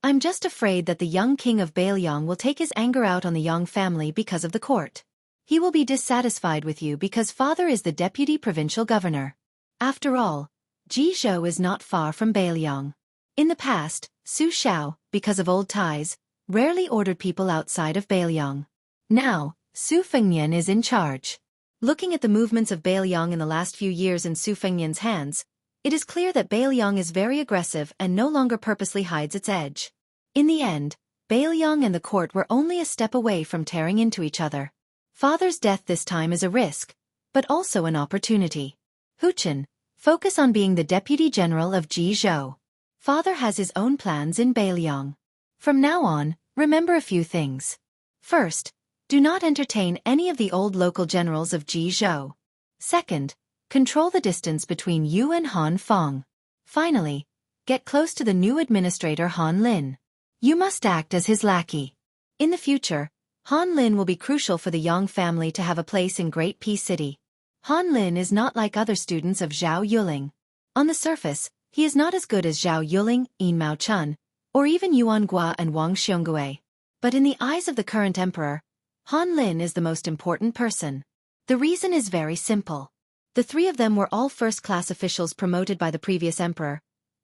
Speaker 1: I'm just afraid that the young king of Beiliang will take his anger out on the Yang family because of the court. He will be dissatisfied with you because father is the deputy provincial governor. After all, Jizhou is not far from Beiliang. In the past, Su Xiao, because of old ties, rarely ordered people outside of Beiliang. Now, Su Fengnian is in charge. Looking at the movements of Beiliang in the last few years in Su Fengnian's hands, it is clear that Beiliang is very aggressive and no longer purposely hides its edge. In the end, Beiliang and the court were only a step away from tearing into each other. Father's death this time is a risk, but also an opportunity. Huchen, focus on being the deputy general of Jizhou. Father has his own plans in Beiliang. From now on, remember a few things. First, do not entertain any of the old local generals of Jizhou. Second, control the distance between you and Han Feng. Finally, get close to the new administrator Han Lin. You must act as his lackey. In the future, Han Lin will be crucial for the Yang family to have a place in Great Peace City. Han Lin is not like other students of Zhao Yuling. On the surface, he is not as good as Zhao Yuling, Yin Mao Chun, or even Yuan Gua and Wang Xiongui. But in the eyes of the current emperor, Han Lin is the most important person. The reason is very simple. The three of them were all first-class officials promoted by the previous emperor,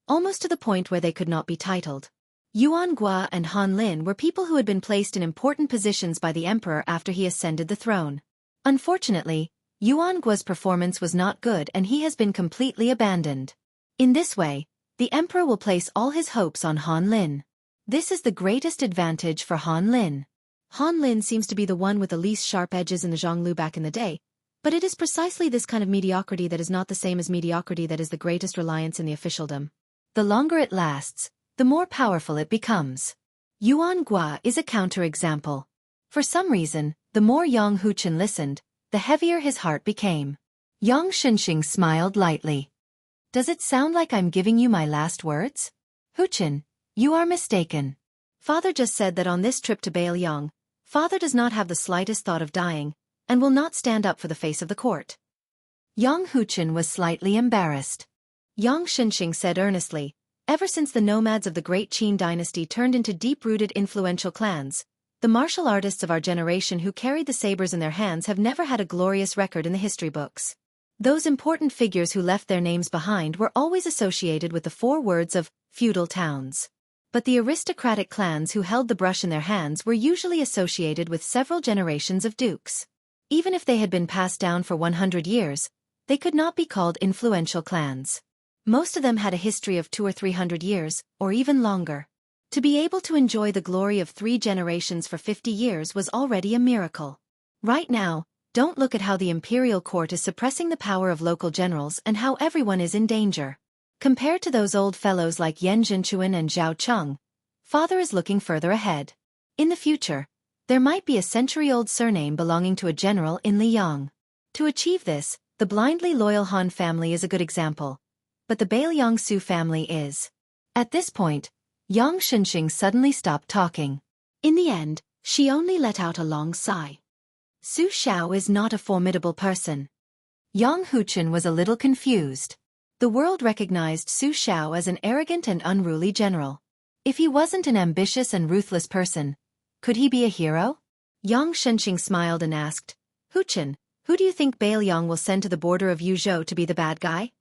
Speaker 1: almost to the point where they could not be titled. Yuan Gua and Han Lin were people who had been placed in important positions by the emperor after he ascended the throne. Unfortunately, Yuan Gua's performance was not good and he has been completely abandoned. In this way, the emperor will place all his hopes on Han Lin. This is the greatest advantage for Han Lin. Han Lin seems to be the one with the least sharp edges in the Jianghu back in the day, but it is precisely this kind of mediocrity that is not the same as mediocrity that is the greatest reliance in the officialdom. The longer it lasts, the more powerful it becomes. Yuan Gua is a counterexample. For some reason, the more Yang Huchen listened, the heavier his heart became. Yang Shenxing smiled lightly. Does it sound like I'm giving you my last words? Huchen, you are mistaken. Father just said that on this trip to Beiyang, Father does not have the slightest thought of dying, and will not stand up for the face of the court. Yang Huchen was slightly embarrassed. Yang Shenxing said earnestly, ever since the nomads of the Great Qin dynasty turned into deep-rooted influential clans, the martial artists of our generation who carried the sabers in their hands have never had a glorious record in the history books. Those important figures who left their names behind were always associated with the 4 words of feudal towns. But the aristocratic clans who held the brush in their hands were usually associated with several generations of dukes. Even if they had been passed down for 100 years, they could not be called influential clans. Most of them had a history of 200 or 300 years, or even longer. To be able to enjoy the glory of 3 generations for 50 years was already a miracle. Right now, don't look at how the imperial court is suppressing the power of local generals and how everyone is in danger. Compared to those old fellows like Yan Zhenchuan and Zhao Cheng, Father is looking further ahead. In the future, there might be a century-old surname belonging to a general in Liang. To achieve this, the blindly loyal Han family is a good example, but the Beiliang Su family is. At this point, Yang Shenxing suddenly stopped talking. In the end, she only let out a long sigh. Su Xiao is not a formidable person. Yang Huchen was a little confused. The world recognized Su Xiao as an arrogant and unruly general. If he wasn't an ambitious and ruthless person, could he be a hero? Yang Shenxing smiled and asked, Huchen, who do you think Beiliang will send to the border of Yuzhou to be the bad guy?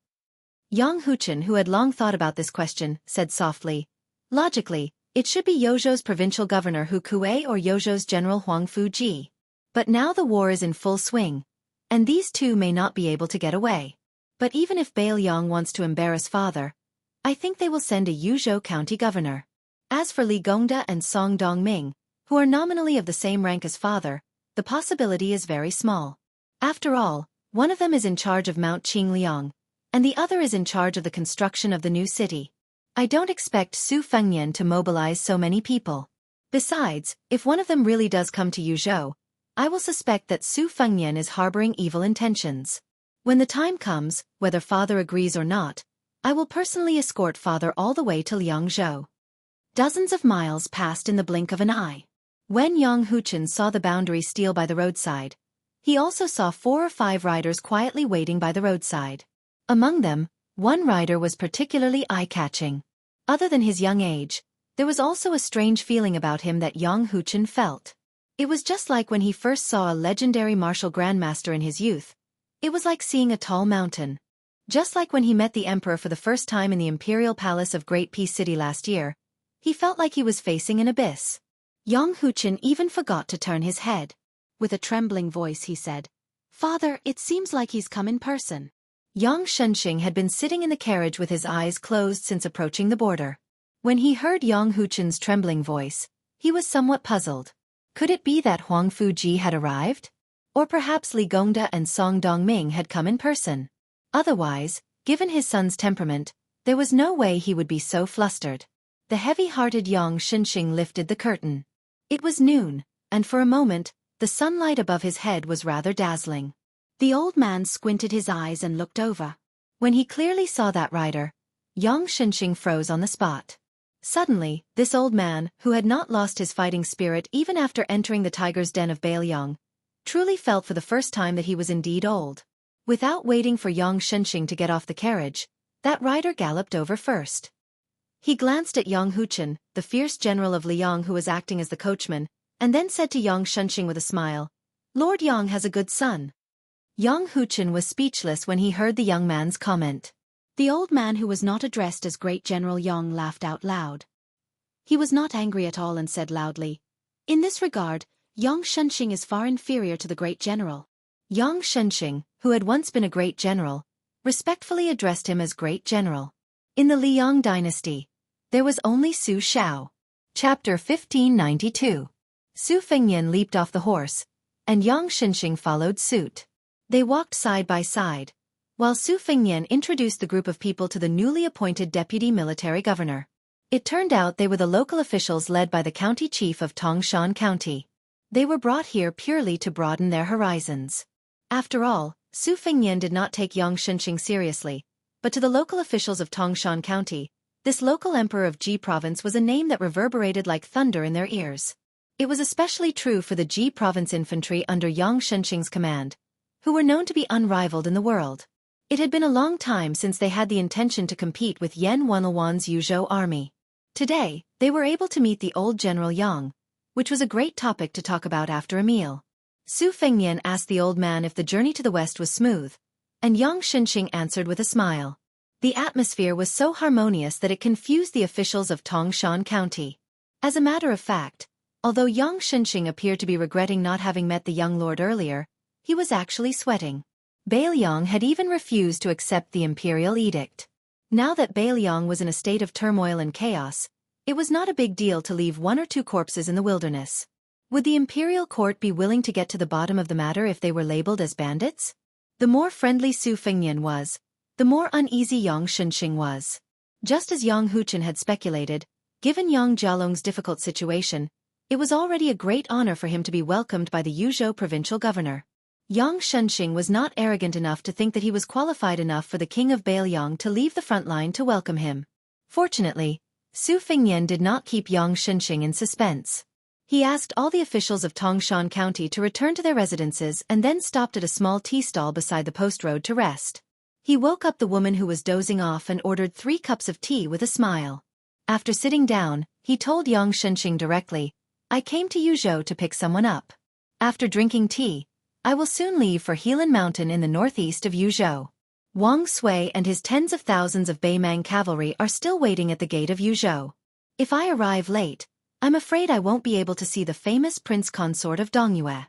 Speaker 1: Yang Huchen, who had long thought about this question, said softly, logically, it should be Yozhou's provincial governor Hu Kuei or Yozhou's general Huang Fuji. But now the war is in full swing, and these two may not be able to get away. But even if Beiliang wants to embarrass Father, I think they will send a Yuzhou county governor. As for Li Gongda and Song Dongming, who are nominally of the same rank as Father, the possibility is very small. After all, one of them is in charge of Mount Qingliang, and the other is in charge of the construction of the new city. I don't expect Su Fengnian to mobilize so many people. Besides, if one of them really does come to Yuzhou, I will suspect that Su Fengnian is harboring evil intentions. When the time comes, whether Father agrees or not, I will personally escort Father all the way to Liangzhou. Dozens of miles passed in the blink of an eye. When Yang Huchen saw the boundary steel by the roadside, he also saw 4 or 5 riders quietly waiting by the roadside. Among them, one rider was particularly eye-catching. Other than his young age, there was also a strange feeling about him that Yang Huchen felt. It was just like when he first saw a legendary martial grandmaster in his youth. It was like seeing a tall mountain. Just like when he met the emperor for the first time in the imperial palace of Great Peace City last year, he felt like he was facing an abyss. Yang Huchen even forgot to turn his head. With a trembling voice he said, Father, it seems like he's come in person. Yang Shenxing had been sitting in the carriage with his eyes closed since approaching the border. When he heard Yang Huchen's trembling voice, he was somewhat puzzled. Could it be that Huang Fuji had arrived? Or perhaps Li Gongda and Song Dongming had come in person. Otherwise, given his son's temperament, there was no way he would be so flustered. The heavy-hearted Yang Shenxing lifted the curtain. It was noon, and for a moment, the sunlight above his head was rather dazzling. The old man squinted his eyes and looked over. When he clearly saw that rider, Yang Shenxing froze on the spot. Suddenly, this old man, who had not lost his fighting spirit even after entering the tiger's den of Beiliang, truly felt for the first time that he was indeed old. Without waiting for Yang Shenxing to get off the carriage, that rider galloped over first. He glanced at Yang Huchen, the fierce general of Liang who was acting as the coachman, and then said to Yang Shenxing with a smile, Lord Yang has a good son. Yang Huchen was speechless when he heard the young man's comment. The old man who was not addressed as Great General Yang laughed out loud. He was not angry at all and said loudly, In this regard, Yang Shenxing is far inferior to the Great General. Yang Shenxing, who had once been a great general, respectfully addressed him as Great General. In the Liang dynasty, there was only Su Xiao. Chapter 1592. Su Fengnian leaped off the horse, and Yang Shenxing followed suit. They walked side by side, while Su Fengnian introduced the group of people to the newly appointed deputy military governor. It turned out they were the local officials led by the county chief of Tongshan County. They were brought here purely to broaden their horizons. After all, Su Fengnian did not take Yang Shenxing seriously, but to the local officials of Tongshan County, this local emperor of Ji province was a name that reverberated like thunder in their ears. It was especially true for the Ji province infantry under Yang Shenxing's command, who were known to be unrivaled in the world. It had been a long time since they had the intention to compete with Yan Wenluan's Yuzhou army. Today, they were able to meet the old General Yang, which was a great topic to talk about after a meal. Su Fengnian asked the old man if the journey to the west was smooth, and Yang Shenxing answered with a smile. The atmosphere was so harmonious that it confused the officials of Tongshan County. As a matter of fact, although Yang Shenxing appeared to be regretting not having met the young lord earlier, he was actually sweating. Bailiang had even refused to accept the imperial edict. Now that Bailiang was in a state of turmoil and chaos, it was not a big deal to leave 1 or 2 corpses in the wilderness. Would the imperial court be willing to get to the bottom of the matter if they were labeled as bandits? The more friendly Su Fengnian was, the more uneasy Yang Shenxing was. Just as Yang Huchen had speculated, given Yang Jialong's difficult situation, it was already a great honor for him to be welcomed by the Yuzhou provincial governor. Yang Shenxing was not arrogant enough to think that he was qualified enough for the king of Bailiang to leave the front line to welcome him. Fortunately, Su Fengnian did not keep Yang Shenxing in suspense. He asked all the officials of Tongshan County to return to their residences and then stopped at a small tea stall beside the post road to rest. He woke up the woman who was dozing off and ordered 3 cups of tea with a smile. After sitting down, he told Yang Shenxing directly, "I came to Yuzhou to pick someone up. After drinking tea, I will soon leave for Helan Mountain in the northeast of Yuzhou. Wang Sui and his tens of thousands of Beimang cavalry are still waiting at the gate of Yuzhou. If I arrive late, I'm afraid I won't be able to see the famous prince consort of Dongyue."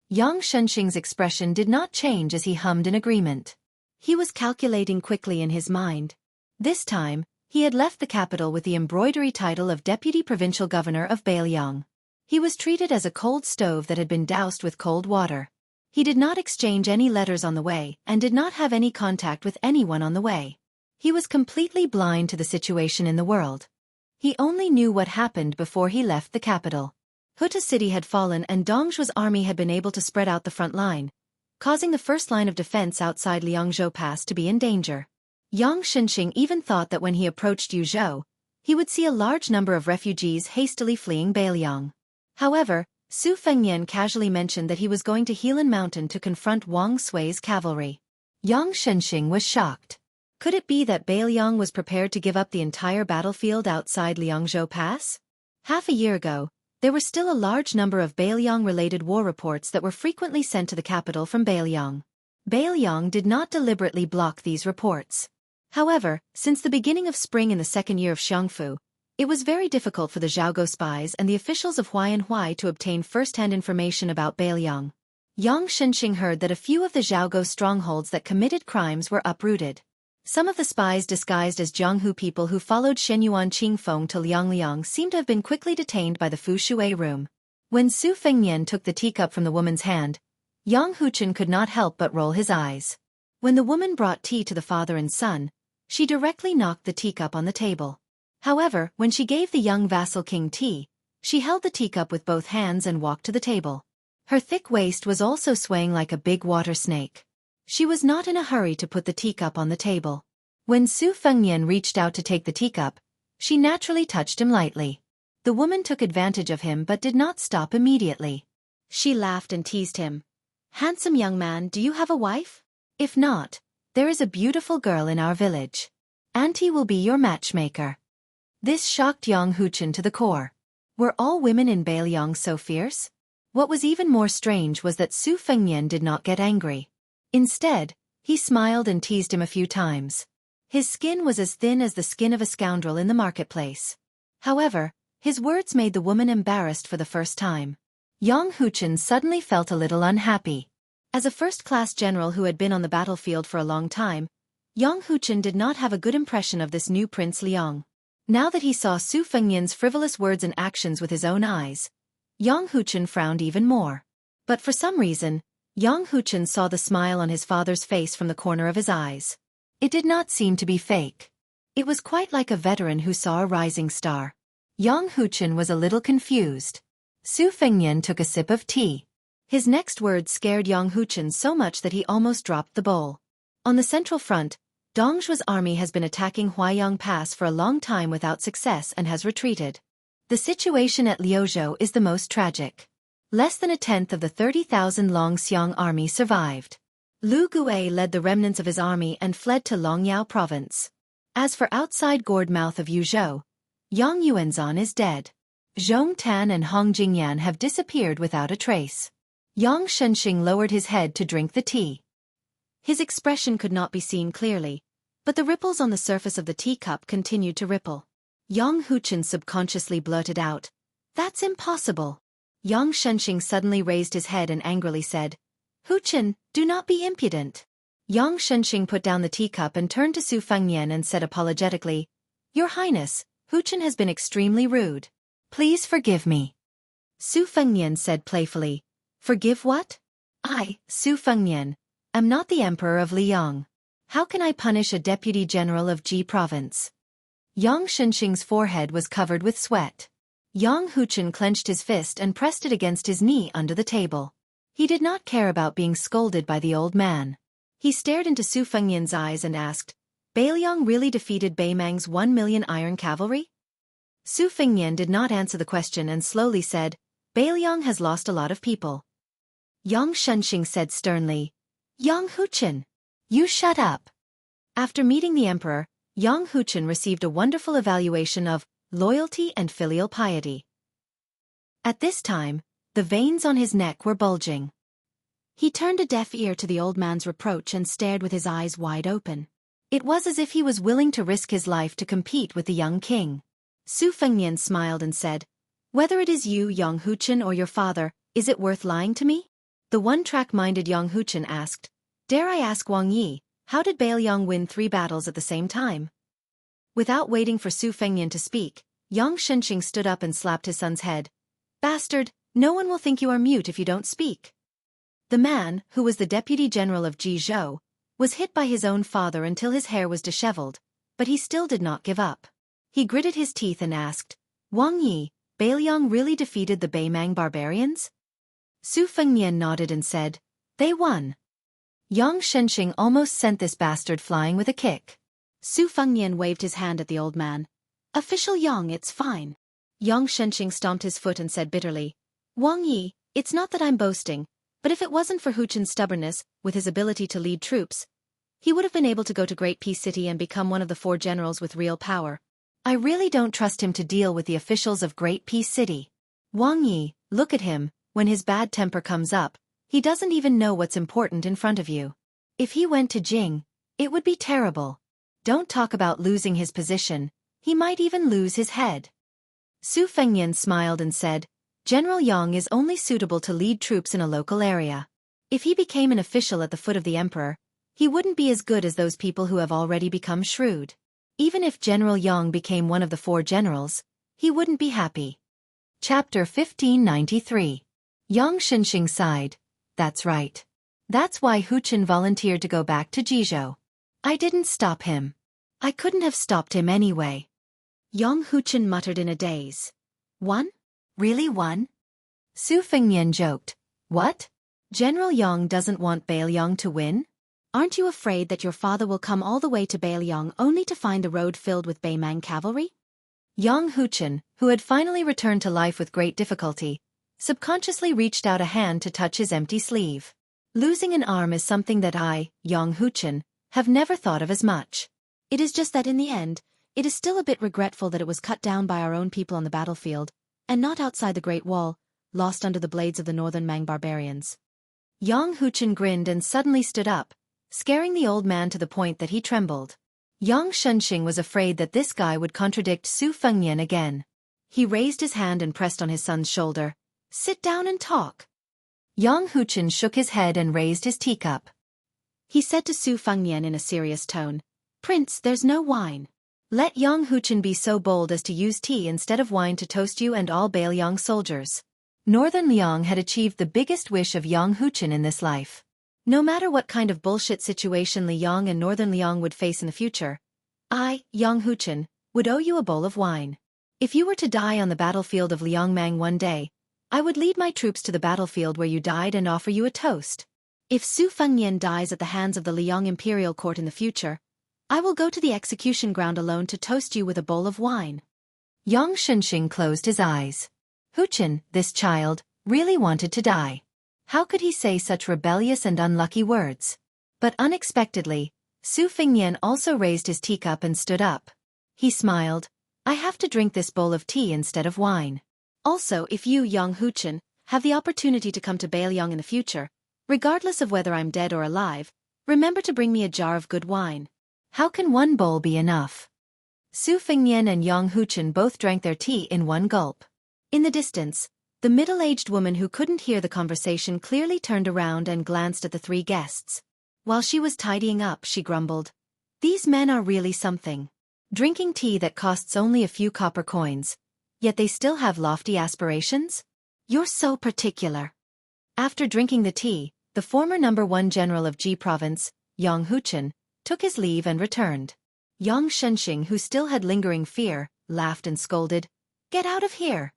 Speaker 1: Yang Shenxing's expression did not change as he hummed in agreement. He was calculating quickly in his mind. This time, he had left the capital with the embroidery title of Deputy Provincial Governor of Bailiang. He was treated as a cold stove that had been doused with cold water. He did not exchange any letters on the way and did not have any contact with anyone on the way. He was completely blind to the situation in the world. He only knew what happened before he left the capital. Huta city had fallen and Dongzhuo's army had been able to spread out the front line, causing the first line of defense outside Liangzhou Pass to be in danger. Yang Shenxing even thought that when he approached Yuzhou, he would see a large number of refugees hastily fleeing Bailiang. However, Su Fengnian casually mentioned that he was going to Helan Mountain to confront Wang Sui's cavalry. Yang Shenxing was shocked. Could it be that Bailiang was prepared to give up the entire battlefield outside Liangzhou Pass? Half a year ago, there were still a large number of Bailiang-related war reports that were frequently sent to the capital from Bailiang. Bailiang did not deliberately block these reports. However, since the beginning of spring in the second year of Xianghu, it was very difficult for the Zhaoguo spies and the officials of Huaiyanhui to obtain first-hand information about Bailiang. Yang Shenxing heard that a few of the Zhaoguo strongholds that committed crimes were uprooted. Some of the spies disguised as Jianghu people who followed Shenyuan Qingfeng to Liangliang seemed to have been quickly detained by the Fu Shui room. When Su Fengnian took the teacup from the woman's hand, Yang Huchen could not help but roll his eyes. When the woman brought tea to the father and son, she directly knocked the teacup on the table. However, when she gave the young vassal king tea, she held the teacup with both hands and walked to the table. Her thick waist was also swaying like a big water snake. She was not in a hurry to put the teacup on the table. When Su Fengnian reached out to take the teacup, she naturally touched him lightly. The woman took advantage of him but did not stop immediately. She laughed and teased him. "Handsome young man, do you have a wife? If not, there is a beautiful girl in our village. Auntie will be your matchmaker." This shocked Yang Huchen to the core. Were all women in Bailiang so fierce? What was even more strange was that Su Fengnian did not get angry. Instead, he smiled and teased him a few times. His skin was as thin as the skin of a scoundrel in the marketplace. However, his words made the woman embarrassed for the first time. Yang Huchen suddenly felt a little unhappy. As a first-class general who had been on the battlefield for a long time, Yang Huchen did not have a good impression of this new Prince Liang. Now that he saw Su Fengnian's frivolous words and actions with his own eyes, Yang Huchen frowned even more. But for some reason, Yang Huchen saw the smile on his father's face from the corner of his eyes. It did not seem to be fake. It was quite like a veteran who saw a rising star. Yang Huchen was a little confused. Su Fengnian took a sip of tea. His next words scared Jianghu so much that he almost dropped the bowl. On the central front, Dongzhuo's army has been attacking Huaiyang Pass for a long time without success and has retreated. The situation at Liuzhou is the most tragic. Less than a tenth of the 30,000 Longxiang army survived. Lu Gui led the remnants of his army and fled to Longyao province. As for outside gourd mouth of Yuzhou, Yang Yuanzan is dead. Zhong Tan and Hong Jingyan have disappeared without a trace. Yang Shenxing lowered his head to drink the tea. His expression could not be seen clearly, but the ripples on the surface of the teacup continued to ripple. Yang Huchen subconsciously blurted out, "That's impossible." Yang Shenxing suddenly raised his head and angrily said, "Huchen, do not be impudent." Yang Shenxing put down the teacup and turned to Su Fengnian and said apologetically, "Your Highness, Huchen has been extremely rude. Please forgive me." Su Fengnian said playfully, "Forgive what? I, Su Fengnian, am not the Emperor of Liang. How can I punish a Deputy General of Ji Province?" Yang Shenxing's forehead was covered with sweat. Yang Huchen clenched his fist and pressed it against his knee under the table. He did not care about being scolded by the old man. He stared into Su Fengnian's eyes and asked, "Beiliang really defeated Beimang's 1 million iron cavalry?" Su Fengnian did not answer the question and slowly said, "Beiliang has lost a lot of people." Yang Shenxing said sternly, "Yang Huchen, you shut up." After meeting the emperor, Yang Huchen received a wonderful evaluation of loyalty and filial piety. At this time, the veins on his neck were bulging. He turned a deaf ear to the old man's reproach and stared with his eyes wide open. It was as if he was willing to risk his life to compete with the young king. Su Fengnian smiled and said, "Whether it is you, Yang Huchen, or your father, is it worth lying to me?" The one-track-minded Yang Huchen asked, "Dare I ask Wang Yi, how did Beiliang win 3 battles at the same time?" Without waiting for Su Fengnian to speak, Yang Shenxing stood up and slapped his son's head. "Bastard, no one will think you are mute if you don't speak." The man, who was the deputy general of Jizhou, was hit by his own father until his hair was disheveled, but he still did not give up. He gritted his teeth and asked, "Wang Yi, Beiliang really defeated the Beimang barbarians?" Su Fengnian nodded and said, "They won." Yang Shenxing almost sent this bastard flying with a kick. Su Fengnian waved his hand at the old man. "Official Yang, it's fine." Yang Shenxing stomped his foot and said bitterly, "Wang Yi, it's not that I'm boasting, but if it wasn't for Huchen's stubbornness, with his ability to lead troops, he would have been able to go to Great Peace City and become one of the 4 generals with real power. I really don't trust him to deal with the officials of Great Peace City. Wang Yi, look at him, when his bad temper comes up, he doesn't even know what's important in front of you. If he went to Jing, it would be terrible. Don't talk about losing his position, he might even lose his head." Su Fengnian smiled and said, "General Yang is only suitable to lead troops in a local area. If he became an official at the foot of the emperor, he wouldn't be as good as those people who have already become shrewd. Even if General Yang became one of the 4 generals, he wouldn't be happy." Chapter 1593. Yang Shenxing sighed. "That's right. That's why Huchen volunteered to go back to Jizhou. I didn't stop him. I couldn't have stopped him anyway." Yang Huchen muttered in a daze. "Won? Really won?" Su Fengnian joked. "What? General Yang doesn't want Beiliang to win? Aren't you afraid that your father will come all the way to Beiliang only to find the road filled with Beimang cavalry?" Yang Huchen, who had finally returned to life with great difficulty, subconsciously reached out a hand to touch his empty sleeve. "Losing an arm is something that I, Yang Huchen, have never thought of as much. It is just that in the end, it is still a bit regretful that it was cut down by our own people on the battlefield, and not outside the Great Wall, lost under the blades of the northern Mang barbarians." Yang Huchen grinned and suddenly stood up, scaring the old man to the point that he trembled. Yang Shenxing was afraid that this guy would contradict Su Fengnian again. He raised his hand and pressed on his son's shoulder. "Sit down and talk." Yang Huchen shook his head and raised his teacup. He said to Su Fengnian in a serious tone, "Prince, there's no wine. Let Yang Huchen be so bold as to use tea instead of wine to toast you and all Beiliang soldiers." Northern Liang had achieved the biggest wish of Yang Huchen in this life. No matter what kind of bullshit situation Liang and Northern Liang would face in the future, I, Yang Huchen, would owe you a bowl of wine. If you were to die on the battlefield of Liangmang one day, I would lead my troops to the battlefield where you died and offer you a toast. If Su Fengnian dies at the hands of the Liang Imperial Court in the future, I will go to the execution ground alone to toast you with a bowl of wine. Yang Shunxing closed his eyes. Huchen, this child, really wanted to die. How could he say such rebellious and unlucky words? But unexpectedly, Su Fengnian also raised his teacup and stood up. He smiled. I have to drink this bowl of tea instead of wine. Also, if you, Yang Huchen, have the opportunity to come to Beiliang in the future, regardless of whether I'm dead or alive, remember to bring me a jar of good wine. How can one bowl be enough? Su Fengnian and Yang Huchen both drank their tea in one gulp. In the distance, the middle-aged woman who couldn't hear the conversation clearly turned around and glanced at the three guests. While she was tidying up, she grumbled, "These men are really something. Drinking tea that costs only a few copper coins, yet they still have lofty aspirations? You're so particular." After drinking the tea, the former #1 general of Ji province, Yang Huchen, took his leave and returned. Yang Shunxing, who still had lingering fear, laughed and scolded, "Get out of here."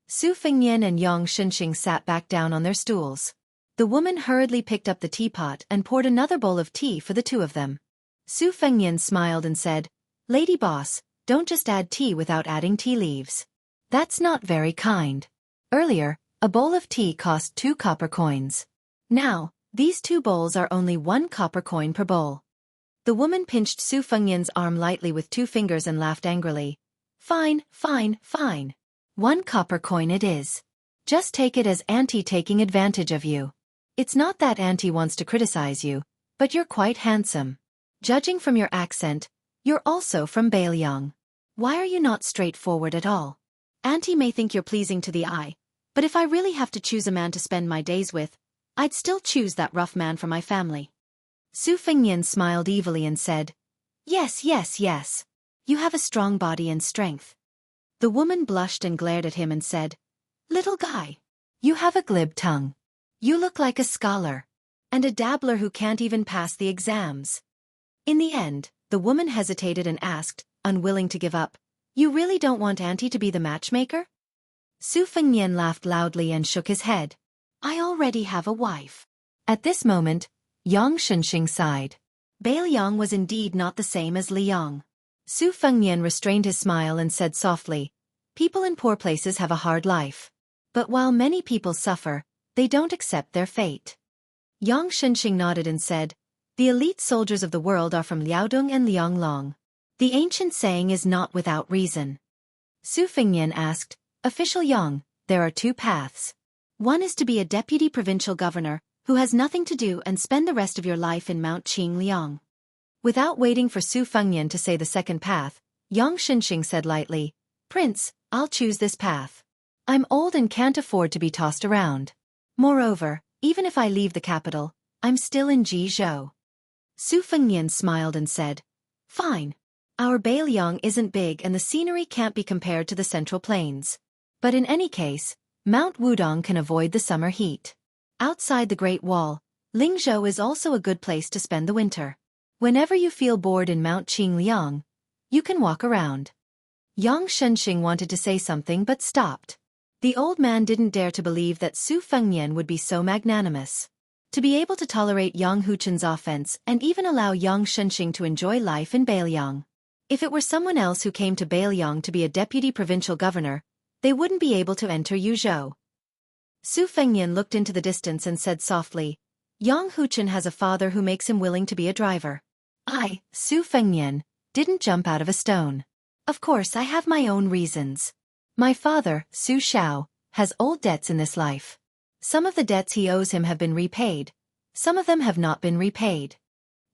Speaker 1: Su Fengnian and Yang Shunxing sat back down on their stools. The woman hurriedly picked up the teapot and poured another bowl of tea for the two of them. Su Fengnian smiled and said, "Lady boss, don't just add tea without adding tea leaves. That's not very kind. Earlier, a bowl of tea cost 2 copper coins. Now, these 2 bowls are only 1 copper coin per bowl." The woman pinched Su Fengnian's arm lightly with 2 fingers and laughed angrily. "Fine, fine, fine. 1 copper coin it is. Just take it as Auntie taking advantage of you. It's not that Auntie wants to criticize you, but you're quite handsome. Judging from your accent, you're also from Beiliang. Why are you not straightforward at all? Auntie may think you're pleasing to the eye, but if I really have to choose a man to spend my days with, I'd still choose that rough man from my family." Su Fengnian smiled evilly and said, "Yes, yes, yes. You have a strong body and strength." The woman blushed and glared at him and said, "Little guy, you have a glib tongue. You look like a scholar, and a dabbler who can't even pass the exams." In the end, the woman hesitated and asked, unwilling to give up, "You really don't want Auntie to be the matchmaker?" Su Fengnian laughed loudly and shook his head. "I already have a wife." At this moment, Yang Shunxing sighed. Beiliang was indeed not the same as Liang. Su Fengnian restrained his smile and said softly, "People in poor places have a hard life. But while many people suffer, they don't accept their fate." Yang Shunxing nodded and said, "The elite soldiers of the world are from Liaodong and Lianglong. The ancient saying is not without reason." Su Fengnian asked, "Official Yang, there are 2 paths. One is to be a deputy provincial governor, who has nothing to do and spend the rest of your life in Mount Qingliang." Without waiting for Su Fengnian to say the second path, Yang Shunxing said lightly, "Prince, I'll choose this path. I'm old and can't afford to be tossed around. Moreover, even if I leave the capital, I'm still in Jizhou." Su Fengnian smiled and said, "Fine. Our Beiliang isn't big and the scenery can't be compared to the Central Plains. But in any case, Mount Wudong can avoid the summer heat. Outside the Great Wall, Lingzhou is also a good place to spend the winter. Whenever you feel bored in Mount Qingliang, you can walk around." Yang Shunxing wanted to say something but stopped. The old man didn't dare to believe that Su Fengnian would be so magnanimous. To be able to tolerate Yang Huchen's offense and even allow Yang Shunxing to enjoy life in Beiliang. If it were someone else who came to Beiliang to be a deputy provincial governor, they wouldn't be able to enter Yuzhou. Su Fengnian looked into the distance and said softly, "Yang Huchen has a father who makes him willing to be a driver. I, Su Fengnian, didn't jump out of a stone. Of course I have my own reasons. My father, Su Xiao, has old debts in this life. Some of the debts he owes him have been repaid. Some of them have not been repaid.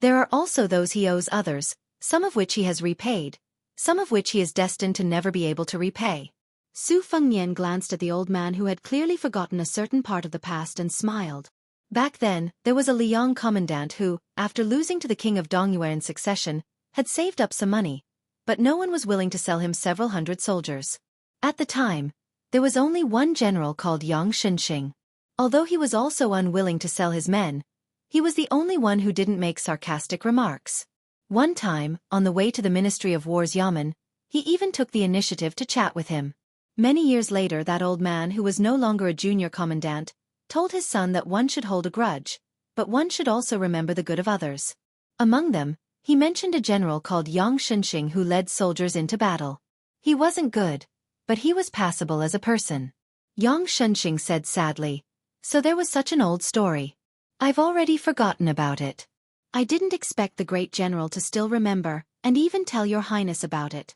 Speaker 1: There are also those he owes others, some of which he has repaid, some of which he is destined to never be able to repay." Su Fengnian glanced at the old man who had clearly forgotten a certain part of the past and smiled. Back then, there was a Liang commandant who, after losing to the king of Dongyue in succession, had saved up some money, but no one was willing to sell him several hundred soldiers. At the time, there was only one general called Yang Shunxing. Although he was also unwilling to sell his men, he was the only one who didn't make sarcastic remarks. One time, on the way to the Ministry of War's Yamen, he even took the initiative to chat with him. Many years later, that old man, who was no longer a junior commandant, told his son that one should hold a grudge, but one should also remember the good of others. Among them, he mentioned a general called Xianxia who led soldiers into battle. He wasn't good, but he was passable as a person. Xianxia said sadly, "So there was such an old story. I've already forgotten about it. I didn't expect the great general to still remember, and even tell your highness about it."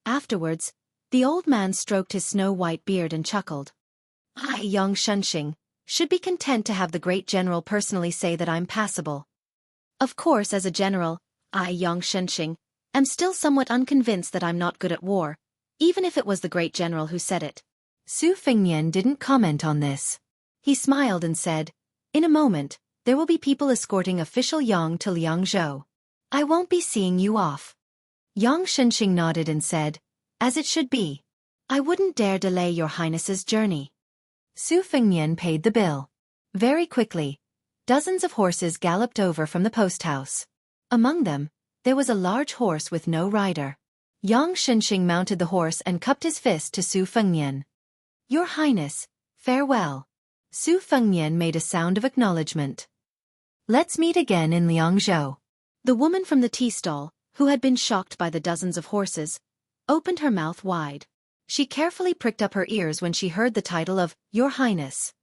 Speaker 1: Afterwards, the old man stroked his snow-white beard and chuckled. "I, Xianxia, should be content to have the great general personally say that I'm passable. Of course, as a general, I, Xianxia, am still somewhat unconvinced that I'm not good at war, even if it was the great general who said it." Su Fengnian didn't comment on this. He smiled and said, "In a moment, there will be people escorting official Yang to Liangzhou. I won't be seeing you off." Xianxia nodded and said, "As it should be. I wouldn't dare delay your highness's journey." Su Fengnian paid the bill. Very quickly, dozens of horses galloped over from the post house. Among them, there was a large horse with no rider. Xianxia mounted the horse and cupped his fist to Su Fengnian. "Your highness, farewell." Su Fengnian made a sound of acknowledgement. "Let's meet again in Liangzhou." The woman from the tea stall, who had been shocked by the dozens of horses, opened her mouth wide. She carefully pricked up her ears when she heard the title of Your Highness.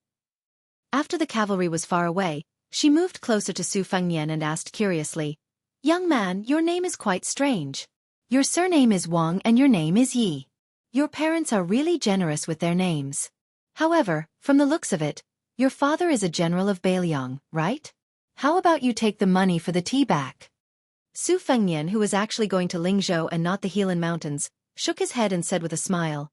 Speaker 1: After the cavalry was far away, she moved closer to Su Fengnian and asked curiously, "Young man, your name is quite strange. Your surname is Wang and your name is Yi. Your parents are really generous with their names. However, from the looks of it, your father is a general of Beiliang, right? How about you take the money for the tea back?" Su Fengnian, who was actually going to Lingzhou and not the Helan Mountains, shook his head and said with a smile,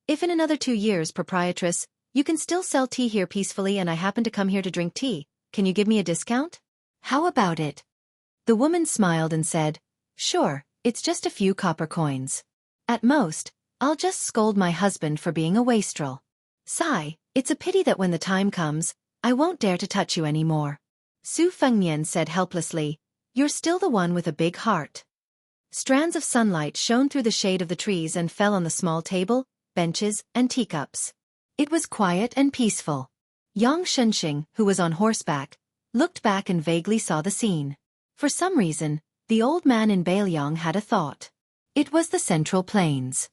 Speaker 1: "If in another 2 years, proprietress, you can still sell tea here peacefully and I happen to come here to drink tea, can you give me a discount? How about it?" The woman smiled and said, "Sure, it's just a few copper coins. At most, I'll just scold my husband for being a wastrel. Sigh, it's a pity that when the time comes, I won't dare to touch you anymore." Su Fengnian said helplessly, "You're still the one with a big heart." Strands of sunlight shone through the shade of the trees and fell on the small table, benches, and teacups. It was quiet and peaceful. Xianxia, who was on horseback, looked back and vaguely saw the scene. For some reason, the old man in Beiliang had a thought. It was the Central Plains.